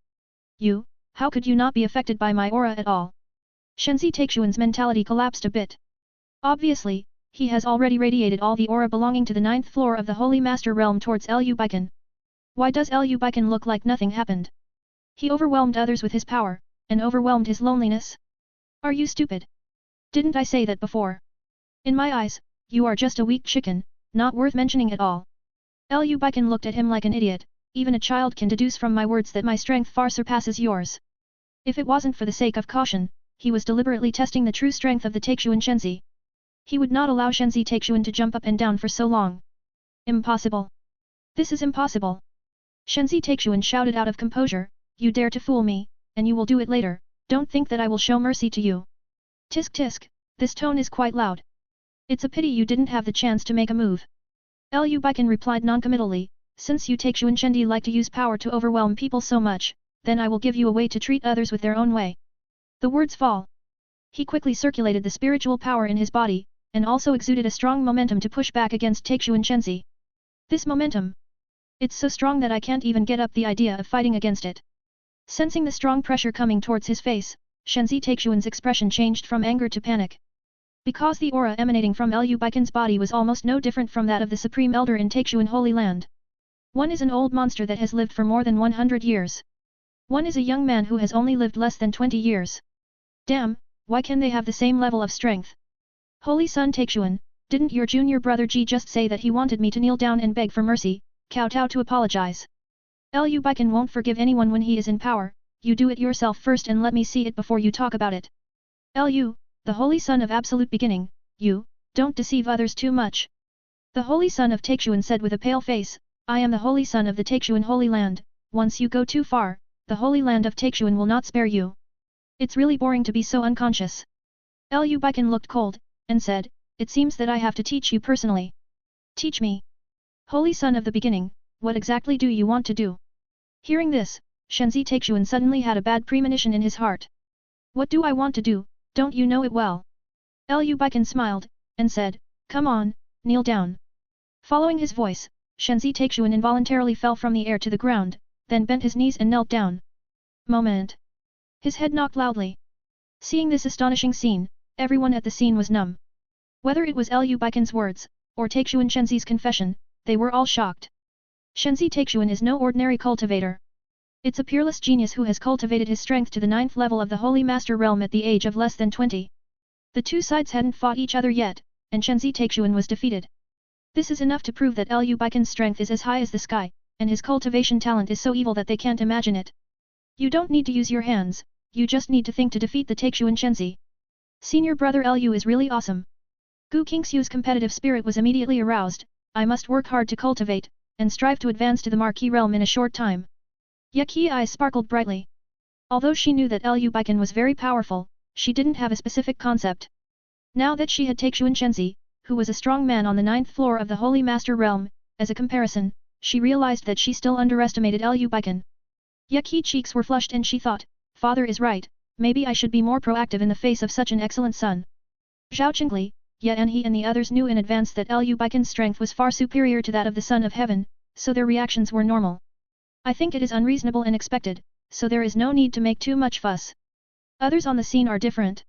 You, how could you not be affected by my aura at all? Shenzi Taixuan's mentality collapsed a bit. Obviously, he has already radiated all the aura belonging to the 9th floor of the Holy Master Realm towards Lu Beichen. Why does Lu Beichen look like nothing happened? He overwhelmed others with his power, and overwhelmed his loneliness? Are you stupid? Didn't I say that before? In my eyes, you are just a weak chicken, not worth mentioning at all. Lu Beichen looked at him like an idiot. Even a child can deduce from my words that my strength far surpasses yours. If it wasn't for the sake of caution, he was deliberately testing the true strength of the Taixuan Shenzi. He would not allow Shenzi Taixuan to jump up and down for so long. Impossible. This is impossible. Shenzi Taixuan shouted out of composure, you dare to fool me, and you will do it later, don't think that I will show mercy to you. Tisk tisk, this tone is quite loud. It's a pity you didn't have the chance to make a move. Lu Beichen replied noncommittally, since you Taixuan Shendi like to use power to overwhelm people so much, then I will give you a way to treat others with their own way. The words fall. He quickly circulated the spiritual power in his body, and also exuded a strong momentum to push back against Taixuan Shenzi. This momentum. It's so strong that I can't even get up the idea of fighting against it. Sensing the strong pressure coming towards his face, Shenzi Taixuan's expression changed from anger to panic. Because the aura emanating from Lu Beichen's body was almost no different from that of the Supreme Elder in Taixuan Holy Land. One is an old monster that has lived for more than 100 years. One is a young man who has only lived less than 20 years. Damn, why can they have the same level of strength? Holy Son Taixuan, didn't your junior brother Ji just say that he wanted me to kneel down and beg for mercy, kowtow to apologize? Lu Beichen won't forgive anyone when he is in power, you do it yourself first and let me see it before you talk about it. Lu, the Holy Son of Absolute Beginning, you, don't deceive others too much. The Holy Son of Taixuan said with a pale face, I am the Holy Son of the Taixuan Holy Land, once you go too far, the Holy Land of Taixuan will not spare you. It's really boring to be so unconscious. Lu Beichen looked cold, and said, it seems that I have to teach you personally. Teach me. Holy Son of the Beginning, what exactly do you want to do? Hearing this, Shenzi Taixuan suddenly had a bad premonition in his heart. What do I want to do, don't you know it well? Lu Beichen smiled, and said, "Come on, kneel down." Following his voice, Shenzi Taixuan involuntarily fell from the air to the ground, then bent his knees and knelt down. Moment. His head knocked loudly. Seeing this astonishing scene, everyone at the scene was numb. Whether it was Liu Baikon's words, or Taixuan Shenzi's confession, they were all shocked. Shenzi Taixuan is no ordinary cultivator. It's a peerless genius who has cultivated his strength to the 9th level of the Holy Master Realm at the age of less than 20. The two sides hadn't fought each other yet, and Shenzi Taixuan was defeated. This is enough to prove that Liu Baikon's strength is as high as the sky, and his cultivation talent is so evil that they can't imagine it. You don't need to use your hands, you just need to think to defeat the Taixuan Shenzi. Senior brother Liu is really awesome. Gu Qingxiu's competitive spirit was immediately aroused. I must work hard to cultivate, and strive to advance to the Marquis realm in a short time. Ye Qi eyes sparkled brightly. Although she knew that Liu Baichen was very powerful, she didn't have a specific concept. Now that she had Taixuan Shenzi, who was a strong man on the 9th floor of the Holy Master Realm, as a comparison, she realized that she still underestimated Liu Baichen. Ye Qi cheeks were flushed and she thought, father is right, maybe I should be more proactive in the face of such an excellent son. Zhao Qingli, Ye Anhe and the others knew in advance that Liu Baichen's strength was far superior to that of the Son of Heaven, so their reactions were normal. I think it is unreasonable and expected, so there is no need to make too much fuss. Others on the scene are different.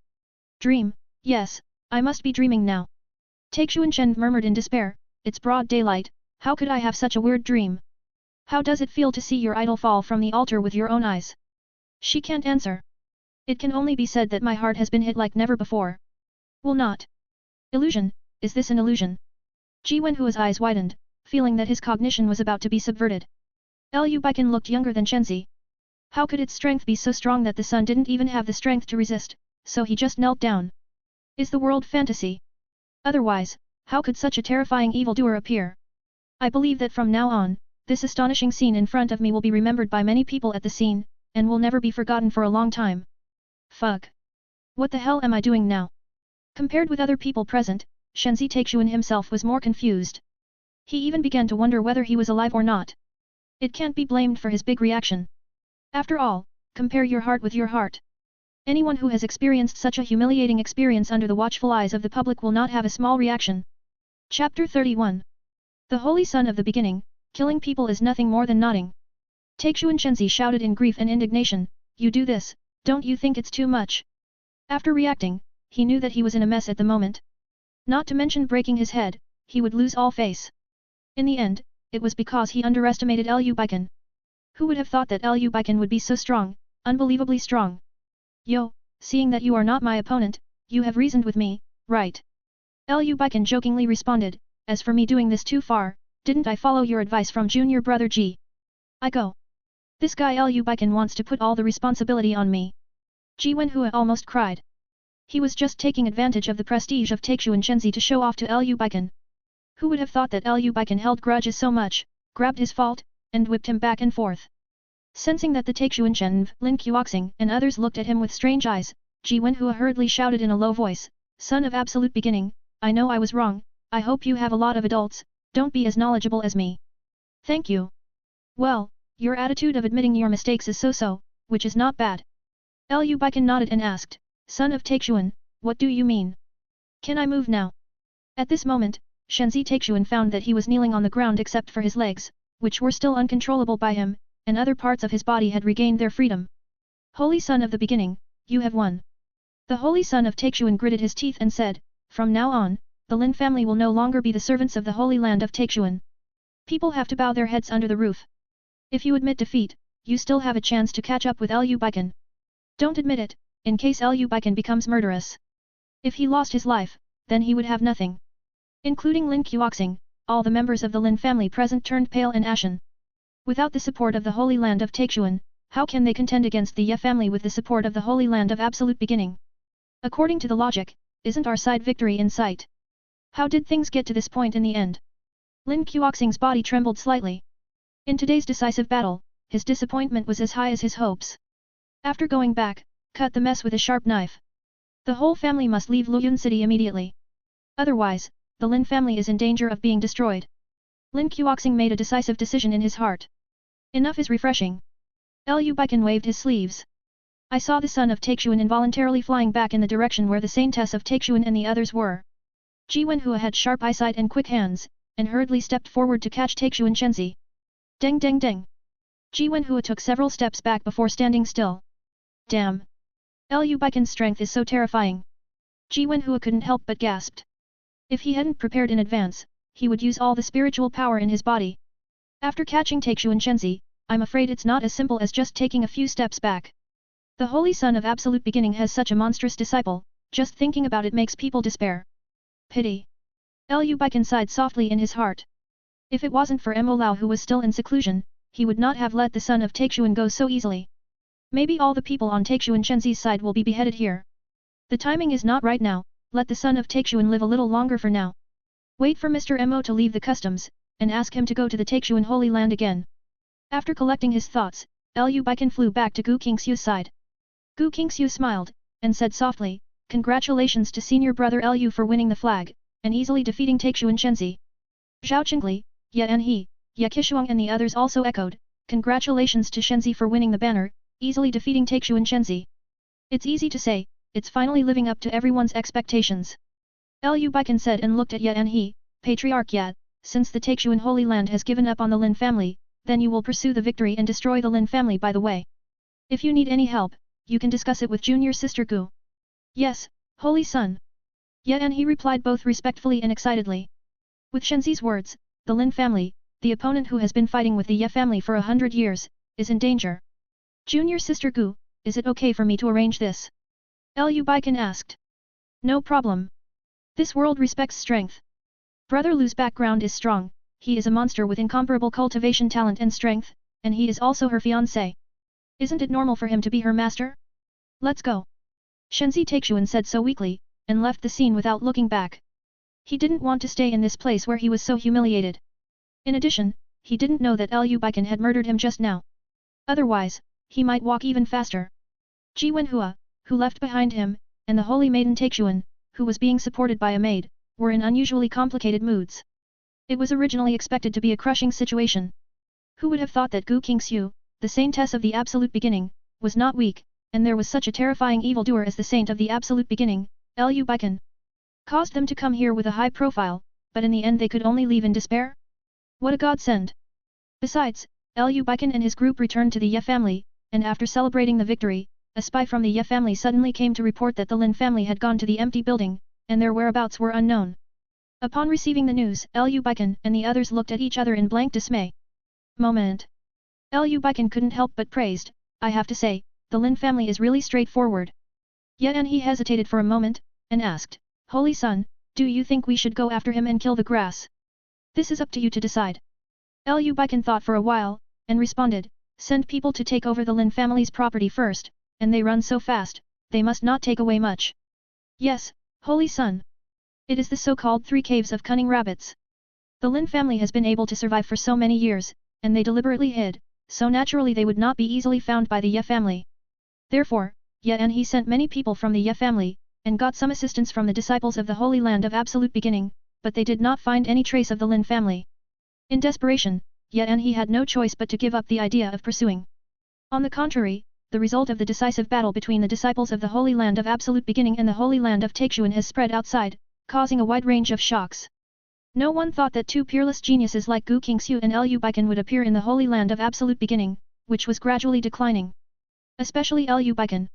Dream, yes, I must be dreaming now. Taixuan Shen murmured in despair, it's broad daylight, how could I have such a weird dream? How does it feel to see your idol fall from the altar with your own eyes? She can't answer. It can only be said that my heart has been hit like never before. Will not. Illusion, is this an illusion? Ji Wenhua's eyes widened, feeling that his cognition was about to be subverted. Liu Baichen looked younger than Shenzi. How could its strength be so strong that the sun didn't even have the strength to resist, so he just knelt down? Is the world fantasy? Otherwise, how could such a terrifying evildoer appear? I believe that from now on, this astonishing scene in front of me will be remembered by many people at the scene, and will never be forgotten for a long time. Fuck. What the hell am I doing now? Compared with other people present, Shenzi Taixuan himself was more confused. He even began to wonder whether he was alive or not. It can't be blamed for his big reaction. After all, compare your heart with your heart. Anyone who has experienced such a humiliating experience under the watchful eyes of the public will not have a small reaction. Chapter 31. The Holy Son of the Beginning, killing people is nothing more than nodding. Taixuan Shenzi shouted in grief and indignation, you do this, don't you think it's too much? After reacting, he knew that he was in a mess at the moment. Not to mention breaking his head, he would lose all face. In the end, it was because he underestimated Liu Baichen. Who would have thought that Liu Baichen would be so strong, unbelievably strong? Yo, seeing that you are not my opponent, you have reasoned with me, right? Liu Baichen jokingly responded, as for me doing this too far, didn't I follow your advice from junior brother Ji? I go. This guy Liu Baichen wants to put all the responsibility on me. Ji Wenhua almost cried. He was just taking advantage of the prestige of Taixuan Shenzi to show off to Liu Baichen. Who would have thought that Liu Baichen held grudges so much, grabbed his fault, and whipped him back and forth? Sensing that the Taixuan Shen, Lin Qiuoxing and others looked at him with strange eyes, Ji Wenhua hurriedly shouted in a low voice, Son of Absolute Beginning, I know I was wrong, I hope you have a lot of adults, don't be as knowledgeable as me. Thank you. Well, your attitude of admitting your mistakes is so-so, which is not bad. Liu Baichen nodded and asked, Son of Taixuan, what do you mean? Can I move now? At this moment, Shenzi Taixuan found that he was kneeling on the ground except for his legs, which were still uncontrollable by him, and other parts of his body had regained their freedom. Holy Son of the Beginning, you have won. The Holy Son of Taixuan gritted his teeth and said, from now on, the Lin family will no longer be the servants of the Holy Land of Taixuan. People have to bow their heads under the roof. If you admit defeat, you still have a chance to catch up with Liu Baichen. Don't admit it, in case Liu Baichen becomes murderous. If he lost his life, then he would have nothing. Including Lin Qiuoxing, all the members of the Lin family present turned pale and ashen. Without the support of the Holy Land of Taixuan, how can they contend against the Ye family with the support of the Holy Land of Absolute Beginning? According to the logic, isn't our side victory in sight? How did things get to this point in the end? Lin Qiuoxing's body trembled slightly. In today's decisive battle, his disappointment was as high as his hopes. After going back, cut the mess with a sharp knife. The whole family must leave Luyun City immediately. Otherwise, the Lin family is in danger of being destroyed. Lin Qiuoxing made a decisive decision in his heart. Enough is refreshing. Liu Baichen waved his sleeves. I saw the son of Taixuan involuntarily flying back in the direction where the saintess of Taixuan and the others were. Ji Wenhua had sharp eyesight and quick hands, and hurriedly stepped forward to catch Taixuan Shenzi. Deng deng deng. Ji Wenhua took several steps back before standing still. Damn! Liu Baiken's strength is so terrifying. Ji Wenhua couldn't help but gasped. If he hadn't prepared in advance, he would use all the spiritual power in his body. After catching Taixuan Shenzi, I'm afraid it's not as simple as just taking a few steps back. The Holy Son of Absolute Beginning has such a monstrous disciple, just thinking about it makes people despair. Pity. Liu Baiken sighed softly in his heart. If it wasn't for Mo Lao who was still in seclusion, he would not have let the son of Taixuan go so easily. Maybe all the people on Taixuan Shenzi's side will be beheaded here. The timing is not right now, let the son of Taixuan live a little longer for now. Wait for Mr. Mo to leave the customs, and ask him to go to the Taixuan Holy Land again. After collecting his thoughts, Liu Baiken flew back to Gu Qingxiu's side. Gu Qingxiu smiled, and said softly, "Congratulations to senior brother Liu for winning the flag, and easily defeating Taixuan Shenzi." Zhao Qingli, Ye Anhe, Ye Qishuang and the others also echoed, "Congratulations to Shenzi for winning the banner, easily defeating Taixuan Shenzi." It's easy to say, it's finally living up to everyone's expectations. Liu Baiken said and looked at Ye Anhe, "Patriarch Ye, since the Taixuan Holy Land has given up on the Lin family, then you will pursue the victory and destroy the Lin family by the way. If you need any help, you can discuss it with junior sister Gu." "Yes, Holy Son." Ye Anhe replied both respectfully and excitedly. With Shenzi's words, the Lin family, the opponent who has been fighting with the Ye family for 100 years, is in danger. "Junior sister Gu, is it okay for me to arrange this?" Liu Baiken asked. "No problem. This world respects strength. Brother Lu's background is strong, he is a monster with incomparable cultivation talent and strength, and he is also her fiancé. Isn't it normal for him to be her master? Let's go." Shenzi Taixuan said so weakly, and left the scene without looking back. He didn't want to stay in this place where he was so humiliated. In addition, he didn't know that Liu Baiken had murdered him just now. Otherwise, he might walk even faster. Ji Wenhua, who left behind him, and the holy maiden Taixuan, who was being supported by a maid, were in unusually complicated moods. It was originally expected to be a crushing situation. Who would have thought that Gu Qingxiu, the saintess of the Absolute Beginning, was not weak, and there was such a terrifying evildoer as the saint of the Absolute Beginning, Liu Baiken. Caused them to come here with a high profile, but in the end they could only leave in despair? What a godsend! Besides, Liu Baiken and his group returned to the Ye family, and after celebrating the victory, a spy from the Ye family suddenly came to report that the Lin family had gone to the empty building, and their whereabouts were unknown. Upon receiving the news, Liu Baiken and the others looked at each other in blank dismay. Moment. Liu Baiken couldn't help but praised, "I have to say, the Lin family is really straightforward." Yet and he hesitated for a moment, and asked, "Holy Son, do you think we should go after him and kill the grass? This is up to you to decide." Liu Baiken thought for a while, and responded, "Send people to take over the Lin family's property first, and they run so fast, they must not take away much." "Yes, Holy Son. It is the so-called 3 caves of cunning rabbits. The Lin family has been able to survive for so many years, and they deliberately hid, so naturally they would not be easily found by the Ye family. Therefore, Ye and he sent many people from the Ye family, and got some assistance from the disciples of the Holy Land of Absolute Beginning, but they did not find any trace of the Lin family. In desperation, Ye and he had no choice but to give up the idea of pursuing. On the contrary, the result of the decisive battle between the disciples of the Holy Land of Absolute Beginning and the Holy Land of Taixuan has spread outside, causing a wide range of shocks. No one thought that 2 peerless geniuses like Gu Qingxiu and Liu Baiken would appear in the Holy Land of Absolute Beginning, which was gradually declining. Especially Liu Baiken.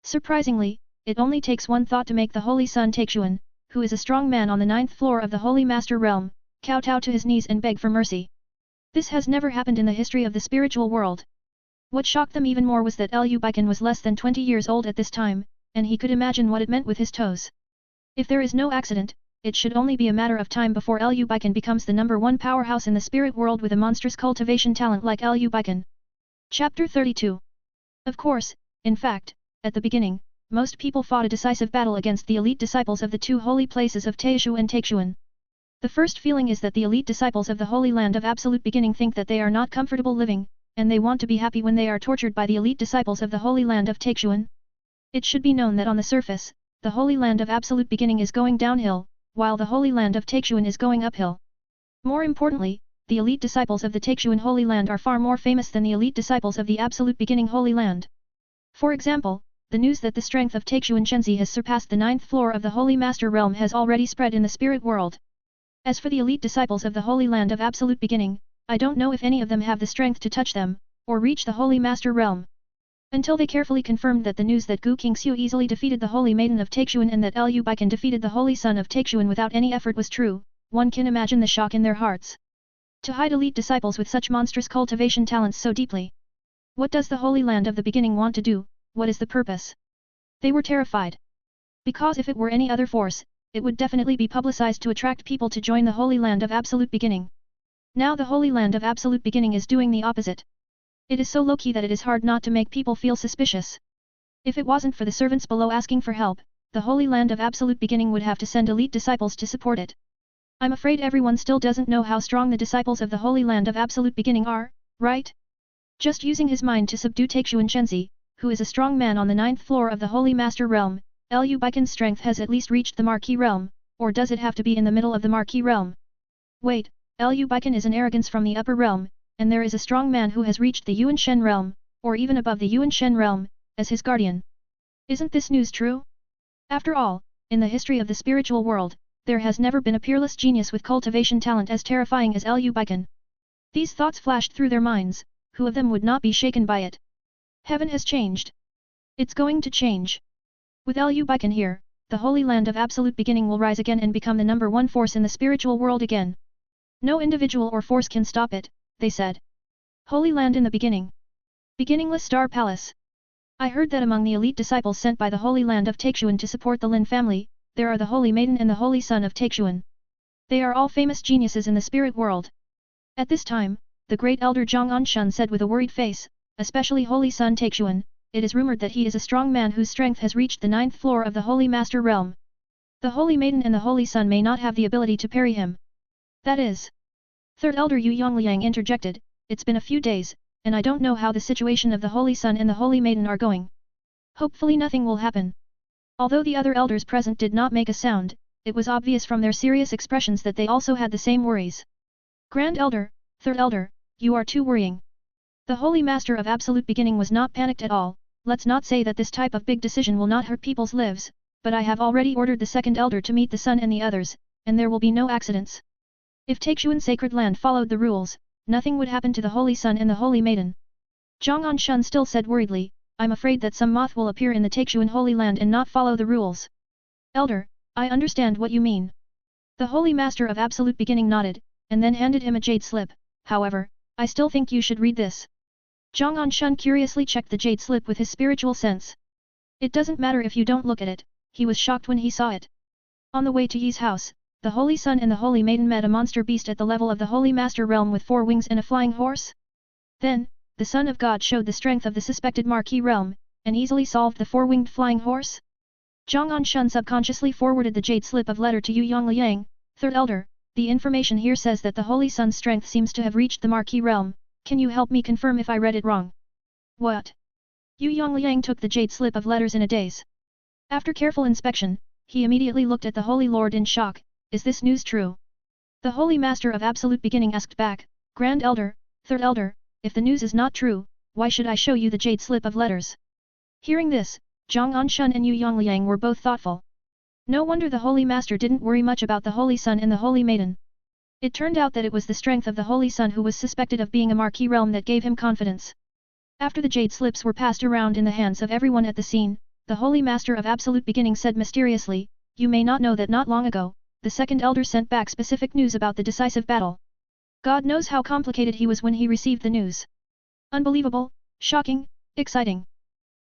Surprisingly, it only takes one thought to make the Holy Son Taixuan, who is a strong man on the 9th floor of the Holy Master Realm, kowtow to his knees and beg for mercy. This has never happened in the history of the spiritual world. What shocked them even more was that Liu Baiken was less than 20 years old at this time, and he could imagine what it meant with his toes. If there is no accident, it should only be a matter of time before Liu Baiken becomes the #1 powerhouse in the spirit world with a monstrous cultivation talent like Liu Baiken. Chapter 32. Of course, in fact, at the beginning, most people fought a decisive battle against the elite disciples of the 2 holy places of Taishu and Taixuan. The first feeling is that the elite disciples of the Holy Land of Absolute Beginning think that they are not comfortable living, and they want to be happy when they are tortured by the elite disciples of the Holy Land of Taixuan. It should be known that on the surface, the Holy Land of Absolute Beginning is going downhill, while the Holy Land of Taixuan is going uphill. More importantly, the elite disciples of the Taixuan Holy Land are far more famous than the elite disciples of the Absolute Beginning Holy Land. For example, the news that the strength of Taixuan Chenzi has surpassed the 9th floor of the Holy Master Realm has already spread in the spirit world. As for the elite disciples of the Holy Land of Absolute Beginning, I don't know if any of them have the strength to touch them, or reach the Holy Master Realm. Until they carefully confirmed that the news that Gu Qingxiu easily defeated the Holy Maiden of Taixuan and that Lu Beichen defeated the Holy Son of Taixuan without any effort was true, one can imagine the shock in their hearts. To hide elite disciples with such monstrous cultivation talents so deeply. What does the Holy Land of the Beginning want to do? What is the purpose? They were terrified. Because if it were any other force, it would definitely be publicized to attract people to join the Holy Land of Absolute Beginning. Now the Holy Land of Absolute Beginning is doing the opposite. It is so low-key that it is hard not to make people feel suspicious. If it wasn't for the servants below asking for help, the Holy Land of Absolute Beginning would have to send elite disciples to support it. I'm afraid everyone still doesn't know how strong the disciples of the Holy Land of Absolute Beginning are, right? Just using his mind to subdue Taixuan Chenzi, who is a strong man on the 9th floor of the Holy Master Realm, Lu Beichen's strength has at least reached the Marquis Realm, or does it have to be in the middle of the Marquis Realm? Wait, Lu Beichen is an arrogance from the upper realm, and there is a strong man who has reached the Yuan Shen Realm, or even above the Yuan Shen Realm, as his guardian. Isn't this news true? After all, in the history of the spiritual world, there has never been a peerless genius with cultivation talent as terrifying as Lu Beichen. These thoughts flashed through their minds, who of them would not be shaken by it? Heaven has changed. It's going to change. With Lu Beichen here, the Holy Land of Absolute Beginning will rise again and become the #1 force in the spiritual world again. No individual or force can stop it, they said. Holy Land in the Beginning. Beginningless Star Palace. I heard that among the elite disciples sent by the Holy Land of Taixuan to support the Lin family, there are the Holy Maiden and the Holy Son of Taixuan. They are all famous geniuses in the spirit world. At this time, the great elder Zhang Anshun said with a worried face, especially Holy Son Taixuan, it is rumored that he is a strong man whose strength has reached the 9th floor of the Holy Master Realm. The Holy Maiden and the Holy Son may not have the ability to parry him. That is. Third elder Yu Yongliang interjected, it's been a few days, and I don't know how the situation of the Holy Son and the Holy Maiden are going. Hopefully nothing will happen. Although the other elders present did not make a sound, it was obvious from their serious expressions that they also had the same worries. Grand Elder, Third Elder, you are too worrying. The Holy Master of Absolute Beginning was not panicked at all. Let's not say that this type of big decision will not hurt people's lives, but I have already ordered the second elder to meet the Sun and the others, and there will be no accidents. If Taixuan Sacred Land followed the rules, nothing would happen to the Holy Son and the Holy Maiden. Zhang Anshun still said worriedly, I'm afraid that some moth will appear in the Taixuan Holy Land and not follow the rules. Elder, I understand what you mean. The Holy Master of Absolute Beginning nodded, and then handed him a jade slip. However, I still think you should read this. Zhang Anshun curiously checked the jade slip with his spiritual sense. It doesn't matter if you don't look at it, he was shocked when he saw it. On the way to Yi's house, the Holy Son and the Holy Maiden met a monster beast at the level of the Holy Master Realm with 4 wings and a flying horse. Then, the Son of God showed the strength of the suspected Marquis Realm, and easily solved the 4-winged flying horse. Zhang Anshun subconsciously forwarded the jade slip of letter to Yu Yongliang, Third Elder. The information here says that the Holy Son's strength seems to have reached the Marquis Realm. Can you help me confirm if I read it wrong? What? Yu Yongliang took the jade slip of letters in a daze. After careful inspection, he immediately looked at the Holy Lord in shock. Is this news true? The Holy Master of Absolute Beginning asked back, Grand Elder, Third Elder, if the news is not true, why should I show you the jade slip of letters? Hearing this, Zhang Anshun and Yu Yongliang were both thoughtful. No wonder the Holy Master didn't worry much about the Holy Son and the Holy Maiden. It turned out that it was the strength of the Holy Son who was suspected of being a Marquis Realm that gave him confidence. After the jade slips were passed around in the hands of everyone at the scene, the Holy Master of Absolute Beginning said mysteriously, you may not know that not long ago, the second elder sent back specific news about the decisive battle. God knows how complicated he was when he received the news. Unbelievable, shocking, exciting.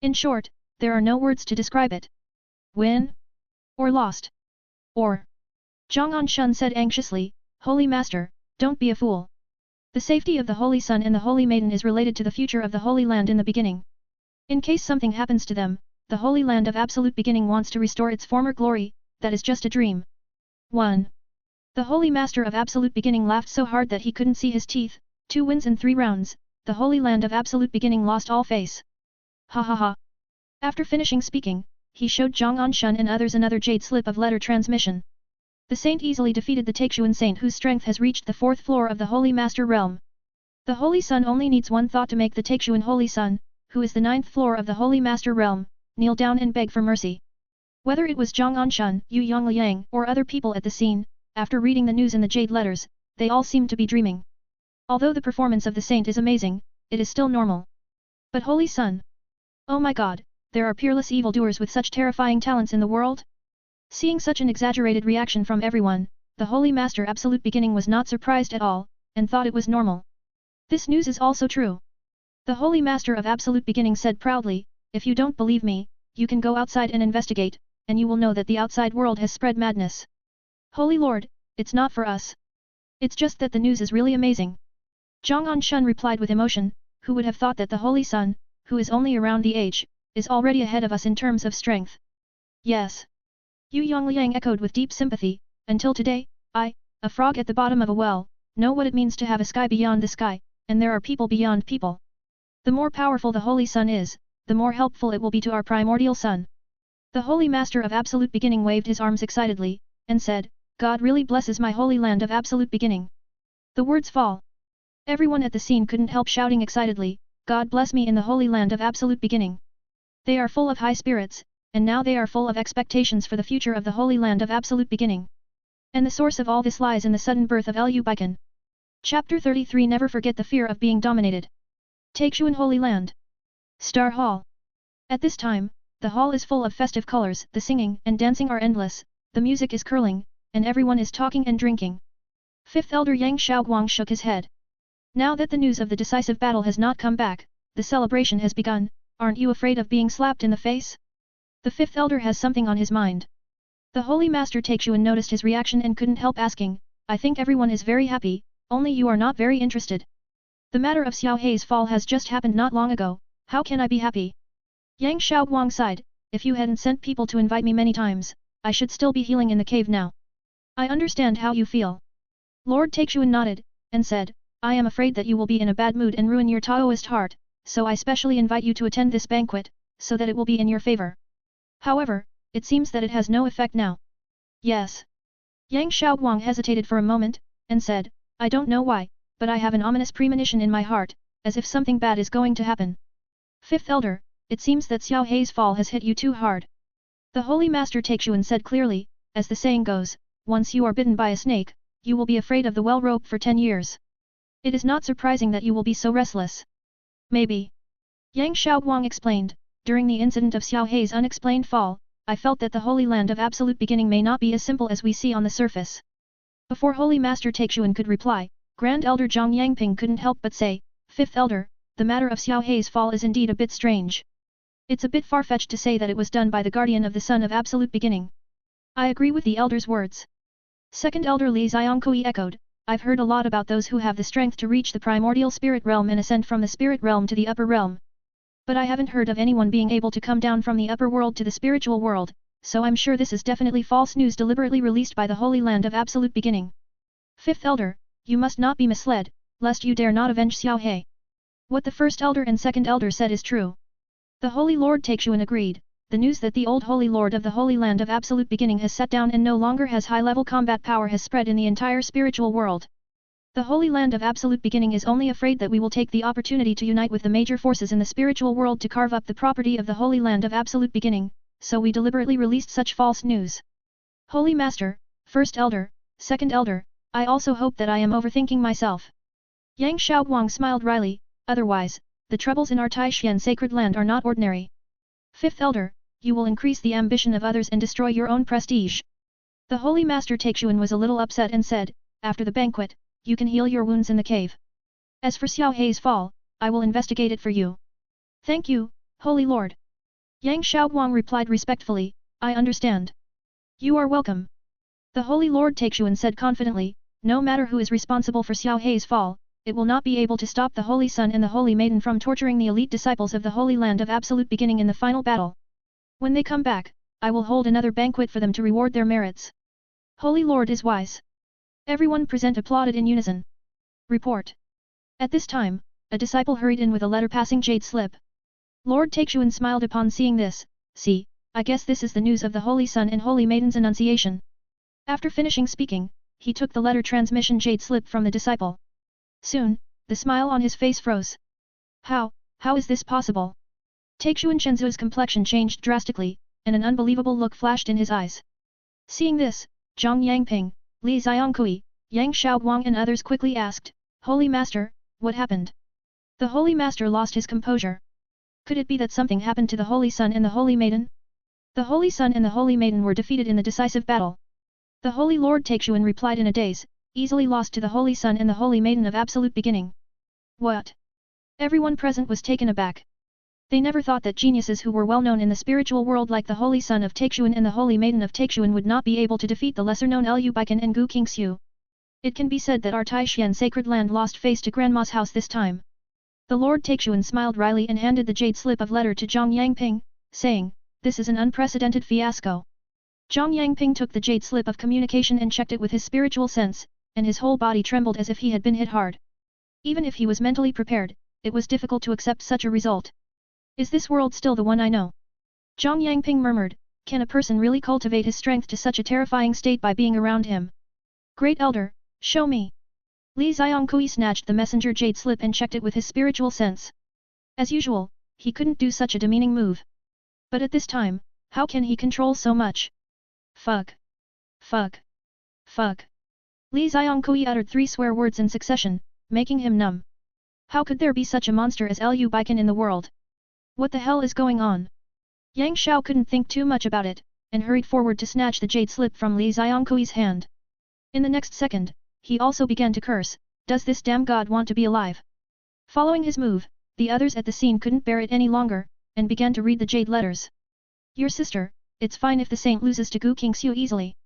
In short, there are no words to describe it. Win? Or lost? Or? Zhang Anshun said anxiously, Holy Master, don't be a fool. The safety of the Holy Son and the Holy Maiden is related to the future of the Holy Land in the beginning. In case something happens to them, the Holy Land of Absolute Beginning wants to restore its former glory, that is just a dream. 1. The Holy Master of Absolute Beginning laughed so hard that he couldn't see his teeth. 2 wins in 3 rounds, the Holy Land of Absolute Beginning lost all face. Ha ha ha. After finishing speaking, he showed Zhang Anshun and others another jade slip of letter transmission. The saint easily defeated the Taixuan saint whose strength has reached the 4th floor of the Holy Master Realm. The Holy Son only needs one thought to make the Taixuan Holy Son, who is the 9th floor of the Holy Master Realm, kneel down and beg for mercy. Whether it was Zhang Anshun, Yu Yongliang, or other people at the scene, after reading the news in the jade letters, they all seemed to be dreaming. Although the performance of the saint is amazing, it is still normal. But Holy Sun! Oh my god, there are peerless evildoers with such terrifying talents in the world? Seeing such an exaggerated reaction from everyone, the Holy Master Absolute Beginning was not surprised at all, and thought it was normal. This news is also true. The Holy Master of Absolute Beginning said proudly, if you don't believe me, you can go outside and investigate, and you will know that the outside world has spread madness. Holy Lord, it's not for us. It's just that the news is really amazing. Zhang Anshun replied with emotion, who would have thought that the Holy Sun, who is only around the age, is already ahead of us in terms of strength. Yes. Yu Yongliang echoed with deep sympathy, until today, I, a frog at the bottom of a well, know what it means to have a sky beyond the sky, and there are people beyond people. The more powerful the Holy Sun is, the more helpful it will be to our primordial sun. The Holy Master of Absolute Beginning waved his arms excitedly, and said, God really blesses my holy land of Absolute Beginning. The words fall. Everyone at the scene couldn't help shouting excitedly, God bless me in the holy land of Absolute Beginning. They are full of high spirits, and now they are full of expectations for the future of the holy land of Absolute Beginning. And the source of all this lies in the sudden birth of Lu Beichen. Chapter 33 Never forget the fear of being dominated. Taixuan Holy Land. Star Hall. At this time, the hall is full of festive colors, the singing and dancing are endless, the music is curling, and everyone is talking and drinking. Fifth Elder Yang Shaoguang shook his head. Now that the news of the decisive battle has not come back, the celebration has begun, aren't you afraid of being slapped in the face? The fifth elder has something on his mind. The Holy Master Taixuan noticed his reaction and couldn't help asking, I think everyone is very happy, only you are not very interested. The matter of Xiao Hei's fall has just happened not long ago, how can I be happy? Yang Shaoguang sighed, if you hadn't sent people to invite me many times, I should still be healing in the cave now. I understand how you feel. Lord Taixuan nodded, and said, I am afraid that you will be in a bad mood and ruin your Taoist heart, so I specially invite you to attend this banquet, so that it will be in your favor. However, it seems that it has no effect now. Yes. Yang Shaoguang hesitated for a moment, and said, I don't know why, but I have an ominous premonition in my heart, as if something bad is going to happen. Fifth Elder, it seems that Xiao Hei's fall has hit you too hard. The Holy Master Taixuan said clearly, as the saying goes, once you are bitten by a snake, you will be afraid of the well rope for 10 years. It is not surprising that you will be so restless. Maybe. Yang Shaoguang explained, during the incident of Xiao Hei's unexplained fall, I felt that the Holy Land of Absolute Beginning may not be as simple as we see on the surface. Before Holy Master Taixuan could reply, Grand Elder Zhang Yangping couldn't help but say, Fifth Elder, the matter of Xiao Hei's fall is indeed a bit strange. It's a bit far-fetched to say that it was done by the guardian of the Sun of Absolute Beginning. I agree with the Elder's words. Second Elder Li Xiongkui echoed, I've heard a lot about those who have the strength to reach the primordial spirit realm and ascend from the spirit realm to the upper realm. But I haven't heard of anyone being able to come down from the upper world to the spiritual world, so I'm sure this is definitely false news deliberately released by the Holy Land of Absolute Beginning. Fifth Elder, you must not be misled, lest you dare not avenge Xiao Hei. What the First Elder and Second Elder said is true. The Holy Lord Taixuan agreed, the news that the old Holy Lord of the Holy Land of Absolute Beginning has sat down and no longer has high-level combat power has spread in the entire spiritual world. The Holy Land of Absolute Beginning is only afraid that we will take the opportunity to unite with the major forces in the spiritual world to carve up the property of the Holy Land of Absolute Beginning, so we deliberately released such false news. Holy Master, First Elder, Second Elder, I also hope that I am overthinking myself. Yang Shaoguang smiled wryly, otherwise, the troubles in our Taishan sacred land are not ordinary. Fifth Elder, you will increase the ambition of others and destroy your own prestige. The Holy Master Taixuan was a little upset and said, after the banquet, you can heal your wounds in the cave. As for Xiao Hei's fall, I will investigate it for you. Thank you, Holy Lord. Yang Shaoguang replied respectfully, I understand. You are welcome. The Holy Lord Taixuan said confidently, no matter who is responsible for Xiao Hei's fall, it will not be able to stop the Holy Sun and the Holy Maiden from torturing the elite disciples of the Holy Land of Absolute Beginning in the final battle. When they come back, I will hold another banquet for them to reward their merits. Holy Lord is wise. Everyone present applauded in unison. Report. At this time, a disciple hurried in with a letter passing jade slip. Lord Taixuan smiled upon seeing this, see, I guess this is the news of the Holy Sun and Holy Maiden's annunciation. After finishing speaking, he took the letter transmission jade slip from the disciple. Soon, the smile on his face froze. How is this possible? Taixuan Chenzu's complexion changed drastically, and an unbelievable look flashed in his eyes. Seeing this, Zhang Yangping, Li Xiongkui, Yang Xiaoguang and others quickly asked, Holy Master, what happened? The Holy Master lost his composure. Could it be that something happened to the Holy Sun and the Holy Maiden? The Holy Sun and the Holy Maiden were defeated in the decisive battle. The Holy Lord Taixuan replied in a daze, easily lost to the Holy Sun and the Holy Maiden of absolute beginning. What? Everyone present was taken aback. They never thought that geniuses who were well known in the spiritual world like the Holy Sun of Taixuan and the Holy Maiden of Taixuan would not be able to defeat the lesser-known Liu Beichen and Gu Qingxiu. It can be said that our Taishan sacred land lost face to Grandma's house this time. The Lord Taixuan smiled wryly and handed the jade slip of letter to Zhang Yangping, saying, This is an unprecedented fiasco. Zhang Yangping took the jade slip of communication and checked it with his spiritual sense, and his whole body trembled as if he had been hit hard. Even if he was mentally prepared, it was difficult to accept such a result. Is this world still the one I know? Zhang Yangping murmured, can a person really cultivate his strength to such a terrifying state by being around him? Great Elder, show me. Li Xiongkui snatched the messenger jade slip and checked it with his spiritual sense. As usual, he couldn't do such a demeaning move. But at this time, how can he control so much? Fuck. Fuck. Fuck. Li Xiongkui uttered 3 swear words in succession, making him numb. How could there be such a monster as Liu Beichen in the world? What the hell is going on? Yang Xiao couldn't think too much about it, and hurried forward to snatch the jade slip from Li Xiongkui's hand. In the next second, he also began to curse, does this damn god want to be alive? Following his move, the others at the scene couldn't bear it any longer, and began to read the jade letters. Your sister, it's fine if the saint loses to Gu Qingxiu easily.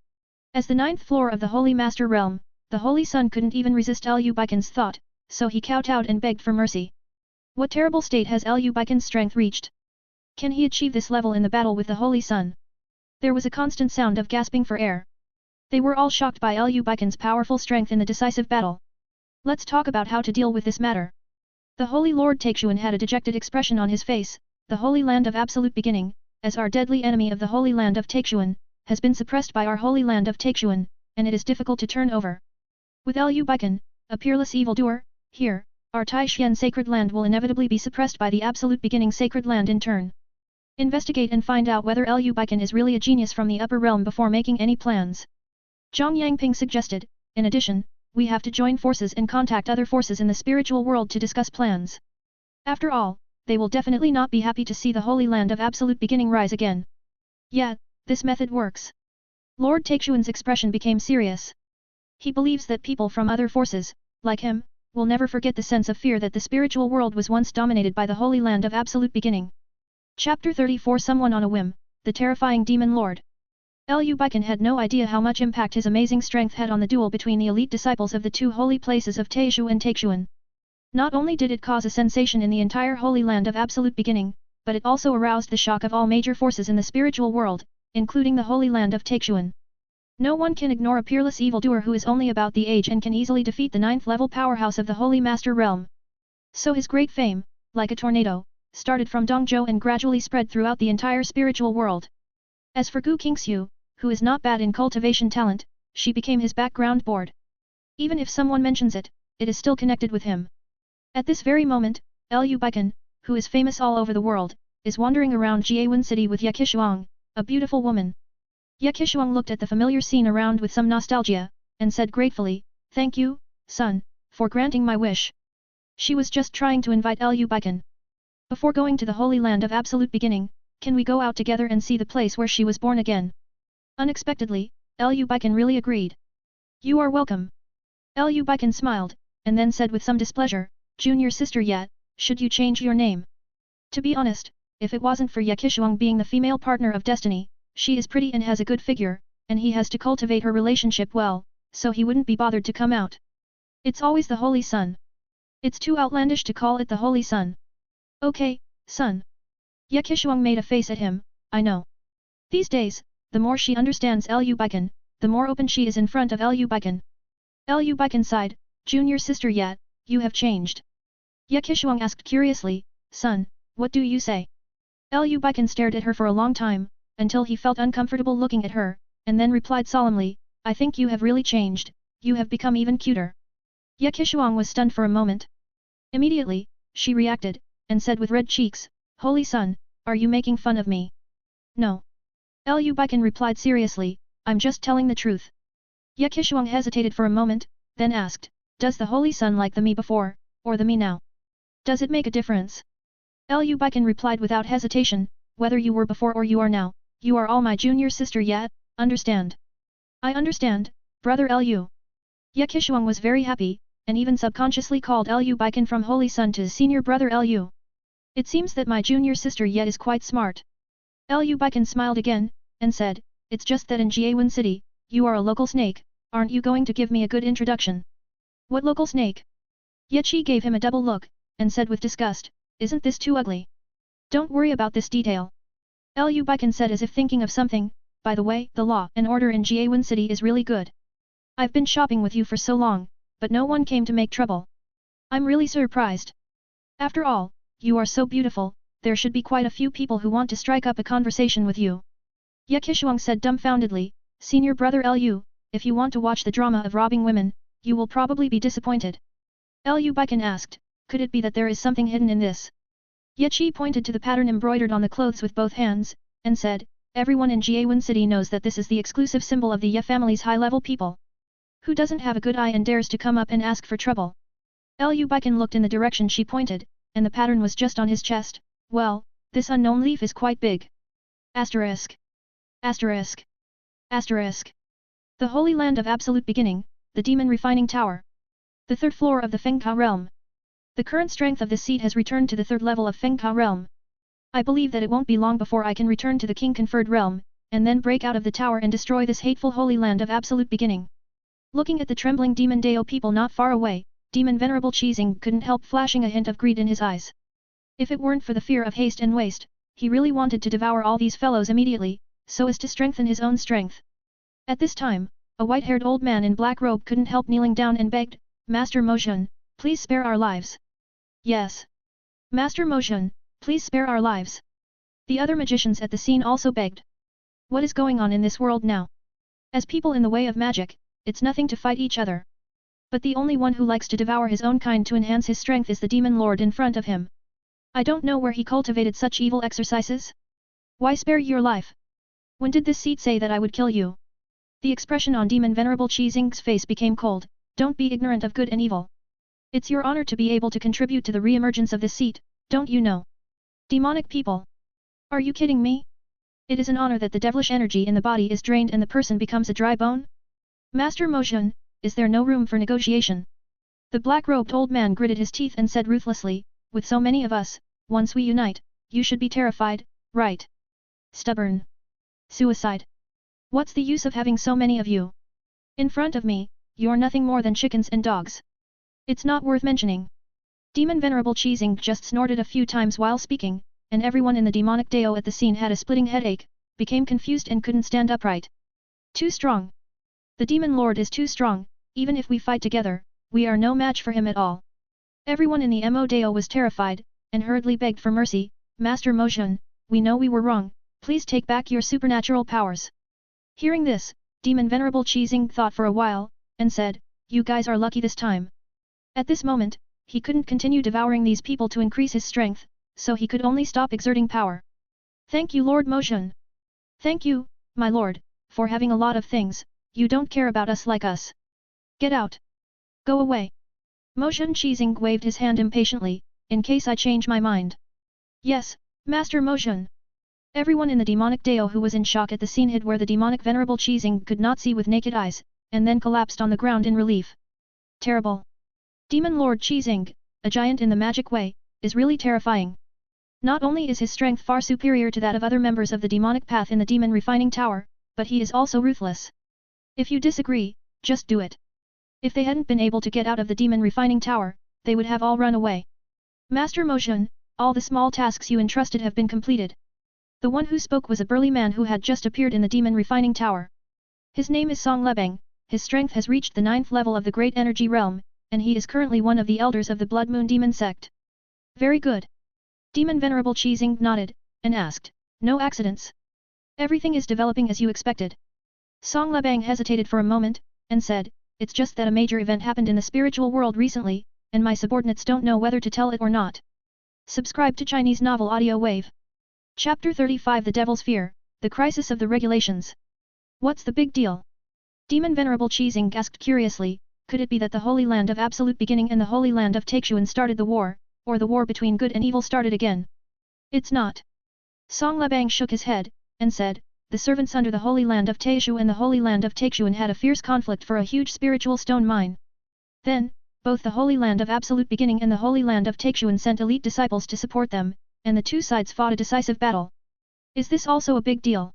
As the 9th floor of the Holy Master Realm, the Holy Sun couldn't even resist Liu Beichen's thought, so he kowtowed and begged for mercy. What terrible state has Liu Beichen's strength reached? Can he achieve this level in the battle with the Holy Sun? There was a constant sound of gasping for air. They were all shocked by Liu Beichen's powerful strength in the decisive battle. Let's talk about how to deal with this matter. The Holy Lord Taixuan had a dejected expression on his face. The Holy Land of Absolute Beginning, as our deadly enemy of the Holy Land of Taixuan, has been suppressed by our Holy Land of Taixuan, and it is difficult to turn over. With Liu Beichen, a peerless evildoer, here, our Taishan sacred land will inevitably be suppressed by the Absolute Beginning sacred land in turn. Investigate and find out whether Liu Beichen is really a genius from the upper realm before making any plans. Zhang Yangping suggested. In addition, we have to join forces and contact other forces in the spiritual world to discuss plans. After all, they will definitely not be happy to see the Holy Land of Absolute Beginning rise again. Yeah, this method works. Lord Taixuan's expression became serious. He believes that people from other forces, like him, will never forget the sense of fear that the spiritual world was once dominated by the Holy Land of Absolute Beginning. Chapter 34 Someone on a Whim, the Terrifying Demon Lord. Liu Beichen had no idea how much impact his amazing strength had on the duel between the elite disciples of the 2 holy places of Taishu and Taixuan. Not only did it cause a sensation in the entire Holy Land of Absolute Beginning, but it also aroused the shock of all major forces in the spiritual world, including the Holy Land of Taixuan. No one can ignore a peerless evildoer who is only about the age and can easily defeat the 9th level powerhouse of the Holy Master Realm. So his great fame, like a tornado, started from Dongzhou and gradually spread throughout the entire spiritual world. As for Gu Qingxiu, who is not bad in cultivation talent, she became his background board. Even if someone mentions it, it is still connected with him. At this very moment, Liu Beichen, who is famous all over the world, is wandering around Jiawen City with Ye Qishuang, a beautiful woman. Ye Qishuang looked at the familiar scene around with some nostalgia, and said gratefully, Thank you, son, for granting my wish. She was just trying to invite Liu Beichen. Before going to the Holy Land of Absolute Beginning, can we go out together and see the place where she was born again? Unexpectedly, Liu Beichen really agreed. You are welcome. Liu Beichen smiled, and then said with some displeasure, Junior sister Ye, should you change your name? To be honest, if it wasn't for Ye Qishuang being the female partner of destiny, she is pretty and has a good figure, and he has to cultivate her relationship well, so he wouldn't be bothered to come out. It's always the Holy Sun. It's too outlandish to call it the Holy Sun. Okay, son. Ye Qishuang made a face at him, I know. These days, the more she understands Liu Beichen, the more open she is in front of Liu Beichen. Liu Beichen sighed, Junior sister Ye, you have changed. Ye Qishuang asked curiously, son, what do you say? Liu Beichen stared at her for a long time, until he felt uncomfortable looking at her, and then replied solemnly, I think you have really changed, you have become even cuter. Ye Qishuang was stunned for a moment. Immediately, she reacted, and said with red cheeks, Holy Sun, Are you making fun of me? No. Beichen replied seriously, I'm just telling the truth. Ye Qishuang hesitated for a moment, then asked, does the Holy Sun like the me before, or the me now? Does it make a difference? Beichen replied without hesitation, whether you were before or you are now, you are all my junior sister yet, understand? I understand, brother Lu. Ye Qishuang was very happy, and even subconsciously called Beichen from Holy Sun to his senior brother Lu. It seems that my junior sister Ye is quite smart. Beichen smiled again, and said, it's just that in Jiawen City, you are a local snake, aren't you going to give me a good introduction? What local snake? Ye Qi gave him a double look, and said with disgust, isn't this too ugly? Don't worry about this detail. Beichen said as if thinking of something, by the way, the law and order in Jiawen City is really good. I've been shopping with you for so long, but no one came to make trouble. I'm really surprised. After all, you are so beautiful, there should be quite a few people who want to strike up a conversation with you. Ye Qishuang said dumbfoundedly, senior brother Lu, if you want to watch the drama of robbing women, you will probably be disappointed. Beichen asked, could it be that there is something hidden in this? Ye Qi pointed to the pattern embroidered on the clothes with both hands, and said, everyone in Jiawen City knows that this is the exclusive symbol of the Ye family's high-level people. Who doesn't have a good eye and dares to come up and ask for trouble? Beichen looked in the direction she pointed, and the pattern was just on his chest. Well, this unknown leaf is quite big. Asterisk. Asterisk. Asterisk. The Holy Land of Absolute Beginning, the Demon Refining Tower. The third floor of the Fengka realm. The current strength of this seat has returned to the third level of Fengka realm. I believe that it won't be long before I can return to the king-conferred realm, and then break out of the tower and destroy this hateful Holy Land of Absolute Beginning. Looking at the trembling Demon Dao people not far away, Demon Venerable Teasing couldn't help flashing a hint of greed in his eyes. If it weren't for the fear of haste and waste, he really wanted to devour all these fellows immediately, so as to strengthen his own strength. At this time, a white-haired old man in black robe couldn't help kneeling down and begged, Master Mojun, please spare our lives. Yes. Master Mojun, please spare our lives. The other magicians at the scene also begged. What is going on in this world now? As people in the way of magic, it's nothing to fight each other. But the only one who likes to devour his own kind to enhance his strength is the demon lord in front of him. I don't know where he cultivated such evil exercises. Why spare your life? When did this seat say that I would kill you? The expression on Demon Venerable Teasing's face became cold. Don't be ignorant of good and evil. It's your honor to be able to contribute to the re-emergence of this seat, don't you know? Demonic people. Are you kidding me? It is an honor that the devilish energy in the body is drained and the person becomes a dry bone? Master Mojun, is there no room for negotiation? The black-robed old man gritted his teeth and said ruthlessly, with so many of us, once we unite, you should be terrified, right? Stubborn. Suicide. What's the use of having so many of you? In front of me, you're nothing more than chickens and dogs. It's not worth mentioning. Demon Venerable Teasing just snorted a few times while speaking, and everyone in the demonic Dao at the scene had a splitting headache, became confused and couldn't stand upright. Too strong. The Demon Lord is too strong, even if we fight together, we are no match for him at all. Everyone in the Mo Dao was terrified, and hurriedly begged for mercy, Master Mojun, we know we were wrong, please take back your supernatural powers. Hearing this, Demon Venerable Teasing thought for a while, and said, you guys are lucky this time. At this moment, he couldn't continue devouring these people to increase his strength, so he could only stop exerting power. Thank you Lord Mojun. Thank you, my lord, for having a lot of things, you don't care about us like us. Get out. Go away. Mojun Teasing waved his hand impatiently, in case I change my mind. Yes, Master Mojun. Everyone in the demonic Dao who was in shock at the scene hid where the demonic Venerable Teasing could not see with naked eyes, and then collapsed on the ground in relief. Terrible. Demon Lord Teasing, a giant in the magic way, is really terrifying. Not only is his strength far superior to that of other members of the demonic path in the Demon Refining Tower, but he is also ruthless. If you disagree, just do it. If they hadn't been able to get out of the Demon Refining Tower, they would have all run away. Master Mojun, all the small tasks you entrusted have been completed. The one who spoke was a burly man who had just appeared in the Demon Refining Tower. His name is Song Lebang, his strength has reached the 9th level of the Great Energy Realm, and he is currently one of the elders of the Blood Moon Demon Sect. Very good. Demon Venerable Teasing nodded, and asked, no accidents. Everything is developing as you expected. Song Lebang hesitated for a moment, and said, it's just that a major event happened in the spiritual world recently, and my subordinates don't know whether to tell it or not. Subscribe to Chinese Novel Audiowave. Chapter 35 The Devil's Fear, The Crisis of the Regulations. What's the big deal? Demon Venerable Teasing asked curiously, could it be that the Holy Land of Absolute Beginning and the Holy Land of Taixuan started the war, or the war between good and evil started again? It's not. Song Labang shook his head, and said, the servants under the Holy Land of Taixu and the Holy Land of Taixuan had a fierce conflict for a huge spiritual stone mine. Then, both the Holy Land of Absolute Beginning and the Holy Land of Taixuan sent elite disciples to support them, and the two sides fought a decisive battle. Is this also a big deal?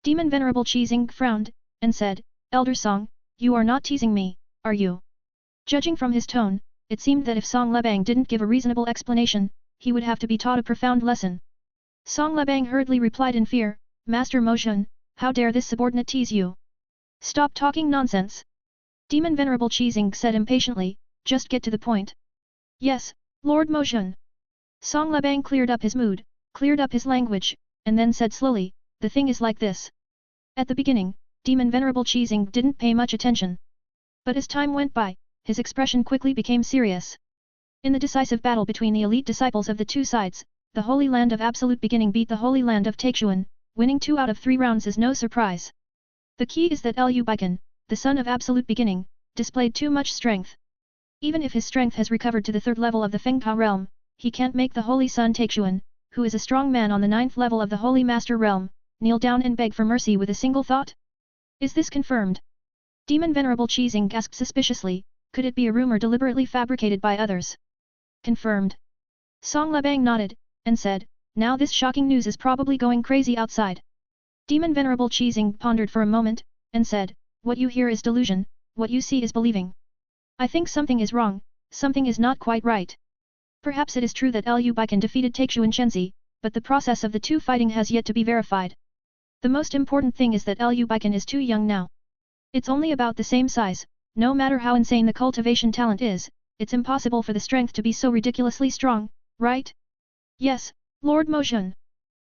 Demon Venerable Teasing frowned, and said, Elder Song, you are not teasing me, are you? Judging from his tone, it seemed that if Song Labang didn't give a reasonable explanation, he would have to be taught a profound lesson. Song Labang hurriedly replied in fear, Master Mojun, how dare this subordinate tease you? Stop talking nonsense. Demon Venerable Teasing said impatiently, just get to the point. Yes, Lord Mojun. Song Labang cleared up his mood, cleared up his language, and then said slowly, the thing is like this. At the beginning, Demon Venerable Teasing didn't pay much attention. But as time went by, his expression quickly became serious. In the decisive battle between the elite disciples of the two sides, the Holy Land of Absolute Beginning beat the Holy Land of Taixuan, winning 2 out of 3 rounds is no surprise. The key is that Liu Beichen, the son of Absolute Beginning, displayed too much strength. Even if his strength has recovered to the 3rd level of the Fengtao realm, he can't make the Holy Son Taixuan, who is a strong man on the 9th level of the Holy Master realm, kneel down and beg for mercy with a single thought? Is this confirmed? Demon Venerable Teasing asked suspiciously, could it be a rumor deliberately fabricated by others? Confirmed. Song Labang nodded, and said, now this shocking news is probably going crazy outside. Demon Venerable Teasing pondered for a moment, and said, what you hear is delusion, what you see is believing. I think something is wrong, something is not quite right. Perhaps it is true that Liu Beichen defeated Taixuan Chenzi, but the process of the two fighting has yet to be verified. The most important thing is that Liu Beichen is too young now. It's only about the same size, no matter how insane the cultivation talent is, it's impossible for the strength to be so ridiculously strong, right? Yes, Lord Mojun.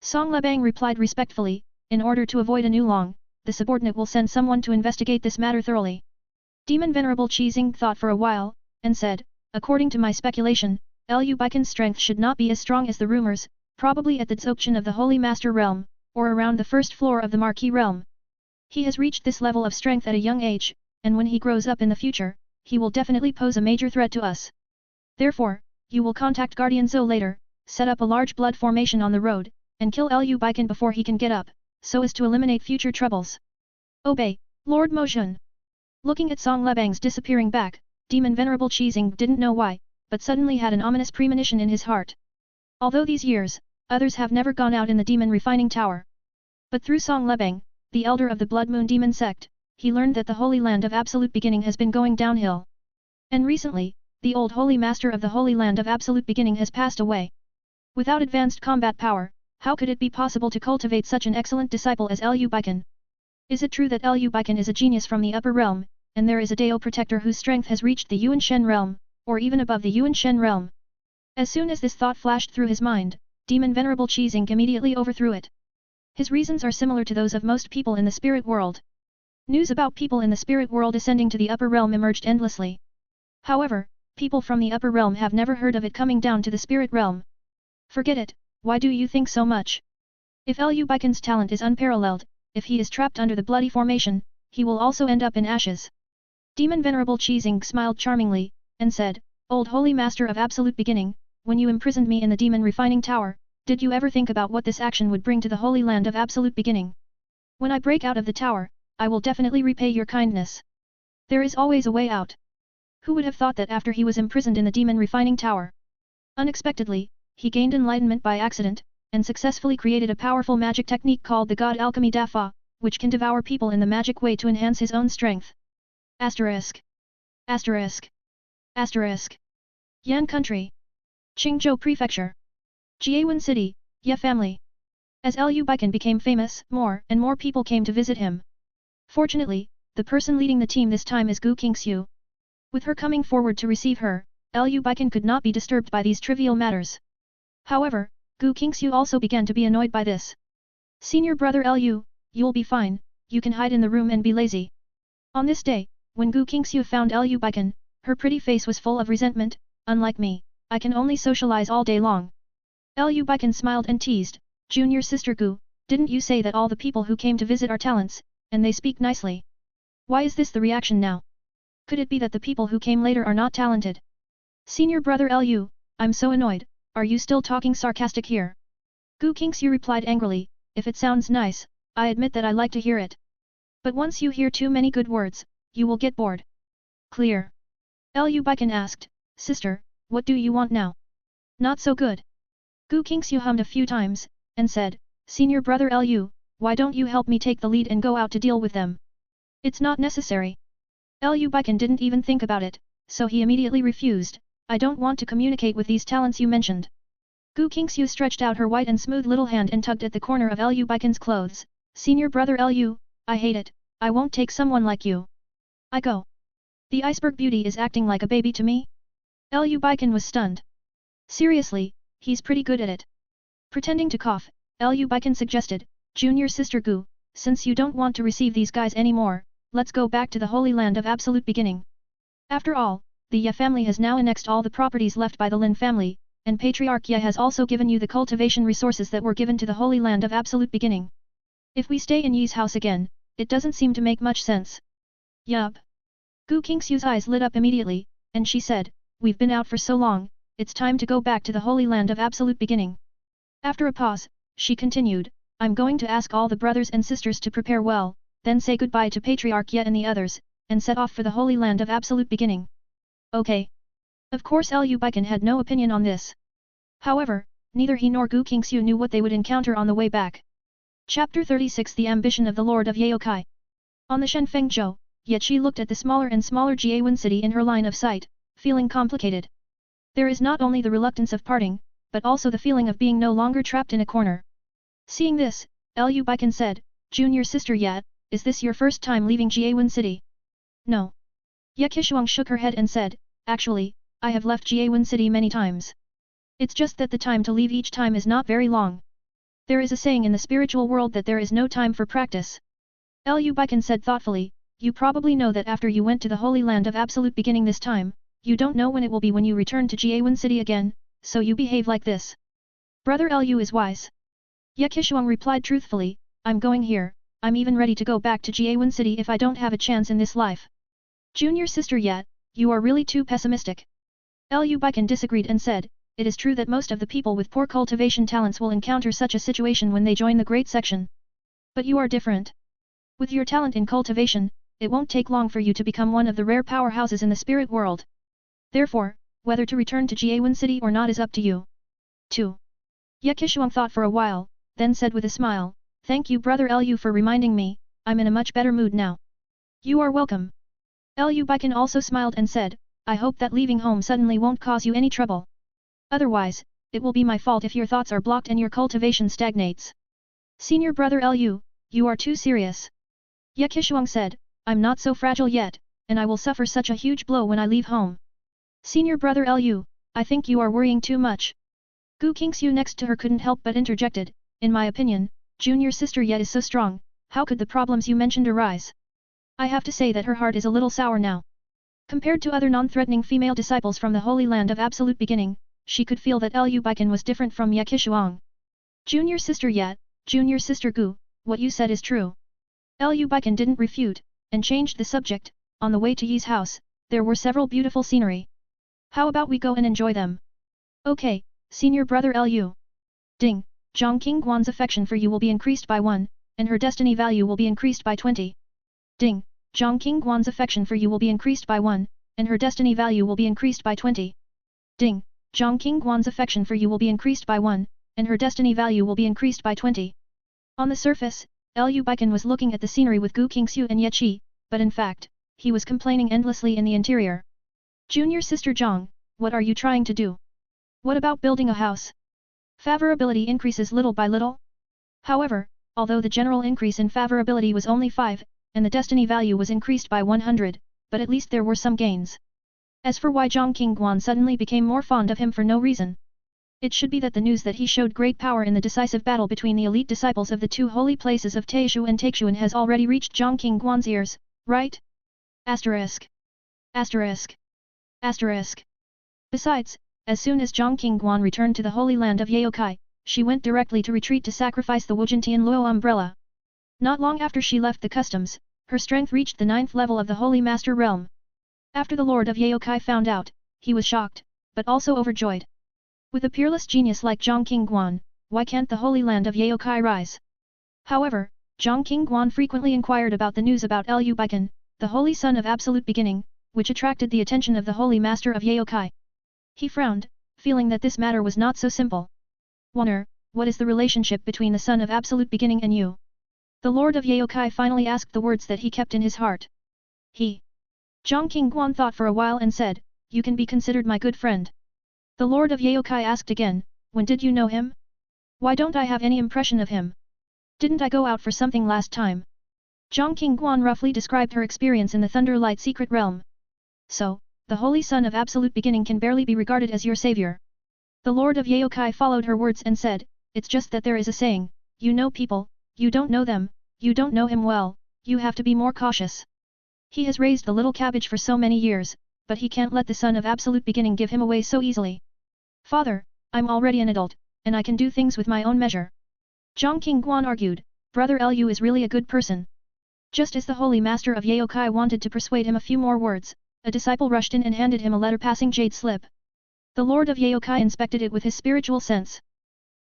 Song Labang replied respectfully, in order to avoid a new long, the subordinate will send someone to investigate this matter thoroughly. Demon Venerable Teasing thought for a while, and said, according to my speculation, Liu Beichen's strength should not be as strong as the rumors, probably at the Dzogchen of the Holy Master realm, or around the 1st floor of the Marquis realm. He has reached this level of strength at a young age, and when he grows up in the future, he will definitely pose a major threat to us. Therefore, you will contact Guardian Zhou later, set up a large blood formation on the road, and kill Liu Beichen before he can get up, so as to eliminate future troubles. Obey, Lord Mojun. Looking at Song Labang's disappearing back, Demon Venerable Teasing didn't know why, but suddenly had an ominous premonition in his heart. Although these years, others have never gone out in the demon refining tower. But through Song Labang, the elder of the Blood Moon Demon sect, he learned that the Holy Land of Absolute Beginning has been going downhill. And recently, the old Holy Master of the Holy Land of Absolute Beginning has passed away. Without advanced combat power, how could it be possible to cultivate such an excellent disciple as Liu Beichen? Is it true that Liu Beichen is a genius from the upper realm, and there is a Dao protector whose strength has reached the Yuan Shen realm, or even above the Yuan Shen realm? As soon as this thought flashed through his mind, Demon Venerable Teasing immediately overthrew it. His reasons are similar to those of most people in the spirit world. News about people in the spirit world ascending to the upper realm emerged endlessly. However, people from the upper realm have never heard of it coming down to the spirit realm. Forget it, why do you think so much? If Liu Beichen's talent is unparalleled, if he is trapped under the bloody formation, he will also end up in ashes. Demon Venerable Teasing smiled charmingly, and said, Old Holy Master of Absolute Beginning, when you imprisoned me in the Demon Refining Tower, did you ever think about what this action would bring to the Holy Land of Absolute Beginning? When I break out of the tower, I will definitely repay your kindness. There is always a way out. Who would have thought that after he was imprisoned in the Demon Refining Tower? Unexpectedly, he gained enlightenment by accident, and successfully created a powerful magic technique called the God Alchemy Dafa, which can devour people in the magic way to enhance his own strength. Asterisk. Asterisk. Asterisk. Yan Country. Qingzhou Prefecture. Jiawen City, Ye family. As Liu Beichen became famous, more and more people came to visit him. Fortunately, the person leading the team this time is Gu Qingxiu. With her coming forward to receive her, Liu Beichen could not be disturbed by these trivial matters. However, Gu Qingxiu also began to be annoyed by this. Senior brother Liu, you'll be fine, you can hide in the room and be lazy. On this day, when Gu Qingxiu found Liu Beichen, her pretty face was full of resentment. Unlike me, I can only socialize all day long. Liu Beichen smiled and teased, Junior sister Gu, didn't you say that all the people who came to visit are talents, and they speak nicely? Why is this the reaction now? Could it be that the people who came later are not talented? Senior brother Lu, I'm so annoyed, are you still talking sarcastic here? Gu Qingxiu replied angrily, if it sounds nice, I admit that I like to hear it. But once you hear too many good words, you will get bored. Clear. Lu Beichen asked, sister, what do you want now? Not so good. Gu Qingxiu hummed a few times, and said, Senior brother Lu, why don't you help me take the lead and go out to deal with them? It's not necessary. Lu Beichen didn't even think about it, so he immediately refused, I don't want to communicate with these talents you mentioned. Gu Qingxiu stretched out her white and smooth little hand and tugged at the corner of Lu Beichen's clothes. Senior brother Lu, I hate it, I won't take someone like you. I go. The iceberg beauty is acting like a baby to me? Lu Beichen was stunned. Seriously, he's pretty good at it. Pretending to cough, Lu Beichen suggested, Junior sister Gu, since you don't want to receive these guys anymore, let's go back to the Holy Land of Absolute Beginning. After all, the Ye family has now annexed all the properties left by the Lin family, and Patriarch Ye has also given you the cultivation resources that were given to the Holy Land of Absolute Beginning. If we stay in Ye's house again, it doesn't seem to make much sense. Yup. Gu Qingxiu's eyes lit up immediately, and she said, we've been out for so long, it's time to go back to the Holy Land of Absolute Beginning. After a pause, she continued, I'm going to ask all the brothers and sisters to prepare well, then say goodbye to Patriarch Ye and the others, and set off for the Holy Land of Absolute Beginning. Okay. Of course Lu Beichen had no opinion on this. However, neither he nor Gu Qingxiu knew what they would encounter on the way back. Chapter 36 The Ambition of the Lord of Yaokai. On the Shenfengzhou, yet she looked at the smaller and smaller Jiawen city in her line of sight, feeling complicated. There is not only the reluctance of parting, but also the feeling of being no longer trapped in a corner. Seeing this, Lu Beichen said, Junior sister Ye, is this your first time leaving Jiawen city? No. Ye Qishuang shook her head and said, actually, I have left Jiawen city many times. It's just that the time to leave each time is not very long. There is a saying in the spiritual world that there is no time for practice. Lu Beichen said thoughtfully, you probably know that after you went to the Holy Land of Absolute Beginning this time, you don't know when it will be when you return to Jiawen city again, so you behave like this. Brother Lu is wise. Ye Qishuang replied truthfully, I'm going here, I'm even ready to go back to Jiawen city if I don't have a chance in this life. Junior sister Ye, you are really too pessimistic. Lu Beichen disagreed and said, it is true that most of the people with poor cultivation talents will encounter such a situation when they join the great section. But you are different. With your talent in cultivation, it won't take long for you to become one of the rare powerhouses in the spirit world. Therefore, whether to return to Jiawen city or not is up to you. 2. Ye Qishuang thought for a while, then said with a smile, thank you brother Lu for reminding me, I'm in a much better mood now. You are welcome. Lu Beichen also smiled and said, I hope that leaving home suddenly won't cause you any trouble. Otherwise, it will be my fault if your thoughts are blocked and your cultivation stagnates. Senior brother Lu, you are too serious. Ye Qishuang said, I'm not so fragile yet, and I will suffer such a huge blow when I leave home. Senior brother Lu, I think you are worrying too much. Gu Qingxiu next to her couldn't help but interjected, in my opinion, junior sister Ye is so strong, how could the problems you mentioned arise? I have to say that her heart is a little sour now. Compared to other non-threatening female disciples from the Holy Land of Absolute Beginning, she could feel that Lu Beichen was different from Ye Qishuang. Junior sister Ye, junior sister Gu, what you said is true. Lu Beichen didn't refute, and changed the subject. On the way to Yi's house, there were several beautiful scenery. How about we go and enjoy them? Okay, senior brother Lu. Ding, Zhang Qingguan's affection for you will be increased by 1, and her destiny value will be increased by 20. Ding, Zhang Qingguan's affection for you will be increased by 1, and her destiny value will be increased by 20. Ding, Zhang Qingguan's affection for you will be increased by 1, and her destiny value will be increased by 20. On the surface, Lu Beichen was looking at the scenery with Gu Qingxiu and Ye Qi, but in fact, he was complaining endlessly in the interior. Junior sister Zhang, what are you trying to do? What about building a house? Favorability increases little by little? However, although the general increase in favorability was only 5, and the destiny value was increased by 100, but at least there were some gains. As for why Zhang Qingguan suddenly became more fond of him for no reason. It should be that the news that he showed great power in the decisive battle between the elite disciples of the 2 holy places of Taishu and Taixuan has already reached Zhang Qingguan's ears, right? Asterisk. Asterisk. Asterisk. Besides, as soon as Zhang Qingguan returned to the Holy Land of Yaokai, she went directly to retreat to sacrifice the Wujintian Luo umbrella. Not long after she left the customs, her strength reached the 9th level of the Holy Master Realm. After the Lord of Yaokai found out, he was shocked, but also overjoyed. With a peerless genius like Zhang Qingguan, why can't the Holy Land of Yaokai rise? However, Zhang Qingguan frequently inquired about the news about Lu Beichen, the Holy Son of Absolute Beginning, which attracted the attention of the Holy Master of Yaokai. He frowned, feeling that this matter was not so simple. Wonder, what is the relationship between the Son of Absolute Beginning and you? The Lord of Yaokai finally asked the words that he kept in his heart. Zhang Qingguan thought for a while and said, you can be considered my good friend. The Lord of Yaokai asked again, when did you know him? Why don't I have any impression of him? Didn't I go out for something last time? Zhang Qingguan roughly described her experience in the Thunderlight Secret Realm. So, the Holy Son of Absolute Beginning can barely be regarded as your savior. The Lord of Yaokai followed her words and said, it's just that there is a saying, you know people, you don't know them, you don't know him well, you have to be more cautious. He has raised the little cabbage for so many years, but he can't let the Son of Absolute Beginning give him away so easily. Father, I'm already an adult, and I can do things with my own measure. Zhang Qingguan argued, Brother Lu is really a good person. Just as the Holy Master of Yaokai wanted to persuade him a few more words, a disciple rushed in and handed him a letter-passing jade slip. The Lord of Yaokai inspected it with his spiritual sense.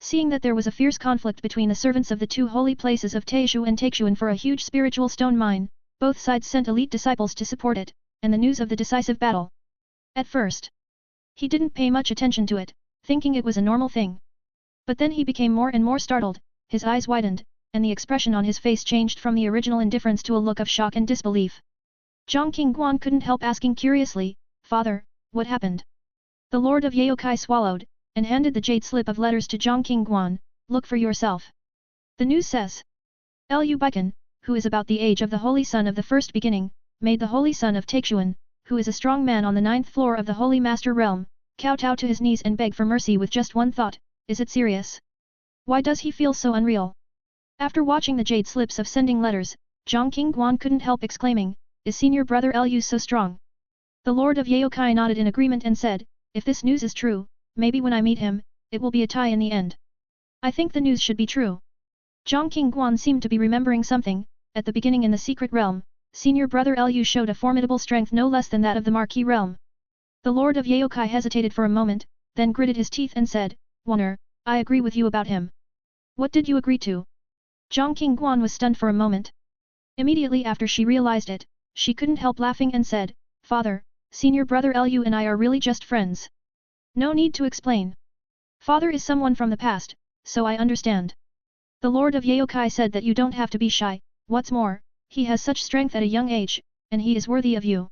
Seeing that there was a fierce conflict between the servants of the two holy places of Taishu and Taixuan for a huge spiritual stone mine, both sides sent elite disciples to support it, and the news of the decisive battle. At first, he didn't pay much attention to it, thinking it was a normal thing. But then he became more and more startled, his eyes widened, and the expression on his face changed from the original indifference to a look of shock and disbelief. Zhang Qingguan couldn't help asking curiously, Father, what happened? The Lord of Yaokai swallowed, and handed the jade slip of letters to Zhang Qingguan, look for yourself. The news says, Lu Beichen, who is about the age of the Holy Son of the First Beginning, made the Holy Son of Taixuan, who is a strong man on the 9th floor of the Holy Master Realm, kowtow to his knees and beg for mercy with just one thought, is it serious? Why does he feel so unreal? After watching the jade slips of sending letters, Zhang Qingguan couldn't help exclaiming, is senior brother Lu so strong? The Lord of Yaokai nodded in agreement and said, if this news is true, maybe when I meet him, it will be a tie in the end. I think the news should be true. Zhang Qingguan seemed to be remembering something. At the beginning in the secret realm, senior brother Lu showed a formidable strength no less than that of the Marquis realm. The Lord of Yaokai hesitated for a moment, then gritted his teeth and said, Wonder, I agree with you about him. What did you agree to? Zhang Qingguan was stunned for a moment. Immediately after she realized it, she couldn't help laughing and said, Father, senior brother Lu and I are really just friends. No need to explain. Father is someone from the past, so I understand. The Lord of Yaokai said that you don't have to be shy, what's more, he has such strength at a young age, and he is worthy of you.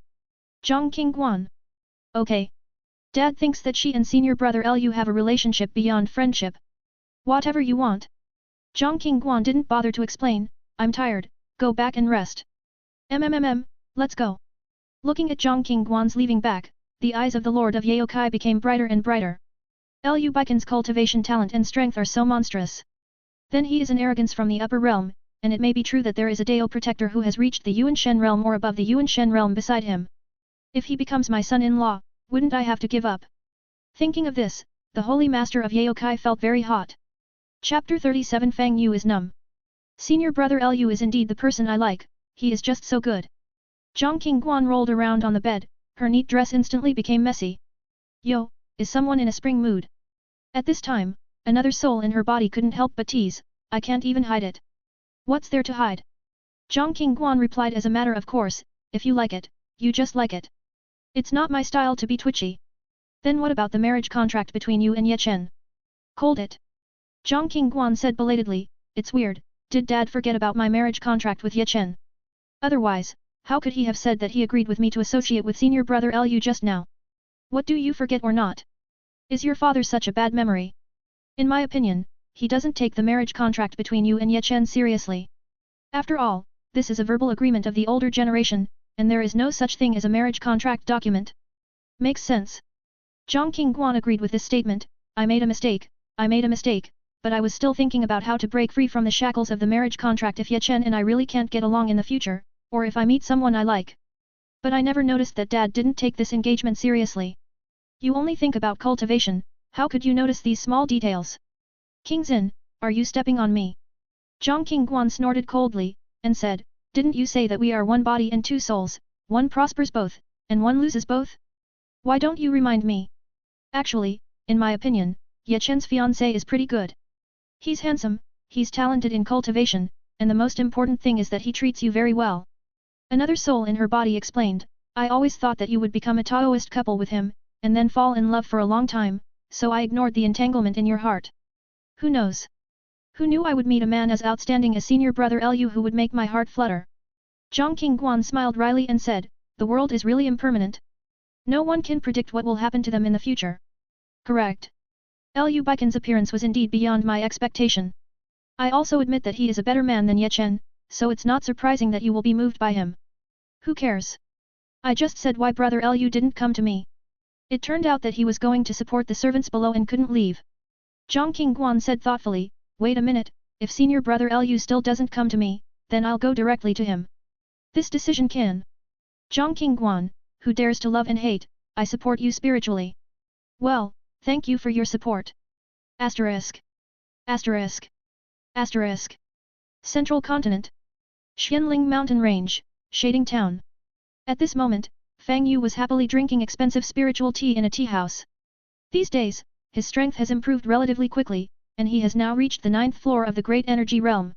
Zhang Qingguan. Okay. Dad thinks that she and senior brother Lu have a relationship beyond friendship. Whatever you want. Zhang Qingguan didn't bother to explain, I'm tired, go back and rest. Let's go. Looking at Zhang Qingguan's leaving back, the eyes of the Lord of Yaokai became brighter and brighter. Lu Beichen's cultivation talent and strength are so monstrous. Then he is an arrogance from the upper realm, and it may be true that there is a Dao protector who has reached the Yuanshen realm or above the Yuanshen realm beside him. If he becomes my son-in-law, wouldn't I have to give up? Thinking of this, the Holy Master of Yaokai felt very hot. Chapter 37 Fang Yu is numb. Senior brother Lu is indeed the person I like, he is just so good. Zhang Qingguan rolled around on the bed, her neat dress instantly became messy. Yo, is someone in a spring mood? At this time, another soul in her body couldn't help but tease, I can't even hide it. What's there to hide? Zhang Qingguan replied as a matter of course, if you like it, you just like it. It's not my style to be twitchy. Then what about the marriage contract between you and Ye Chen? Hold it. Zhang Qingguan said belatedly, it's weird, did Dad forget about my marriage contract with Ye Chen? Otherwise, how could he have said that he agreed with me to associate with senior brother Lu just now? What do you forget or not? Is your father such a bad memory? In my opinion, he doesn't take the marriage contract between you and Ye Chen seriously. After all, this is a verbal agreement of the older generation, and there is no such thing as a marriage contract document. Makes sense. Zhang Qingguan agreed with this statement, I made a mistake, but I was still thinking about how to break free from the shackles of the marriage contract if Ye Chen and I really can't get along in the future, or if I meet someone I like. But I never noticed that Dad didn't take this engagement seriously. You only think about cultivation, how could you notice these small details? King Xin, are you stepping on me? Zhang Qingguan snorted coldly, and said, didn't you say that we are one body and two souls, one prospers both, and one loses both? Why don't you remind me? Actually, in my opinion, Ye Chen's fiancé is pretty good. He's handsome, he's talented in cultivation, and the most important thing is that he treats you very well. Another soul in her body explained, I always thought that you would become a Taoist couple with him, and then fall in love for a long time, so I ignored the entanglement in your heart. Who knows? Who knew I would meet a man as outstanding as senior brother Lu who would make my heart flutter? Zhang Qingguan smiled wryly and said, the world is really impermanent. No one can predict what will happen to them in the future. Correct. Lu Baichen's appearance was indeed beyond my expectation. I also admit that he is a better man than Ye Chen, so it's not surprising that you will be moved by him. Who cares? I just said why brother Lu didn't come to me. It turned out that he was going to support the servants below and couldn't leave. Zhang Qingguan said thoughtfully, wait a minute, if senior brother Lu still doesn't come to me, then I'll go directly to him. This decision can. Zhang Qingguan, who dares to love and hate, I support you spiritually. Well, thank you for your support. Asterisk. Asterisk. Asterisk. Central Continent. Xianling Mountain Range, Shading Town. At this moment, Fang Yu was happily drinking expensive spiritual tea in a tea house. These days, his strength has improved relatively quickly, and he has now reached the 9th floor of the Great Energy Realm.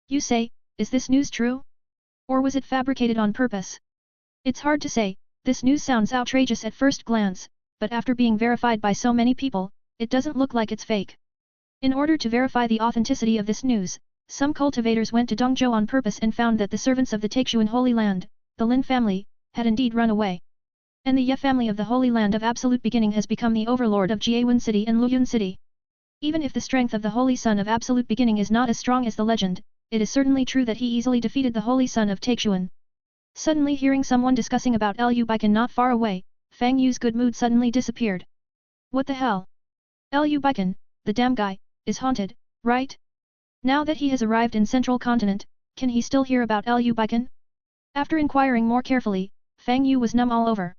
You say, is this news true? Or was it fabricated on purpose? It's hard to say, this news sounds outrageous at first glance, but after being verified by so many people, it doesn't look like it's fake. In order to verify the authenticity of this news, some cultivators went to Dongzhou on purpose and found that the servants of the Taixuan Holy Land, the Lin family, had indeed run away. And the Ye family of the Holy Land of Absolute Beginning has become the overlord of Jiayuan City and Luyun City. Even if the strength of the Holy Son of Absolute Beginning is not as strong as the legend, it is certainly true that he easily defeated the Holy Son of Taixuan. Suddenly hearing someone discussing about Lu Baichen not far away, Fang Yu's good mood suddenly disappeared. What the hell? Lu Baichen, the damn guy, is haunted, right? Now that he has arrived in Central Continent, can he still hear about Lu Baichen? After inquiring more carefully, Fang Yu was numb all over.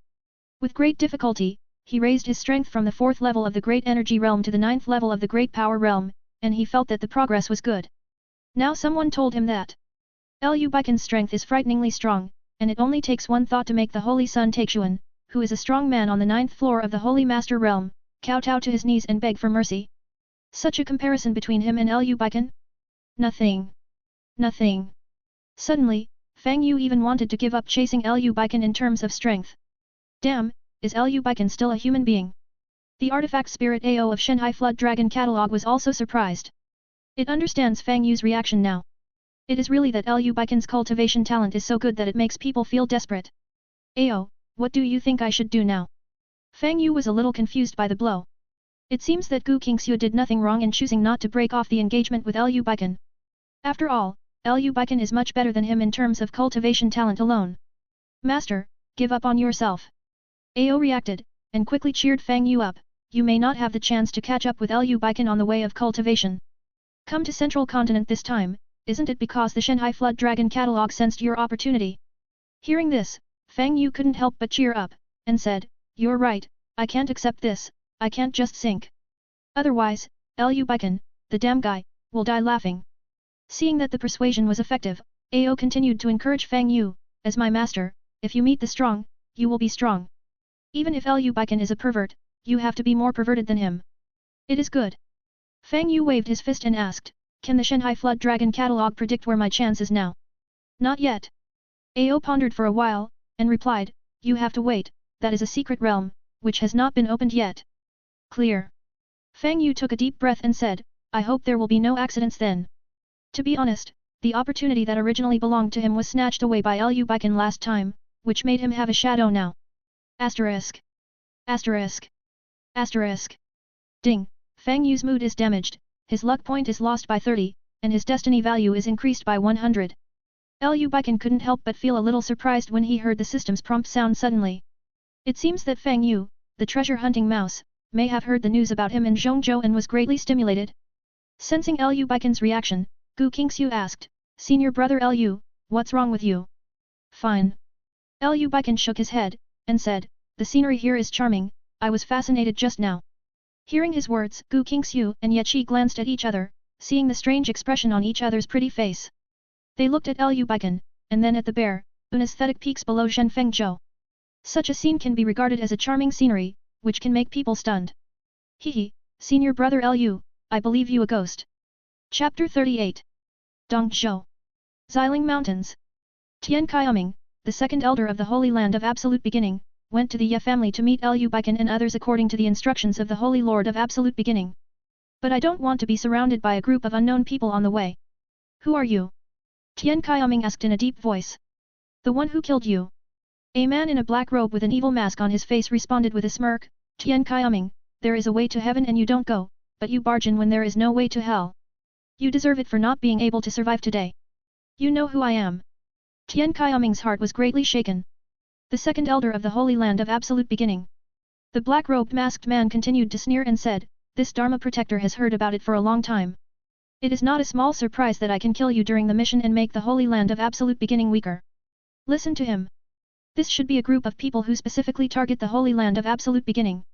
With great difficulty, he raised his strength from the 4th level of the Great Energy Realm to the 9th level of the Great Power Realm, and he felt that the progress was good. Now someone told him that Lu Baichen's strength is frighteningly strong, and it only takes one thought to make the Holy Son Taixuan, who is a strong man on the 9th floor of the Holy Master Realm, kowtow to his knees and beg for mercy. Such a comparison between him and Lu Baichen? Nothing. Nothing. Suddenly, Fang Yu even wanted to give up chasing Lu Baichen in terms of strength. Damn, is Lu Baichen still a human being? The artifact spirit AO of Shanghai Flood Dragon Catalog was also surprised. It understands Fang Yu's reaction now. It is really that Lu Baichen's cultivation talent is so good that it makes people feel desperate. AO, what do you think I should do now? Fang Yu was a little confused by the blow. It seems that Gu Qingxiu did nothing wrong in choosing not to break off the engagement with Lu Baichen. After all, Lu Baichen is much better than him in terms of cultivation talent alone. Master, give up on yourself. AO reacted, and quickly cheered Fang Yu up, you may not have the chance to catch up with Lu Baichen on the way of cultivation. Come to Central Continent this time, isn't it because the Shanghai Flood Dragon Catalog sensed your opportunity? Hearing this, Fang Yu couldn't help but cheer up, and said, you're right, I can't accept this, I can't just sink. Otherwise, Lu Baichen, the damn guy, will die laughing. Seeing that the persuasion was effective, AO continued to encourage Fang Yu, as my master, if you meet the strong, you will be strong. Even if Lu Baichen is a pervert, you have to be more perverted than him. It is good. Fang Yu waved his fist and asked, can the Shanghai Flood Dragon Catalog predict where my chance is now? Not yet. AO pondered for a while, and replied, you have to wait, that is a secret realm, which has not been opened yet. Clear. Fang Yu took a deep breath and said, I hope there will be no accidents then. To be honest, the opportunity that originally belonged to him was snatched away by Lu Baichen last time, which made him have a shadow now. Asterisk. Asterisk. Asterisk. Ding, Fang Yu's mood is damaged, his luck point is lost by 30, and his destiny value is increased by 100. Lu Baichen couldn't help but feel a little surprised when he heard the system's prompt sound suddenly. It seems that Fang Yu, the treasure-hunting mouse, may have heard the news about him in Zhongzhou and was greatly stimulated. Sensing Lu Baichen's reaction, Gu Qingxiu asked, Senior brother Lu, what's wrong with you? Fine. Lu Baichen shook his head, and said, the scenery here is charming, I was fascinated just now. Hearing his words, Gu Qingxiu and Yechi glanced at each other, seeing the strange expression on each other's pretty face. They looked at Lu Beichen, and then at the bare, unesthetic peaks below Zhenfengzhou. Such a scene can be regarded as a charming scenery, which can make people stunned. Hehe, senior brother Lu, I believe you a ghost. Chapter 38. Dongzhou. Xiling Mountains. Tian Kaiyoming, the second elder of the Holy Land of Absolute Beginning, went to the Ye family to meet Lu Beichen and others according to the instructions of the Holy Lord of Absolute Beginning. But I don't want to be surrounded by a group of unknown people on the way. Who are you? Tian Kaiyoming asked in a deep voice. The one who killed you. A man in a black robe with an evil mask on his face responded with a smirk, Tian Kaiyoming, there is a way to heaven and you don't go, but you barge in when there is no way to hell. You deserve it for not being able to survive today. You know who I am. Tian Kaiyoming's heart was greatly shaken. The second elder of the Holy Land of Absolute Beginning. The black-robed masked man continued to sneer and said, this Dharma protector has heard about it for a long time. It is not a small surprise that I can kill you during the mission and make the Holy Land of Absolute Beginning weaker. Listen to him. This should be a group of people who specifically target the Holy Land of Absolute Beginning.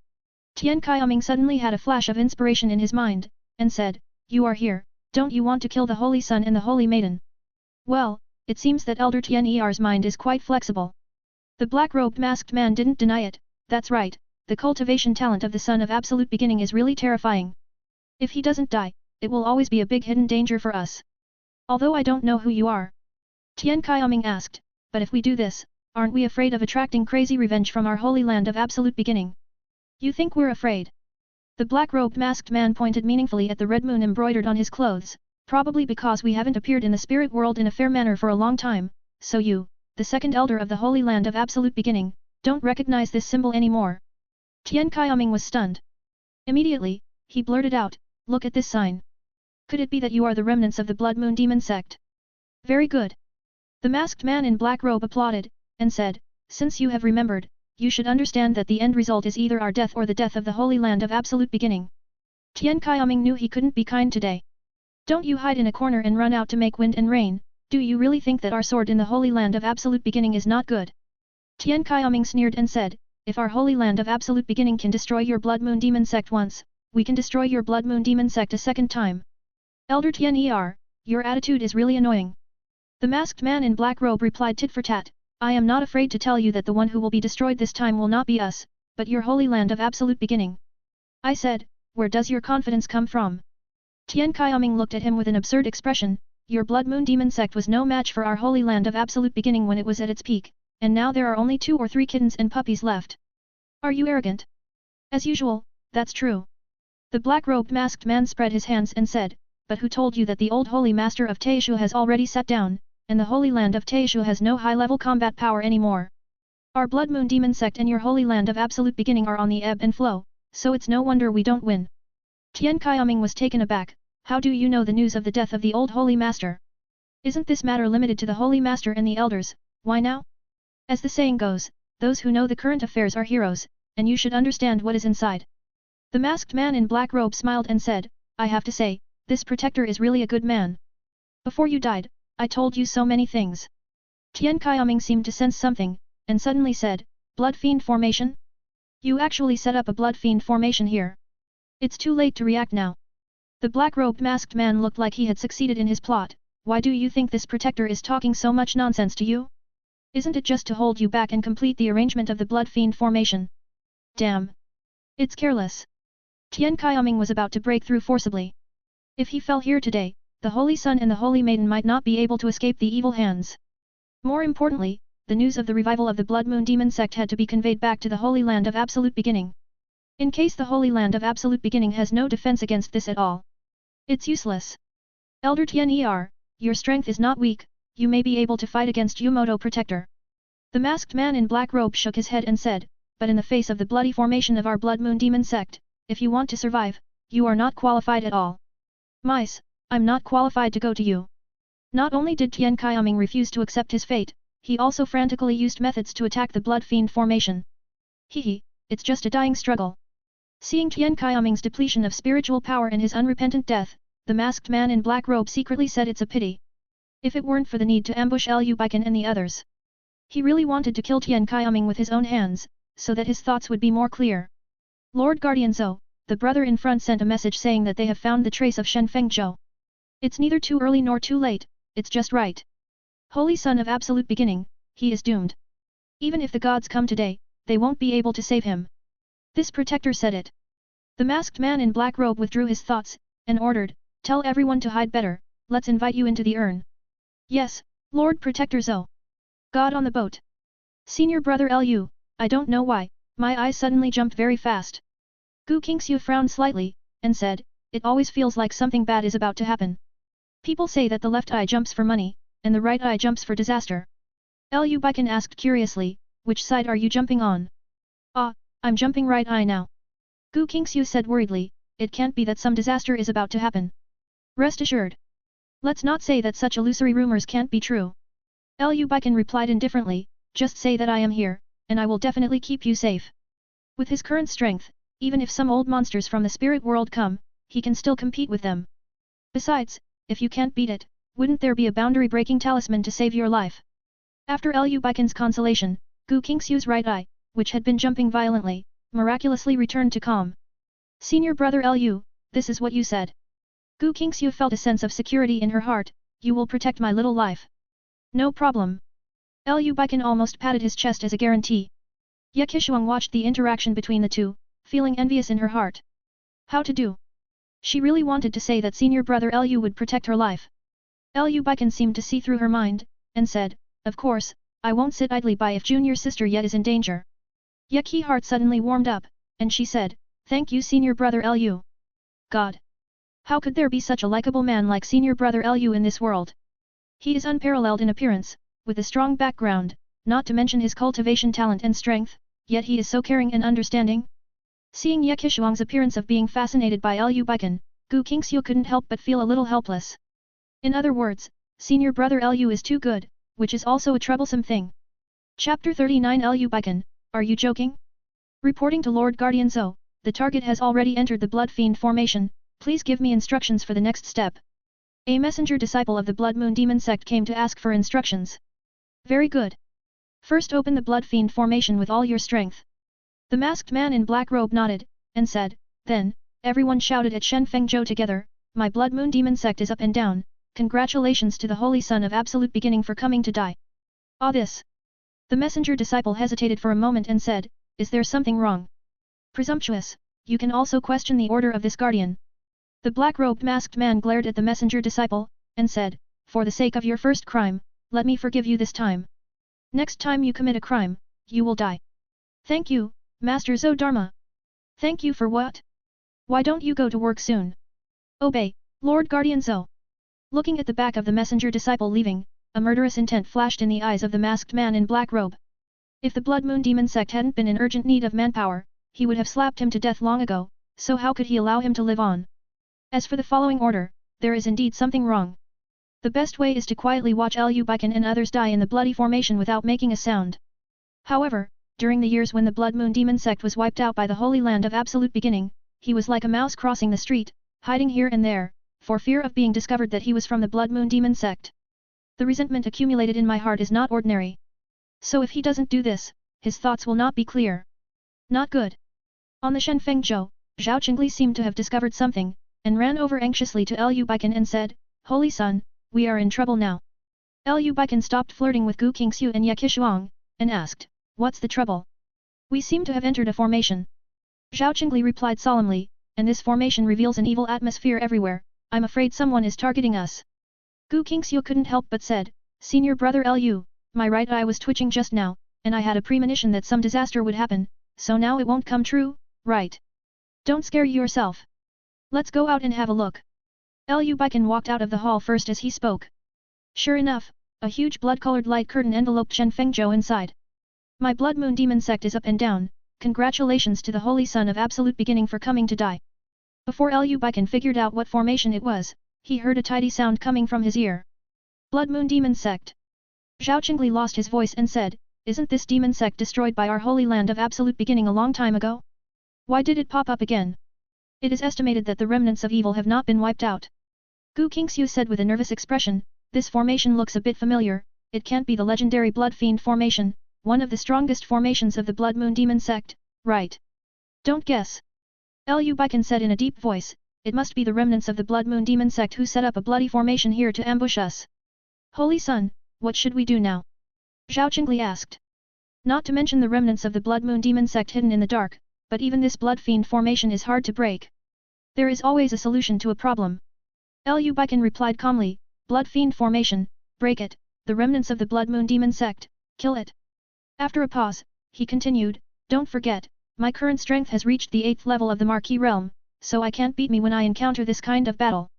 Tian Kaiyoming suddenly had a flash of inspiration in his mind, and said, you are here, don't you want to kill the Holy Sun and the Holy Maiden? Well, it seems that Elder Tian Er's mind is quite flexible. The black-robed masked man didn't deny it, that's right, the cultivation talent of the Son of Absolute Beginning is really terrifying. If he doesn't die, it will always be a big hidden danger for us. Although I don't know who you are. Tian Kaiyoming asked, but if we do this, aren't we afraid of attracting crazy revenge from our Holy Land of Absolute Beginning? You think we're afraid? The black-robed masked man pointed meaningfully at the red moon embroidered on his clothes, probably because we haven't appeared in the spirit world in a fair manner for a long time, so you, the second elder of the Holy Land of Absolute Beginning, don't recognize this symbol anymore. Tian Kaiyoming was stunned. Immediately, he blurted out, look at this sign. Could it be that you are the remnants of the Blood Moon Demon sect? Very good. The masked man in black robe applauded, and said, since you have remembered, you should understand that the end result is either our death or the death of the Holy Land of Absolute Beginning. Tian Kaiyoming knew he couldn't be kind today. Don't you hide in a corner and run out to make wind and rain, do you really think that our sword in the Holy Land of Absolute Beginning is not good? Tian Kaiyoming sneered and said, if our Holy Land of Absolute Beginning can destroy your Blood Moon Demon sect once, we can destroy your Blood Moon Demon sect a second time. Elder Tian your attitude is really annoying. The masked man in black robe replied tit for tat, I am not afraid to tell you that the one who will be destroyed this time will not be us, but your Holy Land of Absolute Beginning. I said, where does your confidence come from? Tian Kaiyoming looked at him with an absurd expression, your Blood Moon Demon sect was no match for our Holy Land of Absolute Beginning when it was at its peak, and now there are only 2 or 3 kittens and puppies left. Are you arrogant? As usual, that's true. The black-robed masked man spread his hands and said, but who told you that the old Holy Master of Taishu has already sat down, and the Holy Land of Taishu has no high-level combat power anymore? Our Blood Moon Demon sect and your Holy Land of Absolute Beginning are on the ebb and flow, so it's no wonder we don't win. Tian Kaiyoming was taken aback. How do you know the news of the death of the old Holy Master? Isn't this matter limited to the Holy Master and the elders, why now? As the saying goes, those who know the current affairs are heroes, and you should understand what is inside. The masked man in black robe smiled and said, I have to say, this protector is really a good man. Before you died, I told you so many things. Tian Kaiyoming seemed to sense something, and suddenly said, Blood Fiend Formation? You actually set up a Blood Fiend Formation here. It's too late to react now. The black-robed masked man looked like he had succeeded in his plot. Why do you think this protector is talking so much nonsense to you? Isn't it just to hold you back and complete the arrangement of the Blood Fiend Formation? Damn. It's careless. Tian Kaiyoming was about to break through forcibly. If he fell here today, the Holy Sun and the Holy Maiden might not be able to escape the evil hands. More importantly, the news of the revival of the Blood Moon Demon sect had to be conveyed back to the Holy Land of Absolute Beginning. In case the Holy Land of Absolute Beginning has no defense against this at all, it's useless. Elder Tian your strength is not weak, you may be able to fight against Yumoto Protector. The masked man in black robe shook his head and said, but in the face of the bloody formation of our Blood Moon Demon sect, if you want to survive, you are not qualified at all. Mice, I'm not qualified to go to you. Not only did Tian Kaiyoming refuse to accept his fate, he also frantically used methods to attack the Blood Fiend Formation. Hehe, it's just a dying struggle. Seeing Tian Kaiyoming's depletion of spiritual power and his unrepentant death, the masked man in black robe secretly said it's a pity. If it weren't for the need to ambush Lu Beichen and the others. He really wanted to kill Tian Kaiyoming with his own hands, so that his thoughts would be more clear. Lord Guardian Zhou, the brother in front sent a message saying that they have found the trace of Shen Fengzhou. It's neither too early nor too late, it's just right. Holy Son of Absolute Beginning, he is doomed. Even if the gods come today, they won't be able to save him. This protector said it. The masked man in black robe withdrew his thoughts, and ordered, tell everyone to hide better, let's invite you into the urn. Yes, Lord Protector Zhou. God on the boat. Senior brother Lu, I don't know why, my eyes suddenly jumped very fast. Gu Qingxiu frowned slightly, and said, it always feels like something bad is about to happen. People say that the left eye jumps for money, and the right eye jumps for disaster. Lu Beichen asked curiously, which side are you jumping on? Ah, I'm jumping right eye now. Gu Qingxiu said worriedly, it can't be that some disaster is about to happen. Rest assured. Let's not say that such illusory rumors can't be true. Lu Beichen replied indifferently, just say that I am here, and I will definitely keep you safe. With his current strength, even if some old monsters from the spirit world come, he can still compete with them. Besides, if you can't beat it, wouldn't there be a boundary-breaking talisman to save your life? After Lu Beichen's consolation, Gu Qingxiu's right eye, which had been jumping violently, miraculously returned to calm. Senior brother Lu, this is what you said. Gu Qingxiu felt a sense of security in her heart, you will protect my little life. No problem. Lu Beichen almost patted his chest as a guarantee. Ye Qishuang watched the interaction between the two, feeling envious in her heart. How to do? She really wanted to say that senior brother Lu would protect her life. Lu Beichen seemed to see through her mind, and said, of course, I won't sit idly by if junior sister Ye is in danger. Ye Qi heart suddenly warmed up, and she said, thank you senior brother Lu. God! How could there be such a likable man like senior brother Lu in this world? He is unparalleled in appearance, with a strong background, not to mention his cultivation talent and strength, yet he is so caring and understanding. Seeing Ye Qishuang's appearance of being fascinated by Lu Beichen, Gu Qingxiu couldn't help but feel a little helpless. In other words, senior brother Lu is too good, which is also a troublesome thing. Chapter 39 Lu Beichen, are you joking? Reporting to Lord Guardian Zhou, the target has already entered the Blood Fiend formation, please give me instructions for the next step. A messenger disciple of the Blood Moon Demon sect came to ask for instructions. Very good. First open the Blood Fiend formation with all your strength. The masked man in black robe nodded, and said, then, everyone shouted at Shen Fengzhou together, my Blood Moon Demon sect is up and down, congratulations to the Holy Son of Absolute Beginning for coming to die. Ah this. The messenger disciple hesitated for a moment and said, is there something wrong? Presumptuous, you can also question the order of this guardian. The black-robed masked man glared at the messenger disciple, and said, for the sake of your first crime, let me forgive you this time. Next time you commit a crime, you will die. Thank you, Master Zhou Dharma. Thank you for what? Why don't you go to work soon? Obey, Lord Guardian Zhou. Looking at the back of the messenger disciple leaving, a murderous intent flashed in the eyes of the masked man in black robe. If the Blood Moon Demon sect hadn't been in urgent need of manpower, he would have slapped him to death long ago, so how could he allow him to live on? As for the following order, there is indeed something wrong. The best way is to quietly watch Lu Beichen and others die in the bloody formation without making a sound. However, during the years when the Blood Moon Demon sect was wiped out by the Holy Land of Absolute Beginning, he was like a mouse crossing the street, hiding here and there, for fear of being discovered that he was from the Blood Moon Demon sect. The resentment accumulated in my heart is not ordinary. So if he doesn't do this, his thoughts will not be clear. Not good. On the Shen Fengzhou, Zhao Qingli seemed to have discovered something, and ran over anxiously to Lu Beichen and said, Holy Son, we are in trouble now. Lu Beichen stopped flirting with Gu Qingxiu and Ye Qishuang, and asked, what's the trouble? We seem to have entered a formation. Zhao Qingli replied solemnly, and this formation reveals an evil atmosphere everywhere, I'm afraid someone is targeting us. Gu Qingxiu couldn't help but said, Senior brother Lu, my right eye was twitching just now, and I had a premonition that some disaster would happen, so now it won't come true, right? Don't scare yourself. Let's go out and have a look. Lu Beichen walked out of the hall first as he spoke. Sure enough, a huge blood-colored light curtain enveloped Shen Fengzhou inside. My Blood Moon Demon sect is up and down, congratulations to the Holy Son of Absolute Beginning for coming to die. Before Lu Beichen figured out what formation it was, he heard a tidy sound coming from his ear. Blood Moon Demon sect. Zhao Qingli lost his voice and said, isn't this demon sect destroyed by our Holy Land of Absolute Beginning a long time ago? Why did it pop up again? It is estimated that the remnants of evil have not been wiped out. Gu Qingxiu said with a nervous expression, this formation looks a bit familiar, it can't be the legendary Blood Fiend formation, one of the strongest formations of the Blood Moon Demon sect, right? Don't guess. Lu Beichen said in a deep voice, it must be the remnants of the Blood Moon Demon sect who set up a bloody formation here to ambush us. Holy Sun, what should we do now? Zhao Qingli asked. Not to mention the remnants of the Blood Moon Demon sect hidden in the dark, but even this blood fiend formation is hard to break. There is always a solution to a problem. Lu Beichen replied calmly, blood fiend formation, break it, the remnants of the Blood Moon Demon sect, kill it. After a pause, he continued, don't forget, my current strength has reached the 8th level of the Marquis realm, so I can't beat me when I encounter this kind of battle.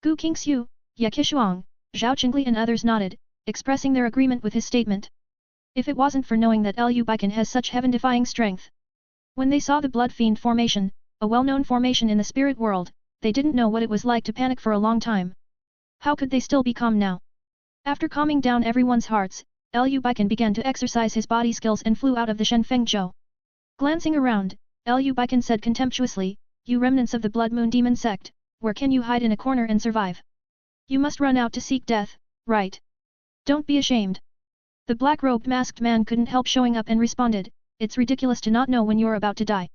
Gu Qingxiu, Ye Qishuang, Zhao Qingli and others nodded, expressing their agreement with his statement. If it wasn't for knowing that Lu Beichen has such heaven-defying strength. When they saw the Blood Fiend formation, a well-known formation in the spirit world, they didn't know what it was like to panic for a long time. How could they still be calm now? After calming down everyone's hearts, Lu Beichen began to exercise his body skills and flew out of the Shenfeng Zhou. Glancing around, Lu Beichen said contemptuously, you remnants of the Blood Moon Demon sect, where can you hide in a corner and survive? You must run out to seek death, right? Don't be ashamed. The black-robed masked man couldn't help showing up and responded, it's ridiculous to not know when you're about to die.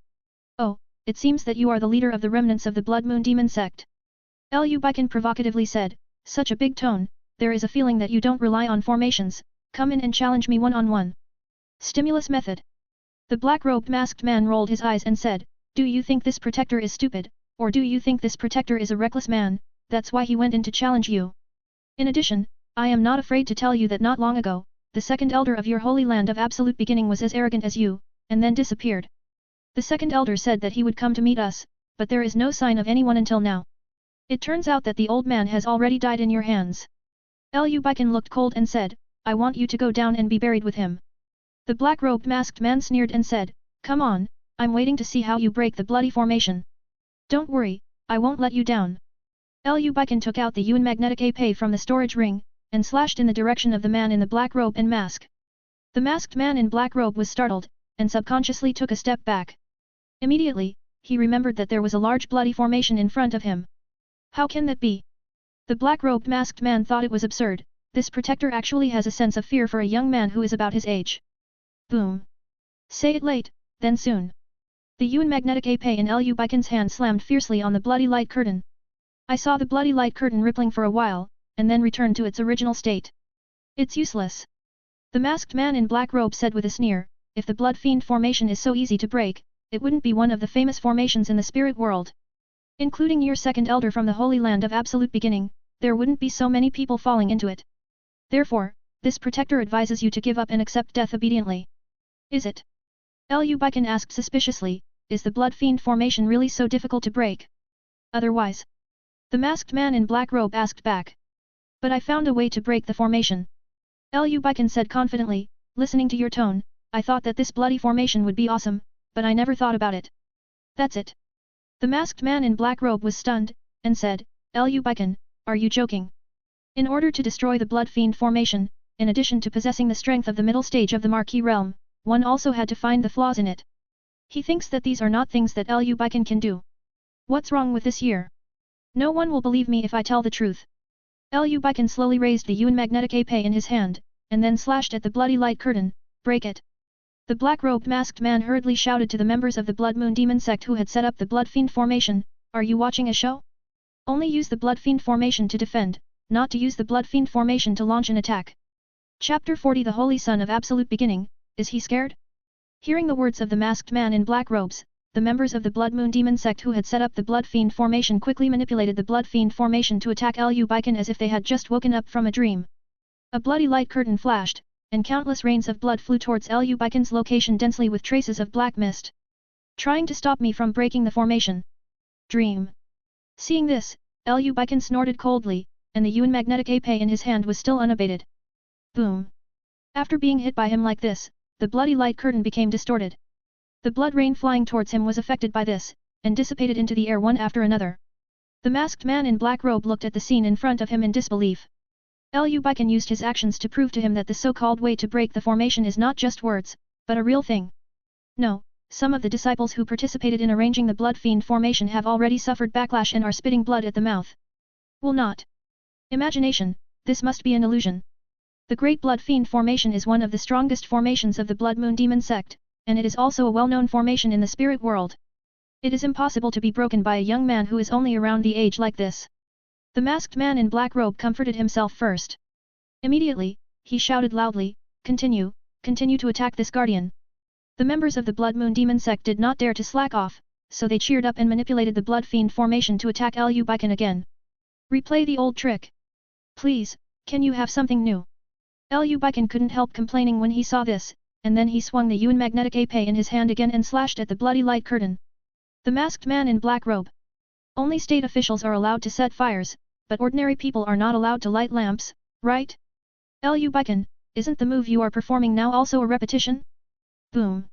Oh, it seems that you are the leader of the remnants of the Blood Moon Demon sect. Lu Beichen provocatively said, such a big tone, there is a feeling that you don't rely on formations, come in and challenge me one-on-one. Stimulus method. The black-robed masked man rolled his eyes and said, do you think this protector is stupid, or do you think this protector is a reckless man, that's why he went in to challenge you? In addition, I am not afraid to tell you that not long ago, the second elder of your holy land of absolute beginning was as arrogant as you, and then disappeared. The second elder said that he would come to meet us, but there is no sign of anyone until now. It turns out that the old man has already died in your hands. Lu Beichen looked cold and said, I want you to go down and be buried with him. The black-robed masked man sneered and said, come on, I'm waiting to see how you break the bloody formation. Don't worry, I won't let you down. Lu Beichen took out the Yuan magnetic épée from the storage ring, and slashed in the direction of the man in the black robe and mask. The masked man in black robe was startled, and subconsciously took a step back. Immediately, he remembered that there was a large bloody formation in front of him. How can that be? The black-robed masked man thought it was absurd, this protector actually has a sense of fear for a young man who is about his age. Boom. Say it late, then soon. The Yuan magnetic épée in Lu Beichen's hand slammed fiercely on the bloody light curtain. I saw the bloody light curtain rippling for a while, and then returned to its original state. It's useless. The masked man in black robe said with a sneer, if the blood fiend formation is so easy to break, it wouldn't be one of the famous formations in the spirit world. Including your second elder from the Holy Land of Absolute Beginning, there wouldn't be so many people falling into it. Therefore, this protector advises you to give up and accept death obediently. Is it? Lu Beichen asked suspiciously, is the blood fiend formation really so difficult to break? Otherwise? The masked man in black robe asked back. But I found a way to break the formation. Lu Beichen said confidently, listening to your tone, I thought that this bloody formation would be awesome, but I never thought about it. That's it. The masked man in black robe was stunned, and said, Lu Beichen, are you joking? In order to destroy the blood fiend formation, in addition to possessing the strength of the middle stage of the Marquis realm, one also had to find the flaws in it. He thinks that these are not things that Lu Beichen can do. What's wrong with this year? No one will believe me if I tell the truth. Lu Beichen slowly raised the Yuan magnetic épée in his hand, and then slashed at the bloody light curtain, break it. The black-robed masked man hurriedly shouted to the members of the Blood Moon Demon sect who had set up the Blood Fiend formation, are you watching a show? Only use the Blood Fiend formation to defend, not to use the Blood Fiend formation to launch an attack. Chapter 40 The Holy Son of Absolute Beginning, is he scared? Hearing the words of the masked man in black robes, the members of the Blood Moon Demon sect who had set up the Blood Fiend formation quickly manipulated the Blood Fiend formation to attack Lu Beichen as if they had just woken up from a dream. A bloody light curtain flashed, and countless rains of blood flew towards Lu Beichen's location densely with traces of black mist. Trying to stop me from breaking the formation. Dream. Seeing this, Lu Beichen snorted coldly, and the Yuan magnetic épée in his hand was still unabated. Boom. After being hit by him like this, the bloody light curtain became distorted. The blood rain flying towards him was affected by this, and dissipated into the air one after another. The masked man in black robe looked at the scene in front of him in disbelief. Lu Beichen used his actions to prove to him that the so-called way to break the formation is not just words, but a real thing. No, some of the disciples who participated in arranging the blood fiend formation have already suffered backlash and are spitting blood at the mouth. Will not. Imagination, this must be an illusion. The Great Blood Fiend formation is one of the strongest formations of the Blood Moon Demon sect, and it is also a well-known formation in the spirit world. It is impossible to be broken by a young man who is only around the age like this. The masked man in black robe comforted himself first. Immediately, he shouted loudly, continue to attack this guardian. The members of the Blood Moon Demon sect did not dare to slack off, so they cheered up and manipulated the Blood Fiend formation to attack Lu Beichen again. Replay the old trick. Please, can you have something new? Lu Beichen couldn't help complaining when he saw this, and then he swung the Yuan magnetic épée in his hand again and slashed at the bloody light curtain. The masked man in black robe. Only state officials are allowed to set fires, but ordinary people are not allowed to light lamps, right? Lu Beichen, isn't the move you are performing now also a repetition? Boom.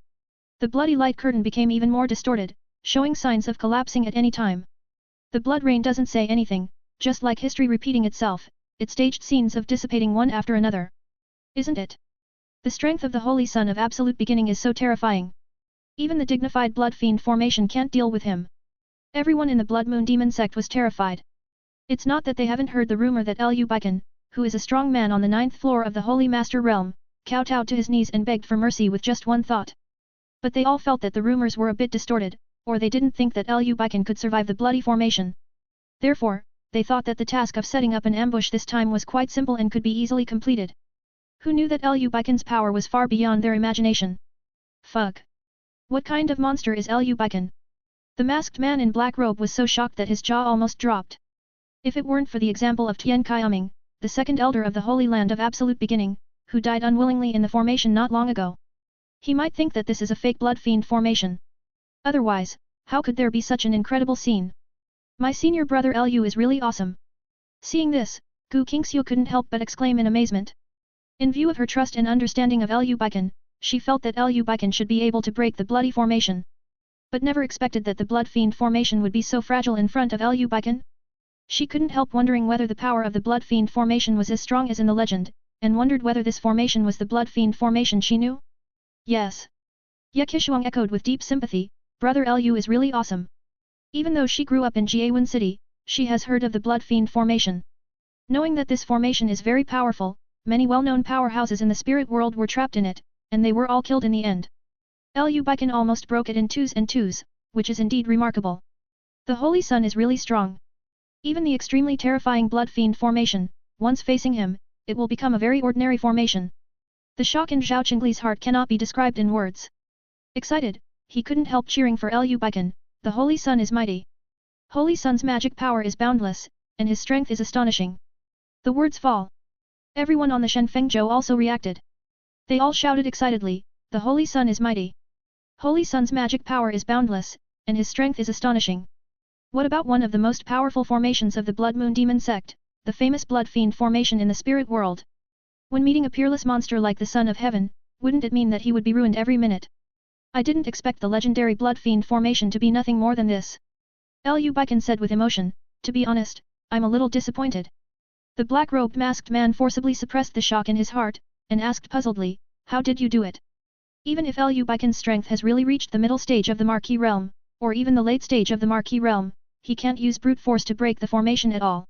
The bloody light curtain became even more distorted, showing signs of collapsing at any time. The blood rain doesn't say anything, just like history repeating itself, it staged scenes of dissipating one after another. Isn't it? The strength of the Holy Son of Absolute Beginning is so terrifying. Even the dignified Blood Fiend formation can't deal with him. Everyone in the Blood Moon Demon sect was terrified. It's not that they haven't heard the rumor that Lu Beichen, who is a strong man on the 9th floor of the Holy Master Realm, kowtowed to his knees and begged for mercy with just one thought. But they all felt that the rumors were a bit distorted, or they didn't think that Lu Beichen could survive the bloody formation. Therefore, they thought that the task of setting up an ambush this time was quite simple and could be easily completed. Who knew that Lu Beichen's power was far beyond their imagination? Fuck. What kind of monster is Lu Beichen? The masked man in black robe was so shocked that his jaw almost dropped. If it weren't for the example of Tian Kaiming, the second elder of the Holy Land of Absolute Beginning, who died unwillingly in the formation not long ago, he might think that this is a fake blood fiend formation. Otherwise, how could there be such an incredible scene? My senior brother Lu is really awesome. Seeing this, Gu Qingxiu couldn't help but exclaim in amazement. In view of her trust and understanding of Lu Beichen, she felt that Lu Beichen should be able to break the bloody formation. But never expected that the blood fiend formation would be so fragile in front of Lu Beichen. She couldn't help wondering whether the power of the blood fiend formation was as strong as in the legend, and wondered whether this formation was the blood fiend formation she knew? Yes. Ye Qishuang echoed with deep sympathy, brother Lu is really awesome. Even though she grew up in Jiawen City, she has heard of the blood fiend formation. Knowing that this formation is very powerful, many well-known powerhouses in the spirit world were trapped in it, and they were all killed in the end. Lu Beichen almost broke it in twos and twos, which is indeed remarkable. The Holy Sun is really strong. Even the extremely terrifying blood fiend formation, once facing him, it will become a very ordinary formation. The shock in Zhao Qingli's heart cannot be described in words. Excited, he couldn't help cheering for Lu Beichen. The Holy Sun is mighty. Holy Sun's magic power is boundless, and his strength is astonishing. The words fall. Everyone on the Shenfengzhou also reacted. They all shouted excitedly, the Holy Sun is mighty. Holy Sun's magic power is boundless, and his strength is astonishing. What about one of the most powerful formations of the Blood Moon Demon sect, the famous Blood Fiend formation in the spirit world? When meeting a peerless monster like the Son of Heaven, wouldn't it mean that he would be ruined every minute? I didn't expect the legendary Blood Fiend formation to be nothing more than this. Lu Beichen said with emotion, to be honest, I'm a little disappointed. The black-robed masked man forcibly suppressed the shock in his heart, and asked puzzledly, how did you do it? Even if Lu Beichen's strength has really reached the middle stage of the Marquis realm, or even the late stage of the Marquis realm, he can't use brute force to break the formation at all.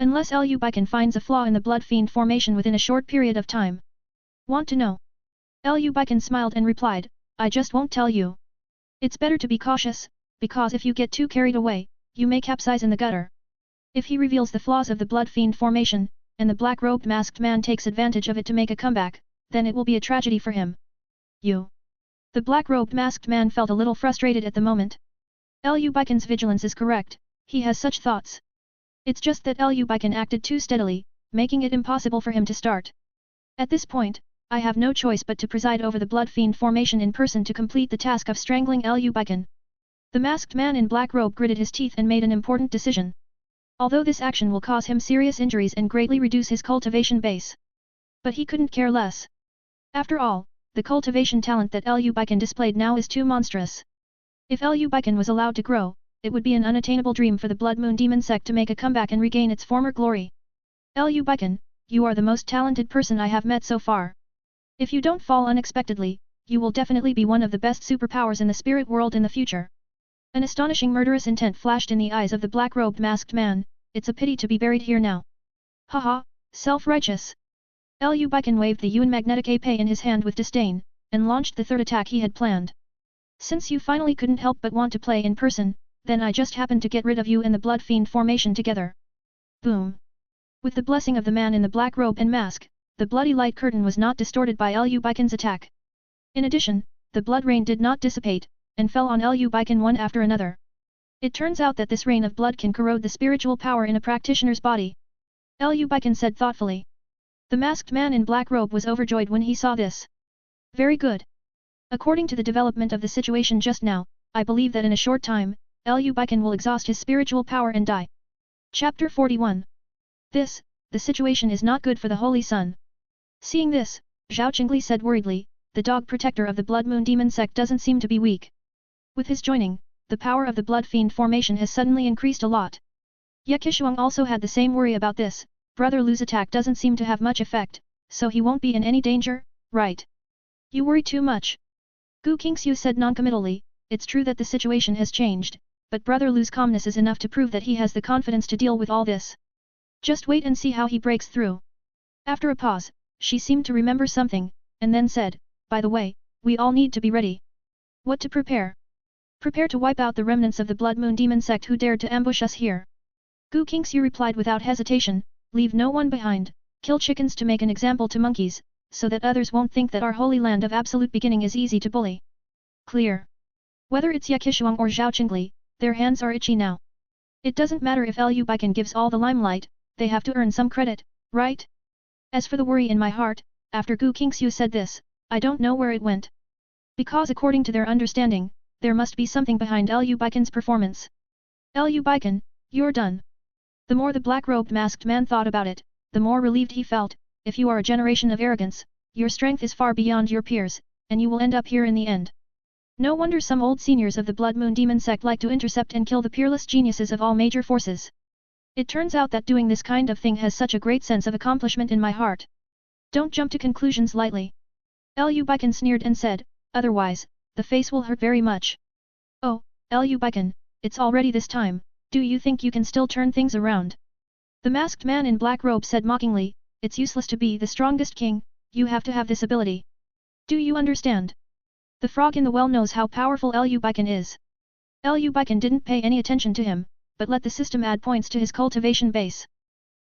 Unless Lu Beichen finds a flaw in the Blood Fiend formation within a short period of time. Want to know? Lu Beichen smiled and replied, I just won't tell you. It's better to be cautious, because if you get too carried away, you may capsize in the gutter. If he reveals the flaws of the Blood Fiend formation, and the black-robed masked man takes advantage of it to make a comeback, then it will be a tragedy for him. You. The black-robed masked man felt a little frustrated at the moment. Lu Beichen's vigilance is correct, he has such thoughts. It's just that Lu Beichen acted too steadily, making it impossible for him to start. At this point, I have no choice but to preside over the Blood Fiend formation in person to complete the task of strangling Lu Beichen. The masked man in black robe gritted his teeth and made an important decision. Although this action will cause him serious injuries and greatly reduce his cultivation base. But he couldn't care less. After all, the cultivation talent that Lu Beichen displayed now is too monstrous. If Lu Beichen was allowed to grow, it would be an unattainable dream for the Blood Moon Demon sect to make a comeback and regain its former glory. Lu Beichen, you are the most talented person I have met so far. If you don't fall unexpectedly, you will definitely be one of the best superpowers in the spirit world in the future. An astonishing murderous intent flashed in the eyes of the black-robed masked man, it's a pity to be buried here now. Haha, self-righteous. Lu Beichen waved the Yuan magnetic épée in his hand with disdain, and launched the third attack he had planned. Since you finally couldn't help but want to play in person, then I just happened to get rid of you and the blood fiend formation together. Boom. With the blessing of the man in the black robe and mask, the bloody light curtain was not distorted by Lu Beichen's attack. In addition, the blood rain did not dissipate, and fell on Lu Beichen one after another. It turns out that this rain of blood can corrode the spiritual power in a practitioner's body. Lu Beichen said thoughtfully. The masked man in black robe was overjoyed when he saw this. Very good. According to the development of the situation just now, I believe that in a short time, Lu Beichen will exhaust his spiritual power and die. Chapter 41. The situation is not good for the Holy Sun. Seeing this, Zhao Qingli said worriedly, the dog protector of the Blood Moon Demon sect doesn't seem to be weak. With his joining, the power of the Blood Fiend formation has suddenly increased a lot. Ye Qishuang also had the same worry about this. Brother Lu's attack doesn't seem to have much effect, so he won't be in any danger, right? You worry too much. Gu Qingxiu said noncommittally, it's true that the situation has changed, but Brother Lu's calmness is enough to prove that he has the confidence to deal with all this. Just wait and see how he breaks through. After a pause, she seemed to remember something, and then said, by the way, we all need to be ready. What to prepare? Prepare to wipe out the remnants of the Blood Moon Demon sect who dared to ambush us here. Gu Qingxiu replied without hesitation, leave no one behind, kill chickens to make an example to monkeys, so that others won't think that our holy land of absolute beginning is easy to bully. Clear. Whether it's Ye Qishuang or Zhao Qingli, their hands are itchy now. It doesn't matter if Lu Beichen gives all the limelight, they have to earn some credit, right? As for the worry in my heart, after Gu Qingxiu said this, I don't know where it went. Because according to their understanding, there must be something behind Lu Beichen's performance. Lu Beichen, you're done. The more the black-robed masked man thought about it, the more relieved he felt. If you are a generation of arrogance, your strength is far beyond your peers, and you will end up here in the end. No wonder some old seniors of the Blood Moon Demon sect like to intercept and kill the peerless geniuses of all major forces. It turns out that doing this kind of thing has such a great sense of accomplishment in my heart. Don't jump to conclusions lightly. Lu Beichen sneered and said, otherwise, the face will hurt very much. Oh, Lu Beichen, it's already this time, do you think you can still turn things around? The masked man in black robe said mockingly, it's useless to be the strongest king, you have to have this ability. Do you understand? The frog in the well knows how powerful Lu Beichen is. Lu Beichen didn't pay any attention to him, but let the system add points to his cultivation base.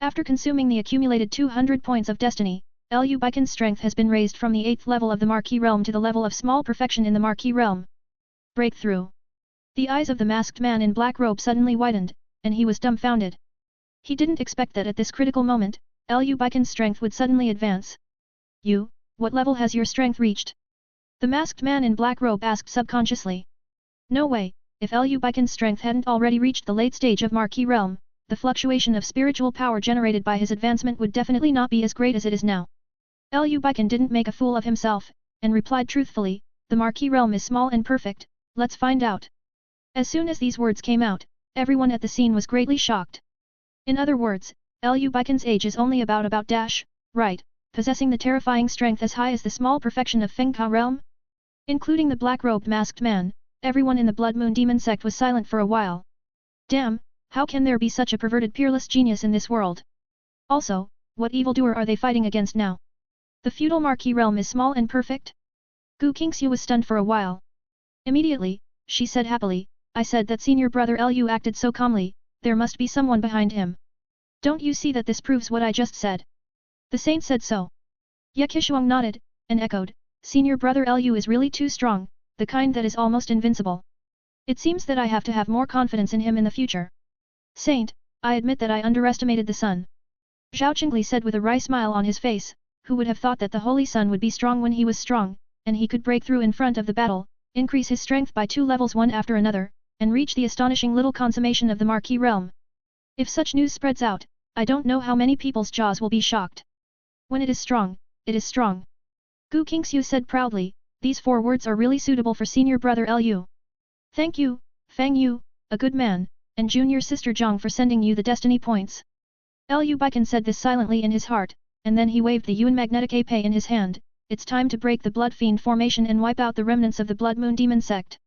After consuming the accumulated 200 points of destiny, Lu Beichen's strength has been raised from the 8th level of the Marquis realm to the level of small perfection in the Marquis realm. Breakthrough. The eyes of the masked man in black robe suddenly widened, and he was dumbfounded. He didn't expect that at this critical moment, Lu Beichen's strength would suddenly advance. You, what level has your strength reached? The masked man in black robe asked subconsciously. No way, if Lu Beichen's strength hadn't already reached the late stage of Marquis realm, the fluctuation of spiritual power generated by his advancement would definitely not be as great as it is now. Lu Beichen didn't make a fool of himself, and replied truthfully, the Marquis realm is small and perfect, let's find out. As soon as these words came out, everyone at the scene was greatly shocked. In other words, Lu Beichen's age is only about right, possessing the terrifying strength as high as the small perfection of Fengka realm? Including the black-robed masked man, everyone in the Blood Moon Demon sect was silent for a while. Damn, how can there be such a perverted peerless genius in this world? Also, what evildoer are they fighting against now? The feudal Marquis realm is small and perfect? Gu Qingxiu was stunned for a while. Immediately, she said happily, I said that senior brother Lu acted so calmly, there must be someone behind him. Don't you see that this proves what I just said? The saint said so. Ye Qishuang nodded, and echoed, senior brother Lu is really too strong, the kind that is almost invincible. It seems that I have to have more confidence in him in the future. Saint, I admit that I underestimated the sun. Zhao Qingli said with a wry smile on his face, who would have thought that the Holy Sun would be strong when he was strong, and he could break through in front of the battle, increase his strength by 2 levels one after another, and reach the astonishing little consummation of the Marquis realm. If such news spreads out, I don't know how many people's jaws will be shocked. When it is strong, it is strong. Gu Qingxiu said proudly, these 4 words are really suitable for senior brother Lu. Thank you, Fang Yu, a good man, and junior sister Zhang for sending you the destiny points. Lu Beichen said this silently in his heart, and then he waved the Yuan magnetic ape in his hand, it's time to break the blood fiend formation and wipe out the remnants of the Blood Moon Demon sect.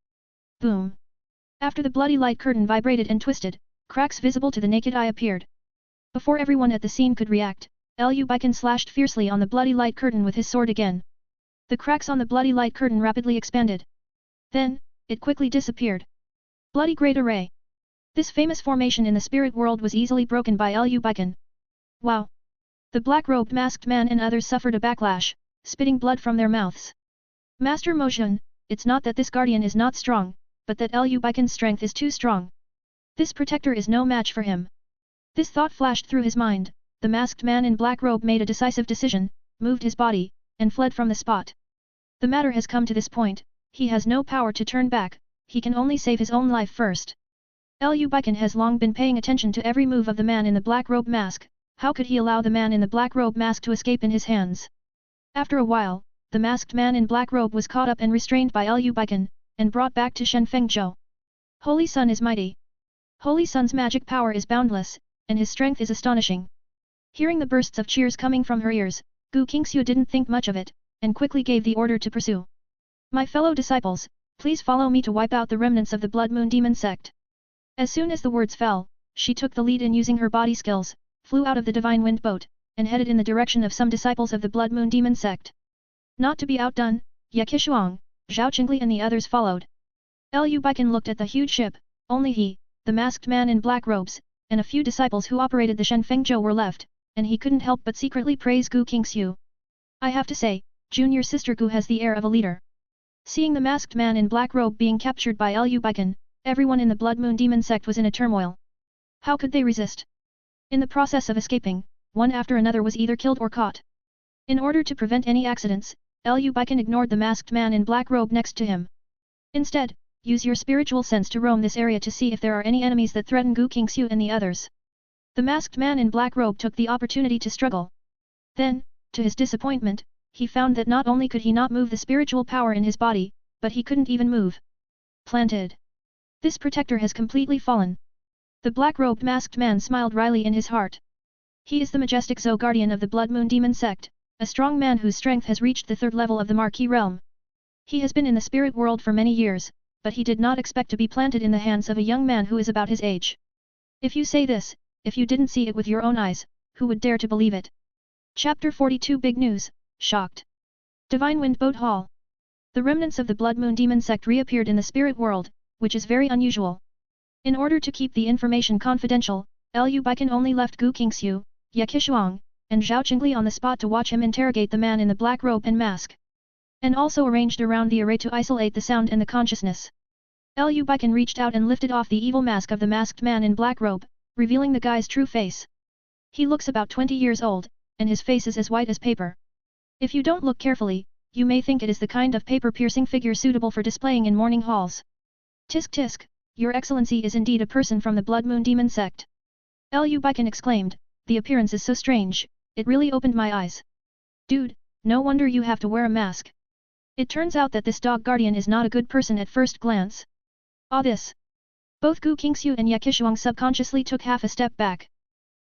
Boom. After the bloody light curtain vibrated and twisted, cracks visible to the naked eye appeared. Before everyone at the scene could react, Lu Beichen slashed fiercely on the bloody light curtain with his sword again. The cracks on the bloody light curtain rapidly expanded. Then, it quickly disappeared. Bloody Great Array. This famous formation in the spirit world was easily broken by Beichen. Wow! The black-robed masked man and others suffered a backlash, spitting blood from their mouths. Master Mojun, it's not that this guardian is not strong, but that Beichen's strength is too strong. This protector is no match for him. This thought flashed through his mind. The masked man in black robe made a decisive decision, moved his body, and fled from the spot. The matter has come to this point, he has no power to turn back, he can only save his own life first. Beichen has long been paying attention to every move of the man in the black robe mask, how could he allow the man in the black robe mask to escape in his hands? After a while, the masked man in black robe was caught up and restrained by Beichen, and brought back to Shenfengzhou. Holy Sun is mighty. Holy Sun's magic power is boundless, and his strength is astonishing. Hearing the bursts of cheers coming from her ears, Gu Qingxiu didn't think much of it, and quickly gave the order to pursue. My fellow disciples, please follow me to wipe out the remnants of the Blood Moon Demon sect. As soon as the words fell, she took the lead in using her body skills, flew out of the Divine Wind boat, and headed in the direction of some disciples of the Blood Moon Demon sect. Not to be outdone, Ye Qishuang, Zhao Qingli and the others followed. Beichen looked at the huge ship, only he, the masked man in black robes, and a few disciples who operated the Shenfengzhou were left, and he couldn't help but secretly praise Gu Qingxiu. I have to say, junior sister Gu has the air of a leader. Seeing the masked man in black robe being captured by Beichen, everyone in the Blood Moon Demon sect was in a turmoil. How could they resist? In the process of escaping, one after another was either killed or caught. In order to prevent any accidents, Beichen ignored the masked man in black robe next to him. Instead, use your spiritual sense to roam this area to see if there are any enemies that threaten Gu Qingxiu and the others. The masked man in black robe took the opportunity to struggle. Then, to his disappointment, he found that not only could he not move the spiritual power in his body, but he couldn't even move. Planted. This protector has completely fallen. The black-robed masked man smiled wryly in his heart. He is the majestic Zhou guardian of the Blood Moon Demon sect, a strong man whose strength has reached the third level of the Marquis realm. He has been in the spirit world for many years, but he did not expect to be planted in the hands of a young man who is about his age. If you say this, if you didn't see it with your own eyes, who would dare to believe it? Chapter 42 Big News, Shocked. Divine Wind Boat Hall. The remnants of the Blood Moon Demon sect reappeared in the spirit world, which is very unusual. In order to keep the information confidential, Beichen only left Gu Qingxiu, Ye Qishuang, and Zhao Qingli on the spot to watch him interrogate the man in the black robe and mask. And also arranged around the array to isolate the sound and the consciousness. Beichen reached out and lifted off the evil mask of the masked man in black robe, revealing the guy's true face. He looks about 20 years old, and his face is as white as paper. If you don't look carefully, you may think it is the kind of paper-piercing figure suitable for displaying in morning halls. Tisk tisk, Your Excellency is indeed a person from the Blood Moon Demon sect. Beichen exclaimed, the appearance is so strange, it really opened my eyes. Dude, no wonder you have to wear a mask. It turns out that this dog guardian is not a good person at first glance. Ah this. Both Gu Qingxiu and Ye Qishuang subconsciously took half a step back.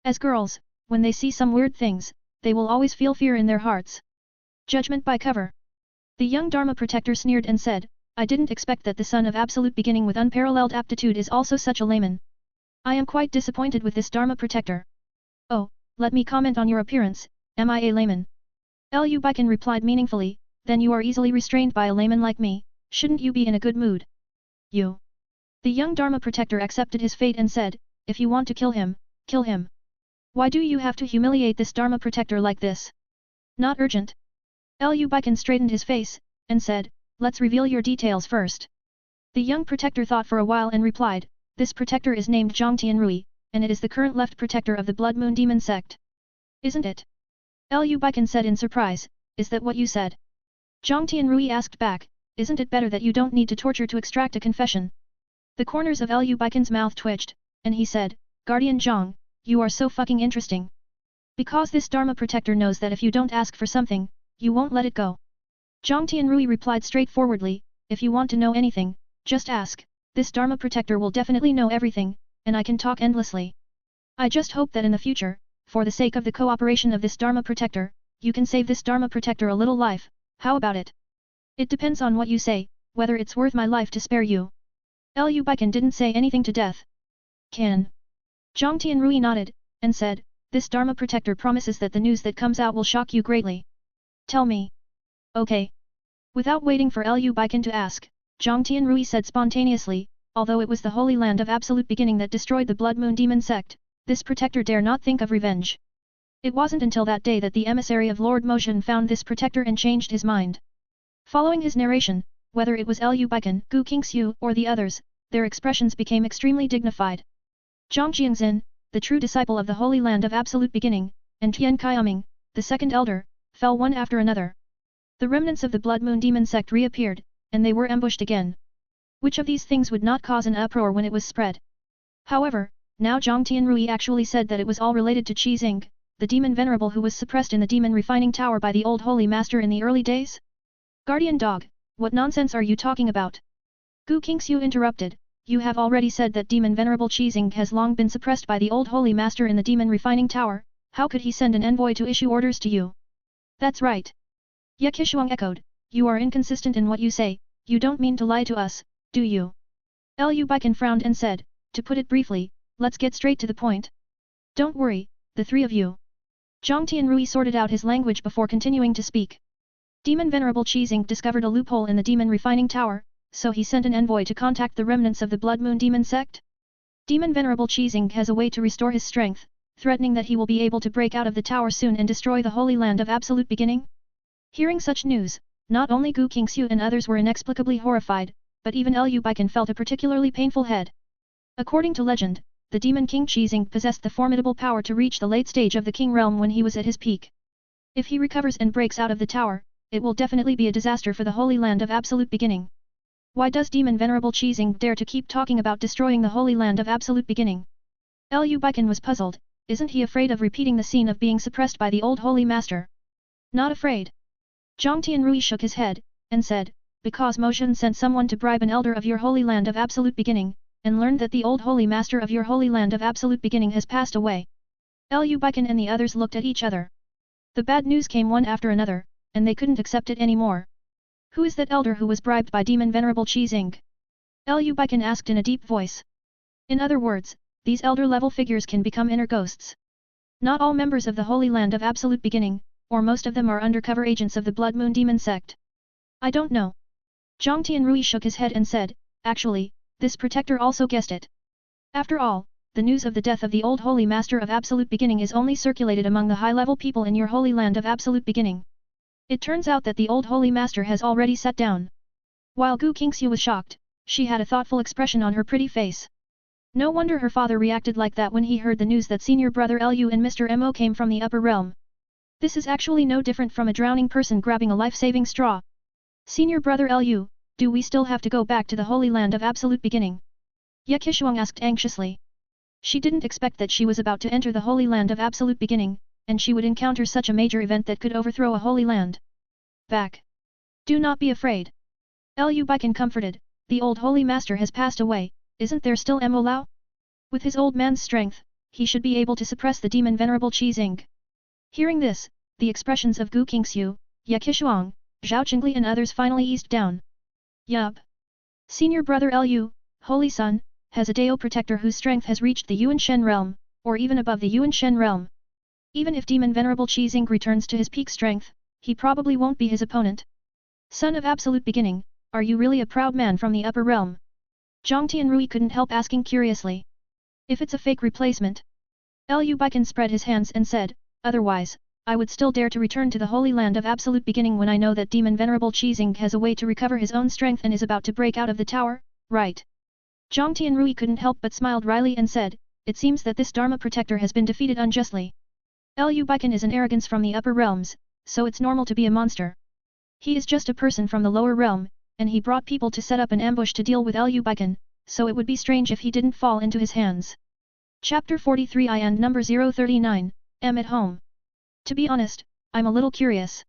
As girls, when they see some weird things, they will always feel fear in their hearts. Judgment by cover. The young Dharma protector sneered and said, I didn't expect that the son of absolute beginning with unparalleled aptitude is also such a layman. I am quite disappointed with this Dharma protector. Oh, let me comment on your appearance, am I a layman? Beichen replied meaningfully, then you are easily restrained by a layman like me, shouldn't you be in a good mood? You. The young Dharma protector accepted his fate and said, if you want to kill him, kill him. Why do you have to humiliate this Dharma protector like this? Not urgent. Beichen straightened his face, and said, let's reveal your details first. The young protector thought for a while and replied, this protector is named Zhang Tianrui, and it is the current left protector of the Blood Moon Demon sect. Isn't it? Beichen said in surprise, is that what you said? Zhang Tianrui asked back, isn't it better that you don't need to torture to extract a confession? The corners of Beichen's mouth twitched, and he said, Guardian Zhang, you are so fucking interesting. Because this Dharma protector knows that if you don't ask for something, you won't let it go. Zhang Tianrui replied straightforwardly, if you want to know anything, just ask, this Dharma protector will definitely know everything, and I can talk endlessly. I just hope that in the future, for the sake of the cooperation of this Dharma protector, you can save this Dharma protector a little life, how about it? It depends on what you say, whether it's worth my life to spare you. Beichen didn't say anything to death. Can. Zhang Tianrui nodded, and said, this Dharma protector promises that the news that comes out will shock you greatly. Tell me. Okay. Without waiting for Beichen to ask, Zhang Tianrui said spontaneously, although it was the Holy Land of Absolute Beginning that destroyed the Blood Moon Demon sect, this protector dare not think of revenge. It wasn't until that day that the emissary of Lord Moshan found this protector and changed his mind. Following his narration, whether it was Liu Beichen, Gu Qingxiu or the others, their expressions became extremely dignified. Zhang Jiangxin, the true disciple of the Holy Land of Absolute Beginning, and Tian Qiaming, the second elder, fell one after another. The remnants of the Blood Moon Demon sect reappeared, and they were ambushed again. Which of these things would not cause an uproar when it was spread? However, now Zhang Tianrui actually said that it was all related to teasing, the demon venerable who was suppressed in the demon refining tower by the old holy master in the early days? Guardian dog, what nonsense are you talking about? Gu Qingxiu interrupted, you have already said that demon venerable teasing has long been suppressed by the old holy master in the demon refining tower, how could he send an envoy to issue orders to you? That's right. Ye Qishuang echoed, you are inconsistent in what you say, you don't mean to lie to us, do you? Liu Beichen frowned and said, to put it briefly, let's get straight to the point. Don't worry, the three of you. Zhang Tianrui sorted out his language before continuing to speak. Demon Venerable Qizing discovered a loophole in the demon refining tower, so he sent an envoy to contact the remnants of the Blood Moon Demon sect. Demon Venerable Qizing has a way to restore his strength, threatening that he will be able to break out of the tower soon and destroy the Holy Land of Absolute Beginning. Hearing such news, not only Gu Qingxiu and others were inexplicably horrified, but even Liu Beichen felt a particularly painful head. According to legend, the Demon King Qizing possessed the formidable power to reach the late stage of the King realm when he was at his peak. If he recovers and breaks out of the tower, it will definitely be a disaster for the Holy Land of Absolute Beginning. Why does Demon Venerable Qizing dare to keep talking about destroying the Holy Land of Absolute Beginning? Liu Beichen was puzzled, isn't he afraid of repeating the scene of being suppressed by the old Holy Master? Not afraid. Zhang Tianrui shook his head, and said, because Moshan sent someone to bribe an elder of your Holy Land of Absolute Beginning, and learned that the old Holy Master of your Holy Land of Absolute Beginning has passed away. Liu Beichen and the others looked at each other. The bad news came one after another, and they couldn't accept it anymore. Who is that elder who was bribed by Demon Venerable Qizing? Liu Beichen asked in a deep voice. In other words, these elder-level figures can become inner ghosts. Not all members of the Holy Land of Absolute Beginning, or most of them are undercover agents of the Blood Moon Demon sect. I don't know. Zhang Tianrui shook his head and said, actually, this protector also guessed it. After all, the news of the death of the old Holy Master of Absolute Beginning is only circulated among the high-level people in your Holy Land of Absolute Beginning. It turns out that the old Holy Master has already sat down. While Gu Qingxiu was shocked, she had a thoughtful expression on her pretty face. No wonder her father reacted like that when he heard the news that senior brother Liu and Mr. Mo came from the upper realm. This is actually no different from a drowning person grabbing a life-saving straw. Senior brother Liu, do we still have to go back to the Holy Land of Absolute Beginning? Ye Qishuang asked anxiously. She didn't expect that she was about to enter the Holy Land of Absolute Beginning, and she would encounter such a major event that could overthrow a holy land. Back. Do not be afraid. Liu Beichen comforted, the old Holy Master has passed away, isn't there still Mo Lao? With his old man's strength, he should be able to suppress the demon Venerable Qizing. Hearing this, the expressions of Gu Qingxiu, Ye Qishuang, Zhao Qingli and others finally eased down. Yup. Senior brother Liu, Holy Son, has a Dao protector whose strength has reached the Yuan Shen realm, or even above the Yuan Shen realm. Even if Demon Venerable Qizing returns to his peak strength, he probably won't be his opponent. Son of Absolute Beginning, are you really a proud man from the upper realm? Zhang Tianrui couldn't help asking curiously. If it's a fake replacement? Liu Beichen spread his hands and said, otherwise, I would still dare to return to the Holy Land of Absolute Beginning when I know that Demon Venerable Qizing has a way to recover his own strength and is about to break out of the tower, right? Zhang Tianrui couldn't help but smiled wryly and said, it seems that this Dharma protector has been defeated unjustly. Liu Beichen is an arrogance from the upper realms, so it's normal to be a monster. He is just a person from the lower realm, and he brought people to set up an ambush to deal with Liu Beichen, so it would be strange if he didn't fall into his hands. Chapter 43 I and number 039, at home. To be honest, I'm a little curious.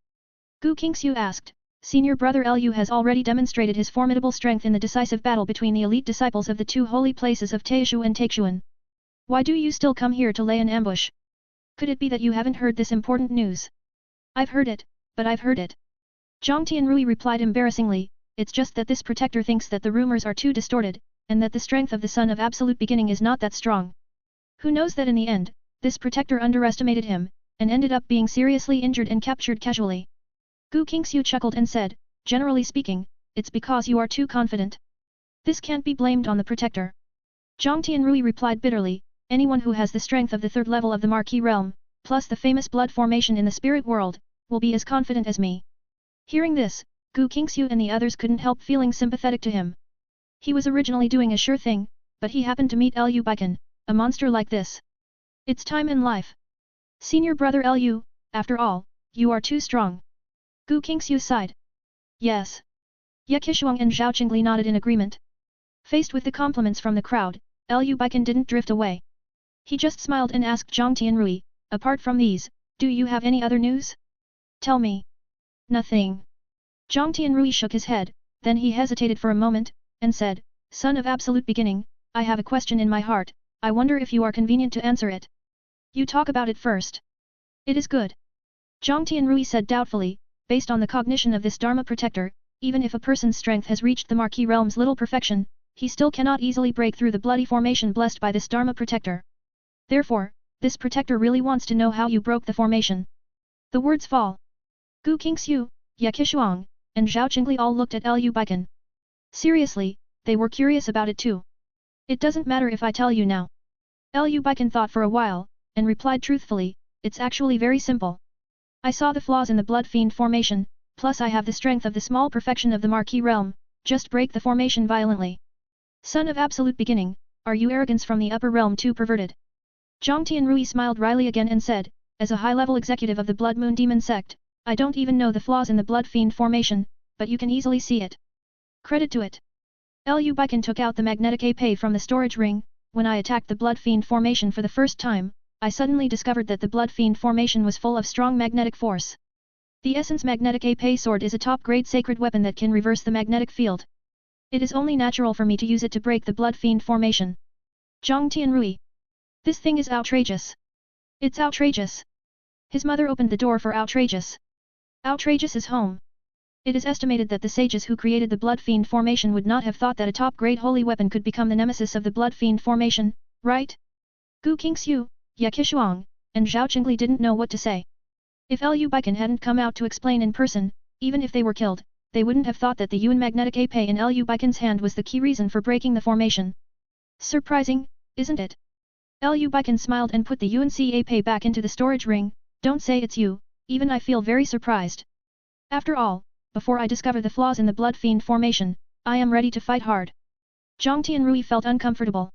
Gu Qingxiu asked, senior brother Liu has already demonstrated his formidable strength in the decisive battle between the elite disciples of the two holy places of Taishu and Taixuan. Why do you still come here to lay an ambush? Could it be that you haven't heard this important news? I've heard it, but I've heard it. Zhang Tianrui replied embarrassingly, it's just that this protector thinks that the rumors are too distorted, and that the strength of the Son of Absolute Beginning is not that strong. Who knows that in the end, this protector underestimated him, and ended up being seriously injured and captured casually. Gu Qingxiu chuckled and said, generally speaking, it's because you are too confident. This can't be blamed on the protector. Zhang Tianrui replied bitterly, anyone who has the strength of the third level of the Marquis realm, plus the famous blood formation in the spirit world, will be as confident as me. Hearing this, Gu Qingxiu and the others couldn't help feeling sympathetic to him. He was originally doing a sure thing, but he happened to meet Lu Beichen, a monster like this. It's time in life. Senior brother Lu, after all, you are too strong. Gu Qingxiu sighed. Yes. Ye Qishuang and Zhao Qingli nodded in agreement. Faced with the compliments from the crowd, Lu Beichen didn't drift away. He just smiled and asked Zhang Tianrui, apart from these, do you have any other news? Tell me. Nothing. Zhang Tianrui shook his head, then he hesitated for a moment, and said, Son of Absolute Beginning, I have a question in my heart, I wonder if you are convenient to answer it. You talk about it first. It is good. Zhang Tianrui said doubtfully, based on the cognition of this Dharma protector, even if a person's strength has reached the Marquis realm's little perfection, he still cannot easily break through the bloody formation blessed by this Dharma protector. Therefore, this protector really wants to know how you broke the formation. The words fall. Gu Qingxiu, Ye Qishuang, and Zhao Qingli all looked at Lu Beichen. Seriously, they were curious about it too. It doesn't matter if I tell you now. Lu Beichen thought for a while, and replied truthfully, it's actually very simple. I saw the flaws in the blood fiend formation, plus I have the strength of the small perfection of the Marquis realm, just break the formation violently. Son of Absolute Beginning, are you arrogance from the upper realm too perverted? Zhang Tianrui smiled wryly again and said, as a high-level executive of the Blood Moon Demon sect, I don't even know the flaws in the blood fiend formation, but you can easily see it. Credit to it. Lu Beichen took out the magnetic épée from the storage ring. When I attacked the blood fiend formation for the first time, I suddenly discovered that the blood fiend formation was full of strong magnetic force. The Essence Magnetic Épée sword is a top-grade sacred weapon that can reverse the magnetic field. It is only natural for me to use it to break the blood fiend formation. Zhang Tianrui. This thing is outrageous. It's outrageous. His mother opened the door for Outrageous. Outrageous's home. It is estimated that the sages who created the blood fiend formation would not have thought that a top-grade holy weapon could become the nemesis of the blood fiend formation, right? Gu Qingxiu, Ye Qishuang, and Zhao Qingli didn't know what to say. If Lu Beichen hadn't come out to explain in person, even if they were killed, they wouldn't have thought that the Yuan magnetic épée in Lu Beichen's hand was the key reason for breaking the formation. Surprising, isn't it? Lu Beichen smiled and put the Yuan épée back into the storage ring. Don't say it's you, even I feel very surprised. After all, before I discover the flaws in the blood fiend formation, I am ready to fight hard. Zhang Tianrui felt uncomfortable.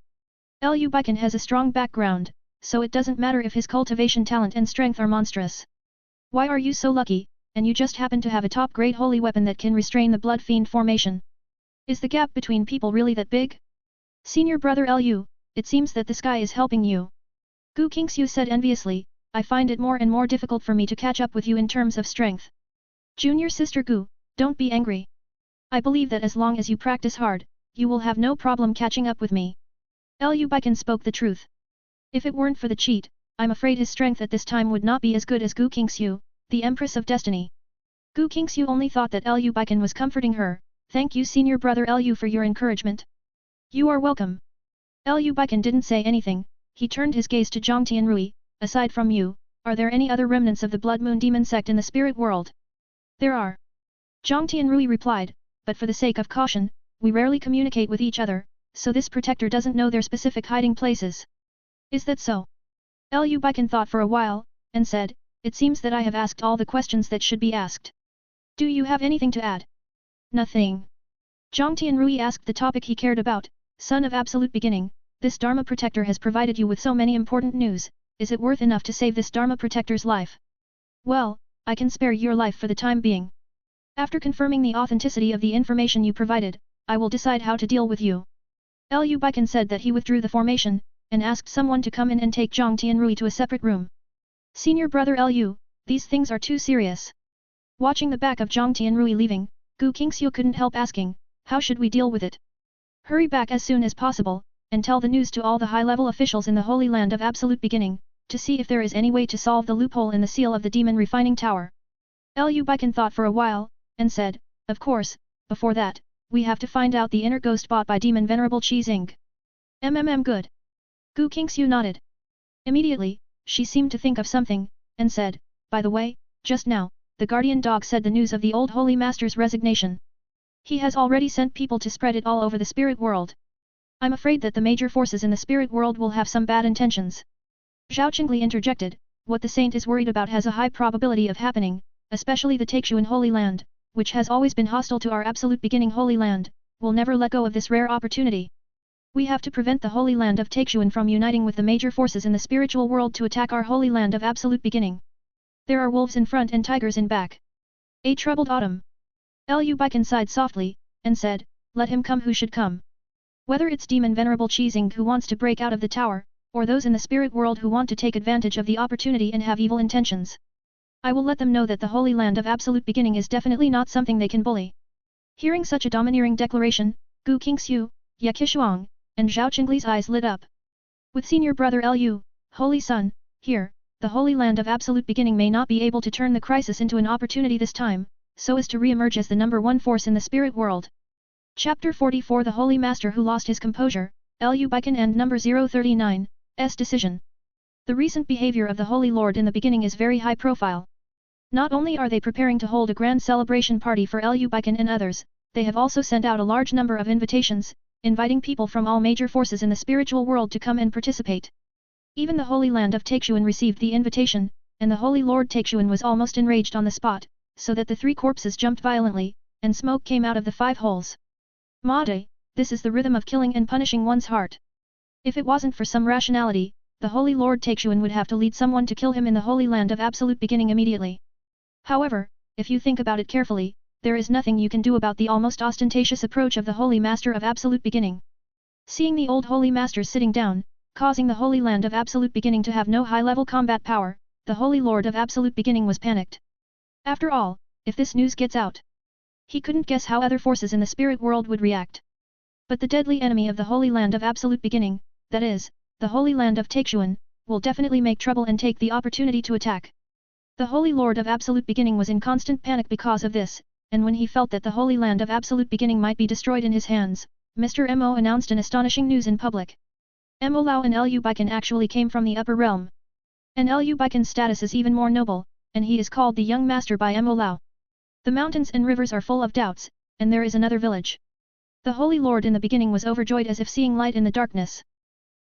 Lu Beichen has a strong background, so it doesn't matter if his cultivation talent and strength are monstrous. Why are you so lucky, and you just happen to have a top-grade holy weapon that can restrain the blood fiend formation? Is the gap between people really that big? Senior brother Lu, it seems that the sky is helping you. Gu Qingxiu said enviously, I find it more and more difficult for me to catch up with you in terms of strength. Junior sister Gu, don't be angry. I believe that as long as you practice hard, you will have no problem catching up with me. Lu Beichen spoke the truth. If it weren't for the cheat, I'm afraid his strength at this time would not be as good as Gu Qingxiu, the Empress of Destiny. Gu Qingxiu only thought that Lu Beichen was comforting her. Thank you senior brother Lu for your encouragement. You are welcome. Lu Beichen didn't say anything, he turned his gaze to Zhang Tianrui, aside from you, are there any other remnants of the Blood Moon Demon sect in the spirit world? There are. Zhang Tianrui replied, but for the sake of caution, we rarely communicate with each other, so this protector doesn't know their specific hiding places. Is that so? Lu Beichen thought for a while, and said, it seems that I have asked all the questions that should be asked. Do you have anything to add? Nothing. Zhang Tianrui asked the topic he cared about, Son of Absolute Beginning, this Dharma protector has provided you with so many important news, is it worth enough to save this Dharma protector's life? Well, I can spare your life for the time being. After confirming the authenticity of the information you provided, I will decide how to deal with you. Lu Beichen said that he withdrew the formation, and asked someone to come in and take Zhang Tianrui to a separate room. Senior brother Lu, these things are too serious. Watching the back of Zhang Tianrui leaving, Gu Qingxiu couldn't help asking, how should we deal with it? Hurry back as soon as possible, and tell the news to all the high-level officials in the Holy Land of Absolute Beginning, to see if there is any way to solve the loophole in the seal of the Demon Refining Tower. Lu Beichen thought for a while, and said, of course, before that, we have to find out the inner ghost bought by Demon Venerable Teasing. Good. Gu Qingxiu nodded. Immediately, she seemed to think of something, and said, by the way, just now, the guardian dog said the news of the old Holy Master's resignation. He has already sent people to spread it all over the spirit world. I'm afraid that the major forces in the spirit world will have some bad intentions. Zhao Qingli interjected, what the saint is worried about has a high probability of happening, especially the Taixuan Holy Land, which has always been hostile to our absolute beginning Holy Land, will never let go of this rare opportunity. We have to prevent the Holy Land of Taixuan from uniting with the major forces in the spiritual world to attack our Holy Land of absolute beginning. There are wolves in front and tigers in back. A troubled autumn. Liu Beichen sighed softly, and said, let him come who should come. Whether it's demon venerable Teasing who wants to break out of the tower, or those in the spirit world who want to take advantage of the opportunity and have evil intentions. I will let them know that the Holy Land of absolute beginning is definitely not something they can bully. Hearing such a domineering declaration, Gu Qingxiu, Ye Qishuang, and Zhao Qingli's eyes lit up. With senior brother Liu, Holy Son, here, the Holy Land of absolute beginning may not be able to turn the crisis into an opportunity this time, so as to re-emerge as the number one force in the spirit world. Chapter 44 The Holy Master Who Lost His Composure, Liu Beichen and number 039, S. Decision. The recent behavior of the Holy Lord in the beginning is very high profile. Not only are they preparing to hold a grand celebration party for Liu Beichen and others, they have also sent out a large number of invitations, inviting people from all major forces in the spiritual world to come and participate. Even the Holy Land of Taixuan received the invitation, and the Holy Lord Taixuan was almost enraged on the spot, so that the three corpses jumped violently, and smoke came out of the 5 holes. Made, this is the rhythm of killing and punishing one's heart. If it wasn't for some rationality, the Holy Lord Taixuan would have to lead someone to kill him in the Holy Land of absolute beginning immediately. However, if you think about it carefully, there is nothing you can do about the almost ostentatious approach of the Holy Master of absolute beginning. Seeing the old Holy Master sitting down, causing the Holy Land of absolute beginning to have no high-level combat power, the Holy Lord of absolute beginning was panicked. After all, if this news gets out, he couldn't guess how other forces in the spirit world would react. But the deadly enemy of the Holy Land of absolute beginning, that is, the Holy Land of Taixuan, will definitely make trouble and take the opportunity to attack. The Holy Lord of absolute beginning was in constant panic because of this, and when he felt that the Holy Land of absolute beginning might be destroyed in his hands, Mr. Mo announced an astonishing news in public. Mo Lao and Liu Beichen actually came from the upper realm. And Liu Beichen's status is even more noble, and he is called the young master by Mo Lao. The mountains and rivers are full of doubts, and there is another village. The Holy Lord in the beginning was overjoyed as if seeing light in the darkness.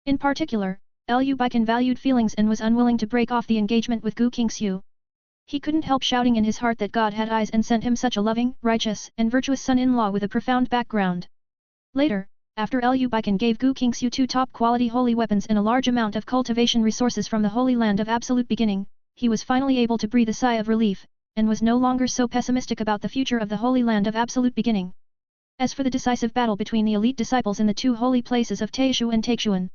In particular, Liu Beichen valued feelings and was unwilling to break off the engagement with Gu Qingxiu. He couldn't help shouting in his heart that God had eyes and sent him such a loving, righteous, and virtuous son-in-law with a profound background. Later, after Liu Beichen gave Gu Qingxiu 2 top-quality holy weapons and a large amount of cultivation resources from the Holy Land of absolute beginning, he was finally able to breathe a sigh of relief, and was no longer so pessimistic about the future of the Holy Land of absolute beginning. As for the decisive battle between the elite disciples in the 2 holy places of Taishu and Taixuan,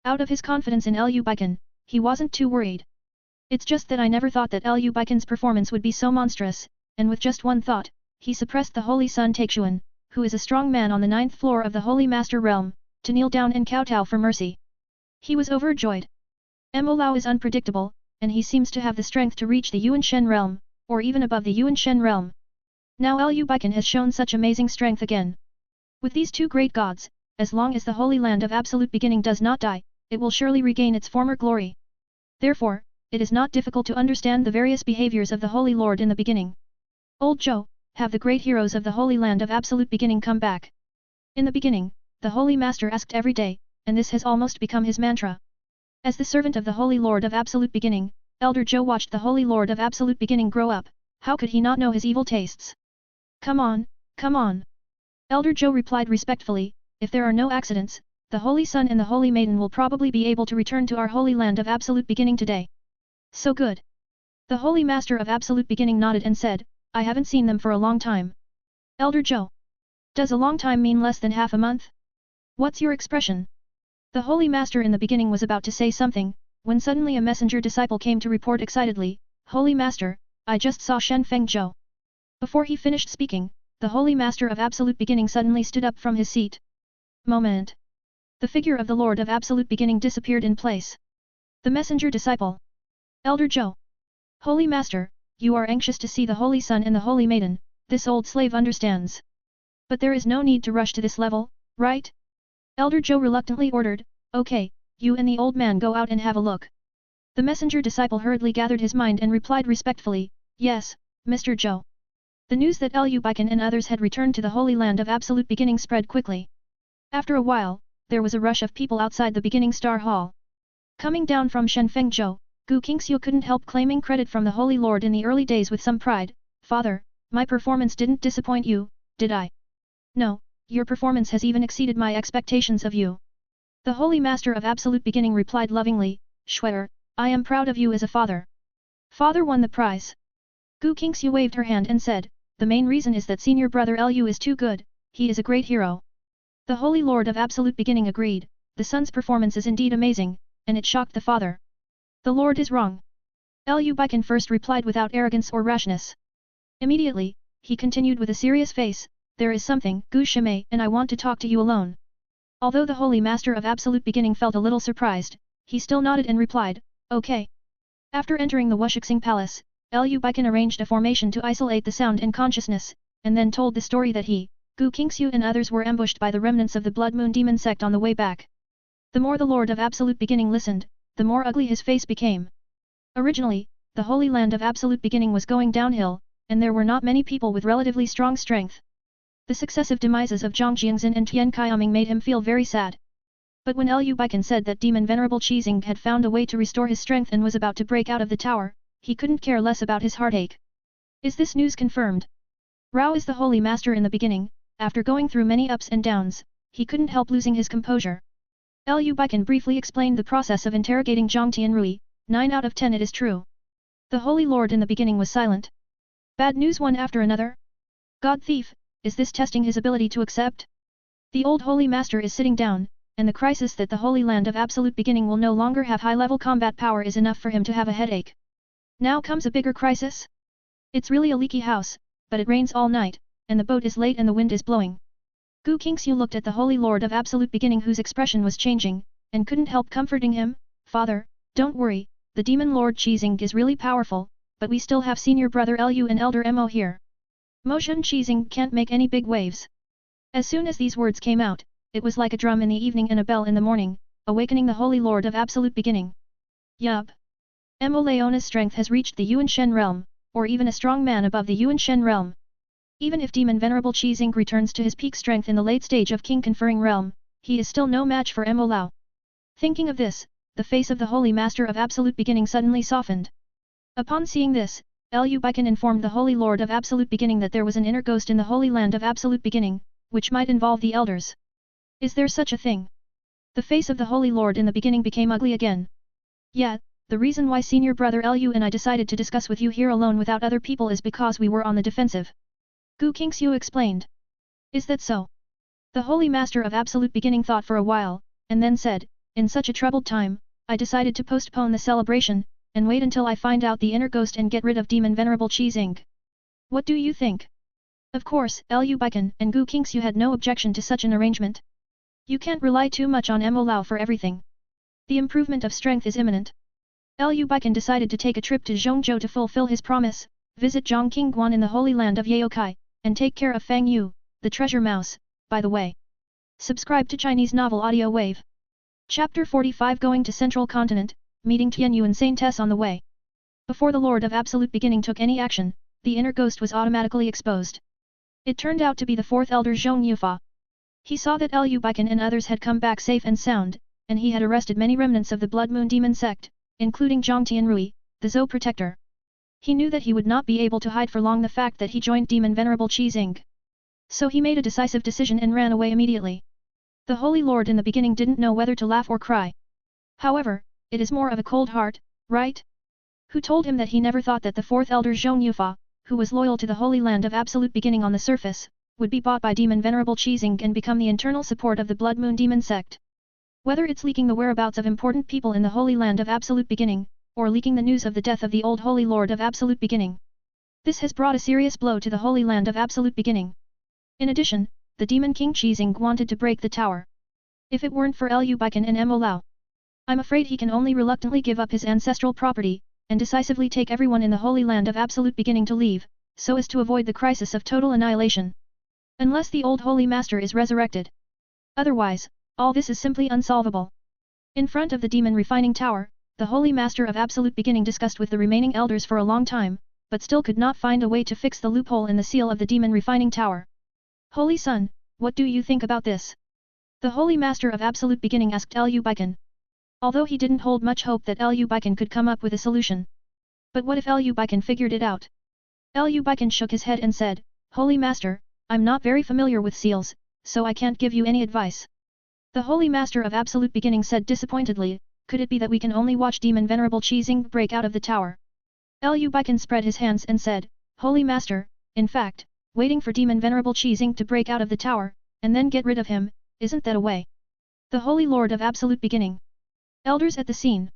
out of his confidence in Liu Beichen, he wasn't too worried. It's just that I never thought that Liu Beichen's performance would be so monstrous, and with just one thought, he suppressed the Holy Son Taixuan, who is a strong man on the 9th floor of the Holy Master Realm, to kneel down and kowtow for mercy. He was overjoyed. Mo Lao is unpredictable, and he seems to have the strength to reach the Yuan Shen realm, or even above the Yuan Shen realm. Now Liu Beichen has shown such amazing strength again. With these 2 great gods, as long as the Holy Land of absolute beginning does not die, it will surely regain its former glory. Therefore, it is not difficult to understand the various behaviors of the Holy Lord in the beginning. Old Zhou, have the great heroes of the Holy Land of absolute beginning come back. In the beginning, the Holy Master asked every day, and this has almost become his mantra. As the servant of the Holy Lord of absolute beginning, Elder Zhou watched the Holy Lord of absolute beginning grow up. How could he not know his evil tastes? Come on, come on. Elder Zhou replied respectfully, if there are no accidents, the Holy Son and the Holy Maiden will probably be able to return to our Holy Land of absolute beginning today. So good. The Holy Master of absolute beginning nodded and said, I haven't seen them for a long time. Elder Zhou. Does a long time mean less than half a month? What's your expression? The Holy Master in the beginning was about to say something, when suddenly a messenger disciple came to report excitedly, Holy Master, I just saw Shen Feng Zhou. Before he finished speaking, the Holy Master of absolute beginning suddenly stood up from his seat. Moment. The figure of the Lord of absolute beginning disappeared in place. The messenger disciple. Elder Zhou. Holy Master, you are anxious to see the Holy Son and the Holy Maiden, this old slave understands. But there is no need to rush to this level, right? Elder Zhou reluctantly ordered, okay, you and the old man go out and have a look. The messenger disciple hurriedly gathered his mind and replied respectfully, yes, Mr. Zhou. The news that Beichen and others had returned to the Holy Land of Absolute Beginning spread quickly. After a while, there was a rush of people outside the Beginning Star Hall. Coming down from Shenfengzhou, Gu Qingxiu couldn't help claiming credit from the Holy Lord in the early days with some pride. Father, my performance didn't disappoint you, did I? No, your performance has even exceeded my expectations of you. The Holy Master of Absolute Beginning replied lovingly, Shuer, I am proud of you as a father. Father won the prize. Gu Qingxiu waved her hand and said, the main reason is that senior brother Lu is too good, he is a great hero. The Holy Lord of Absolute Beginning agreed, the son's performance is indeed amazing, and it shocked the father. The Lord is wrong. Beichen first replied without arrogance or rashness. Immediately, he continued with a serious face, there is something, Gu Shimei, and I want to talk to you alone. Although the Holy Master of Absolute Beginning felt a little surprised, he still nodded and replied, okay. After entering the Wushixing Palace, Beichen arranged a formation to isolate the sound and consciousness, and then told the story that he, Gu Qingxiu and others were ambushed by the remnants of the Blood Moon Demon sect on the way back. The more the Lord of Absolute Beginning listened, the more ugly his face became. Originally, the Holy Land of Absolute Beginning was going downhill, and there were not many people with relatively strong strength. The successive demises of Zhang Jiangxin and Tian Qiaming made him feel very sad. But when Beichen said that Demon Venerable Teasing had found a way to restore his strength and was about to break out of the tower, he couldn't care less about his heartache. Is this news confirmed? Rao is the Holy Master in the beginning, after going through many ups and downs, he couldn't help losing his composure. Beichen briefly explained the process of interrogating Zhang Tianrui, 9 out of 10 it is true. The Holy Lord in the beginning was silent. Bad news one after another? God thief, is this testing his ability to accept? The old Holy Master is sitting down, and the crisis that the Holy Land of Absolute Beginning will no longer have high-level combat power is enough for him to have a headache. Now comes a bigger crisis? It's really a leaky house, but it rains all night, and the boat is late and the wind is blowing. Gu Qingxiu looked at the Holy Lord of Absolute Beginning whose expression was changing, and couldn't help comforting him, Father, don't worry, the Demon Lord Teasing is really powerful, but we still have senior brother Lu and elder Mo here. Motion Teasing can't make any big waves. As soon as these words came out, it was like a drum in the evening and a bell in the morning, awakening the Holy Lord of Absolute Beginning. Yup. Mo Leona's strength has reached the Yuan Shen realm, or even a strong man above the Yuan Shen realm. Even if Demon Venerable Teasing returns to his peak strength in the late stage of King Conferring realm, he is still no match for Mo Lao. Thinking of this, the face of the Holy Master of Absolute Beginning suddenly softened. Upon seeing this, Beichen informed the Holy Lord of Absolute Beginning that there was an inner ghost in the Holy Land of Absolute Beginning, which might involve the elders. Is there such a thing? The face of the Holy Lord in the beginning became ugly again. Yeah, the reason why senior brother Lu and I decided to discuss with you here alone without other people is because we were on the defensive. Gu Qingxiu explained. Is that so? The Holy Master of Absolute Beginning thought for a while, and then said, in such a troubled time, I decided to postpone the celebration, and wait until I find out the inner ghost and get rid of Demon Venerable Teasing. What do you think? Of course, Beichen and Gu Qingxiu had no objection to such an arrangement. You can't rely too much on Mo Lao for everything. The improvement of strength is imminent. Beichen decided to take a trip to Zhongzhou to fulfill his promise, visit Zhang Qingguan in the Holy Land of Yaokai, and take care of Fang Yu, the treasure mouse, by the way. Subscribe to Chinese Novel Audiowave. Chapter 45 Going to Central Continent, meeting Tian Yu and Saint Tess on the way. Before the Lord of Absolute Beginning took any action, the inner ghost was automatically exposed. It turned out to be the fourth elder Zhong Yufa. He saw that Beichen and others had come back safe and sound, and he had arrested many remnants of the Blood Moon Demon sect, including Zhang Tianrui, the Zhou protector. He knew that he would not be able to hide for long the fact that he joined Demon Venerable Teasing. So he made a decisive decision and ran away immediately. The Holy Lord in the beginning didn't know whether to laugh or cry. However, it is more of a cold heart, right? Who told him that he never thought that the fourth elder Zhong Yufa, who was loyal to the Holy Land of Absolute Beginning on the surface, would be bought by Demon Venerable Teasing and become the internal support of the Blood Moon Demon sect? Whether it's leaking the whereabouts of important people in the Holy Land of Absolute Beginning, or leaking the news of the death of the old Holy Lord of Absolute Beginning. This has brought a serious blow to the Holy Land of Absolute Beginning. In addition, the Demon King Teasing wanted to break the tower. If it weren't for Beichen and Mo Lao, I'm afraid he can only reluctantly give up his ancestral property, and decisively take everyone in the Holy Land of Absolute Beginning to leave, so as to avoid the crisis of total annihilation. Unless the old Holy Master is resurrected. Otherwise, all this is simply unsolvable. In front of the Demon Refining Tower, the Holy Master of Absolute Beginning discussed with the remaining elders for a long time, but still could not find a way to fix the loophole in the seal of the demon refining tower. Holy Sun, what do you think about this? The Holy Master of Absolute Beginning asked Lu Beichen. Although he didn't hold much hope that Lu Beichen could come up with a solution. But what if Lu Beichen figured it out? Lu Beichen shook his head and said, Holy Master, I'm not very familiar with seals, so I can't give you any advice. The Holy Master of Absolute Beginning said disappointedly, could it be that we can only watch Demon Venerable Teasing break out of the tower? Lu Beichen spread his hands and said, Holy Master, in fact, waiting for Demon Venerable Teasing to break out of the tower, and then get rid of him, isn't that a way? The Holy Lord of Absolute Beginning. Elders at the scene.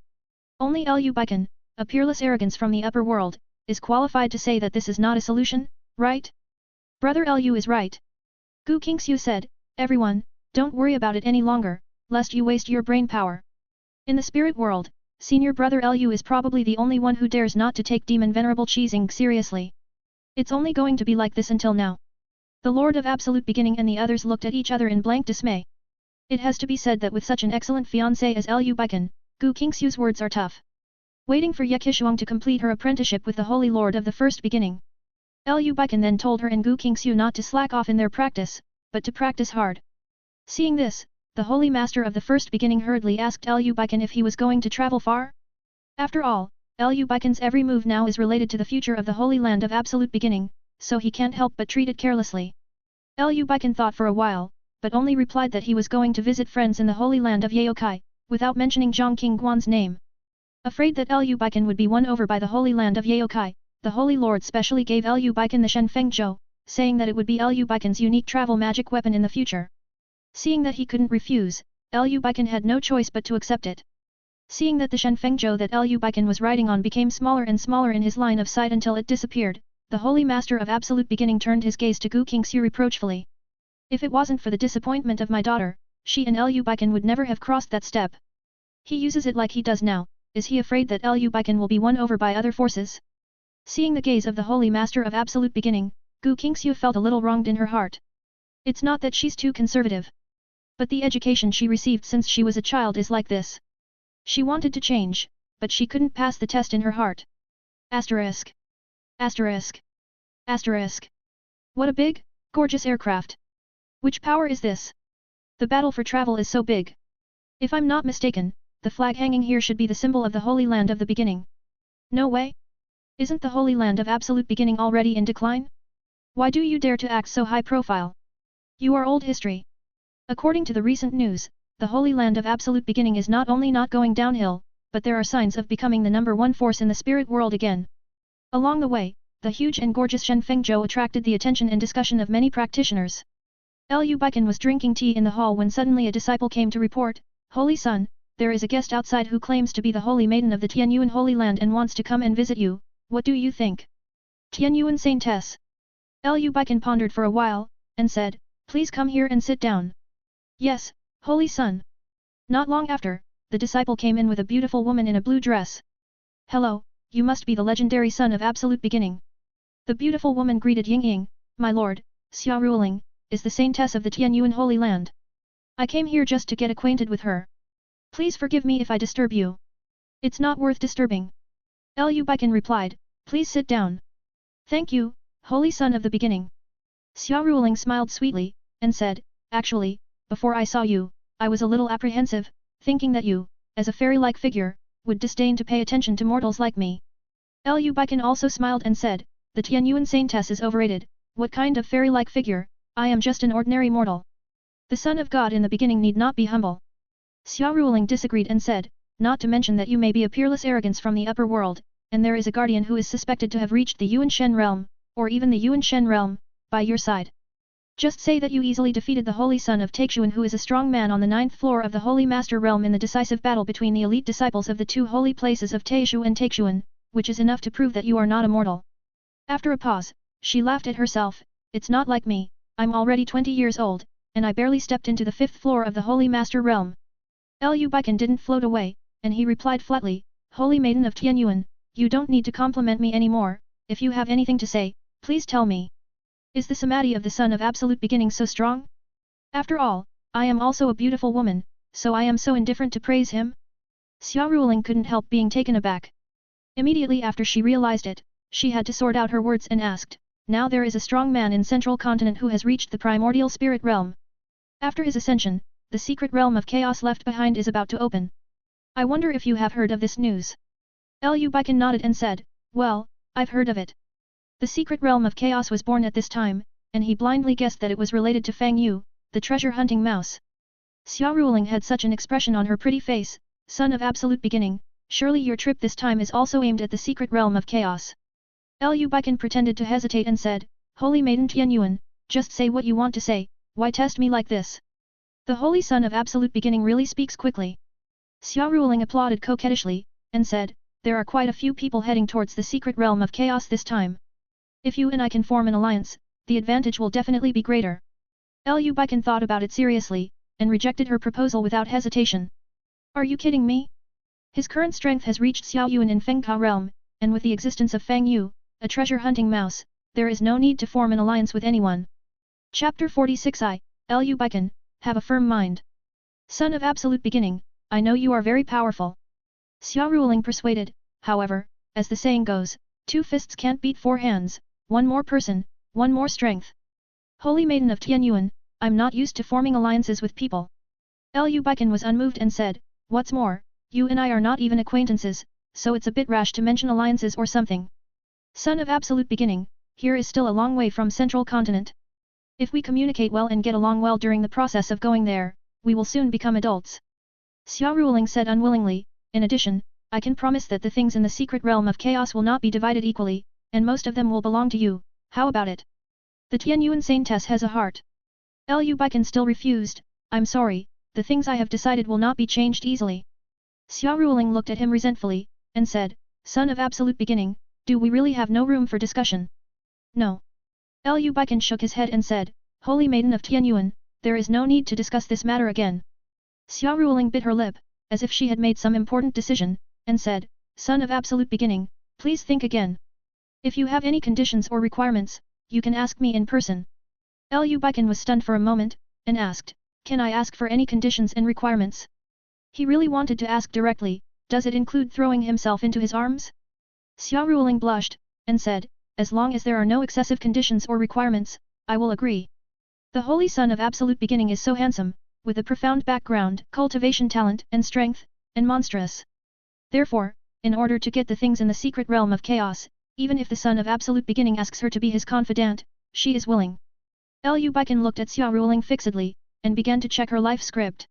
Only Lu Beichen, a peerless arrogance from the upper world, is qualified to say that this is not a solution, right? Brother Lu is right. Gu Qingxiu said, everyone, don't worry about it any longer, lest you waste your brain power. In the spirit world, senior brother Lu is probably the only one who dares not to take Demon Venerable Teasing seriously. It's only going to be like this until now. The Lord of Absolute Beginning and the others looked at each other in blank dismay. It has to be said that with such an excellent fiancé as Lu Beichen, Gu Qingxiu's words are tough. Waiting for Ye Qishuang to complete her apprenticeship with the Holy Lord of the First Beginning. Lu Beichen then told her and Gu Qingxiu not to slack off in their practice, but to practice hard. Seeing this, the Holy Master of the First Beginning hurriedly asked Lu Beichen if he was going to travel far. After all, Lu Beichen's every move now is related to the future of the Holy Land of Absolute Beginning, so he can't help but treat it carelessly. Lu Beichen thought for a while, but only replied that he was going to visit friends in the Holy Land of Yaokai, without mentioning Zhang Qingguan's name. Afraid that Lu Beichen would be won over by the Holy Land of Yaokai, the Holy Lord specially gave Lu Beichen the Shenfeng Zhou, saying that it would be Lu Beichen's unique travel magic weapon in the future. Seeing that he couldn't refuse, Lu Beichen had no choice but to accept it. Seeing that the Shenfeng Zhou that Lu Beichen was riding on became smaller and smaller in his line of sight until it disappeared, the Holy Master of Absolute Beginning turned his gaze to Gu Qingxiu reproachfully. If it wasn't for the disappointment of my daughter, she and Lu Beichen would never have crossed that step. He uses it like he does now, is he afraid that Lu Beichen will be won over by other forces? Seeing the gaze of the Holy Master of Absolute Beginning, Gu Qingxiu felt a little wronged in her heart. It's not that she's too conservative. But the education she received since she was a child is like this. She wanted to change, but she couldn't pass the test in her heart. Asterisk. Asterisk. Asterisk. What a big, gorgeous aircraft. Which power is this? The battle for travel is so big. If I'm not mistaken, the flag hanging here should be the symbol of the Holy Land of the Beginning. No way? Isn't the Holy Land of Absolute Beginning already in decline? Why do you dare to act so high profile? You are old history. According to the recent news, the Holy Land of Absolute Beginning is not only not going downhill, but there are signs of becoming the #1 force in the spirit world again. Along the way, the huge and gorgeous Shenfeng Zhou attracted the attention and discussion of many practitioners. Lu Beichen was drinking tea in the hall when suddenly a disciple came to report, Holy Son, there is a guest outside who claims to be the Holy Maiden of the Tianyuan Holy Land and wants to come and visit you, what do you think? Tianyuan Saintess. Lu Beichen pondered for a while, and said, please come here and sit down. Yes, Holy Son. Not long after, the disciple came in with a beautiful woman in a blue dress. Hello, you must be the legendary son of Absolute Beginning. The beautiful woman greeted Ying Ying, my lord, Xia Ruling, is the saintess of the Tianyuan Holy Land. I came here just to get acquainted with her. Please forgive me if I disturb you. It's not worth disturbing. Lu Beichen replied, please sit down. Thank you, Holy Son of the Beginning. Xia Ruling smiled sweetly, and said, actually, before I saw you, I was a little apprehensive, thinking that you, as a fairy-like figure, would disdain to pay attention to mortals like me. Lu Beichen also smiled and said, the Tianyuan Saintess is overrated, what kind of fairy-like figure, I am just an ordinary mortal. The Son of God in the beginning need not be humble. Xia Ruling disagreed and said, not to mention that you may be a peerless arrogance from the upper world, and there is a guardian who is suspected to have reached the Yuan Shen realm, or even the Yuan Shen realm, by your side. Just say that you easily defeated the Holy Son of Taixuan who is a strong man on the 9th floor of the Holy Master realm in the decisive battle between the elite disciples of the two holy places of Taishu and Taixuan, which is enough to prove that you are not immortal. After a pause, she laughed at herself, it's not like me, I'm already 20 years old, and I barely stepped into the 5th floor of the Holy Master realm. Lu Beichen didn't float away, and he replied flatly, Holy Maiden of Tianyuan, you don't need to compliment me anymore, if you have anything to say, please tell me. Is the samadhi of the Son of Absolute Beginning so strong? After all, I am also a beautiful woman, so I am so indifferent to praise him? Xia Ruling couldn't help being taken aback. Immediately after she realized it, She had to sort out her words and asked, now there is a strong man in central continent who has reached the primordial spirit realm. After his ascension, the secret realm of chaos left behind is about to open. I wonder if you have heard of this news. Beichen nodded and said, well, I've heard of it. The secret realm of chaos was born at this time, and he blindly guessed that it was related to Fang Yu, the treasure-hunting mouse. Xia Ruling had such an expression on her pretty face, son of absolute beginning, surely your trip this time is also aimed at the secret realm of chaos. Beichen pretended to hesitate and said, Holy Maiden Tianyuan, just say what you want to say, why test me like this? The Holy Son of Absolute Beginning really speaks quickly. Xia Ruling applauded coquettishly, and said, there are quite a few people heading towards the secret realm of chaos this time. If you and I can form an alliance, the advantage will definitely be greater. Beichen thought about it seriously, and rejected her proposal without hesitation. Are you kidding me? His current strength has reached Xiao Yuan in Fengka realm, and with the existence of Fang Yu, a treasure-hunting mouse, there is no need to form an alliance with anyone. Chapter 46 Beichen, have a firm mind. Son of Absolute Beginning, I know you are very powerful. Xia Ruling persuaded, however, as the saying goes, 2 fists can't beat 4 hands, 1 more person, 1 more strength. Holy Maiden of Tianyuan, I'm not used to forming alliances with people. Beichen was unmoved and said, what's more, you and I are not even acquaintances, so it's a bit rash to mention alliances or something. Son of Absolute Beginning, here is still a long way from Central Continent. If we communicate well and get along well during the process of going there, we will soon become adults. Xia Ruling said unwillingly, in addition, I can promise that the things in the secret realm of chaos will not be divided equally, and most of them will belong to you, how about it? The Tianyuan Saintess has a heart. Beichen still refused, I'm sorry, the things I have decided will not be changed easily. Xia Ruling looked at him resentfully, and said, Son of Absolute Beginning, do we really have no room for discussion? No. Beichen shook his head and said, Holy Maiden of Tianyuan, there is no need to discuss this matter again. Xia Ruling bit her lip, as if she had made some important decision, and said, Son of Absolute Beginning, please think again. If you have any conditions or requirements, you can ask me in person. Beichen was stunned for a moment, and asked, can I ask for any conditions and requirements? He really wanted to ask directly, does it include throwing himself into his arms? Xia Ruling blushed, and said, as long as there are no excessive conditions or requirements, I will agree. The Holy Son of Absolute Beginning is so handsome, with a profound background, cultivation talent and strength, and monstrous. Therefore, in order to get the things in the secret realm of chaos, even if the Son of Absolute Beginning asks her to be his confidant, she is willing. Beichen looked at Xia Ruling fixedly, and began to check her life script.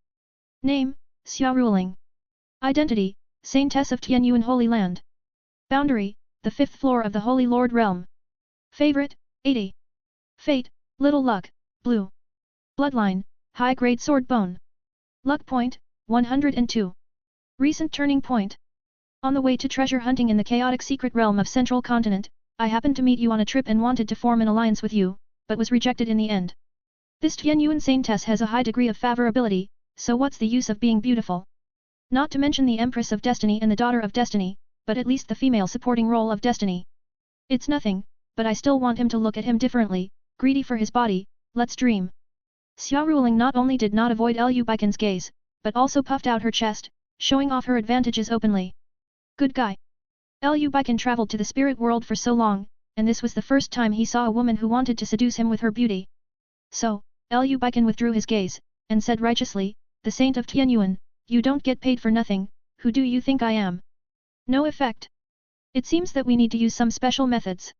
Name, Xia Ruling. Identity, Saintess of Tianyuan Holy Land. Boundary, the 5th floor of the Holy Lord Realm. Favorite, 80. Fate, Little Luck, Blue. Bloodline, High-grade sword bone. Luck point, 102. Recent turning point. On the way to treasure hunting in the chaotic secret realm of Central Continent, I happened to meet you on a trip and wanted to form an alliance with you, but was rejected in the end. This Tianyuan Saintess has a high degree of favorability, so what's the use of being beautiful? Not to mention the Empress of Destiny and the Daughter of Destiny, but at least the female supporting role of Destiny. It's nothing, but I still want him to look at him differently, greedy for his body, let's dream. Xia Ruling not only did not avoid Beichen's gaze, but also puffed out her chest, showing off her advantages openly. Good guy. Beichen traveled to the spirit world for so long, and this was the first time he saw a woman who wanted to seduce him with her beauty. So, Beichen withdrew his gaze, and said righteously, the Saint of Tianyuan, you don't get paid for nothing, who do you think I am? No effect. It seems that we need to use some special methods.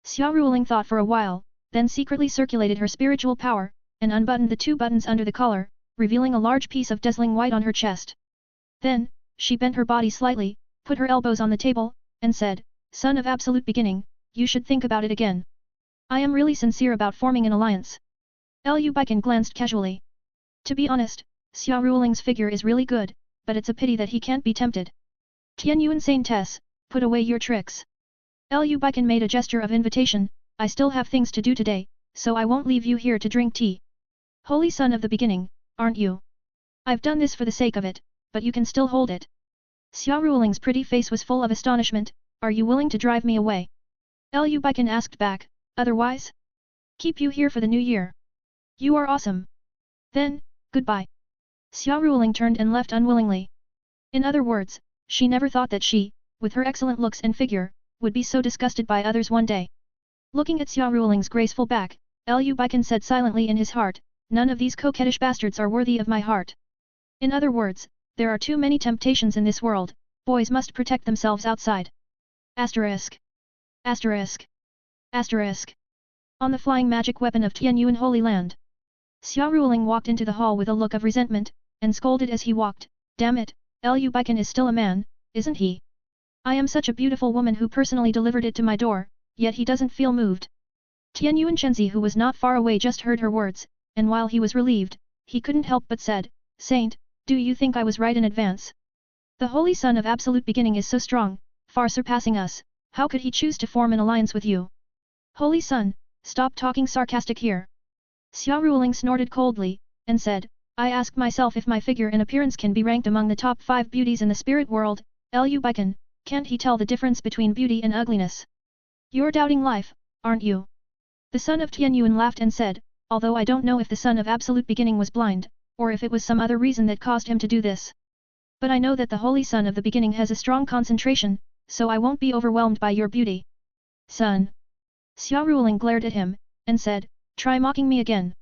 Xia Ruling thought for a while, then secretly circulated her spiritual power, and unbuttoned the 2 buttons under the collar, revealing a large piece of dazzling white on her chest. Then, she bent her body slightly, put her elbows on the table, and said, Son of Absolute Beginning, you should think about it again. I am really sincere about forming an alliance. Beichen glanced casually. To be honest, Xia Ruling's figure is really good, but it's a pity that he can't be tempted. Tianyuan Saintess, put away your tricks. Beichen made a gesture of invitation, I still have things to do today, so I won't leave you here to drink tea. Holy Son of the Beginning, aren't you? I've done this for the sake of it, but you can still hold it. Xia Ruling's pretty face was full of astonishment, are you willing to drive me away? Beichen asked back, otherwise? Keep you here for the new year. You are awesome. Then, goodbye. Xia Ruling turned and left unwillingly. In other words, she never thought that she, with her excellent looks and figure, would be so disgusted by others one day. Looking at Xia Ruling's graceful back, Lu Beichen said silently in his heart, none of these coquettish bastards are worthy of my heart. In other words, there are too many temptations in this world, boys must protect themselves outside. Asterisk. Asterisk. Asterisk. On the flying magic weapon of Tianyuan Holy Land. Xia Ruling walked into the hall with a look of resentment, and scolded as he walked, damn it, Lu Beichen is still a man, isn't he? I am such a beautiful woman who personally delivered it to my door, yet he doesn't feel moved. Tianyuan Chenzi, who was not far away, just heard her words, and while he was relieved, he couldn't help but said, Saint, do you think I was right in advance? The Holy Son of Absolute Beginning is so strong, far surpassing us, how could he choose to form an alliance with you? Holy Son, stop talking sarcastic here. Xia Ruling snorted coldly, and said, I ask myself if my figure and appearance can be ranked among the top 5 beauties in the spirit world, Lu Beichen, can't he tell the difference between beauty and ugliness? You're doubting life, aren't you? The son of Tianyuan laughed and said, although I don't know if the son of Absolute Beginning was blind, or if it was some other reason that caused him to do this. But I know that the Holy Son of the Beginning has a strong concentration, so I won't be overwhelmed by your beauty. Son. Xia Ruling glared at him, and said, try mocking me again.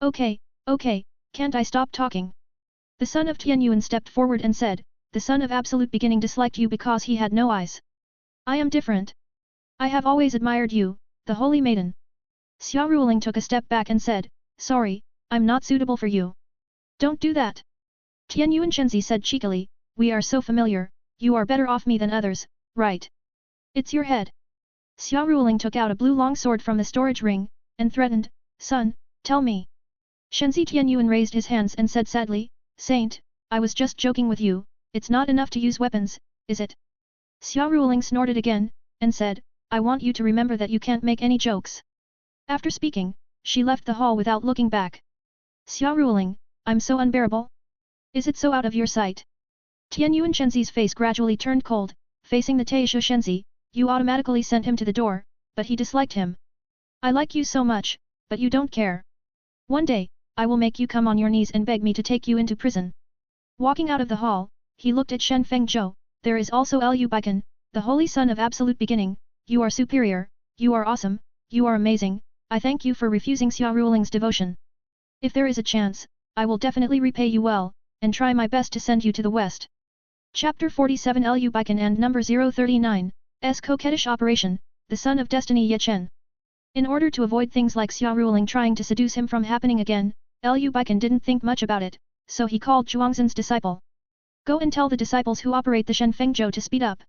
Okay, okay, can't I stop talking? The son of Tianyuan stepped forward and said, the son of Absolute Beginning disliked you because he had no eyes. I am different. I have always admired you, the Holy Maiden. Xia Ruling took a step back and said, sorry, I'm not suitable for you. Don't do that. Tianyuan Chenzi said cheekily, we are so familiar, you are better off me than others, right? It's your head. Xia Ruling took out a blue longsword from the storage ring, and threatened, son, tell me. Chenzi Tianyuan raised his hands and said sadly, Saint, I was just joking with you, it's not enough to use weapons, is it? Xia Ruling snorted again, and said, I want you to remember that you can't make any jokes. After speaking, she left the hall without looking back. Xia Ruling, I'm so unbearable? Is it so out of your sight? Tianyuan Chenzi's face gradually turned cold, facing the Taisho Shenzi, you automatically sent him to the door, but he disliked him. I like you so much, but you don't care. One day, I will make you come on your knees and beg me to take you into prison. Walking out of the hall, he looked at Shen Fengzhou, there is also Lu Beichen, the Holy Son of Absolute Beginning, you are superior, you are awesome, you are amazing, I thank you for refusing Xia Ruling's devotion. If there is a chance, I will definitely repay you well, and try my best to send you to the West. Chapter 47 Lu Beichen and number 039, S. Coquettish Operation, the Son of Destiny Ye Chen. In order to avoid things like Xia Ruling trying to seduce him from happening again, Lu Beichen didn't think much about it, so he called Zhuangzhen's disciple. Go and tell the disciples who operate the Shen Fengzhou to speed up.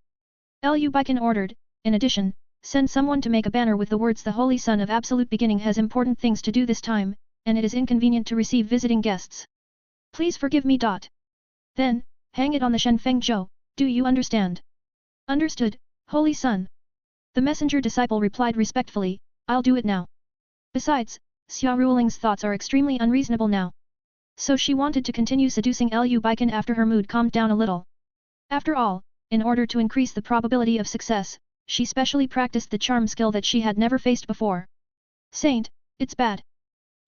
Lu Beichen ordered, in addition, send someone to make a banner with the words the Holy Son of Absolute Beginning has important things to do this time, and it is inconvenient to receive visiting guests. Please forgive me. Then, hang it on the Shen Fengzhou, do you understand? Understood, Holy Son. The messenger disciple replied respectfully, I'll do it now. Besides, Xia Ruling's thoughts are extremely unreasonable now. So she wanted to continue seducing Lu Beichen after her mood calmed down a little. After all, in order to increase the probability of success, she specially practiced the charm skill that she had never faced before. Saint, it's bad.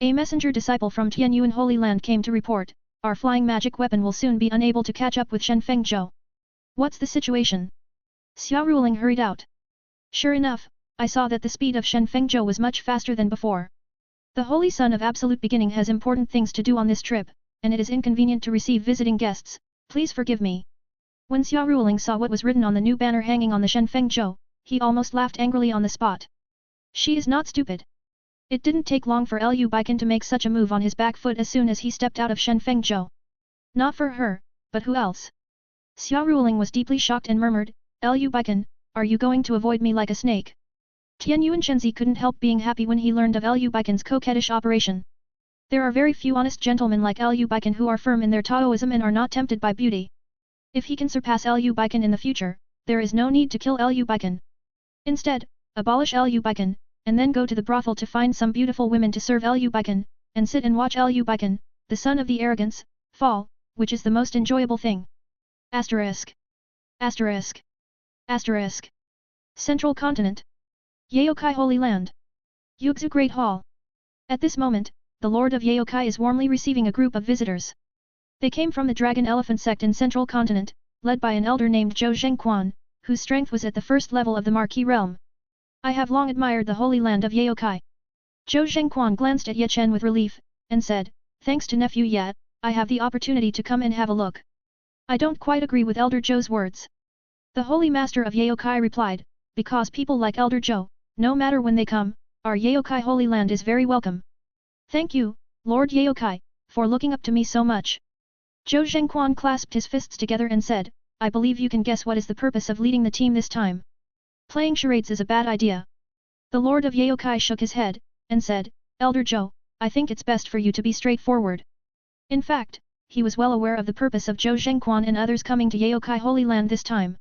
A messenger disciple from Tianyuan Holy Land came to report, our flying magic weapon will soon be unable to catch up with Shen Fengzhou. What's the situation? Xia Ruling hurried out. Sure enough, I saw that the speed of Shen Fengzhou was much faster than before. The Holy Son of Absolute Beginning has important things to do on this trip, and it is inconvenient to receive visiting guests, please forgive me. When Xia Ruling saw what was written on the new banner hanging on the Shen Fengzhou, he almost laughed angrily on the spot. She is not stupid. It didn't take long for Lu Beichen to make such a move on his back foot as soon as he stepped out of Shen Fengzhou. Not for her, but who else? Xia Ruling was deeply shocked and murmured, Lu Beichen, are you going to avoid me like a snake? Tianyuan Chenzi couldn't help being happy when he learned of Lu Beichen's coquettish operation. There are very few honest gentlemen like Lu Beichen who are firm in their Taoism and are not tempted by beauty. If he can surpass Lu Beichen in the future, there is no need to kill Lu Beichen. Instead, abolish Lu Beichen, and then go to the brothel to find some beautiful women to serve Lu Beichen, and sit and watch Lu Beichen, the son of the arrogance, fall, which is the most enjoyable thing. Asterisk. Asterisk. Asterisk. Central Continent. Yaokai Holy Land. Yuxu Great Hall. At this moment, the Lord of Yaokai is warmly receiving a group of visitors. They came from the Dragon Elephant sect in Central Continent, led by an elder named Zhou Zhengquan, whose strength was at the first level of the Marquis realm. I have long admired the holy land of Yaokai. Zhou Zhengquan glanced at Ye Chen with relief, and said, thanks to nephew Ye, I have the opportunity to come and have a look. I don't quite agree with Elder Zhou's words. The holy master of Yaokai replied, because people like Elder Zhou, no matter when they come, our Yaokai holy land is very welcome. Thank you, Lord Yaokai, for looking up to me so much. Zhou Zhengquan clasped his fists together and said, I believe you can guess what is the purpose of leading the team this time. Playing charades is a bad idea. The Lord of Yaokai shook his head, and said, Elder Zhou, I think it's best for you to be straightforward. In fact, he was well aware of the purpose of Zhou Zhengquan and others coming to Yaokai Holy Land this time.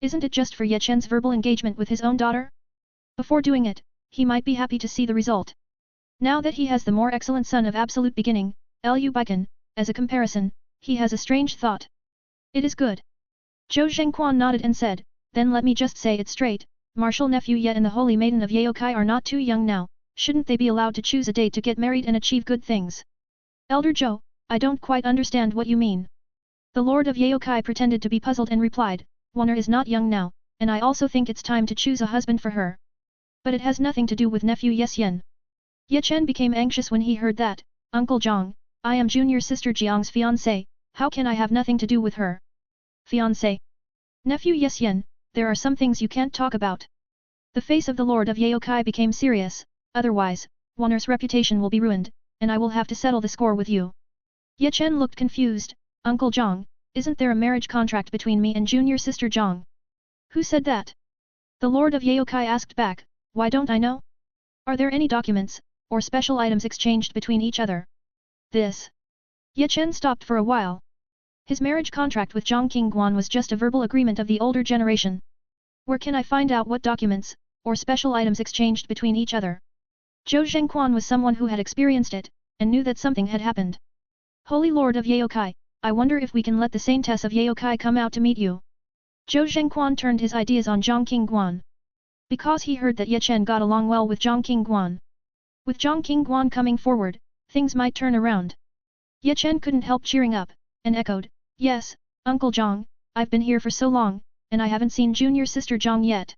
Isn't it just for Ye Chen's verbal engagement with his own daughter? Before doing it, he might be happy to see the result. Now that he has the more excellent son of absolute beginning, Lu Beichen, as a comparison, he has a strange thought. It is good. Zhou Zhengquan nodded and said, then let me just say it straight, Martial Nephew Ye and the Holy Maiden of Yaokai are not too young now, shouldn't they be allowed to choose a date to get married and achieve good things? Elder Zhou, I don't quite understand what you mean. The Lord of Yaokai pretended to be puzzled and replied, Wanner is not young now, and I also think it's time to choose a husband for her. But it has nothing to do with nephew Ye Xian. Ye Chen became anxious when he heard that, Uncle Zhang, I am junior sister Jiang's fiancé, how can I have nothing to do with her? Fiancé. Nephew Ye Xian, there are some things you can't talk about. The face of the Lord of Yaokai became serious, otherwise, Wanner's reputation will be ruined, and I will have to settle the score with you. Ye Chen looked confused, Uncle Zhang, isn't there a marriage contract between me and junior sister Zhang? Who said that? The Lord of Yaokai asked back, why don't I know? Are there any documents, or special items exchanged between each other? This. Ye Chen stopped for a while. His marriage contract with Zhang Qingguan was just a verbal agreement of the older generation. Where can I find out what documents, or special items exchanged between each other? Zhou Zhengquan was someone who had experienced it, and knew that something had happened. Holy Lord of Yaokai, I wonder if we can let the Saintess of Yaokai come out to meet you. Zhou Zhengquan turned his ideas on Zhang Qingguan. Because he heard that Ye Chen got along well with Zhang Qingguan. With Zhang Qingguan coming forward, things might turn around. Ye Chen couldn't help cheering up, and echoed, yes, Uncle Zhang, I've been here for so long, and I haven't seen junior sister Zhang yet.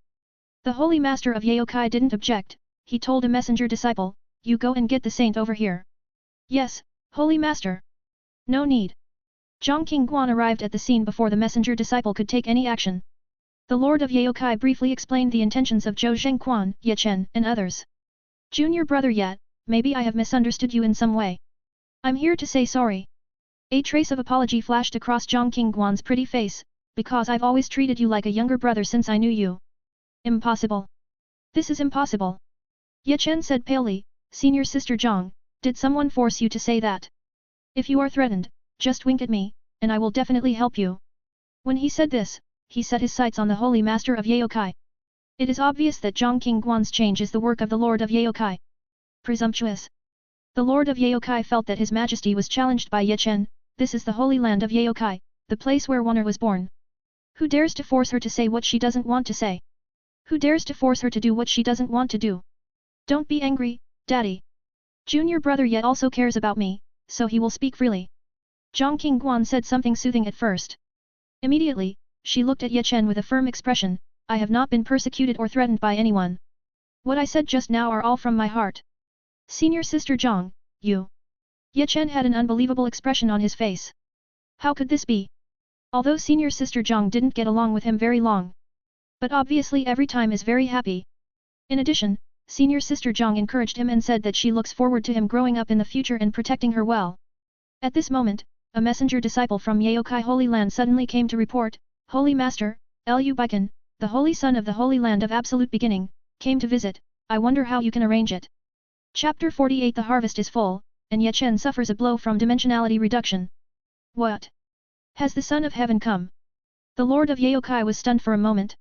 The holy master of Yaokai didn't object, he told a messenger disciple, you go and get the saint over here. Yes, holy master. No need. Zhang Qingguan arrived at the scene before the messenger disciple could take any action. The Lord of Yaokai briefly explained the intentions of Zhou Zhengquan, Ye Chen, and others. Junior brother Ye, maybe I have misunderstood you in some way. I'm here to say sorry. A trace of apology flashed across Zhang Qingguan's pretty face, because I've always treated you like a younger brother since I knew you. Impossible. This is impossible. Ye Chen said palely, Senior sister Zhang, did someone force you to say that? If you are threatened, just wink at me, and I will definitely help you. When he said this, he set his sights on the holy master of Yaokai. It is obvious that Zhang Qingguan's change is the work of the Lord of Yaokai. Presumptuous. The Lord of Yaokai felt that his majesty was challenged by Ye Chen. This is the holy land of Yaokai, the place where Wanner was born. Who dares to force her to say what she doesn't want to say? Who dares to force her to do what she doesn't want to do? Don't be angry, Daddy. Junior brother Ye also cares about me, so he will speak freely. Zhang Qingguan said something soothing at first. Immediately, she looked at Ye Chen with a firm expression, I have not been persecuted or threatened by anyone. What I said just now are all from my heart. Senior sister Zhang, you. Ye Chen had an unbelievable expression on his face. How could this be? Although senior sister Zhang didn't get along with him very long. But obviously every time is very happy. In addition, senior sister Zhang encouraged him and said that she looks forward to him growing up in the future and protecting her well. At this moment, a messenger disciple from Yaokai Holy Land suddenly came to report, Holy Master, Lu Beichen, the holy son of the Holy Land of Absolute Beginning, came to visit, I wonder how you can arrange it. Chapter 48 The harvest is full, and Ye Chen suffers a blow from dimensionality reduction. What? Has the Son of Heaven come? The Lord of Yaokai was stunned for a moment.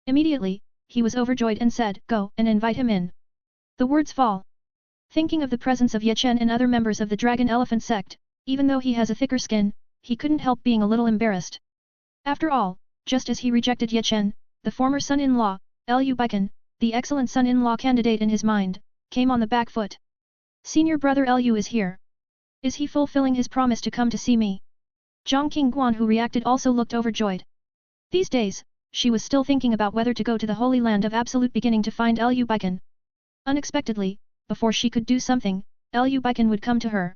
Immediately, he was overjoyed and said, go and invite him in. The words fall. Thinking of the presence of Ye Chen and other members of the Dragon Elephant sect, even though he has a thicker skin, he couldn't help being a little embarrassed. After all, just as he rejected Ye Chen, the former son-in-law, Lu Beichen, the excellent son-in-law candidate in his mind, came on the back foot. Senior brother Lu is here. Is he fulfilling his promise to come to see me? Zhang Qingguan who reacted also looked overjoyed. These days, she was still thinking about whether to go to the Holy Land of Absolute Beginning to find Lu Beichen. Unexpectedly, before she could do something, Lu Beichen would come to her.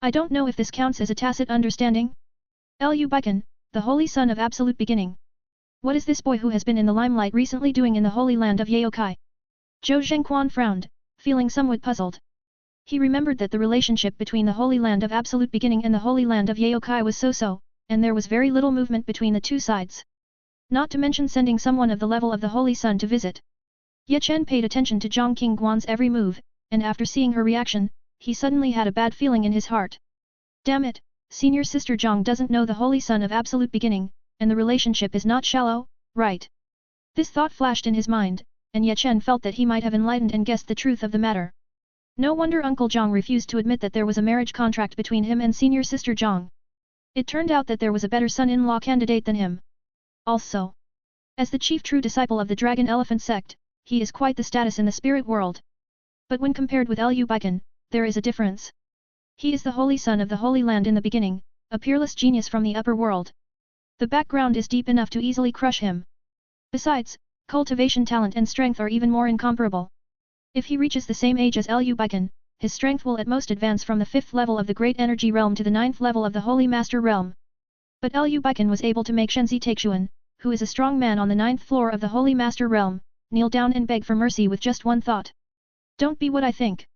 I don't know if this counts as a tacit understanding? Lu Beichen, the Holy Son of Absolute Beginning. What is this boy who has been in the limelight recently doing in the Holy Land of Yaokai? Zhou Zhengquan frowned, feeling somewhat puzzled. He remembered that the relationship between the Holy Land of Absolute Beginning and the Holy Land of Yaokai was so-so, and there was very little movement between the two sides. Not to mention sending someone of the level of the Holy Sun to visit. Ye Chen paid attention to Zhang Qingguan's every move, and after seeing her reaction, he suddenly had a bad feeling in his heart. Damn it, senior sister Zhang doesn't know the Holy Sun of Absolute Beginning, and the relationship is not shallow, right? This thought flashed in his mind, and Ye Chen felt that he might have enlightened and guessed the truth of the matter. No wonder Uncle Zhang refused to admit that there was a marriage contract between him and senior sister Zhang. It turned out that there was a better son-in-law candidate than him. Also, as the chief true disciple of the Dragon Elephant sect, he is quite the status in the spirit world. But when compared with Lu Beichen, there is a difference. He is the Holy Son of the Holy Land in the beginning, a peerless genius from the upper world. The background is deep enough to easily crush him. Besides, cultivation talent and strength are even more incomparable. If he reaches the same age as Lu Beichen, his strength will at most advance from the 5th level of the Great Energy Realm to the 9th level of the Holy Master Realm. But Lu Beichen was able to make Shenzi Taixuan, who is a strong man on the 9th floor of the Holy Master Realm, kneel down and beg for mercy with just one thought. Don't be what I think.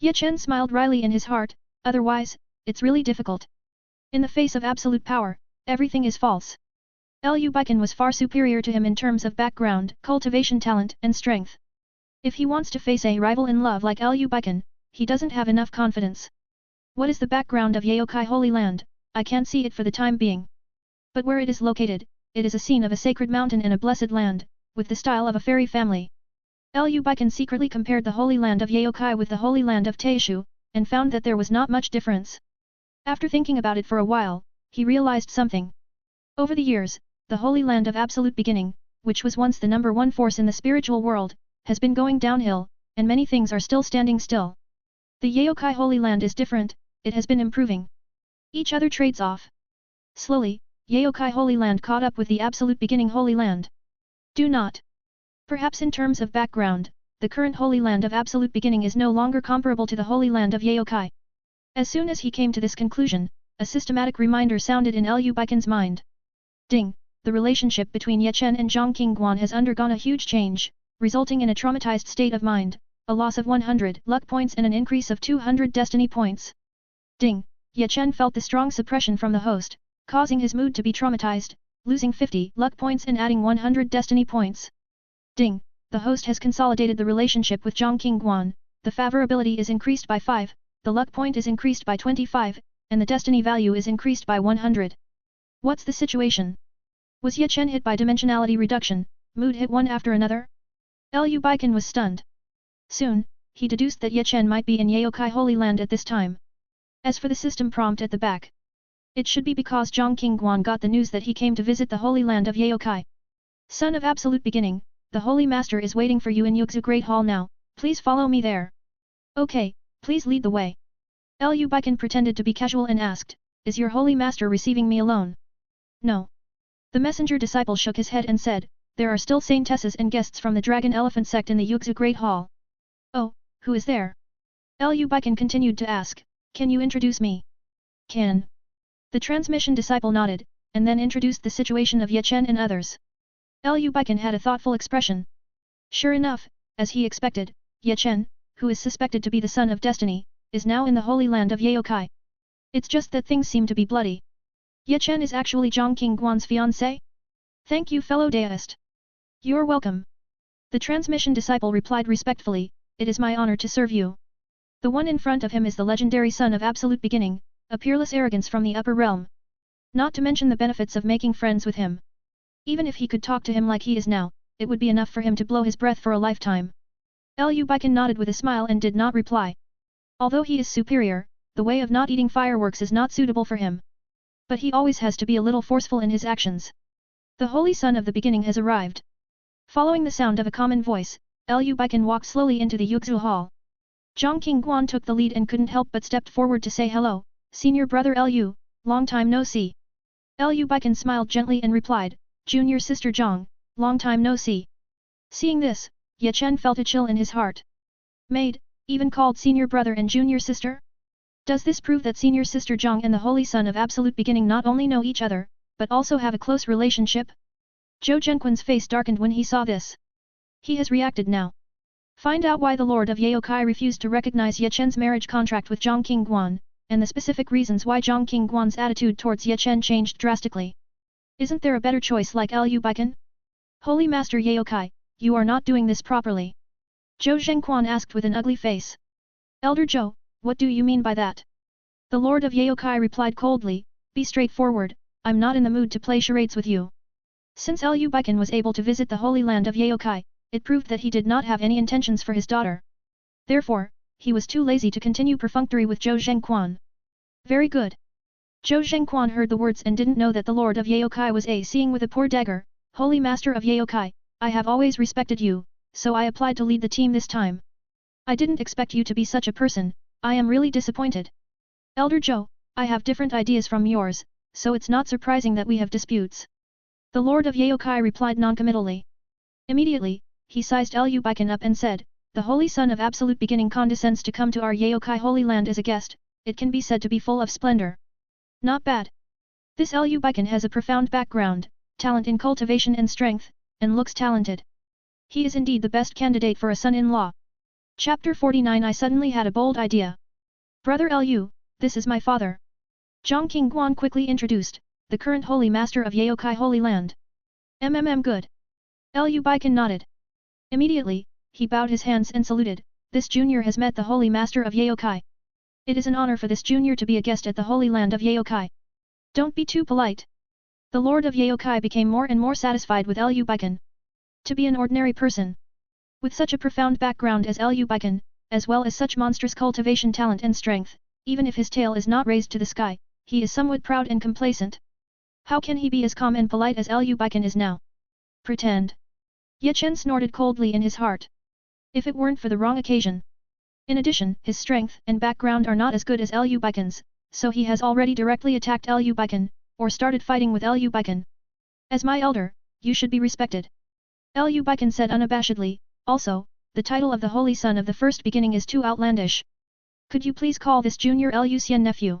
Ye Chen smiled wryly in his heart, otherwise, it's really difficult. In the face of absolute power, everything is false. Lu Beichen was far superior to him in terms of background, cultivation talent, and strength. If he wants to face a rival in love like Lu Beichen, he doesn't have enough confidence. What is the background of Yaokai Holy Land? I can't see it for the time being. But where it is located, it is a scene of a sacred mountain and a blessed land, with the style of a fairy family. Lu Beichen secretly compared the Holy Land of Yaokai with the Holy Land of Taishu, and found that there was not much difference. After thinking about it for a while, he realized something. Over the years, the Holy Land of Absolute Beginning, which was once the #1 force in the spiritual world, has been going downhill, and many things are still standing still. The Yaokai Holy Land is different, it has been improving. Each other trades off. Slowly, Yaokai Holy Land caught up with the Absolute Beginning Holy Land. Do not. Perhaps in terms of background, the current Holy Land of Absolute Beginning is no longer comparable to the Holy Land of Yaokai. As soon as he came to this conclusion, a systematic reminder sounded in Lu Beichen's mind. Ding! The relationship between Ye Chen and Zhang Qingguan has undergone a huge change, resulting in a traumatized state of mind, a loss of 100 luck points and an increase of 200 destiny points. Ding! Ye Chen felt the strong suppression from the host, causing his mood to be traumatized, losing 50 luck points and adding 100 destiny points. Ding! The host has consolidated the relationship with Zhang Qingguan, the favorability is increased by 5, the luck point is increased by 25, and the destiny value is increased by 100. What's the situation? Was Ye Chen hit by dimensionality reduction, mood hit one after another? Lu Beichen was stunned. Soon, he deduced that Ye Chen might be in Yaokai Holy Land at this time. As for the system prompt at the back, it should be because Zhang Qingguan got the news that he came to visit the Holy Land of Yaokai. Son of Absolute Beginning, the Holy Master is waiting for you in Yuxu Great Hall now, please follow me there. Okay, please lead the way. Lu Beichen pretended to be casual and asked, is your Holy Master receiving me alone? No. The messenger disciple shook his head and said, there are still saintesses and guests from the Dragon Elephant sect in the Yuxu Great Hall. Oh, who is there? Lu Beichen continued to ask, can you introduce me? Can. The transmission disciple nodded, and then introduced the situation of Ye Chen and others. Lu Beichen had a thoughtful expression. Sure enough, as he expected, Ye Chen, who is suspected to be the son of Destiny, is now in the Holy Land of Yaokai. It's just that things seem to be bloody. Ye Chen is actually Zhang Qingguan's fiancé? Thank you, fellow deist. You're welcome. The transmission disciple replied respectfully, it is my honor to serve you. The one in front of him is the legendary son of Absolute Beginning, a peerless arrogance from the upper realm. Not to mention the benefits of making friends with him. Even if he could talk to him like he is now, it would be enough for him to blow his breath for a lifetime. Lu Beichen nodded with a smile and did not reply. Although he is superior, the way of not eating fireworks is not suitable for him. But he always has to be a little forceful in his actions. The Holy Son of the Beginning has arrived. Following the sound of a common voice, Lu Beichen walked slowly into the Yuxu Hall. Zhang Qingguan took the lead and couldn't help but stepped forward to say hello, senior brother Lu, long time no see. Lu Beichen smiled gently and replied, Junior sister Zhang, long time no see. Seeing this, Ye Chen felt a chill in his heart. Maid, even called senior brother and junior sister? Does this prove that senior sister Zhang and the Holy Son of Absolute Beginning not only know each other, but also have a close relationship? Zhou Zhenquan's face darkened when he saw this. He has reacted now. Find out why the Lord of Yaokai refused to recognize Ye Chen's marriage contract with Zhang Qingguan, and the specific reasons why Zhang Qingguan's attitude towards Ye Chen changed drastically. Isn't there a better choice like Liu Beichen? Holy Master Yaokai, you are not doing this properly. Zhou Zhenquan asked with an ugly face. Elder Zhou, what do you mean by that? The Lord of Yaokai replied coldly, be straightforward, I'm not in the mood to play charades with you. Since Liu Beichen was able to visit the Holy Land of Yaokai, it proved that he did not have any intentions for his daughter. Therefore, he was too lazy to continue perfunctory with Zhou Zhenquan. Very good. Zhou Zhenquan heard the words and didn't know that the Lord of Yaokai was seeing with a poor dagger. Holy Master of Yaokai, I have always respected you, so I applied to lead the team this time. I didn't expect you to be such a person, I am really disappointed. Elder Zhou, I have different ideas from yours, so it's not surprising that we have disputes. The Lord of Yaokai replied noncommittally. Immediately, he sized Liu Beichen up and said, the Holy Son of Absolute Beginning condescends to come to our Yaokai Holy Land as a guest, it can be said to be full of splendor. Not bad. This Liu Beichen has a profound background, talent in cultivation and strength, and looks talented. He is indeed the best candidate for a son-in-law. Chapter 49 I suddenly had a bold idea. Brother Liu, this is my father. Zhang Qingguan quickly introduced, the current Holy Master of Yaokai Holy Land. Good. Liu Beichen nodded. Immediately, he bowed his hands and saluted, this junior has met the Holy Master of Yaokai. It is an honor for this junior to be a guest at the Holy Land of Yaokai. Don't be too polite. The Lord of Yaokai became more and more satisfied with Liu Beichen. To be an ordinary person. With such a profound background as Liu Beichen, as well as such monstrous cultivation talent and strength, even if his tail is not raised to the sky, he is somewhat proud and complacent. How can he be as calm and polite as Liu Beichen is now? Pretend. Ye Chen snorted coldly in his heart. If it weren't for the wrong occasion. In addition, his strength and background are not as good as Liu Beichen's, so he has already directly attacked Liu Beichen, or started fighting with Liu Beichen. As my elder, you should be respected. Liu Beichen said unabashedly, also, the title of the Holy Son of the First Beginning is too outlandish. Could you please call this junior Liu Xian nephew?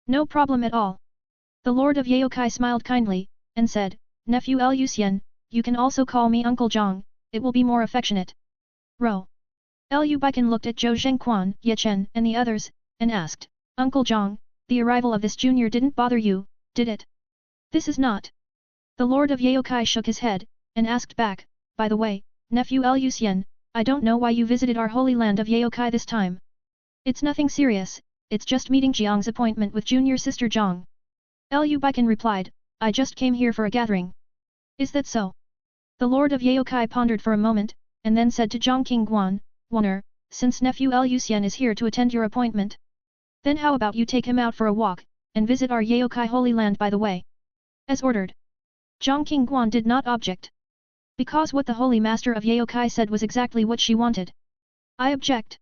No problem at all. The Lord of Yaokai smiled kindly, and said, Nephew Liu Xian, you can also call me Uncle Zhang, it will be more affectionate. Ro. Liu Beichen looked at Zhou Zhenquan, Ye Chen, and the others, and asked, Uncle Zhang, the arrival of this junior didn't bother you, did it? This is not. The Lord of Yaokai shook his head, and asked back, by the way, Nephew Liu Xian, I don't know why you visited our Holy Land of Yaokai this time. It's nothing serious, it's just meeting Jiang's appointment with junior sister Zhang. Liu Beichen replied, I just came here for a gathering. Is that so? The Lord of Yaokai pondered for a moment, and then said to Zhang Qingguan, Warner, since nephew Liu Xian is here to attend your appointment, then how about you take him out for a walk, and visit our Yaokai Holy Land by the way? As ordered. Zhang Qingguan did not object. Because what the Holy Master of Yaokai said was exactly what she wanted. I object.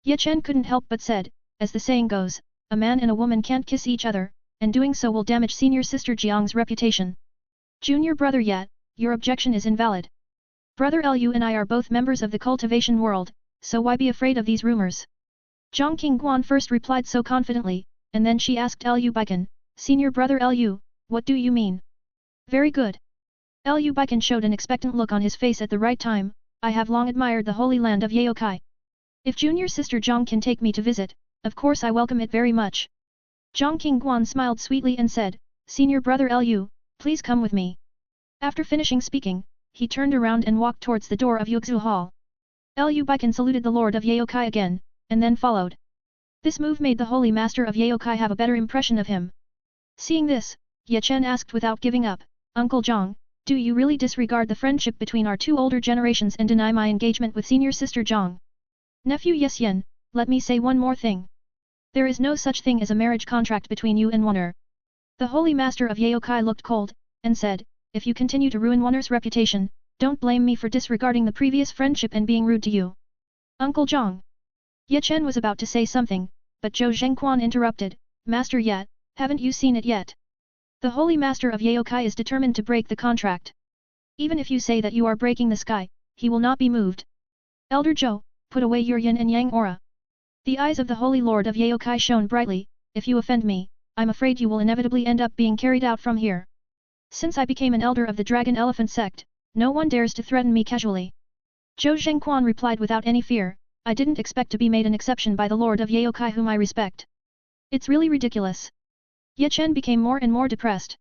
Ye Chen couldn't help but said, as the saying goes, a man and a woman can't kiss each other, and doing so will damage senior sister Jiang's reputation. Junior brother Ye, your objection is invalid. Brother Liu and I are both members of the cultivation world, so why be afraid of these rumors? Zhang Qingguan first replied so confidently, and then she asked Liu Beichen, Senior brother Liu, what do you mean? Very good. Liu Beichen showed an expectant look on his face at the right time, I have long admired the Holy Land of Yaokai. If junior sister Zhang can take me to visit, of course I welcome it very much. Zhang Qingguan smiled sweetly and said, Senior brother Liu, please come with me. After finishing speaking, he turned around and walked towards the door of Yuexu Hall. Liu Beichen saluted the Lord of Yaokai again, and then followed. This move made the Holy Master of Yaokai have a better impression of him. Seeing this, Ye Chen asked without giving up, Uncle Zhang, do you really disregard the friendship between our two older generations and deny my engagement with senior sister Zhang? Nephew Ye Xian, let me say one more thing. There is no such thing as a marriage contract between you and Warner. The Holy Master of Yaokai looked cold, and said, if you continue to ruin Warner's reputation, don't blame me for disregarding the previous friendship and being rude to you. Uncle Zhang. Ye Chen was about to say something, but Zhou Zhenquan interrupted, Master Ye, haven't you seen it yet? The Holy Master of Yaokai is determined to break the contract. Even if you say that you are breaking the sky, he will not be moved. Elder Zhou, put away your yin and yang aura. The eyes of the Holy Lord of Yaokai shone brightly. If you offend me, I'm afraid you will inevitably end up being carried out from here. Since I became an elder of the Dragon Elephant sect, no one dares to threaten me casually. Zhou Zhengquan replied without any fear, I didn't expect to be made an exception by the Lord of Yaokai whom I respect. It's really ridiculous. Ye Chen became more and more depressed.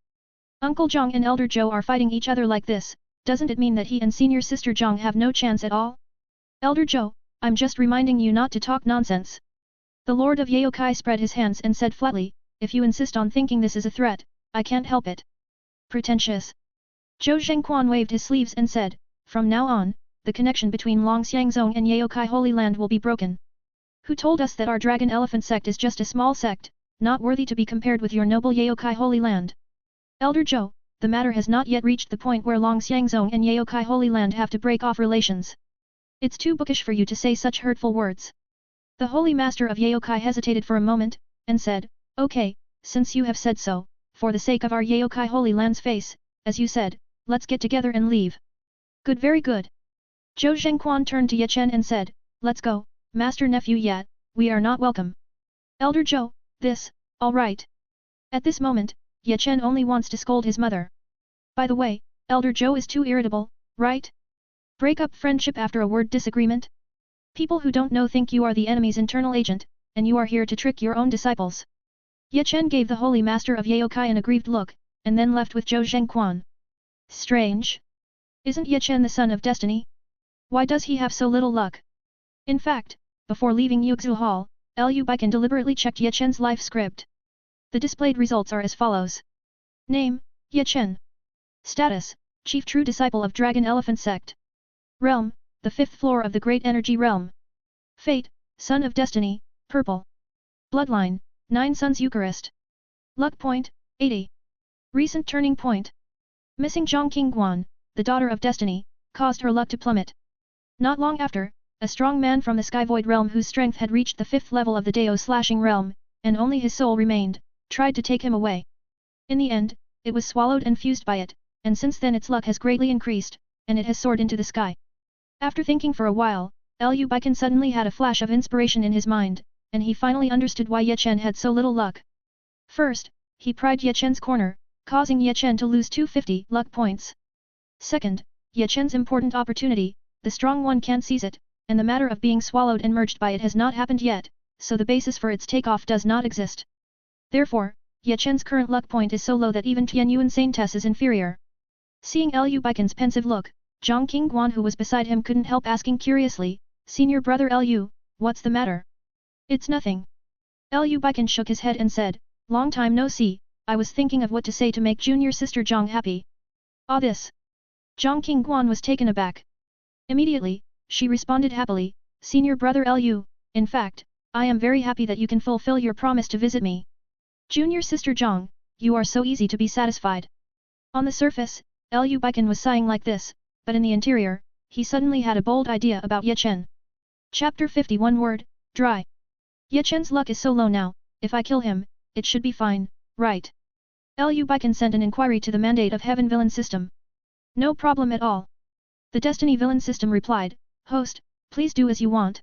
Uncle Zhang and Elder Zhou are fighting each other like this, doesn't it mean that he and senior sister Zhang have no chance at all? Elder Zhou, I'm just reminding you not to talk nonsense. The Lord of Yaokai spread his hands and said flatly, if you insist on thinking this is a threat, I can't help it. Pretentious. Zhou Zhengquan waved his sleeves and said, from now on, the connection between Longxiangzong and Yaokai Holy Land will be broken. Who told us that our Dragon Elephant sect is just a small sect, not worthy to be compared with your noble Yaokai Holy Land? Elder Zhou, the matter has not yet reached the point where Longxiangzong and Yaokai Holy Land have to break off relations. It's too bookish for you to say such hurtful words. The Holy Master of Yaokai hesitated for a moment, and said, okay, since you have said so, for the sake of our Yaokai Holy Land's face, as you said, let's get together and leave. Good, very good. Zhou Zhengquan turned to Ye Chen and said, let's go, Master Nephew Yat, we are not welcome. Elder Zhou, this, all right. At this moment, Ye Chen only wants to scold his mother. By the way, Elder Zhou is too irritable, right? Break up friendship after a word disagreement? People who don't know think you are the enemy's internal agent, and you are here to trick your own disciples. Ye Chen gave the Holy Master of Yaokai an aggrieved look, and then left with Zhou Zhengquan. Strange. Isn't Ye Chen the son of destiny? Why does he have so little luck? In fact, before leaving Yuxu Hall, Lu Beichen deliberately checked Ye Chen's life script. The displayed results are as follows. Name, Ye Chen. Status, Chief True Disciple of Dragon Elephant Sect. Realm, the 5th floor of the Great Energy Realm. Fate, Son of Destiny, Purple. Bloodline, 9 Sons Eucharist. Luck point, 80. Recent turning point. Missing Zhang Qingguan, the daughter of Destiny, caused her luck to plummet. Not long after, a strong man from the Sky Void realm whose strength had reached the 5th level of the Dao slashing realm, and only his soul remained, tried to take him away. In the end, it was swallowed and fused by it, and since then its luck has greatly increased, and it has soared into the sky. After thinking for a while, Lu Beichen suddenly had a flash of inspiration in his mind, and he finally understood why Ye Chen had so little luck. First, he pried Ye Chen's corner, causing Ye Chen to lose 250 luck points. Second, Ye Chen's important opportunity, the strong one can't seize it, and the matter of being swallowed and merged by it has not happened yet, so the basis for its takeoff does not exist. Therefore, Ye Chen's current luck point is so low that even Tian Yuan Sane Tess is inferior. Seeing Lu Beichen's pensive look, Zhang Qingguan who was beside him couldn't help asking curiously, Senior brother Lu, what's the matter? It's nothing. Lu Beichen shook his head and said, long time no see, I was thinking of what to say to make junior sister Zhang happy. Ah this. Zhang Qingguan was taken aback. Immediately, she responded happily, Senior brother Lu, in fact, I am very happy that you can fulfill your promise to visit me. Junior sister Zhang, you are so easy to be satisfied. On the surface, Lu Beichen was sighing like this, but in the interior, he suddenly had a bold idea about Ye Chen. Chapter 51 Word, Dry. Ye Chen's luck is so low now, if I kill him, it should be fine, right? Lu Beichen sent an inquiry to the mandate of Heaven Villain System. No problem at all. The Destiny Villain System replied, Host, please do as you want.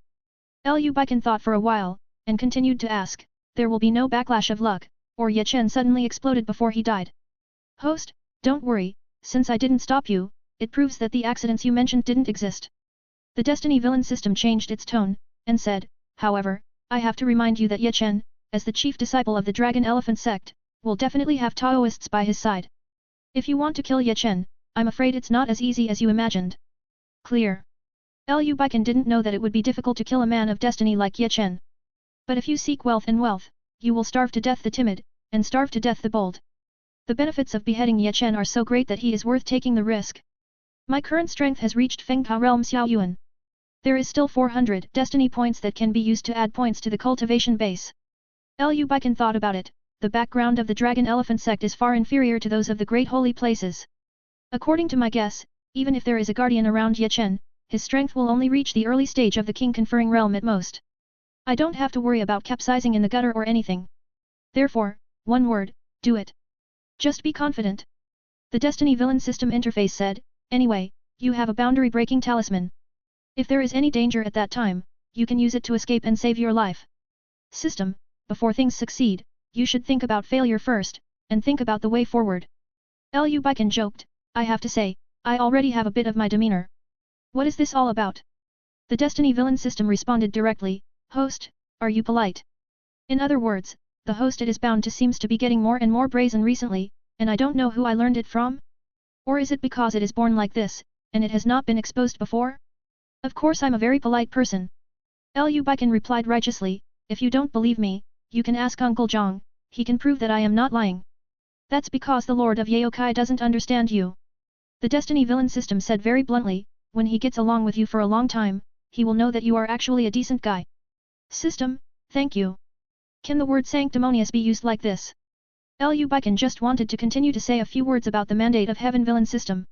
Lu Beichen thought for a while, and continued to ask, there will be no backlash of luck, or Ye Chen suddenly exploded before he died. Host, don't worry, since I didn't stop you, it proves that the accidents you mentioned didn't exist. The Destiny Villain System changed its tone, and said, however, I have to remind you that Ye Chen, as the chief disciple of the Dragon Elephant sect, will definitely have Taoists by his side. If you want to kill Ye Chen, I'm afraid it's not as easy as you imagined. Clear. Lu Beichen didn't know that it would be difficult to kill a man of destiny like Ye Chen. But if you seek wealth and wealth, you will starve to death the timid, and starve to death the bold. The benefits of beheading Ye Chen are so great that he is worth taking the risk. My current strength has reached Fengtao realm Xiao Yuan. There is still 400 destiny points that can be used to add points to the cultivation base. Lu Beichen thought about it, the background of the Dragon Elephant sect is far inferior to those of the great holy places. According to my guess, even if there is a guardian around Ye Chen, his strength will only reach the early stage of the king conferring realm at most. I don't have to worry about capsizing in the gutter or anything. Therefore, one word, do it. Just be confident. The Destiny Villain System interface said, anyway, you have a boundary-breaking talisman. If there is any danger at that time, you can use it to escape and save your life. System, before things succeed, you should think about failure first, and think about the way forward. Lu Beichen joked, I have to say, I already have a bit of my demeanor. What is this all about? The Destiny Villain System responded directly, Host, are you polite? In other words, the host it is bound to seems to be getting more and more brazen recently, and I don't know who I learned it from? Or is it because it is born like this, and it has not been exposed before? Of course I'm a very polite person. Lu Beichen replied righteously, if you don't believe me, you can ask Uncle Zhang, he can prove that I am not lying. That's because the Lord of Yaokai doesn't understand you. The Destiny Villain System said very bluntly, when he gets along with you for a long time, he will know that you are actually a decent guy. System, thank you. Can the word sanctimonious be used like this? Lu Beichen just wanted to continue to say a few words about the mandate of Heaven Villain System.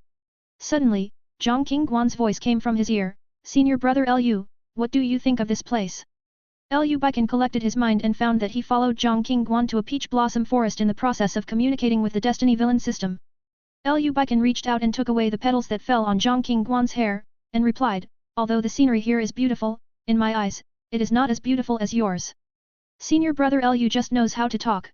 Suddenly, Zhang Qingguan's voice came from his ear, Senior Brother Lu, what do you think of this place? Lu Beichen collected his mind and found that he followed Zhang Qingguan to a peach blossom forest in the process of communicating with the Destiny Villain System. Lu Beichen reached out and took away the petals that fell on Zhang Qingguan's hair, and replied, although the scenery here is beautiful, in my eyes, it is not as beautiful as yours. Senior Brother Lu just knows how to talk.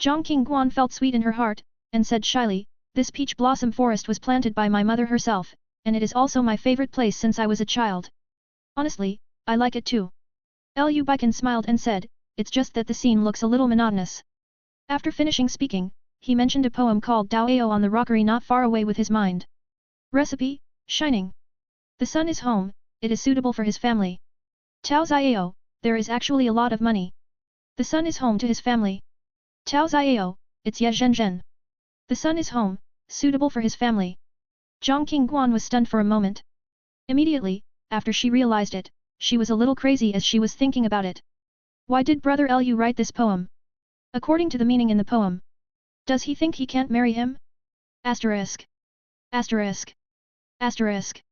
Zhang Qingguan felt sweet in her heart, and said shyly, this peach blossom forest was planted by my mother herself, and it is also my favorite place since I was a child. Honestly, I like it too. Lu Beichen smiled and said, it's just that the scene looks a little monotonous. After finishing speaking, he mentioned a poem called Dao Ao on the rockery not far away with his mind. Recipe, shining. The sun is home, it is suitable for his family. Tao Ziao, there is actually a lot of money. The sun is home to his family. Tao Ziao, it's Ye Zhen Zhen. The sun is home, suitable for his family. Zhang Qingguan was stunned for a moment. Immediately, after she realized it, she was a little crazy as she was thinking about it. Why did Brother Lu write this poem? According to the meaning in the poem. Does he think he can't marry him? Asterisk. Asterisk. Asterisk.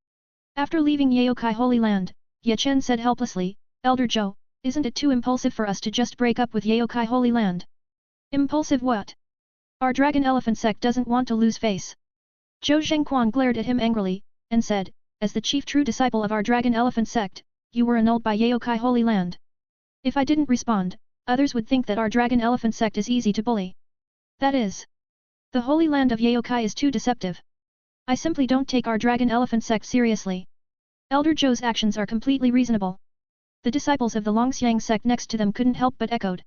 After leaving Yaokai Holy Land, Ye Chen said helplessly, Elder Zhou, isn't it too impulsive for us to just break up with Yaokai Holy Land? Impulsive what? Our dragon elephant sect doesn't want to lose face. Zhou Zhengquan glared at him angrily, and said, as the chief true disciple of our dragon elephant sect, you were annulled by Yaokai Holy Land. If I didn't respond, others would think that our dragon elephant sect is easy to bully. That is, the Holy Land of Yaokai is too deceptive. I simply don't take our dragon elephant sect seriously. Elder Zhou's actions are completely reasonable. The disciples of the Longxiang sect next to them couldn't help but echoed.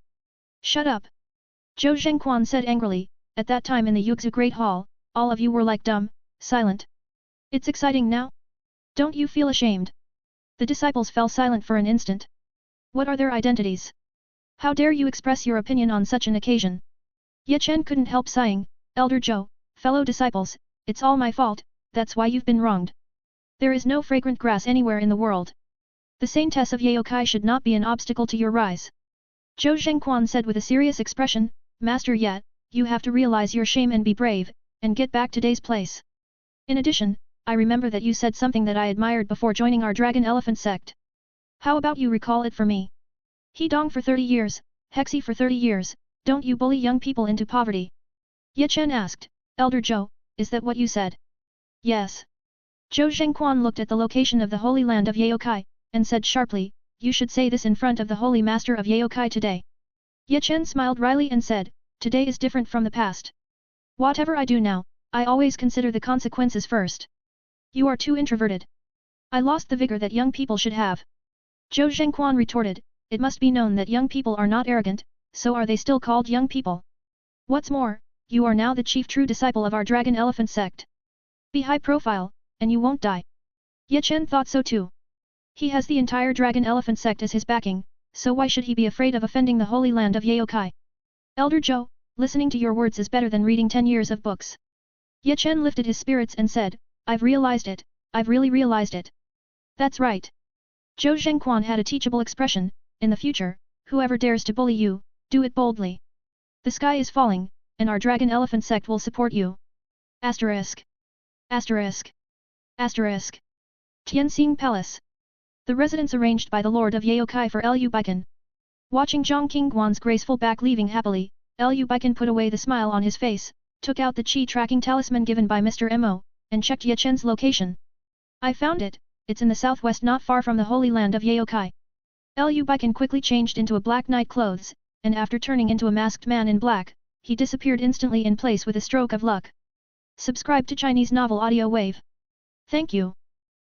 Shut up! Zhou Zhengquan said angrily, at that time in the Yuxu Great Hall, all of you were like dumb, silent. It's exciting now? Don't you feel ashamed? The disciples fell silent for an instant. What are their identities? How dare you express your opinion on such an occasion? Ye Chen couldn't help sighing, Elder Zhou, fellow disciples, it's all my fault, that's why you've been wronged. There is no fragrant grass anywhere in the world. The saintess of Yaokai should not be an obstacle to your rise. Zhou Zhengquan said with a serious expression, Master Ye, you have to realize your shame and be brave, and get back to Day's place. In addition, I remember that you said something that I admired before joining our Dragon Elephant sect. How about you recall it for me? He Dong for 30 years, Hexi for 30 years, don't you bully young people into poverty? Ye Chen asked, Elder Zhou, is that what you said? Yes. Zhou Zhengquan looked at the location of the Holy Land of Yaokai, and said sharply, you should say this in front of the Holy Master of Yaokai today. Ye Chen smiled wryly and said, today is different from the past. Whatever I do now, I always consider the consequences first. You are too introverted. I lost the vigor that young people should have. Zhou Zhengquan retorted, it must be known that young people are not arrogant, so are they still called young people? What's more, you are now the chief true disciple of our Dragon Elephant sect. Be high profile, and you won't die. Ye Chen thought so too. He has the entire Dragon Elephant sect as his backing, so why should he be afraid of offending the Holy Land of Yaokai? Elder Zhou, listening to your words is better than reading 10 years of books. Ye Chen lifted his spirits and said, I've realized it, I've really realized it. That's right. Zhou Zhengquan had a teachable expression, in the future, whoever dares to bully you, do it boldly. The sky is falling, and our Dragon Elephant sect will support you. Asterisk. Asterisk. Asterisk. Tianxing Palace. The residence arranged by the Lord of Yaokai for Lu Beichen. Watching Zhang Qingguan's graceful back leaving happily, Lu Beichen put away the smile on his face, took out the chi tracking talisman given by Mr. Mo, and checked Ye Chen's location. I found it, it's in the southwest not far from the holy land of Yaokai. Lu Beichen quickly changed into a black night clothes, and after turning into a masked man in black, he disappeared instantly in place with a stroke of luck. Subscribe to Chinese Novel Audiowave. Thank you.